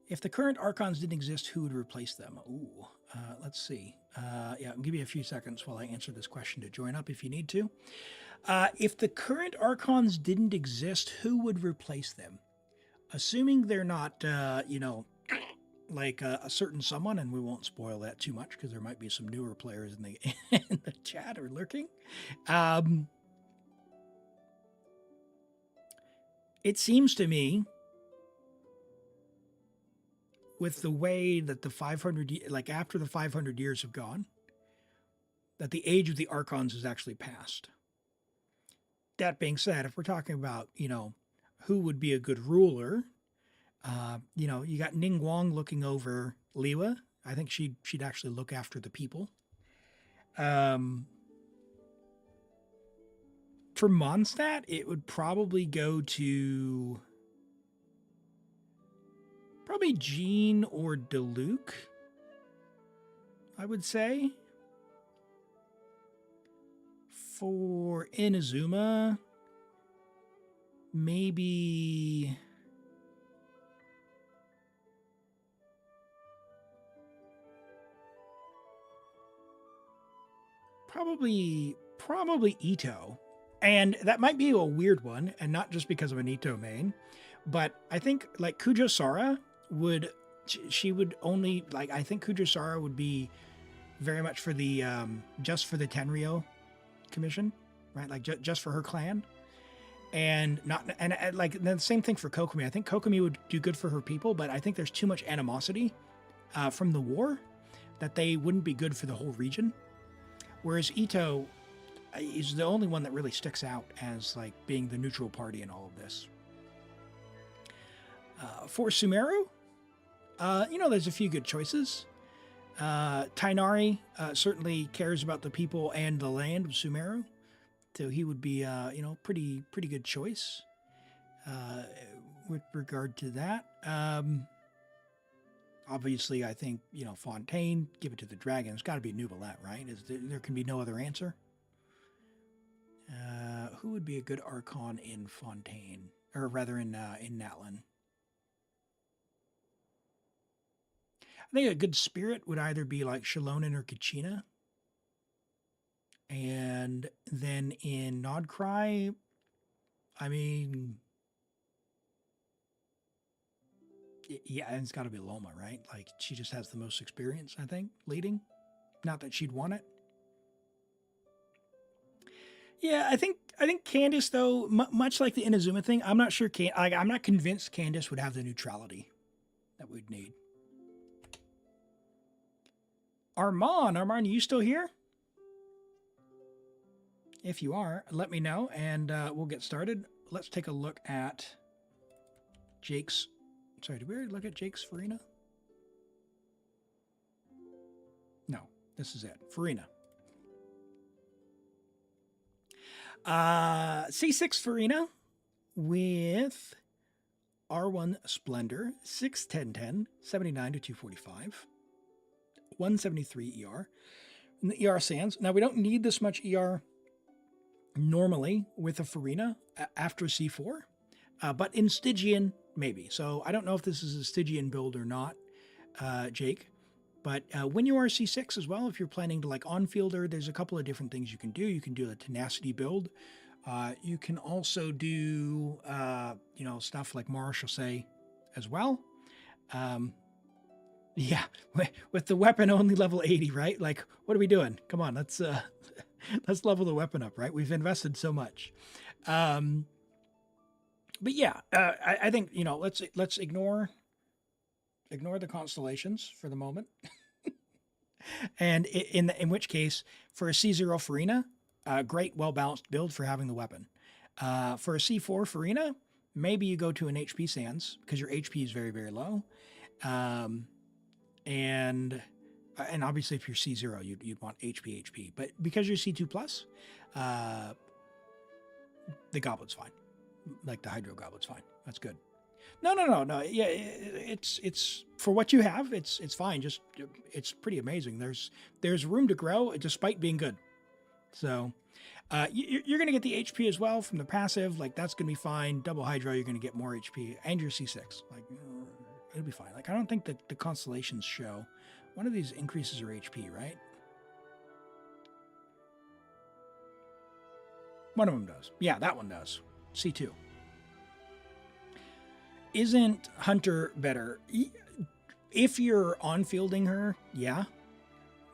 If the current Archons didn't exist, who would replace them? Ooh, let's see. Yeah, I'll give you a few seconds while I answer this question to join up if you need to. If the current Archons didn't exist, who would replace them? Assuming they're not, you know, like a certain someone, and we won't spoil that too much because there might be some newer players in the chat or lurking. It seems to me, with the way that the 500, like after the 500 years have gone, that the age of the Archons is actually past. That being said, if we're talking about, you know, who would be a good ruler, you know, you got Ning Guang looking over Liwa. I think she'd actually look after the people. For Mondstadt, it would probably go to probably Jean or Diluc, I would say. For Inazuma, maybe... Probably Ito. And that might be a weird one, and not just because of an Ito main, but I think like Kujo Sara would, she would only, like, I think Kujo Sara would be very much for the, just for the Tenryou commission, right? Like just for her clan. And not, and like the same thing for Kokomi. I think Kokomi would do good for her people, but I think there's too much animosity from the war that they wouldn't be good for the whole region. Whereas Ito is the only one that really sticks out as like being the neutral party in all of this. For Sumeru, you know, there's a few good choices. Tainari certainly cares about the people and the land of Sumeru, so he would be, you know, pretty good choice with regard to that. Obviously, I think, you know, Fontaine, give it to the dragon. It's got to be Neuvillette, right? There can be no other answer. Who would be a good Archon in Fontaine, or rather in Natlan? I think a good spirit would either be like Shalonen or Kachina. And then in Nodcry, I mean, yeah, and it's got to be Loma, right? Like, she just has the most experience, I think, leading. Not that she'd want it. Yeah, I think Candace, though, much like the Inazuma thing, I'm not sure. I'm not convinced Candace would have the neutrality that we'd need. Armand, are you still here? If you are, let me know, and we'll get started. Let's take a look at Jake's. Sorry, did we already look at Jake's Furina? No, this is it. Furina. C6 Furina with R1 Splendor, 61010, 79 to 245, 173 ER. And the ER Sands. Now, we don't need this much ER normally with a Furina after C4, but in Stygian, maybe. So I don't know if this is a Stygian build or not, Jake. But when you are C6 as well, if you're planning to like on-fielder, there's a couple of different things you can do. You can do a tenacity build. You can also do, you know, stuff like Marechaussee as well. Yeah, with the weapon only level 80, right? Like, what are we doing? Come on, let's level the weapon up, right? We've invested so much. But yeah, I think, you know, let's ignore the constellations for the moment. And in which case, for a C0 Furina, great, well-balanced build for having the weapon. For a C4 Furina, maybe you go to an HP Sands because your HP is very, very low. And obviously if you're C0, you'd want HP. But because you're C2+, the Goblet's fine. Like the Hydro Goblet's fine. That's good. No. Yeah, it's for what you have. It's fine. Just it's pretty amazing. There's room to grow despite being good. So you're going to get the HP as well from the passive. Like that's going to be fine. Double Hydro, you're going to get more HP, and your C6. Like it'll be fine. Like I don't think that the constellations show one of these increases your HP, right? One of them does. Yeah, that one does. C2. Isn't Hunter better? If you're on-fielding her, yeah.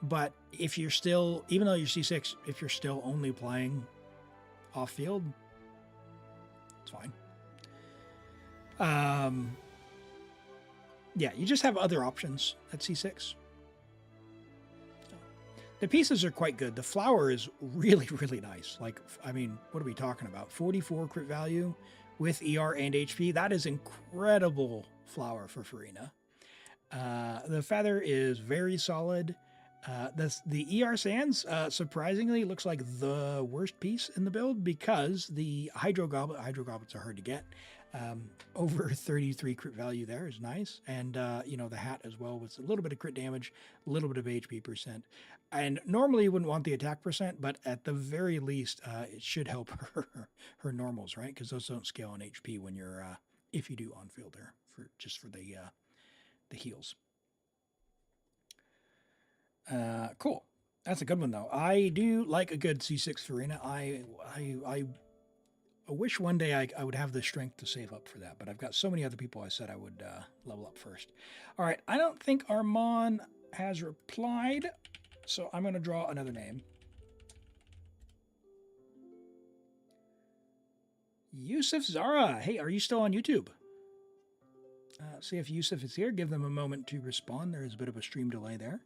But if you're still, even though you're C6, if you're still only playing off-field, it's fine. Yeah, you just have other options at C6. The pieces are quite good. The flower is really, really nice. Like, I mean, what are we talking about? 44 crit value with ER and HP. That is incredible flower for Furina. The feather is very solid. The ER Sands, surprisingly, looks like the worst piece in the build because the Hydro Goblets are hard to get. Over 33 crit value there is nice. And, you know, the hat as well with a little bit of crit damage, a little bit of HP percent. And normally you wouldn't want the attack percent, but at the very least, it should help her normals, right? Because those don't scale on HP when you're, if you do on fielder, just for the heals. Cool. That's a good one though. I do like a good C6 Furina. I wish one day I would have the strength to save up for that, but I've got so many other people I said I would level up first. All right, I don't think Armand has replied, so I'm going to draw another name. Yusuf Zara. Hey, are you still on YouTube? See if Yusuf is here. Give them a moment to respond. There is a bit of a stream delay there.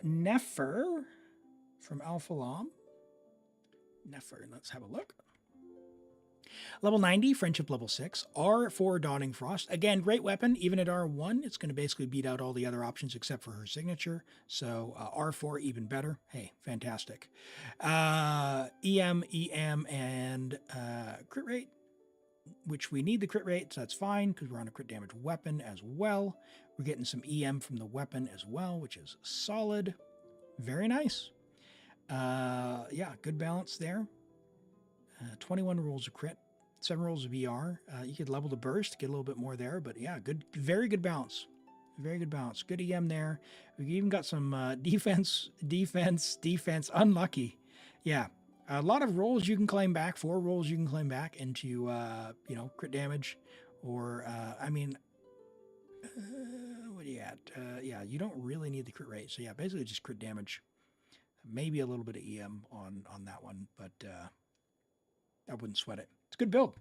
Nefer from Alpha Lam. Nefer, let's have a look. Level 90, Friendship level 6. R4, Dawning Frost. Again, great weapon. Even at R1, it's going to basically beat out all the other options except for her signature. So R4, even better. Hey, fantastic. EM, and crit rate, which we need the crit rate, so that's fine because we're on a crit damage weapon as well. We're getting some EM from the weapon as well, which is solid. Very nice. Yeah, good balance there. 21 rolls of crit, 7 rolls of ER. You could level the burst, get a little bit more there, but yeah, good, very good balance. Very good balance. Good EM there. We even got some defense. Unlucky. Yeah, a lot of rolls you can claim back. 4 rolls you can claim back into, you know, crit damage, or I mean, what are you at? Yeah, you don't really need the crit rate. So yeah, basically just crit damage. Maybe a little bit of EM on that one, but I wouldn't sweat it. It's a good build.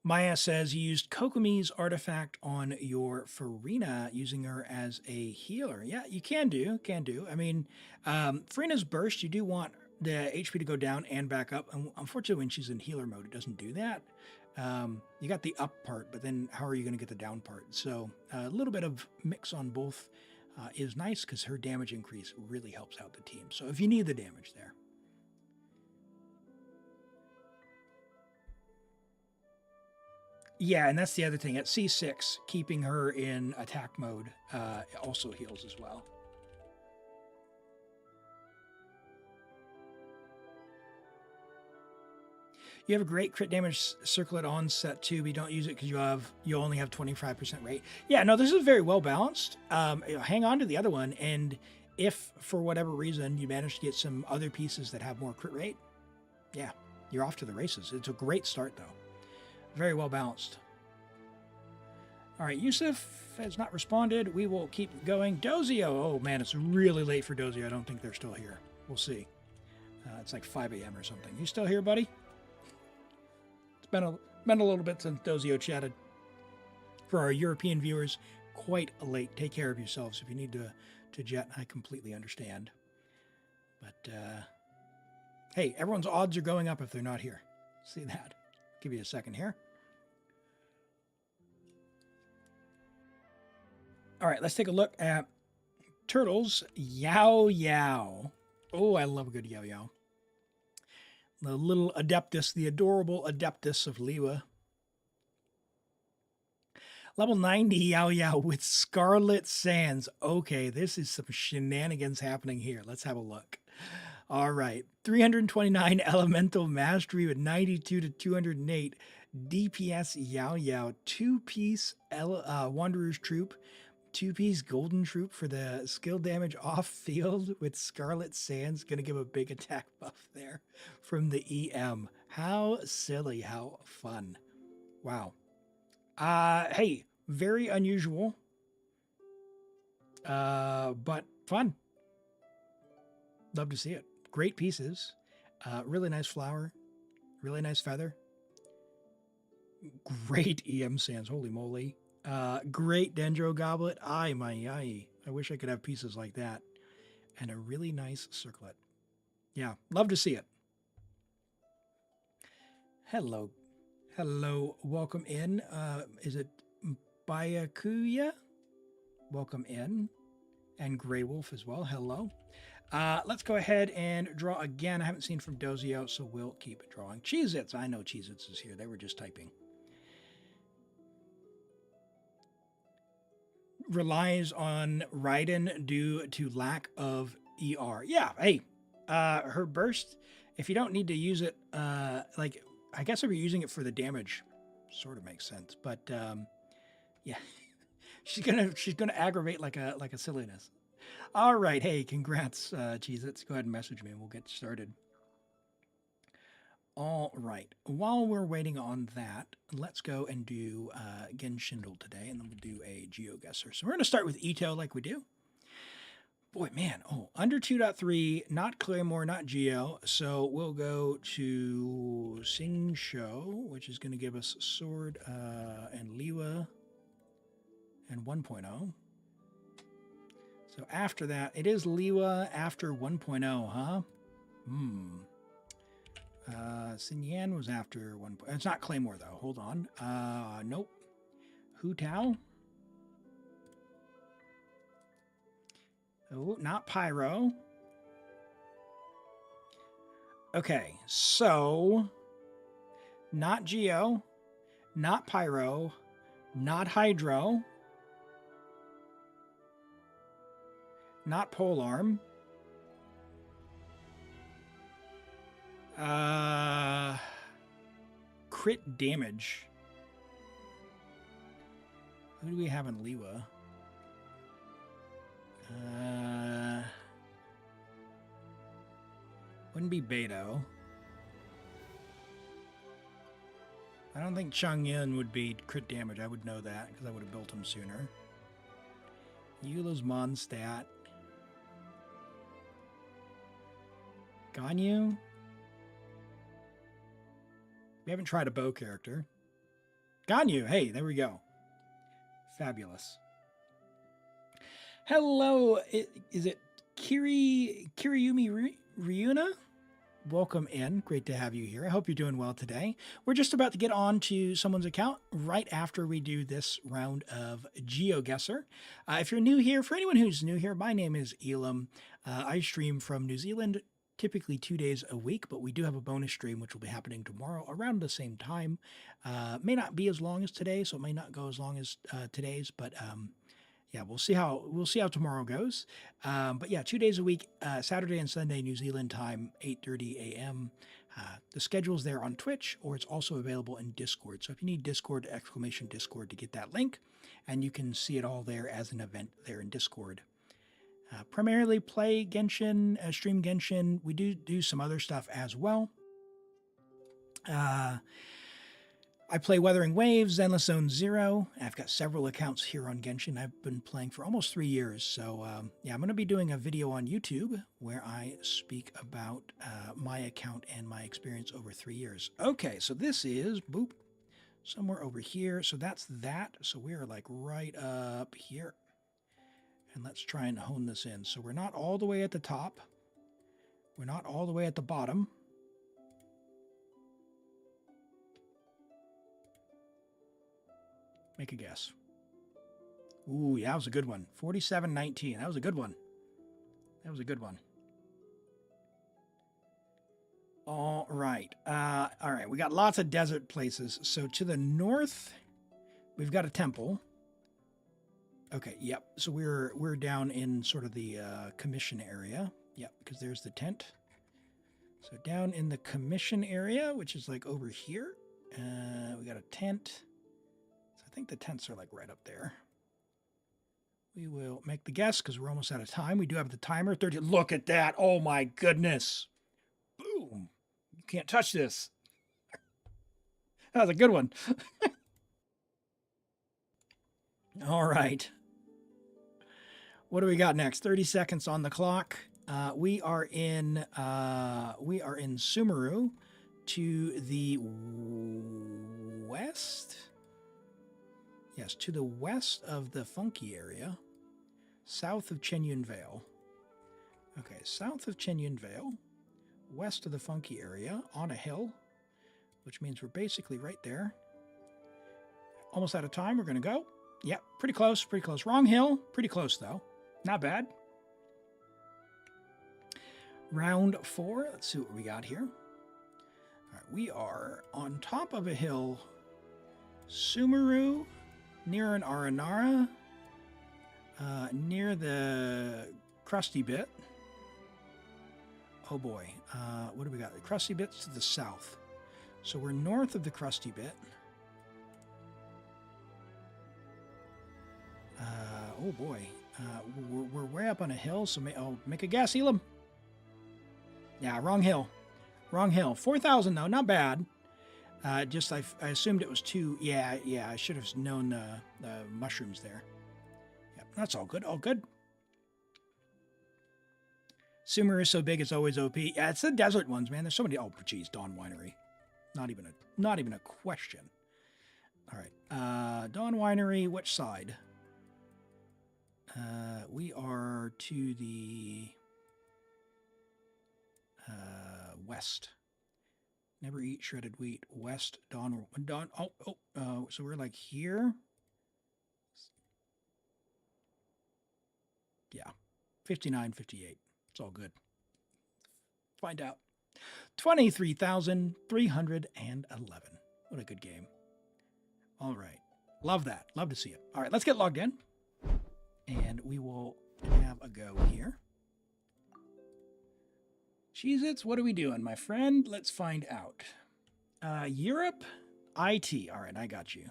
Maya says you used Kokomi's artifact on your Furina, using her as a healer. Yeah, you can do. I mean, Furina's burst, you do want the HP to go down and back up. And unfortunately, when she's in healer mode, it doesn't do that. You got the up part, but then how are you going to get the down part? So a little bit of mix on both is nice because her damage increase really helps out the team. So if you need the damage there. Yeah, and that's the other thing. At C6, keeping her in attack mode also heals as well. You have a great crit damage circlet on set too, but you don't use it because you only have 25% rate. Yeah, no, this is very well balanced. Hang on to the other one, and if for whatever reason you manage to get some other pieces that have more crit rate, yeah, you're off to the races. It's a great start though. Very well balanced. All right, Yusuf has not responded. We will keep going. Dozio. Oh man, it's really late for Dozio. I don't think they're still here. We'll see. It's like 5 a.m. or something. You still here, buddy? Been a little bit since Dozio chatted. For our European viewers, quite late. Take care of yourselves. If you need to jet, I completely understand. But hey, everyone's odds are going up if they're not here. See that? Give you a second here. All right, let's take a look at turtles. Yao Yao. Oh, I love a good Yao Yao. The little Adeptus, the adorable Adeptus of Liwa. Level 90 Yao Yao with Scarlet Sands. Okay, this is some shenanigans happening here. Let's have a look. All right, 329 Elemental Mastery with 92 to 208 DPS Yao Yao. 2-piece Wanderer's Troop. 2-piece Golden Troop for the skill damage off field with Scarlet Sands. Going to give a big attack buff there from the EM. How silly, how fun. Wow. Hey, very unusual, but fun. Love to see it. Great pieces. Really nice flower. Really nice feather. Great EM Sands. Holy moly. Great Dendro Goblet. I wish I could have pieces like that. And a really nice circlet. Yeah, love to see it. Hello. Welcome in. Is it Bayakuya? Welcome in. And Grey Wolf as well. Hello. Let's go ahead and draw again. I haven't seen from Dozio, so we'll keep drawing. Cheez-Its. I know Cheez-Its is here. They were just typing. Relies on Raiden due to lack of ER. Yeah, hey, her burst, if you don't need to use it, like, I guess if you're using it for the damage, sort of makes sense. But, yeah, she's gonna aggravate like a silliness. All right, hey, congrats, Cheez-Its. Go ahead and message me and we'll get started. All right, while we're waiting on that, let's go and do Genshin today, and then we'll do a GeoGuessr. So we're going to start with Ito like we do. Boy, man, under 2.3, not Claymore, not Geo, so we'll go to Singsho, which is going to give us Sword and Liwa and 1.0. So after that, it is Liwa after 1.0, huh? Xinyan was after 1. It's not Claymore, though. Hold on. Nope. Hu Tao? Oh, not Pyro. Okay, so not Geo, not Pyro, not Hydro, not Polearm. Crit damage. Who do we have in Liwa? Wouldn't be Beto. I don't think Chang'an would be crit damage. I would know that because I would have built him sooner. Eula's Mondstadt. Ganyu? We haven't tried a bow character. Ganyu, hey, there we go. Fabulous. Hello, is it Kiriyumi Ryuna? Welcome in. Great to have you here. I hope you're doing well today. We're just about to get on to someone's account right after we do this round of GeoGuessr. If you're new here, for anyone who's new here, my name is Elim. I stream from New Zealand, typically 2 days a week, but we do have a bonus stream which will be happening tomorrow around the same time. May not be as long as today, so it may not go as long as today's, but yeah, we'll see how tomorrow goes. But yeah, 2 days a week, Saturday and Sunday, New Zealand time, 8:30 a.m. The schedule's there on Twitch, or it's also available in Discord. So if you need Discord, !Discord to get that link, and you can see it all there as an event there in Discord. Primarily play Genshin, stream Genshin. We do some other stuff as well. I play Weathering Waves, Zenless Zone Zero. I've got several accounts here on Genshin. I've been playing for almost 3 years. So yeah, I'm going to be doing a video on YouTube where I speak about my account and my experience over 3 years. Okay, so this is, boop, somewhere over here. So that's that. So we're like right up here. And let's try and hone this in. So we're not all the way at the top. We're not all the way at the bottom. Make a guess. Ooh, yeah, that was a good one. 4719. That was a good one. That was a good one. All right. All right. We got lots of desert places. So to the north, we've got a temple. Okay, yep. So we're down in sort of the commission area. Yep, because there's the tent. So down in the commission area, which is like over here, we got a tent. So I think the tents are like right up there. We will make the guess because we're almost out of time. We do have the timer. 30. Look at that. Oh my goodness. Boom. You can't touch this. That was a good one. All right. What do we got next? 30 seconds on the clock. We are in Sumeru to the west. Yes, to the west of the Funky area, south of Chenyun Vale. Okay, south of Chenyun Vale, west of the Funky area, on a hill, which means we're basically right there. Almost out of time. We're going to go. Yep, pretty close, pretty close. Wrong hill. Pretty close, though. Not bad. Round 4. Let's see what we got here. All right, we are on top of a hill. Sumeru, near an Aranara, near the crusty bit. Oh boy, what do we got? The crusty bit's to the south. So we're north of the crusty bit. Oh boy, we're way up on a hill, so make a guess, Elim. Yeah, wrong hill. Wrong hill. 4,000 though, not bad. Just I assumed it was too. Yeah. I should have known the mushrooms there. Yep, that's all good. All good. Sumer is so big it's always OP. Yeah, it's the desert ones, man. There's so many. Oh, geez, Dawn Winery. Not even a question. All right, Dawn Winery. Which side? We are to the west. Never eat shredded wheat. West, Dawn. So we're like here. Yeah, 59, 58. It's all good. Find out. 23,311. What a good game. All right. Love that. Love to see it. All right, let's get logged in. And we will have a go here. Cheez-Its, what are we doing, my friend? Let's find out. Europe, IT. All right, I got you.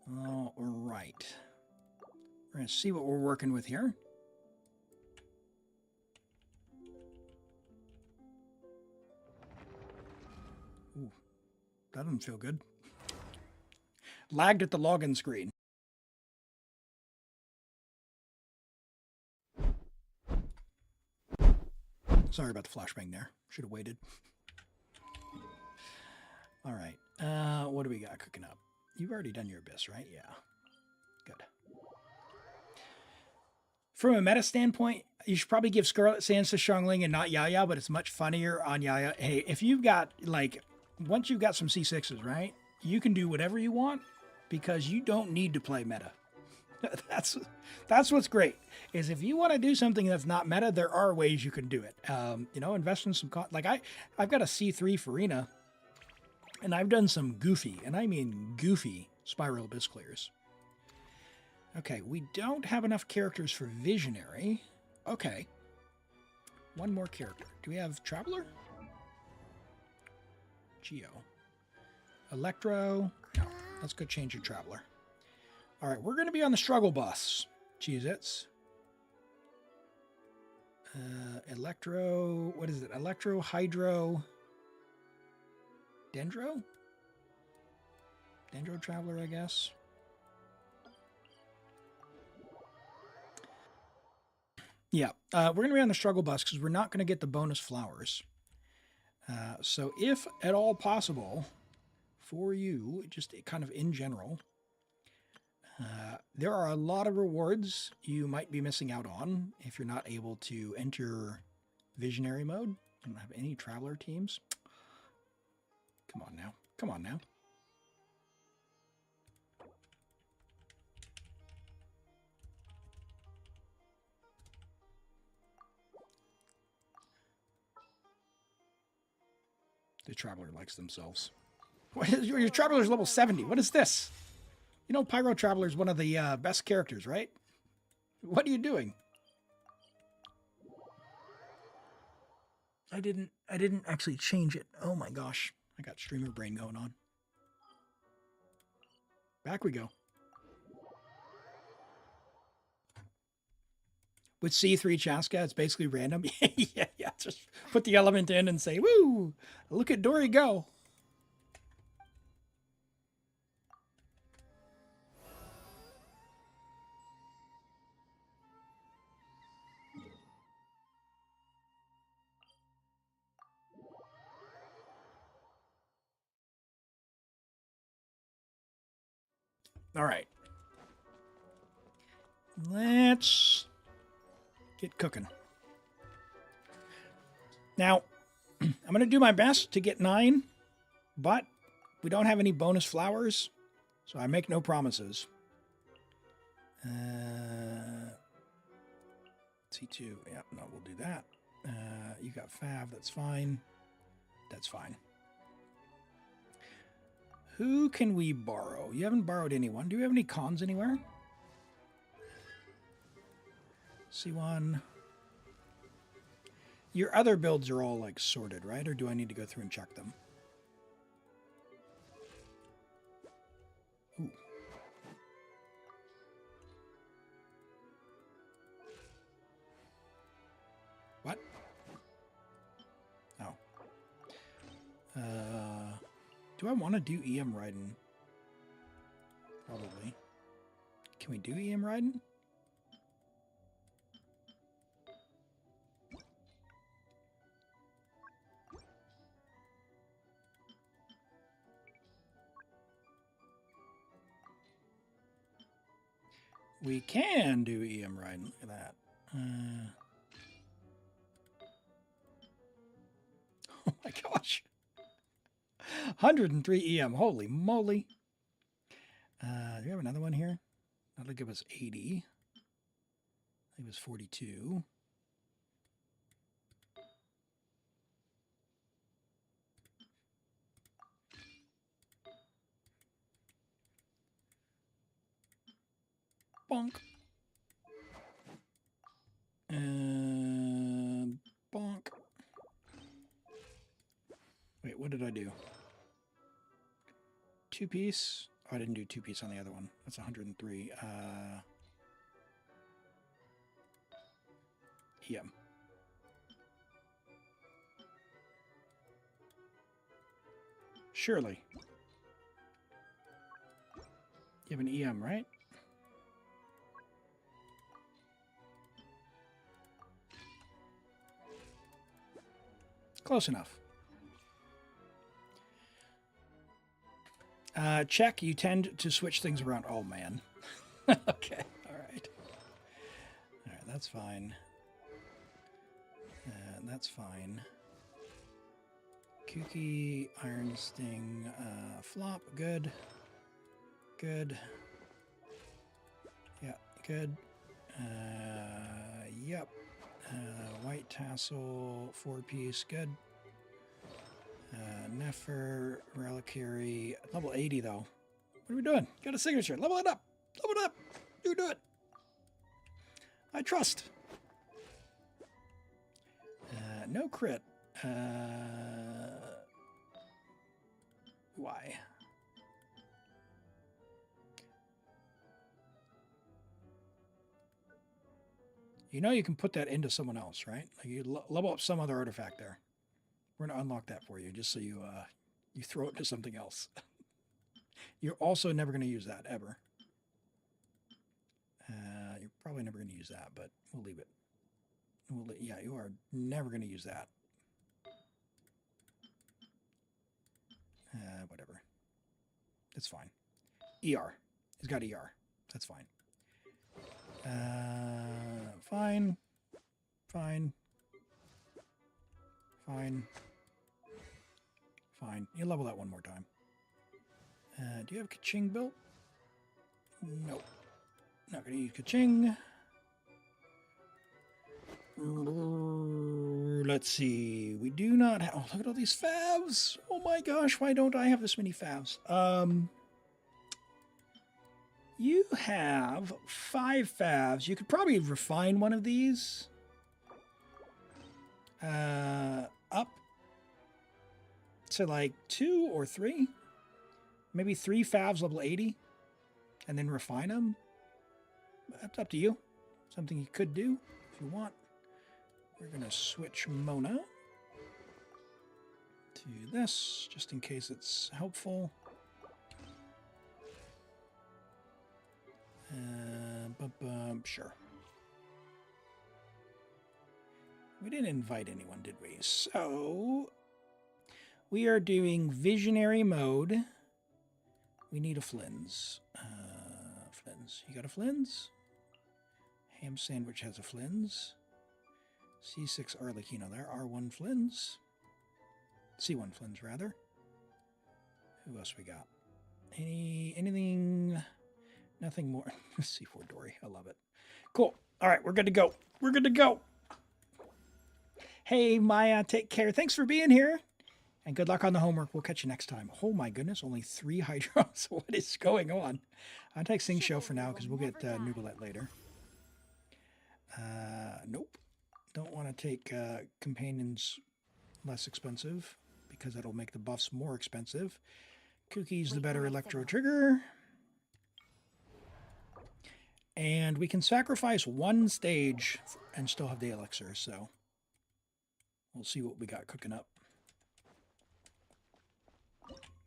All right. We're going to see what we're working with here. Ooh, that doesn't feel good. Lagged at the login screen. Sorry about the flashbang there. Should have waited. All right. What do we got cooking up? You've already done your abyss, right? Yeah. Good. From a meta standpoint, you should probably give Scarlet Sands to Xiangling and not Yaya, but it's much funnier on Yaya. Hey, if you've got, like, once you've got some C6s, right, you can do whatever you want because you don't need to play meta. That's what's great, is if you want to do something that's not meta, there are ways you can do it. You know, invest in some, like I've got a C3 Furina, and I've done some goofy, and I mean goofy, spiral abyss clears. Okay, we don't have enough characters for Visionary. Okay. One more character. Do we have Traveler? Geo. Electro. No, let's go change your Traveler. All right, we're going to be on the struggle bus. Cheez-Its. Electro. What is it? Electro, Hydro. Dendro? Dendro Traveler, I guess. Yeah, we're going to be on the struggle bus because we're not going to get the bonus flowers. So if at all possible for you, just kind of in general, there are a lot of rewards you might be missing out on if you're not able to enter Visionary mode. I don't have any Traveler teams. Come on now. Come on now. The Traveler likes themselves. What is, your Traveler's level 70. What is this? You know, Pyro Traveler is one of the best characters, right? What are you doing? I didn't actually change it. Oh my gosh. I got streamer brain going on. Back we go. With C3 Chaska, it's basically random. yeah. Just put the element in and say, woo, look at Dory go. All right. Let's get cooking. Now, I'm going to do my best to get 9, but we don't have any bonus flowers. So I make no promises. C2. Yeah, no, we'll do that. You got Fav. That's fine. That's fine. Who can we borrow? You haven't borrowed anyone. Do you have any cons anywhere? C1. Your other builds are all like sorted, right? Or do I need to go through and check them? Ooh. What? Oh. Do I want to do EM Raiden? Probably. Can we do EM Raiden? We can do EM Raiden. Look at that. Oh my gosh. 103 EM. Holy moly. Do you have another one here? That'll give us 80. I think it was 42. Bonk. And bonk. Wait, what did I do? Two piece? Oh, I didn't do two piece on the other one. That's 103. EM. Surely. You have an EM, right? Close enough. Check, you tend to switch things around. Oh, man. Okay, all right. All right, that's fine. That's fine. Kooky, Iron Sting, flop, good. Good. Yeah, good. Yep. White tassel, 4-piece, good. Nefer, reliquary, level 80 though. What are we doing? Got a signature. Level it up. Level it up. You do it. I trust. No crit. Why? You know you can put that into someone else, right? Like you level up some other artifact there. We're going to unlock that for you, just so you throw it to something else. You're also never going to use that, ever. You're probably never going to use that, but we'll leave it. Yeah, you are never going to use that. Whatever. It's fine. ER. He's got ER. That's fine. Fine. Fine. Fine. Fine. You level that one more time. Do you have Kaching built? Nope. Not going to use Kaching. Let's see. We do not have... Oh, look at all these favs. Oh my gosh, why don't I have this many favs? You have 5 favs. You could probably refine one of these. Up to like 2 or 3. Maybe 3 favs level 80. And then refine them. That's up to you. Something you could do if you want. We're going to switch Mona to this, just in case it's helpful. Sure. We didn't invite anyone, did we? So, we are doing visionary mode. We need a Flins. Flins. You got a Flins? Ham Sandwich has a Flins. C6 Arlecchino. There are 1 Flins. C1 Flins, rather. Who else we got? Anything? Nothing more. C4 Dory. I love it. Cool. All right, we're good to go. We're good to go. Hey, Maya, take care. Thanks for being here. And good luck on the homework. We'll catch you next time. Oh my goodness, only 3 hydros. What is going on? I'll take Sing Show for now because we'll get Neuvillette later. Nope. Don't want to take Companions less expensive because that'll make the buffs more expensive. Cookie's the better Electro Trigger. And we can sacrifice 1 stage and still have the elixir, so we'll see what we got cooking up.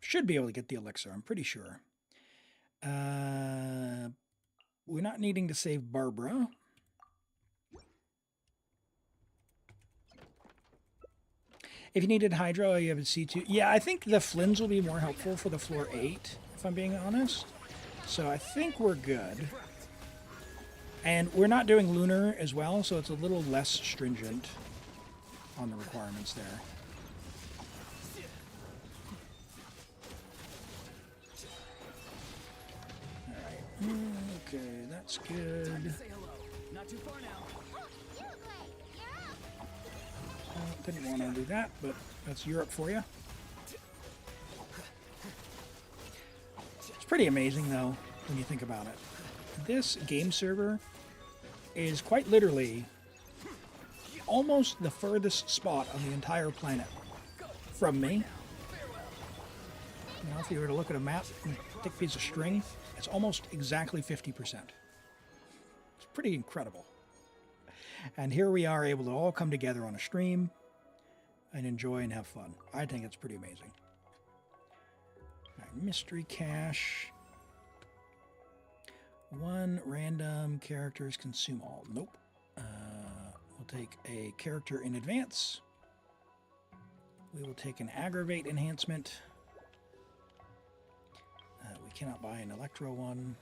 Should be able to get the elixir, I'm pretty sure. We're not needing to save Barbara. If you needed Hydro, you have a C2. Yeah, I think the Flynn's will be more helpful for the floor 8, if I'm being honest. So I think we're good. And we're not doing Lunar as well, so it's a little less stringent on the requirements there. Alright, okay, that's good. Not too far now. Didn't want to do that, but that's Europe for you. It's pretty amazing, though, when you think about it. This game server is quite literally almost the furthest spot on the entire planet from me. You know, if you were to look at a map and take a piece of string, it's almost exactly 50%. It's pretty incredible. And here we are able to all come together on a stream and enjoy and have fun. I think it's pretty amazing. All right, mystery cache. 1 random characters consume all. Nope. We'll take a character in advance. We will take an aggravate enhancement. We cannot buy an electro one.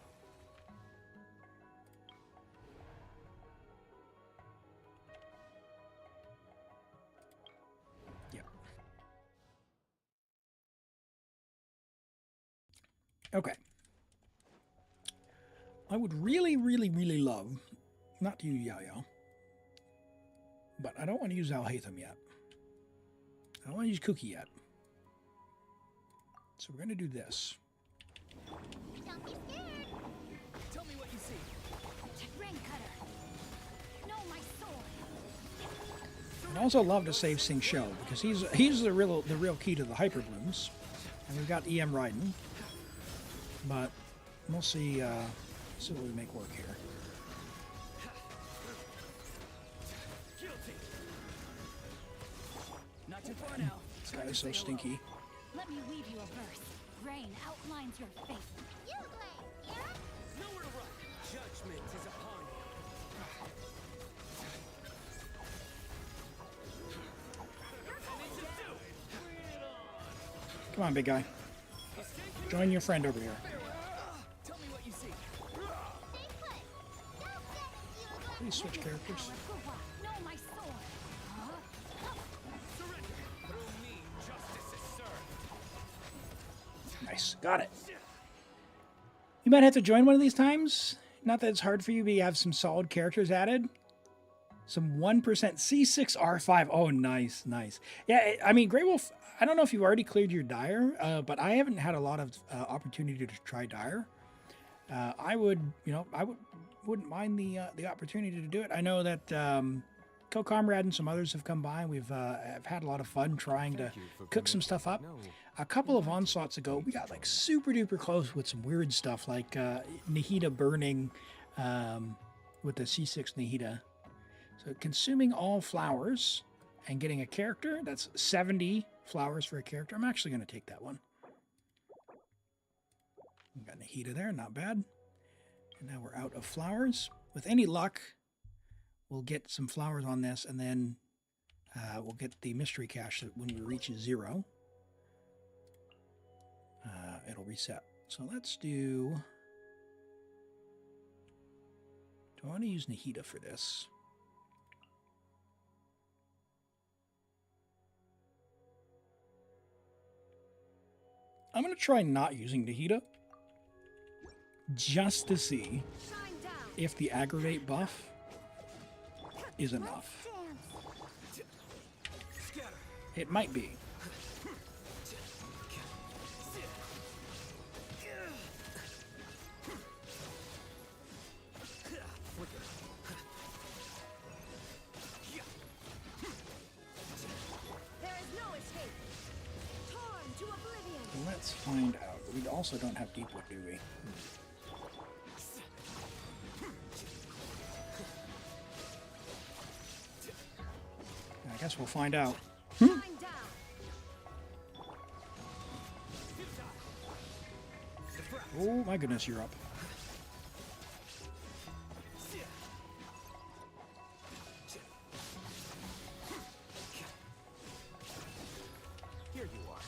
Okay. I would really, really, really love not to use Yao-Yao, but I don't want to use Al-Haytham yet. I don't want to use Cookie yet. So we're going to do this. Don't be scared. Tell me what you see. Rain cutter. No, my sword. I'd also love to save Sing Show because he's the real key to the hyper blooms, and we've got EM riding. But we'll see, see what we make work here. Not too far now. This guy is so stinky. Let me weave you a verse. Rain outlines your fate. You yeah? Nowhere to run. Judgment is upon you. Come on, big guy. Join your friend over here. Tell me what you see. Please switch characters. No, my sword. Surrender. Through me, justice is served. Nice. Got it. You might have to join one of these times. Not that it's hard for you, but you have some solid characters added. Some 1% C6 R5. Oh, nice, nice. Yeah, I mean, Grey Wolf, I don't know if you've already cleared your Dire, but I haven't had a lot of opportunity to try Dire. I would, wouldn't mind the opportunity to do it. I know that Co-Comrade and some others have come by. We've have had a lot of fun trying to cook some stuff up. A couple of onslaughts ago, we got like super duper close with some weird stuff like Nahida burning with the C6 Nahida. So consuming all flowers and getting a character, that's 70 flowers for a character. I'm actually going to take that one. We've got Nahida there, not bad. And now we're out of flowers. With any luck, we'll get some flowers on this, and then we'll get the mystery cache that when we reach 0, it'll reset. So let's do... Do I want to use Nahida for this? I'm going to try not using Nahida. just to see Shine down. if the aggravate buff is enough. It might be. There is no escape. Torn to oblivion. Let's find out. We also don't have deep wood, do we? I guess we'll find out. Shine down. Oh my goodness, you're up. Here you are.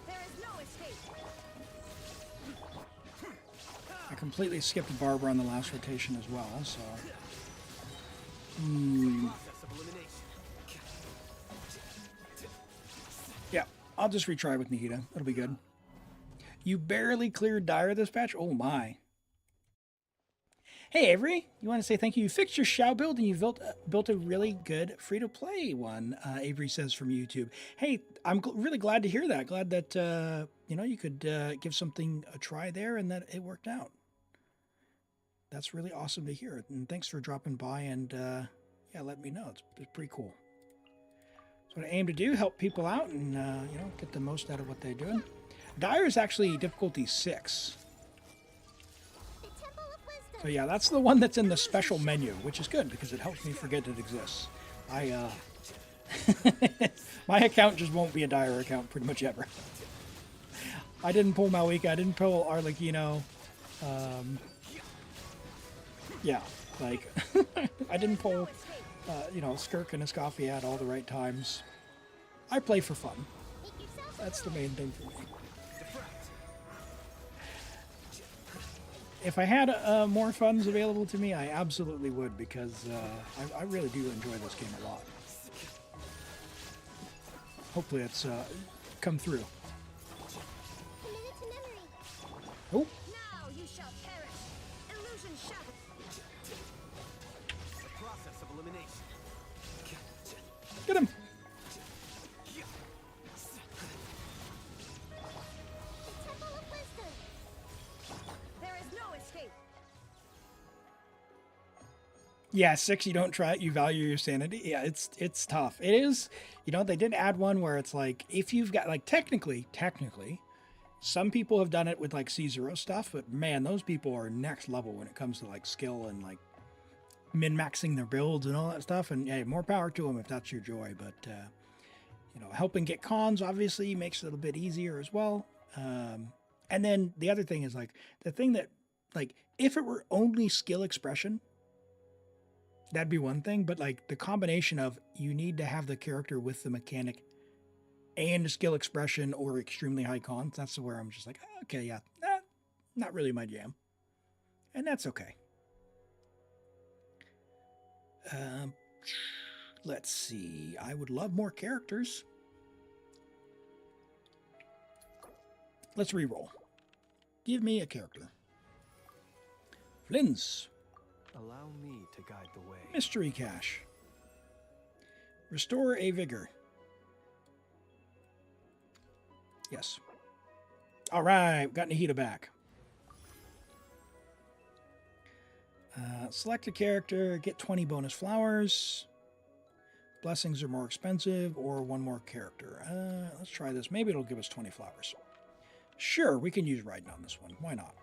There is no escape. I completely skipped Barbara on the last rotation as well, so... Process of elimination. Yeah, I'll just retry with Nihita. It'll be good. You barely cleared Dire this patch? Oh my. Hey Avery, you want to say thank you. You fixed your Shao build and you built a really good free-to-play one, Avery says from YouTube. Hey, I'm really glad to hear that. Glad that, you know, you could give something a try there and that it worked out. That's really awesome to hear. And thanks for dropping by and, yeah, let me know. It's pretty cool. So what I aim to do, help people out and, you know, get the most out of what they're doing. Dire is actually difficulty 6. The Temple of Wisdom. So yeah, that's the one that's in the special menu, which is good because it helps me forget it exists. I, my account just won't be a Dire account pretty much ever. I didn't pull Malika, I didn't pull Arlecchino. Yeah, like, I didn't pull, you know, Skirk and Escoffier at all the right times. I play for fun. Make yourself That's the main thing for me. If I had more funds available to me, I absolutely would because I really do enjoy this game a lot. Hopefully it's come through. commit it to memory. Oh, Now you shall perish. Illusion shattered. The process of elimination. get him! The Temple of Wisdom. There is no escape. Yeah, 6, you don't try it, you value your sanity. Yeah, it's tough. It is, you know, they did add one where it's like, if you've got, like, technically, some people have done it with, like, C0 stuff, but man, those people are next level when it comes to, like, skill and, like, min-maxing their builds and all that stuff, and yeah, more power to them if that's your joy, but, you know, helping get cons, obviously, makes it a little bit easier as well. And then the other thing is, like, the thing that, like, if it were only skill expression, that'd be one thing, but like the combination of you need to have the character with the mechanic and the skill expression or extremely high cons, that's where I'm just like, okay, yeah, not really my jam. And that's okay. Let's see. I would love more characters. Let's reroll. Give me a character. Flynn's. Allow me to guide the way. Mystery Cache. Restore a vigor. Yes. All right, got Nihita back. Select a character, get 20 bonus flowers. Blessings are more expensive, or one more character. Let's try this. Maybe it'll give us 20 flowers. Sure, we can use Raiden on this one. Why not?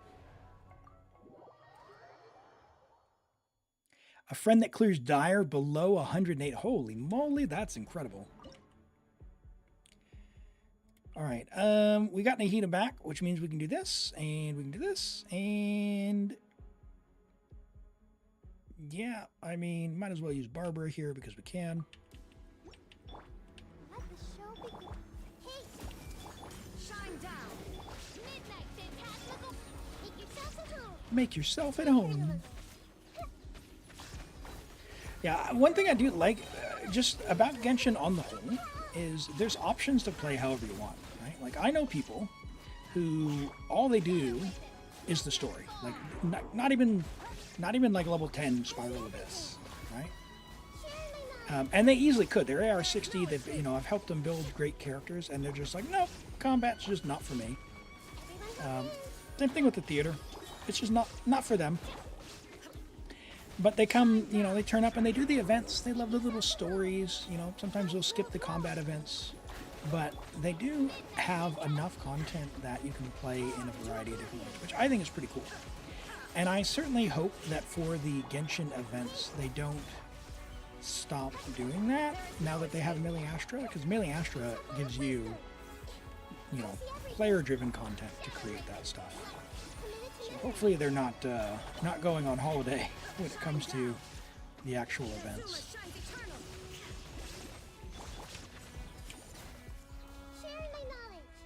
A friend that clears Dire below 108. Holy moly, that's incredible. All right, we got Nihita back, which means we can do this, and we can do this, and yeah, I mean, might as well use Barbara here because we can. Let the show begin. Haste. Shine down. Midnight fantastical. Make yourself at home. Make yourself at home. Yeah, one thing I do like just about Genshin on the whole is there's options to play however you want, right? Like I know people who all they do is the story, like not even like level 10 Spiral Abyss, right? And they easily could. They're AR60. They've, you know, I've helped them build great characters, and they're just like, nope, combat's just not for me. Same thing with the theater. It's just not for them. But they come, you know, they turn up and they do the events. They love the little stories. You know, sometimes they'll skip the combat events, but they do have enough content that you can play in a variety of different ways, which I think is pretty cool. And I certainly hope that for the Genshin events, they don't stop doing that now that they have Millie Astra, because Millie Astra gives you, you know, player-driven content to create that stuff. So hopefully they're not going on holiday when it comes to the actual events.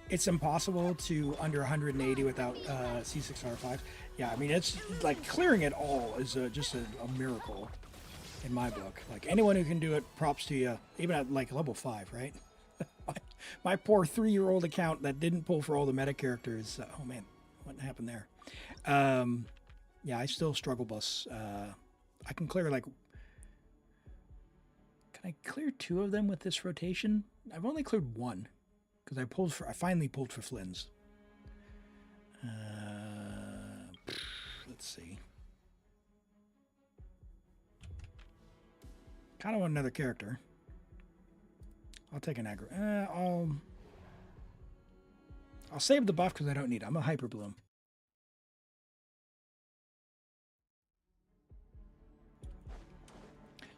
It's impossible to under 180 without C6R5. Yeah, I mean, it's like clearing it all is just a miracle in my book. Like anyone who can do it, props to you, even at like level 5, right? my poor 3-year-old account that didn't pull for all the meta characters. Oh man, what happened there? Yeah, I still struggle bus. I can clear like, can I clear 2 of them with this rotation? I've only cleared 1 because I finally pulled for Flynn's. Let's see. Kind of want another character. I'll take an aggro. I'll save the buff because I don't need it. I'm a Hyper Bloom.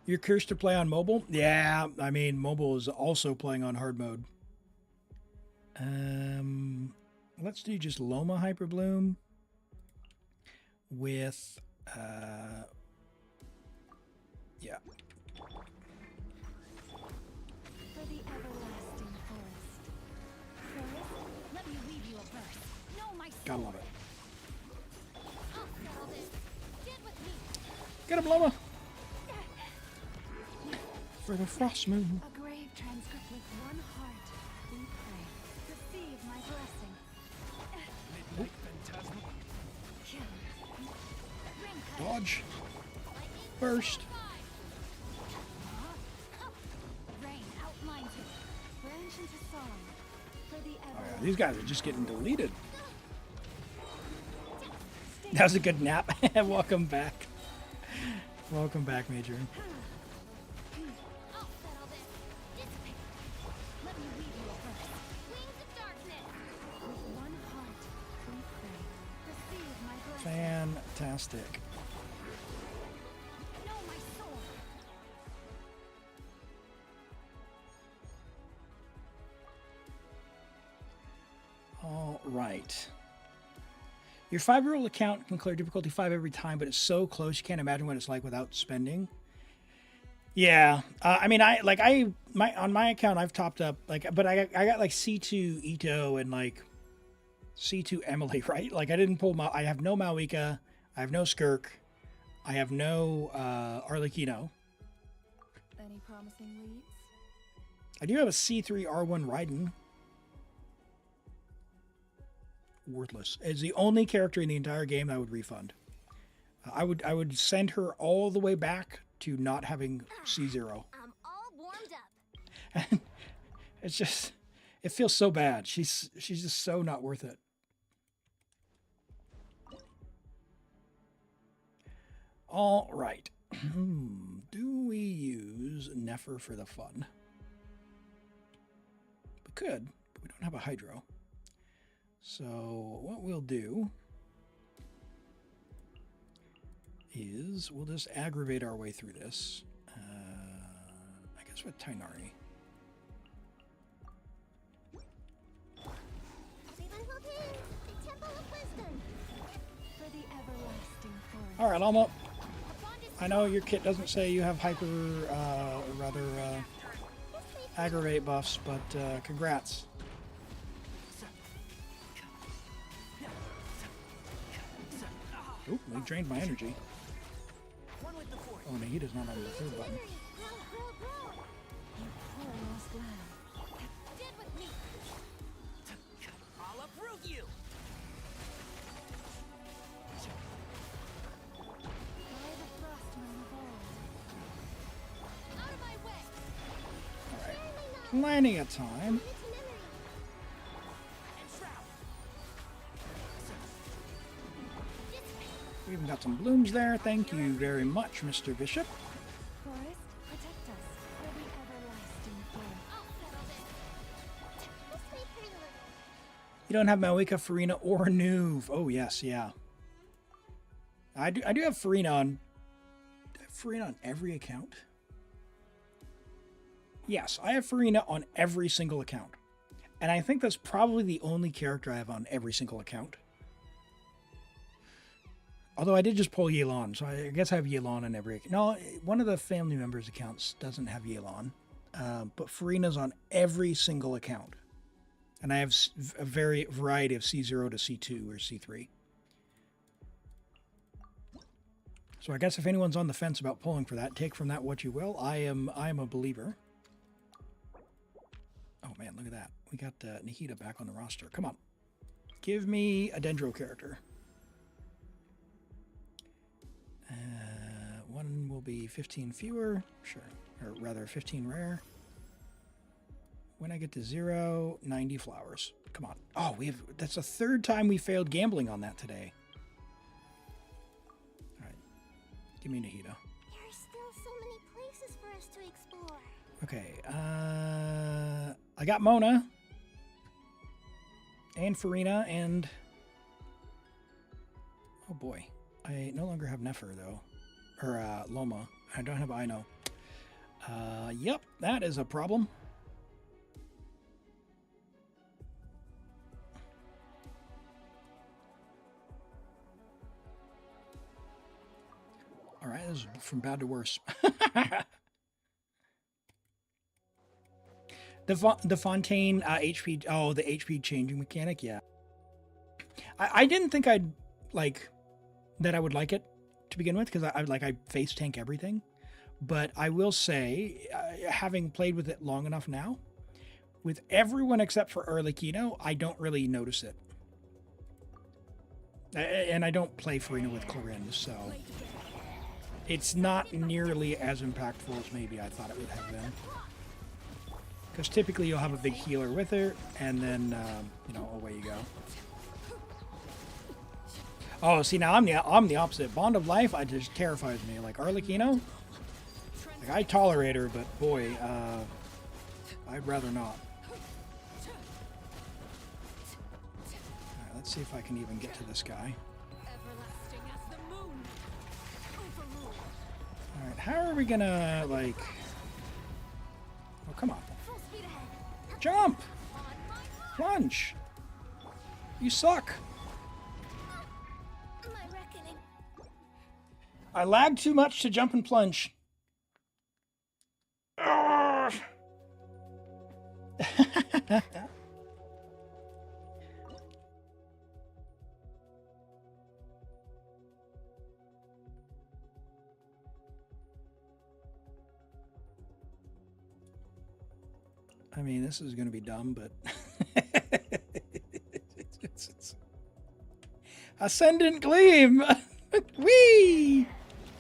You're cursed to play on mobile? Yeah, I mean, mobile is also playing on hard mode. Let's do just Loma Hyper Bloom with, yeah. For the everlasting forest. Forest, Let me weave you a verse. Know my Gotta soul. love it. I'll settle this. Get with me. Get him, Loma! For the Frost Moon. a grave transcript with one heart. We pray. Receive my blessing. Midnight phantasmal. Kill. Dodge. Burst. Rain outlines it. Branch into song. For the Oh, yeah, everlasting. these guys are just getting deleted. That was a good nap. Welcome back. Welcome back, Major. I'll settle this. Dissipate. Let me weave you a verse. Wings of darkness. With one heart, we pray. Receive my blessing. Fantastic. Know my soul. All right. Your 5-year-old account can clear difficulty 5 every time, but it's so close you can't imagine what it's like without spending. Yeah, I mean, on my account I've topped up but I got like C2 Ito and like C2 Emily, right? Like I didn't pull I have no Malika, I have no Skirk, I have no Arlecchino. Any promising leads? I do have a C3 R1 Raiden. Worthless. It's the only character in the entire game that I would refund. I would send her all the way back to not having C0. I'm all warmed up. And it's just, it feels so bad. She's just so not worth it. All right. Do we use Nefer for the fun? We could, but we don't have a Hydro. So what we'll do is we'll just aggravate our way through this. I guess with Tainari. For the everlasting forest. All right, Alma. I know your kit doesn't say you have hyper, aggravate buffs, but congrats. Oop, we drained my energy. Oh, no, he does not have the third button. You poor lost lamb. Plenty of time. We even got some blooms there. Thank you very much, Mr. Bishop. Forest, protect us for the everlasting flame. I'll settle this. This may hurt a little. You don't have Malika, Furina, or Neuv. Oh yes, yeah. I do have Furina on every account. Yes, I have Furina on every single account. And I think that's probably the only character I have on every single account. Although I did just pull Yelan, so I guess I have Yelan on every account. No, one of the family members' accounts doesn't have Yelan. But Furina's on every single account. And I have a variety of C0 to C2 or C3. So I guess if anyone's on the fence about pulling for that, take from that what you will. I am a believer. Oh man, look at that. We got Nikita back on the roster. Come on. Give me a Dendro character. One will be 15 fewer. Sure. Or rather, 15 rare. When I get to 0, 90 flowers. Come on. Oh, that's the third time we failed gambling on that today. All right. Give me Nahida. There are still so many places for us to explore. Okay. I got Mona. And Furina and... Oh boy. I no longer have Nefer though. Or Loma. I don't have Ino. Yep, that is a problem. All right, this is from bad to worse. The Fontaine HP. Oh, the HP changing mechanic. Yeah. I didn't think I'd like that. I would like it to begin with because I face tank everything. But I will say, having played with it long enough now, with everyone except for Erlikino, I don't really notice it. And I don't play Furina with Clorinde, so it's not nearly as impactful as maybe I thought it would have been. Because typically you'll have a big healer with her, and then, away you go. Oh, see, now I'm the opposite. Bond of Life, it just terrifies me. Like, Arlecchino, like, I tolerate her, but boy, I'd rather not. Alright, let's see if I can even get to this guy. Everlasting as the moon. Overruled. Alright, how are we gonna, like... Oh, come on. Full speed ahead. Jump! On my mark. Plunge! You suck! My reckoning. I lagged too much to jump and plunge. Arrgh. I mean, this is going to be dumb, but... it's Ascendant Gleam! Whee!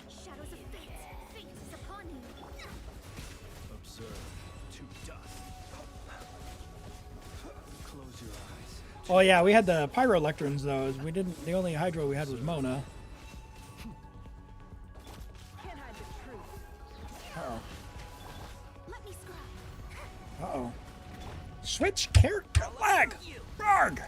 Shadows of fate. Fate is upon you. Observe to dust. Close your eyes. Oh yeah, we had the Pyroelectrons though. We didn't. The only Hydro we had was Mona. Can't hide the truth. Uh-oh. Let me scry. Uh-oh. Switch character lag! Barg!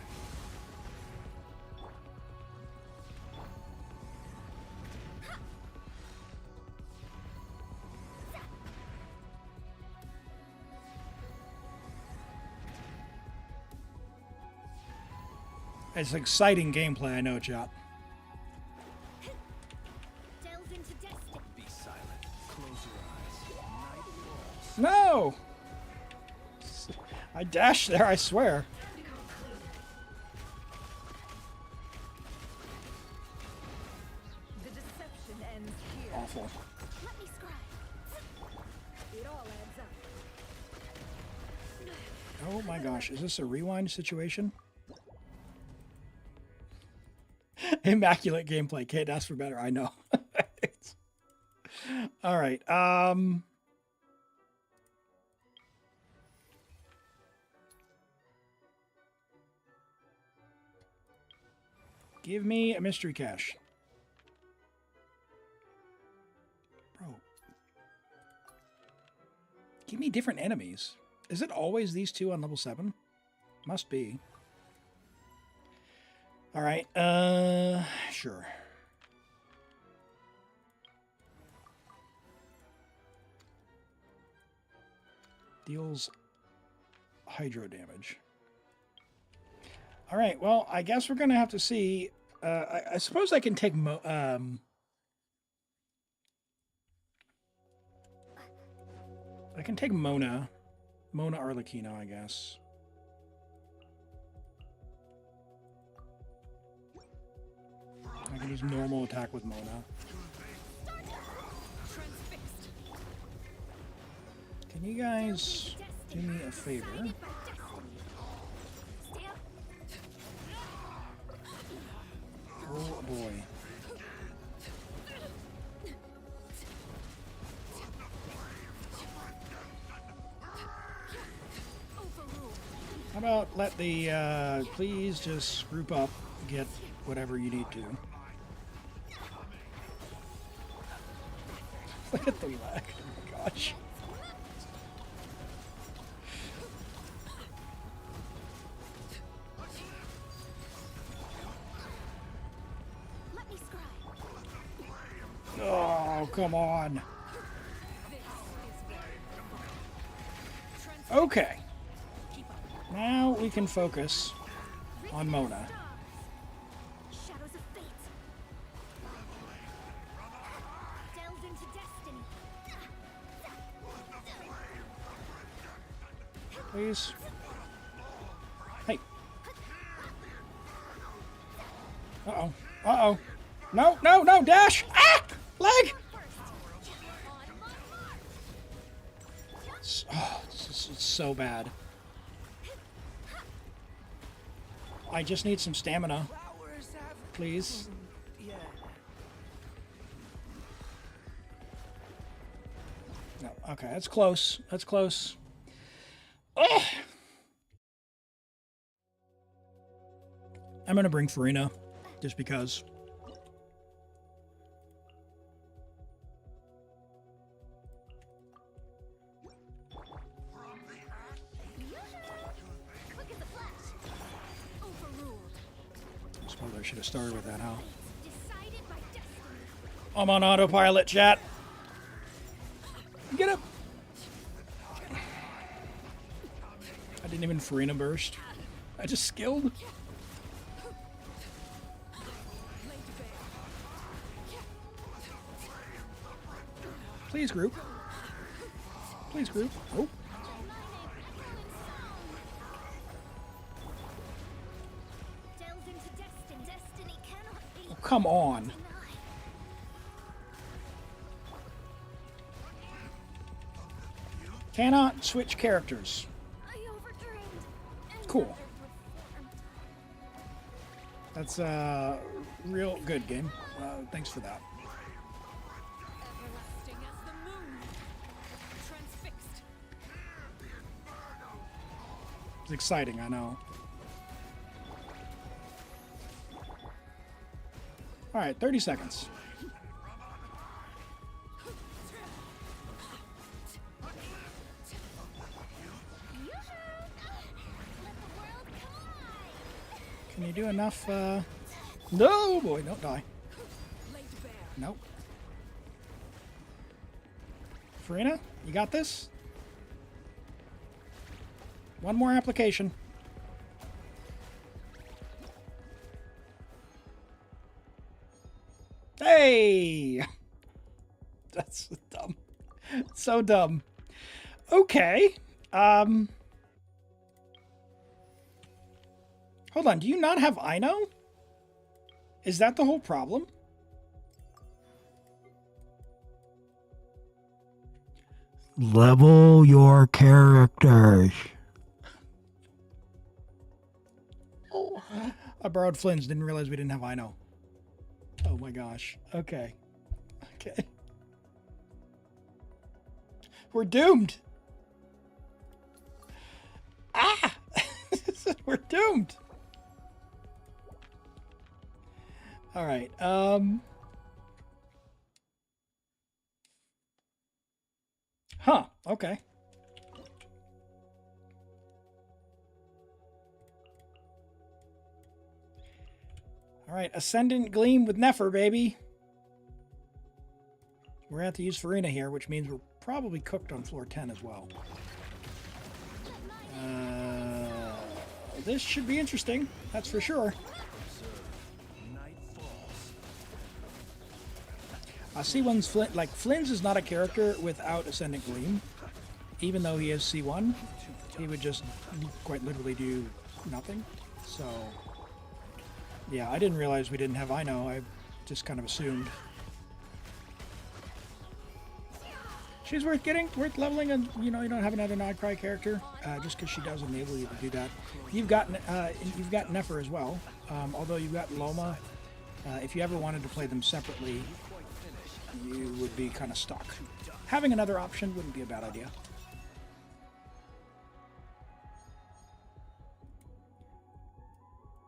It's exciting gameplay, I know, chat. Delve into destiny. Be silent. Close your eyes. Night falls. No! I dashed there, I swear. The deception ends here. Awful. Let me scry. It all adds up. Oh my gosh, is this a rewind situation? Immaculate gameplay. Can't ask for better, I know. All right. Give me a mystery cache. Bro. Give me different enemies. Is it always these two on level 7? Must be. Alright, sure. Deals hydro damage. All right, well, I guess we're going to have to see. I suppose I can take I can take Mona Arlecchino, I guess. I can use normal attack with Mona. Can you guys do me a favor? Oh boy. How about let the, please just group up, get whatever you need to. Look at the lag, oh my gosh. Oh, come on. Okay. Now we can focus on Mona. Shadows of fate. Delved into destiny. Please. Hey. Uh-oh. Uh-oh. No, no, no, dash! Ah! Leg! Oh, this is so bad. I just need some stamina. Please. No, okay, that's close. That's close. Ugh! I'm gonna bring Furina, just because. I should have started with that, huh? I'm on autopilot, chat. Get up. I didn't even Furina burst. I just skilled. Please group. Please group. Oh. Come on. Cannot switch characters. Cool. That's real good game. Thanks for that. It's exciting, I know. All right, 30 seconds. Can you do enough? No, boy, don't die. Nope. Furina, you got this? One more application. Hey! That's dumb. So dumb. Okay. Hold on, do you not have Ino? Is that the whole problem? Level your characters. I borrowed Flynn's, didn't realize we didn't have Ino. Oh my gosh. Okay. Okay. We're doomed. Ah! We're doomed. All right. Huh. Okay. All right. Ascendant Gleam with Nefer, baby. We're going to have to use Furina here, which means we're probably cooked on floor 10 as well. This should be interesting. That's for sure. Night falls. I see one's Flint. Like, Flynn's is not a character without Ascendant Gleam. Even though he is C1, he would just quite literally do nothing. So, yeah, I didn't realize we didn't have Ino. I just kind of assumed. She's worth getting, worth leveling, and you know you don't have another Nodcry character just because she does enable you to do that. You've got Nefer as well, although you've got Loma. If you ever wanted to play them separately, you would be kind of stuck. Having another option wouldn't be a bad idea.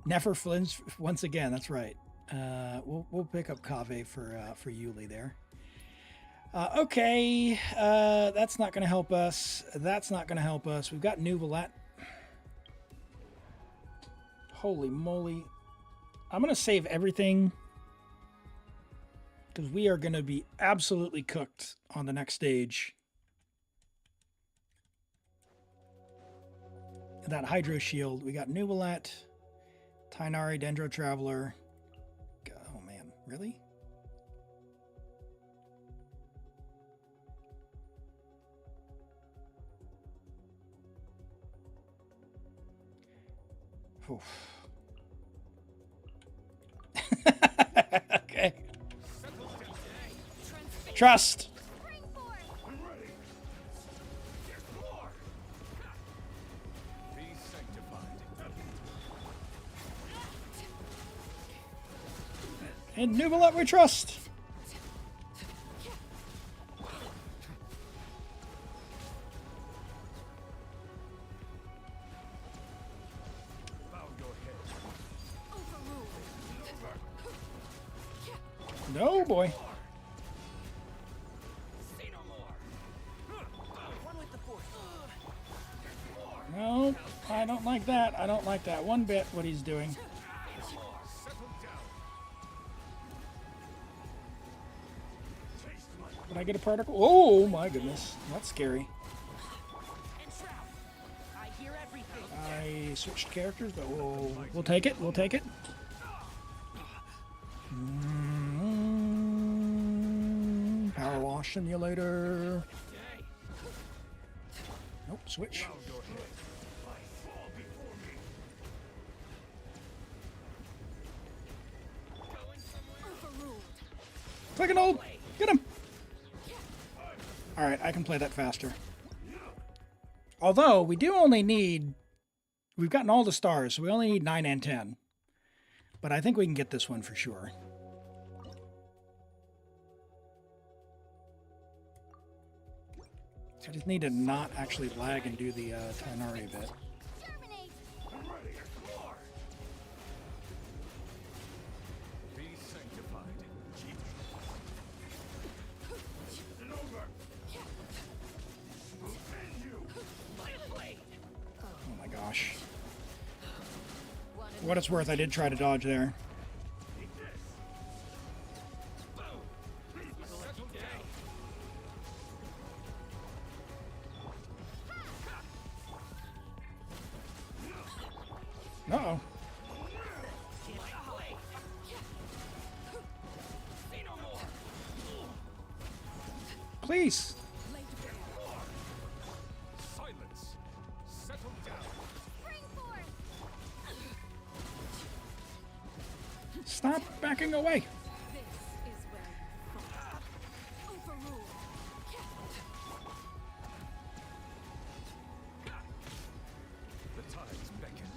Nefer Flynn's once again. That's right. We'll pick up Kaveh for Yuli there. Okay, that's not going to help us. That's not going to help us. We've got Neuvillette. Holy moly. I'm going to save everything because we are going to be absolutely cooked on the next stage. That Hydro Shield. We got Neuvillette, Tainari, Dendro Traveler. Oh man, really? Okay. Trust. Be sanctified. And Neuvillette we trust. No, boy. No, I don't like that. I don't like that one bit, what he's doing. Did I get a particle? Oh, my goodness. That's scary. I switched characters, but we'll take it. We'll take it. Power wash simulator. Nope, switch. Click and hold. Get him. All right, I can play that faster. Although we do only need, we've gotten all the stars, so we only need 9 and 10. But I think we can get this one for sure. I just need to not actually lag and do the Tainari bit. Be sanctified. Oh my gosh. For what it's worth, I did try to dodge there. Uh-oh. Please. Silence. Settle down. Stop backing away. The tides beckon.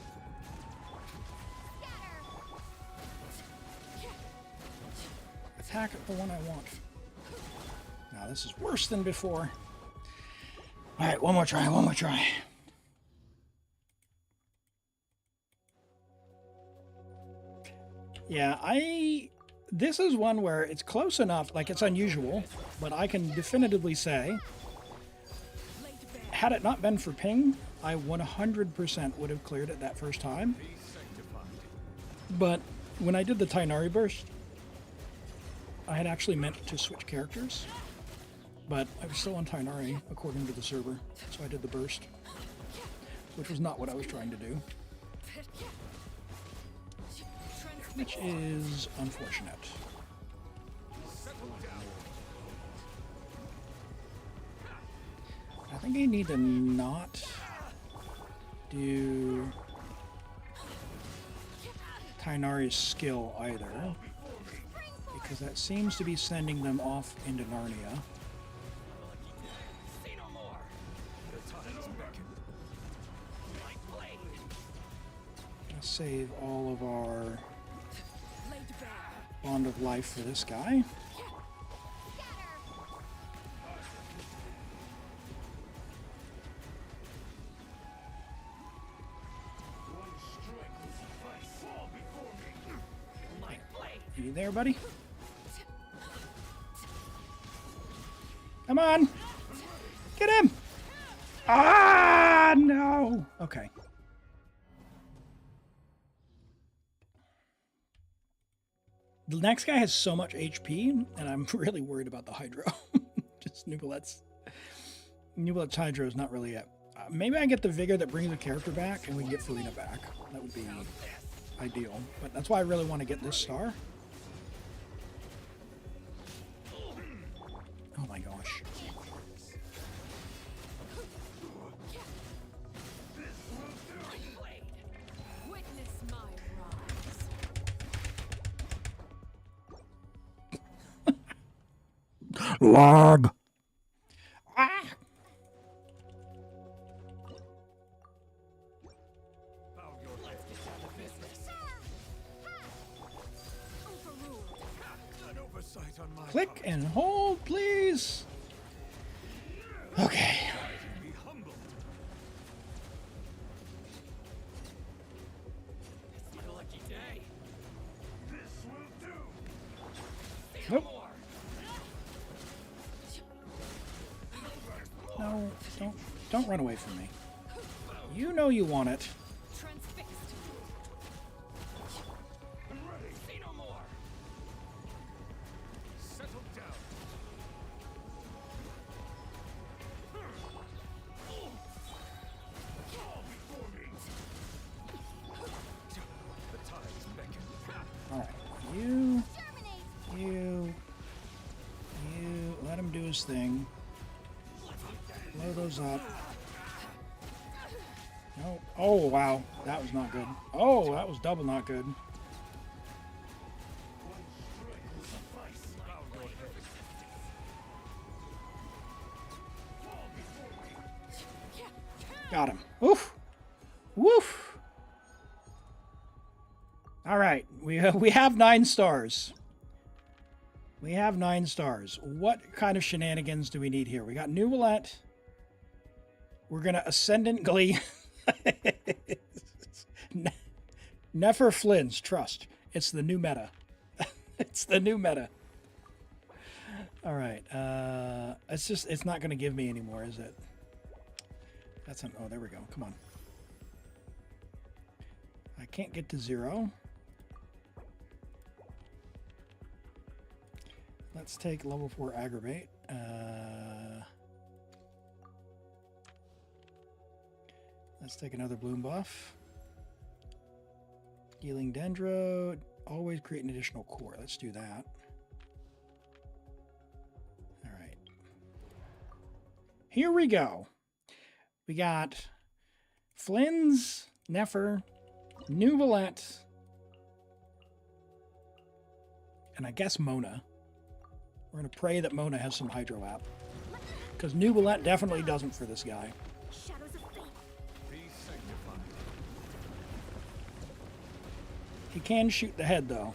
Attack the one I want. Now this is worse than before. All right, one more try, one more try. Yeah, this is one where it's close enough, like it's unusual, but I can definitively say, had it not been for ping, I 100% would have cleared it that first time. But when I did the Tainari burst, I had actually meant to switch characters, but I was still on Tainari according to the server, so I did the burst, which was not what I was trying to do, which is unfortunate. I think I need to not do Tainari's skill either, because that seems to be sending them off into Narnia. Let's save all of our Bond of Life for this guy. You there, buddy? Come on! Get him! Ah, no! Okay. The next guy has so much HP, and I'm really worried about the Hydro. Just Neuvillette's Hydro is not really it. Maybe I get the Vigor that brings the character back, and we can get Furina back. That would be ideal. But that's why I really want to get this star. Oh my gosh. Witness my rise. Lag. Ah! Click and hold, please. Okay. Nope. No, don't run away from me. You know you want it. Transfixed. Say no more. Settle down. The tides beckon. All right, you, let him do his thing. Blow those up. No. Oh, wow. That was not good. Oh, that was double not good. Got him. Woof. Woof. All right. We have 9 stars. We have 9 stars. What kind of shenanigans do we need here? We got Neuvillette. We're going to Ascendant Glee. Nefer Flynn's Trust. It's the new meta. It's the new meta. All right. It's not going to give me anymore, is it? Oh, there we go. Come on. I can't get to 0. Let's take level 4 aggravate. Let's take another bloom buff. Healing Dendro. Always create an additional core. Let's do that. All right. Here we go. We got Flynn's, Nefer, Neuvillette, and I guess Mona. We're going to pray that Mona has some Hydro app. Because Neuvillette definitely doesn't for this guy. Shadows of fate. Be sanctified. He can shoot the head, though.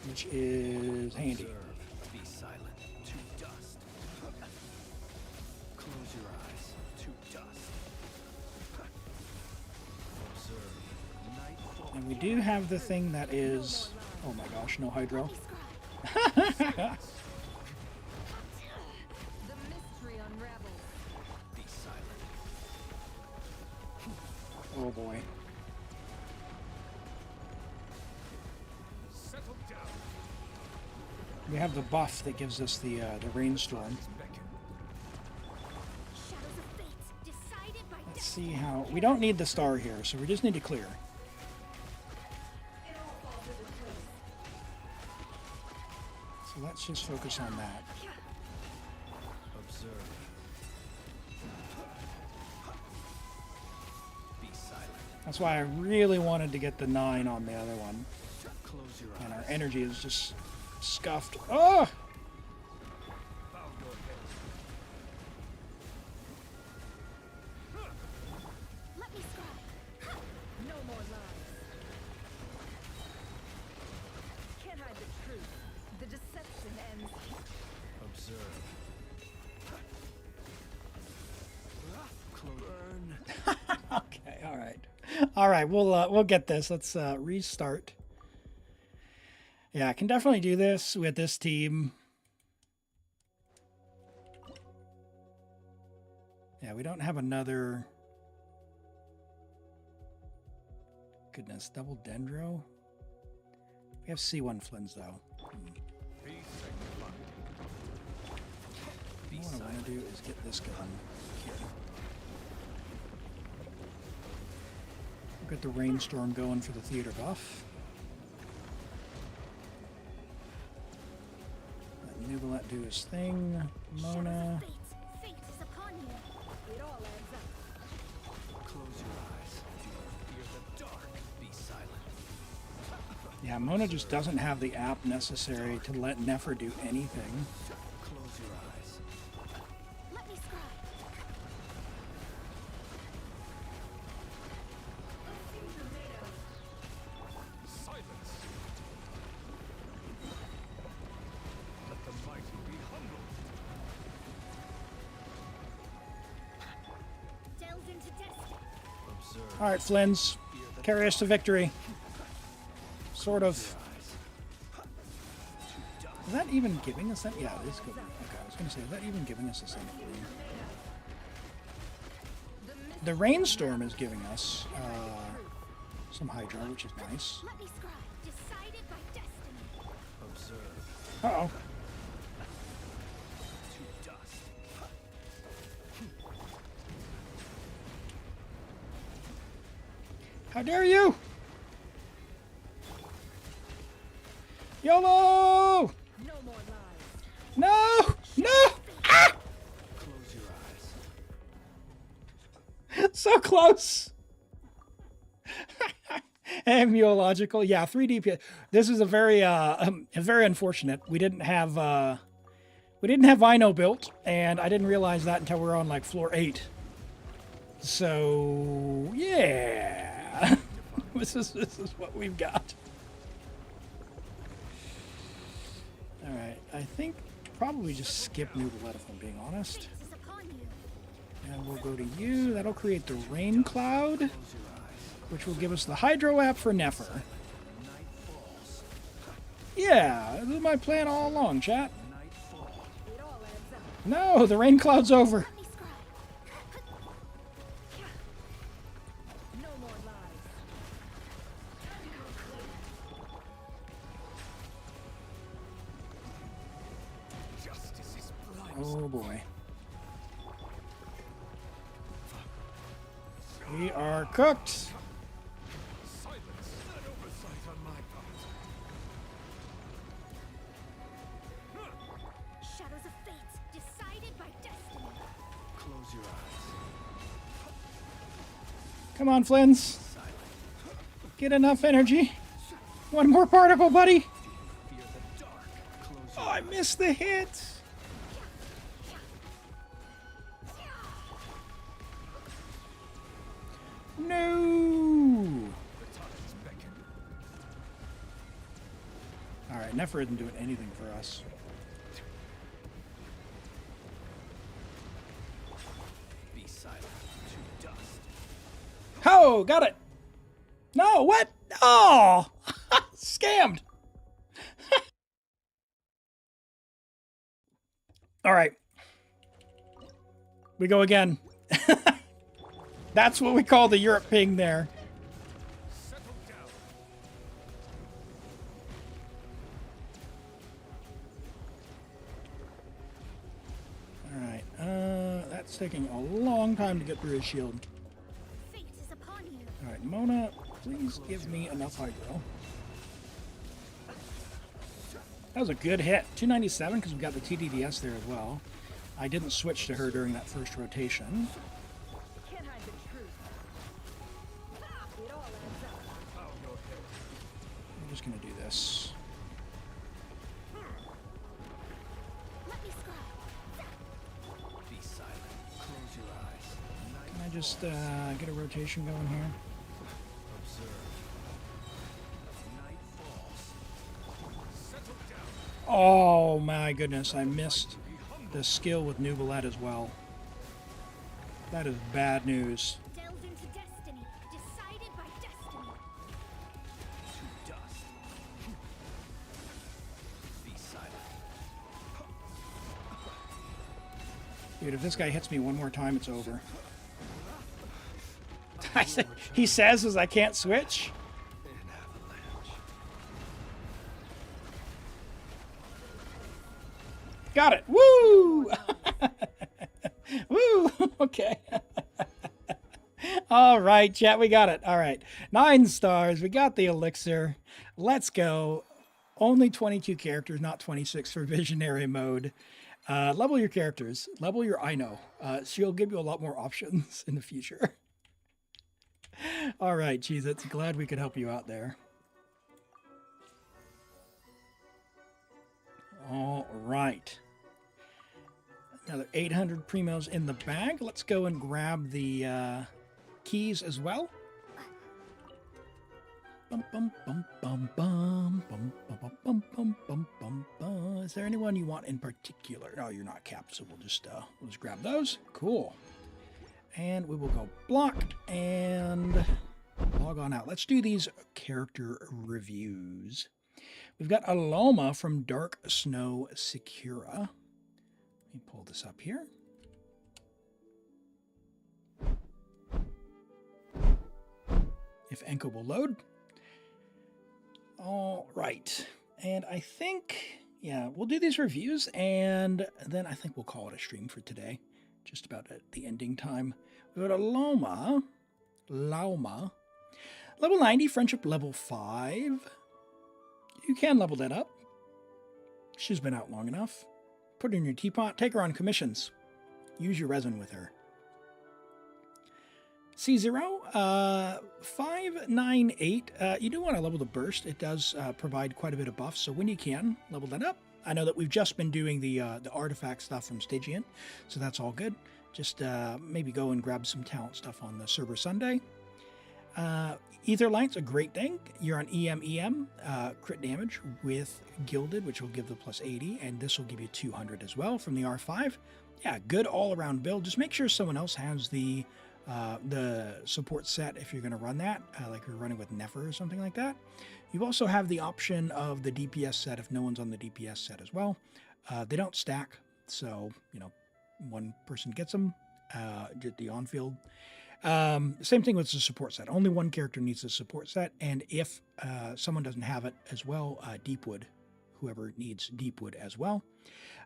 Which is handy. Observe. Be silent. To dust. Close your eyes. To dust. Observe. Night falls. And we do have the thing that is Oh my gosh, no hydro. The mystery unravels. Be silent. Oh boy. Settle down. We have the buff that gives us the rainstorm. Beckon. Shadows of fate decided by Let's see how... We don't need the star here, so we just need to clear. So let's just focus on that. Observe. Be silent. That's why I really wanted to get the 9 on the other one. Close your And our eyes. energy is just scuffed. Oh! Bow your head. Let me scry. No more lies. Can't hide the truth. The deception ends. Observe. Close. Burn. Okay, all right. All right, we'll get this. Let's restart. Yeah, I can definitely do this with this team. Yeah, we don't have another... Goodness, double Dendro? We have C1 Flins, though. Be sanctified. Be What I silent. want to do is get this going here. Get the rainstorm going for the theater buff. Let Neuvillette do his thing. Mona. Fate. Fate is upon you. It all adds up. Close your eyes. Fear the dark. Be silent. Yeah, Mona just doesn't have the app necessary to let Nefer do anything. Close your eyes. Let me scry. Silence. Let the mighty be humbled. Delve into destiny. Observe. All right, Flins, Fear the carry us to victory. Sort of. eyes. Is that even giving us that? Yeah, it is good. Okay, I was going to say, is that even giving us a second green? The rainstorm is giving us some hydro, which is nice. Let me scry. Decided by destiny. Observe. Uh-oh. To dust. How dare you! YOLO! No more lies. No! No! Ah! Close your eyes. So close! Ambiological. Yeah, 3D. This is a very unfortunate. We didn't have Vino built, and I didn't realize that until we were on like floor 8. So yeah, this is what we've got. All right, I think probably just skip Neuvillette if I'm being honest, Fate is upon you. and we'll go to you. That'll create the rain cloud, Close your eyes. which will give us the hydro app for Nefer. Night falls. Yeah, this is my plan all along, chat. Night falls. It all adds up. No, the rain cloud's over. Let me scry. No more lies. Justice is blind. Oh boy. We are cooked. Silence. An oversight on my part. Shadows of fate decided by destiny. Close your eyes. Come on, Flins. Silent. Get enough energy. One more particle, buddy. Fear the dark. Close your Oh, I eyes. missed the hit. No. The tides beckon. All right, Nefer isn't doing anything for us. Be silent. To dust. Oh, got it. No, what? Oh, scammed. All right. We go again. That's what we call the Europe ping there. Settle down. All right. That's taking a long time to get through his shield. Fate is upon you. All right, Mona, please give me enough hydro. That was a good hit. 297 because we got the TDDS there as well. I didn't switch to her during that first rotation. Can't hide the truth. It all adds up. I'm just going to do this. Let me scry. Be silent. Close your eyes. Can I just get a rotation going here? Observe. Night falls. Settle down. Oh my goodness, I missed the skill with Neuvillette as well. That is bad news. Delved into destiny. Decided by destiny. To dust. Be silent. Dude, if this guy hits me one more time, it's over. He says as I can't switch. An avalanche. Got it. Woo! Woo! Okay. All right, chat, we got it. All right. 9 stars. We got the elixir. Let's go. Only 22 characters, not 26 for visionary mode. Level your characters. Level your I know. She'll give you a lot more options in the future. All right, Cheez-Its. Glad we could help you out there. All right. Another 800 primos in the bag. Let's go and grab the keys as well. Bum, bum, bum, bum, bum, bum, bum, bum, bum, bum, bum, bum, bum. Is there anyone you want in particular? No, you're not capped, so we'll just grab those. Cool. And we will go blocked and log on out. Let's do these character reviews. We've got Aloma from Dark Snow Secura. Let me pull this up here. If Enko will load. All right. And I think, yeah, we'll do these reviews and then I think we'll call it a stream for today. Just about at the ending time. We've got Lauma. Level 90, friendship level 5. You can level that up. She's been out long enough. Put her in your teapot. Take her on commissions. Use your resin with her. C0, 598. You do want to level the burst. It does provide quite a bit of buffs, so when you can, level that up. I know that we've just been doing the artifact stuff from Stygian, so that's all good. Just maybe go and grab some talent stuff on the server Sunday. Ether Light's a great thing. You're on EM, crit damage with Gilded, which will give the plus 80, and this will give you 200 as well from the R5. Yeah, good all-around build. Just make sure someone else has the support set if you're going to run that, like you're running with Nefer or something like that. You also have the option of the DPS set if no one's on the DPS set as well. They don't stack, so, you know, one person gets them, get the on-field. Same thing with the support set. Only one character needs the support set, and if someone doesn't have it as well, Deepwood, whoever needs Deepwood as well.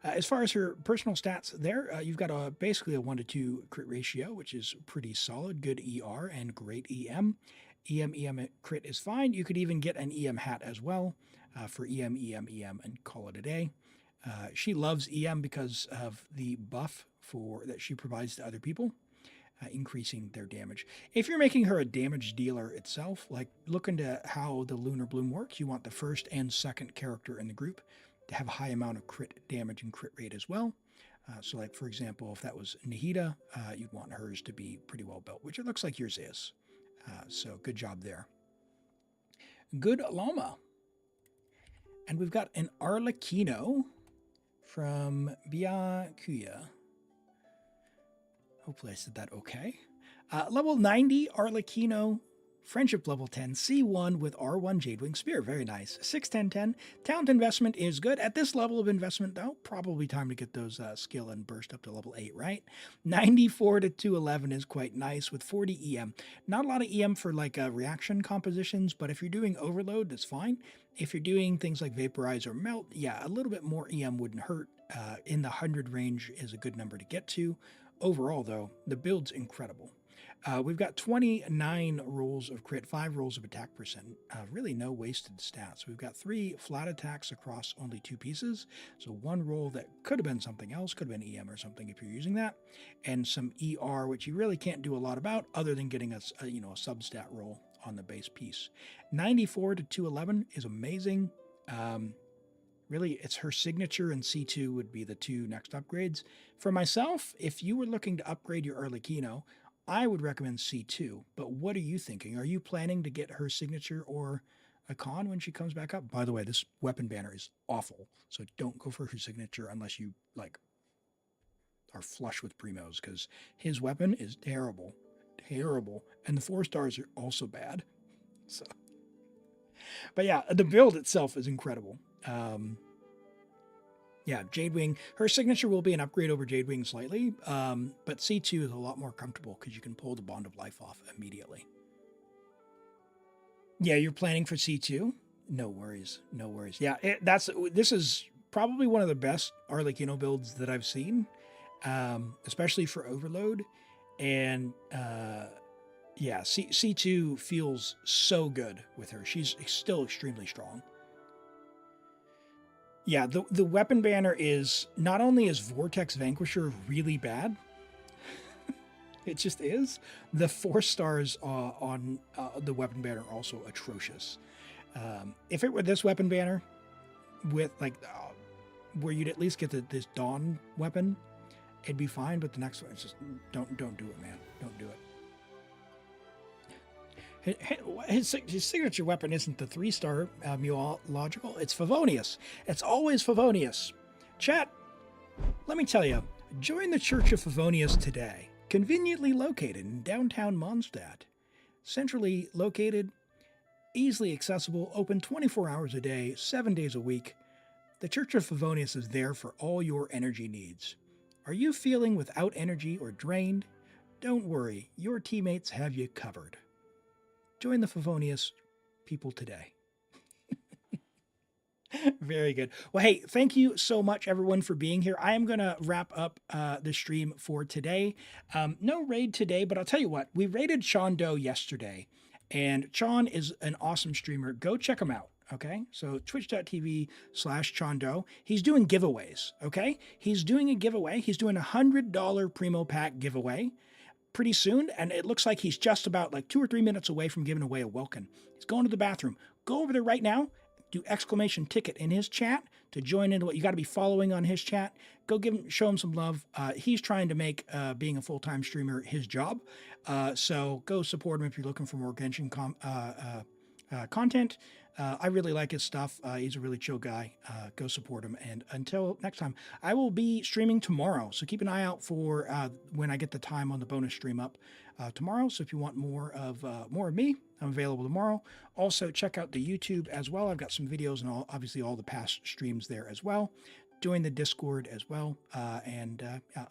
As far as her personal stats there, you've got basically a 1-to-2 crit ratio, which is pretty solid. Good ER and great EM. EM crit is fine. You could even get an EM hat as well for EM, and call it a day. She loves EM because of the buff that she provides to other people, increasing their damage. If you're making her a damage dealer itself, like look into how the Lunar Bloom works, you want the first and second character in the group to have a high amount of crit damage and crit rate as well. So like, for example, if that was Nahida, you'd want hers to be pretty well built, which it looks like yours is. So good job there. Good Lama. And we've got an Arlecchino from Byakuya. Hopefully I said that okay. Level 90 Arlecchino Friendship level 10, C1 with R1 Jadewing Spear. Very nice. 61010. Talent investment is good. At this level of investment, though, probably time to get those skill and burst up to level 8, right? 94 to 211 is quite nice with 40 EM. Not a lot of EM for like reaction compositions, but if you're doing overload, that's fine. If you're doing things like vaporize or melt, yeah, a little bit more EM wouldn't hurt. In the 100 range is a good number to get to. Overall, though, the build's incredible. We've got 29 rolls of crit, 5 rolls of attack percent. Really no wasted stats. We've got 3 flat attacks across only 2 pieces. So 1 roll that could have been something else, could have been EM or something if you're using that. And some ER, which you really can't do a lot about other than getting a substat roll on the base piece. 94 to 211 is amazing. Really, it's her signature and C2 would be the 2 next upgrades. For myself, if you were looking to upgrade your Arlecchino, I would recommend C2, but what are you thinking? Are you planning to get her signature or a con when she comes back up? By the way, this weapon banner is awful, so don't go for her signature unless you, like, are flush with primos, because his weapon is terrible, terrible, and the 4 stars are also bad. So, but yeah, the build itself is incredible. Yeah, Jadewing, her signature will be an upgrade over Jadewing slightly, but C2 is a lot more comfortable because you can pull the Bond of Life off immediately. Yeah, you're planning for C2? No worries, no worries. Yeah, this is probably one of the best Arlecchino builds that I've seen, especially for Overload. And yeah, C2 feels so good with her. She's still extremely strong. Yeah, the weapon banner is, not only is Vortex Vanquisher really bad, it just is, the 4 stars on the weapon banner are also atrocious. If it were this weapon banner with like, where you'd at least get this Dawn weapon, it'd be fine, but the next one, it's just, don't do it, man. Don't do it. His signature weapon isn't the 3-star Muological, it's Favonius. It's always Favonius. Chat, let me tell you, join the Church of Favonius today. Conveniently located in downtown Mondstadt. Centrally located, easily accessible, open 24 hours a day, 7 days a week. The Church of Favonius is there for all your energy needs. Are you feeling without energy or drained? Don't worry, your teammates have you covered. Join the Favonius people today. Very good. Well, hey, thank you so much, everyone, for being here. I am going to wrap up the stream for today. No raid today, but I'll tell you what. We raided Sean Doe yesterday, and Sean is an awesome streamer. Go check him out, okay? So twitch.tv/Chondo. He's doing giveaways, okay? He's doing a giveaway. He's doing a $100 Primo Pack giveaway pretty soon, and it looks like he's just about like 2 or 3 minutes away from giving away a Welkin. He's going to the bathroom. Go over there right now, do exclamation ticket in his chat to join into what you got to be following on his chat. Go show him some love. He's trying to make being a full-time streamer his job. So go support him if you're looking for more Genshin content. I really like his stuff. He's a really chill guy. Go support him. And until next time, I will be streaming tomorrow. So keep an eye out for when I get the time on the bonus stream up tomorrow. So if you want more of me, I'm available tomorrow. Also, check out the YouTube as well. I've got some videos and obviously all the past streams there as well. Join the Discord as well. And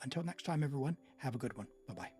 until next time, everyone, have a good one. Bye-bye.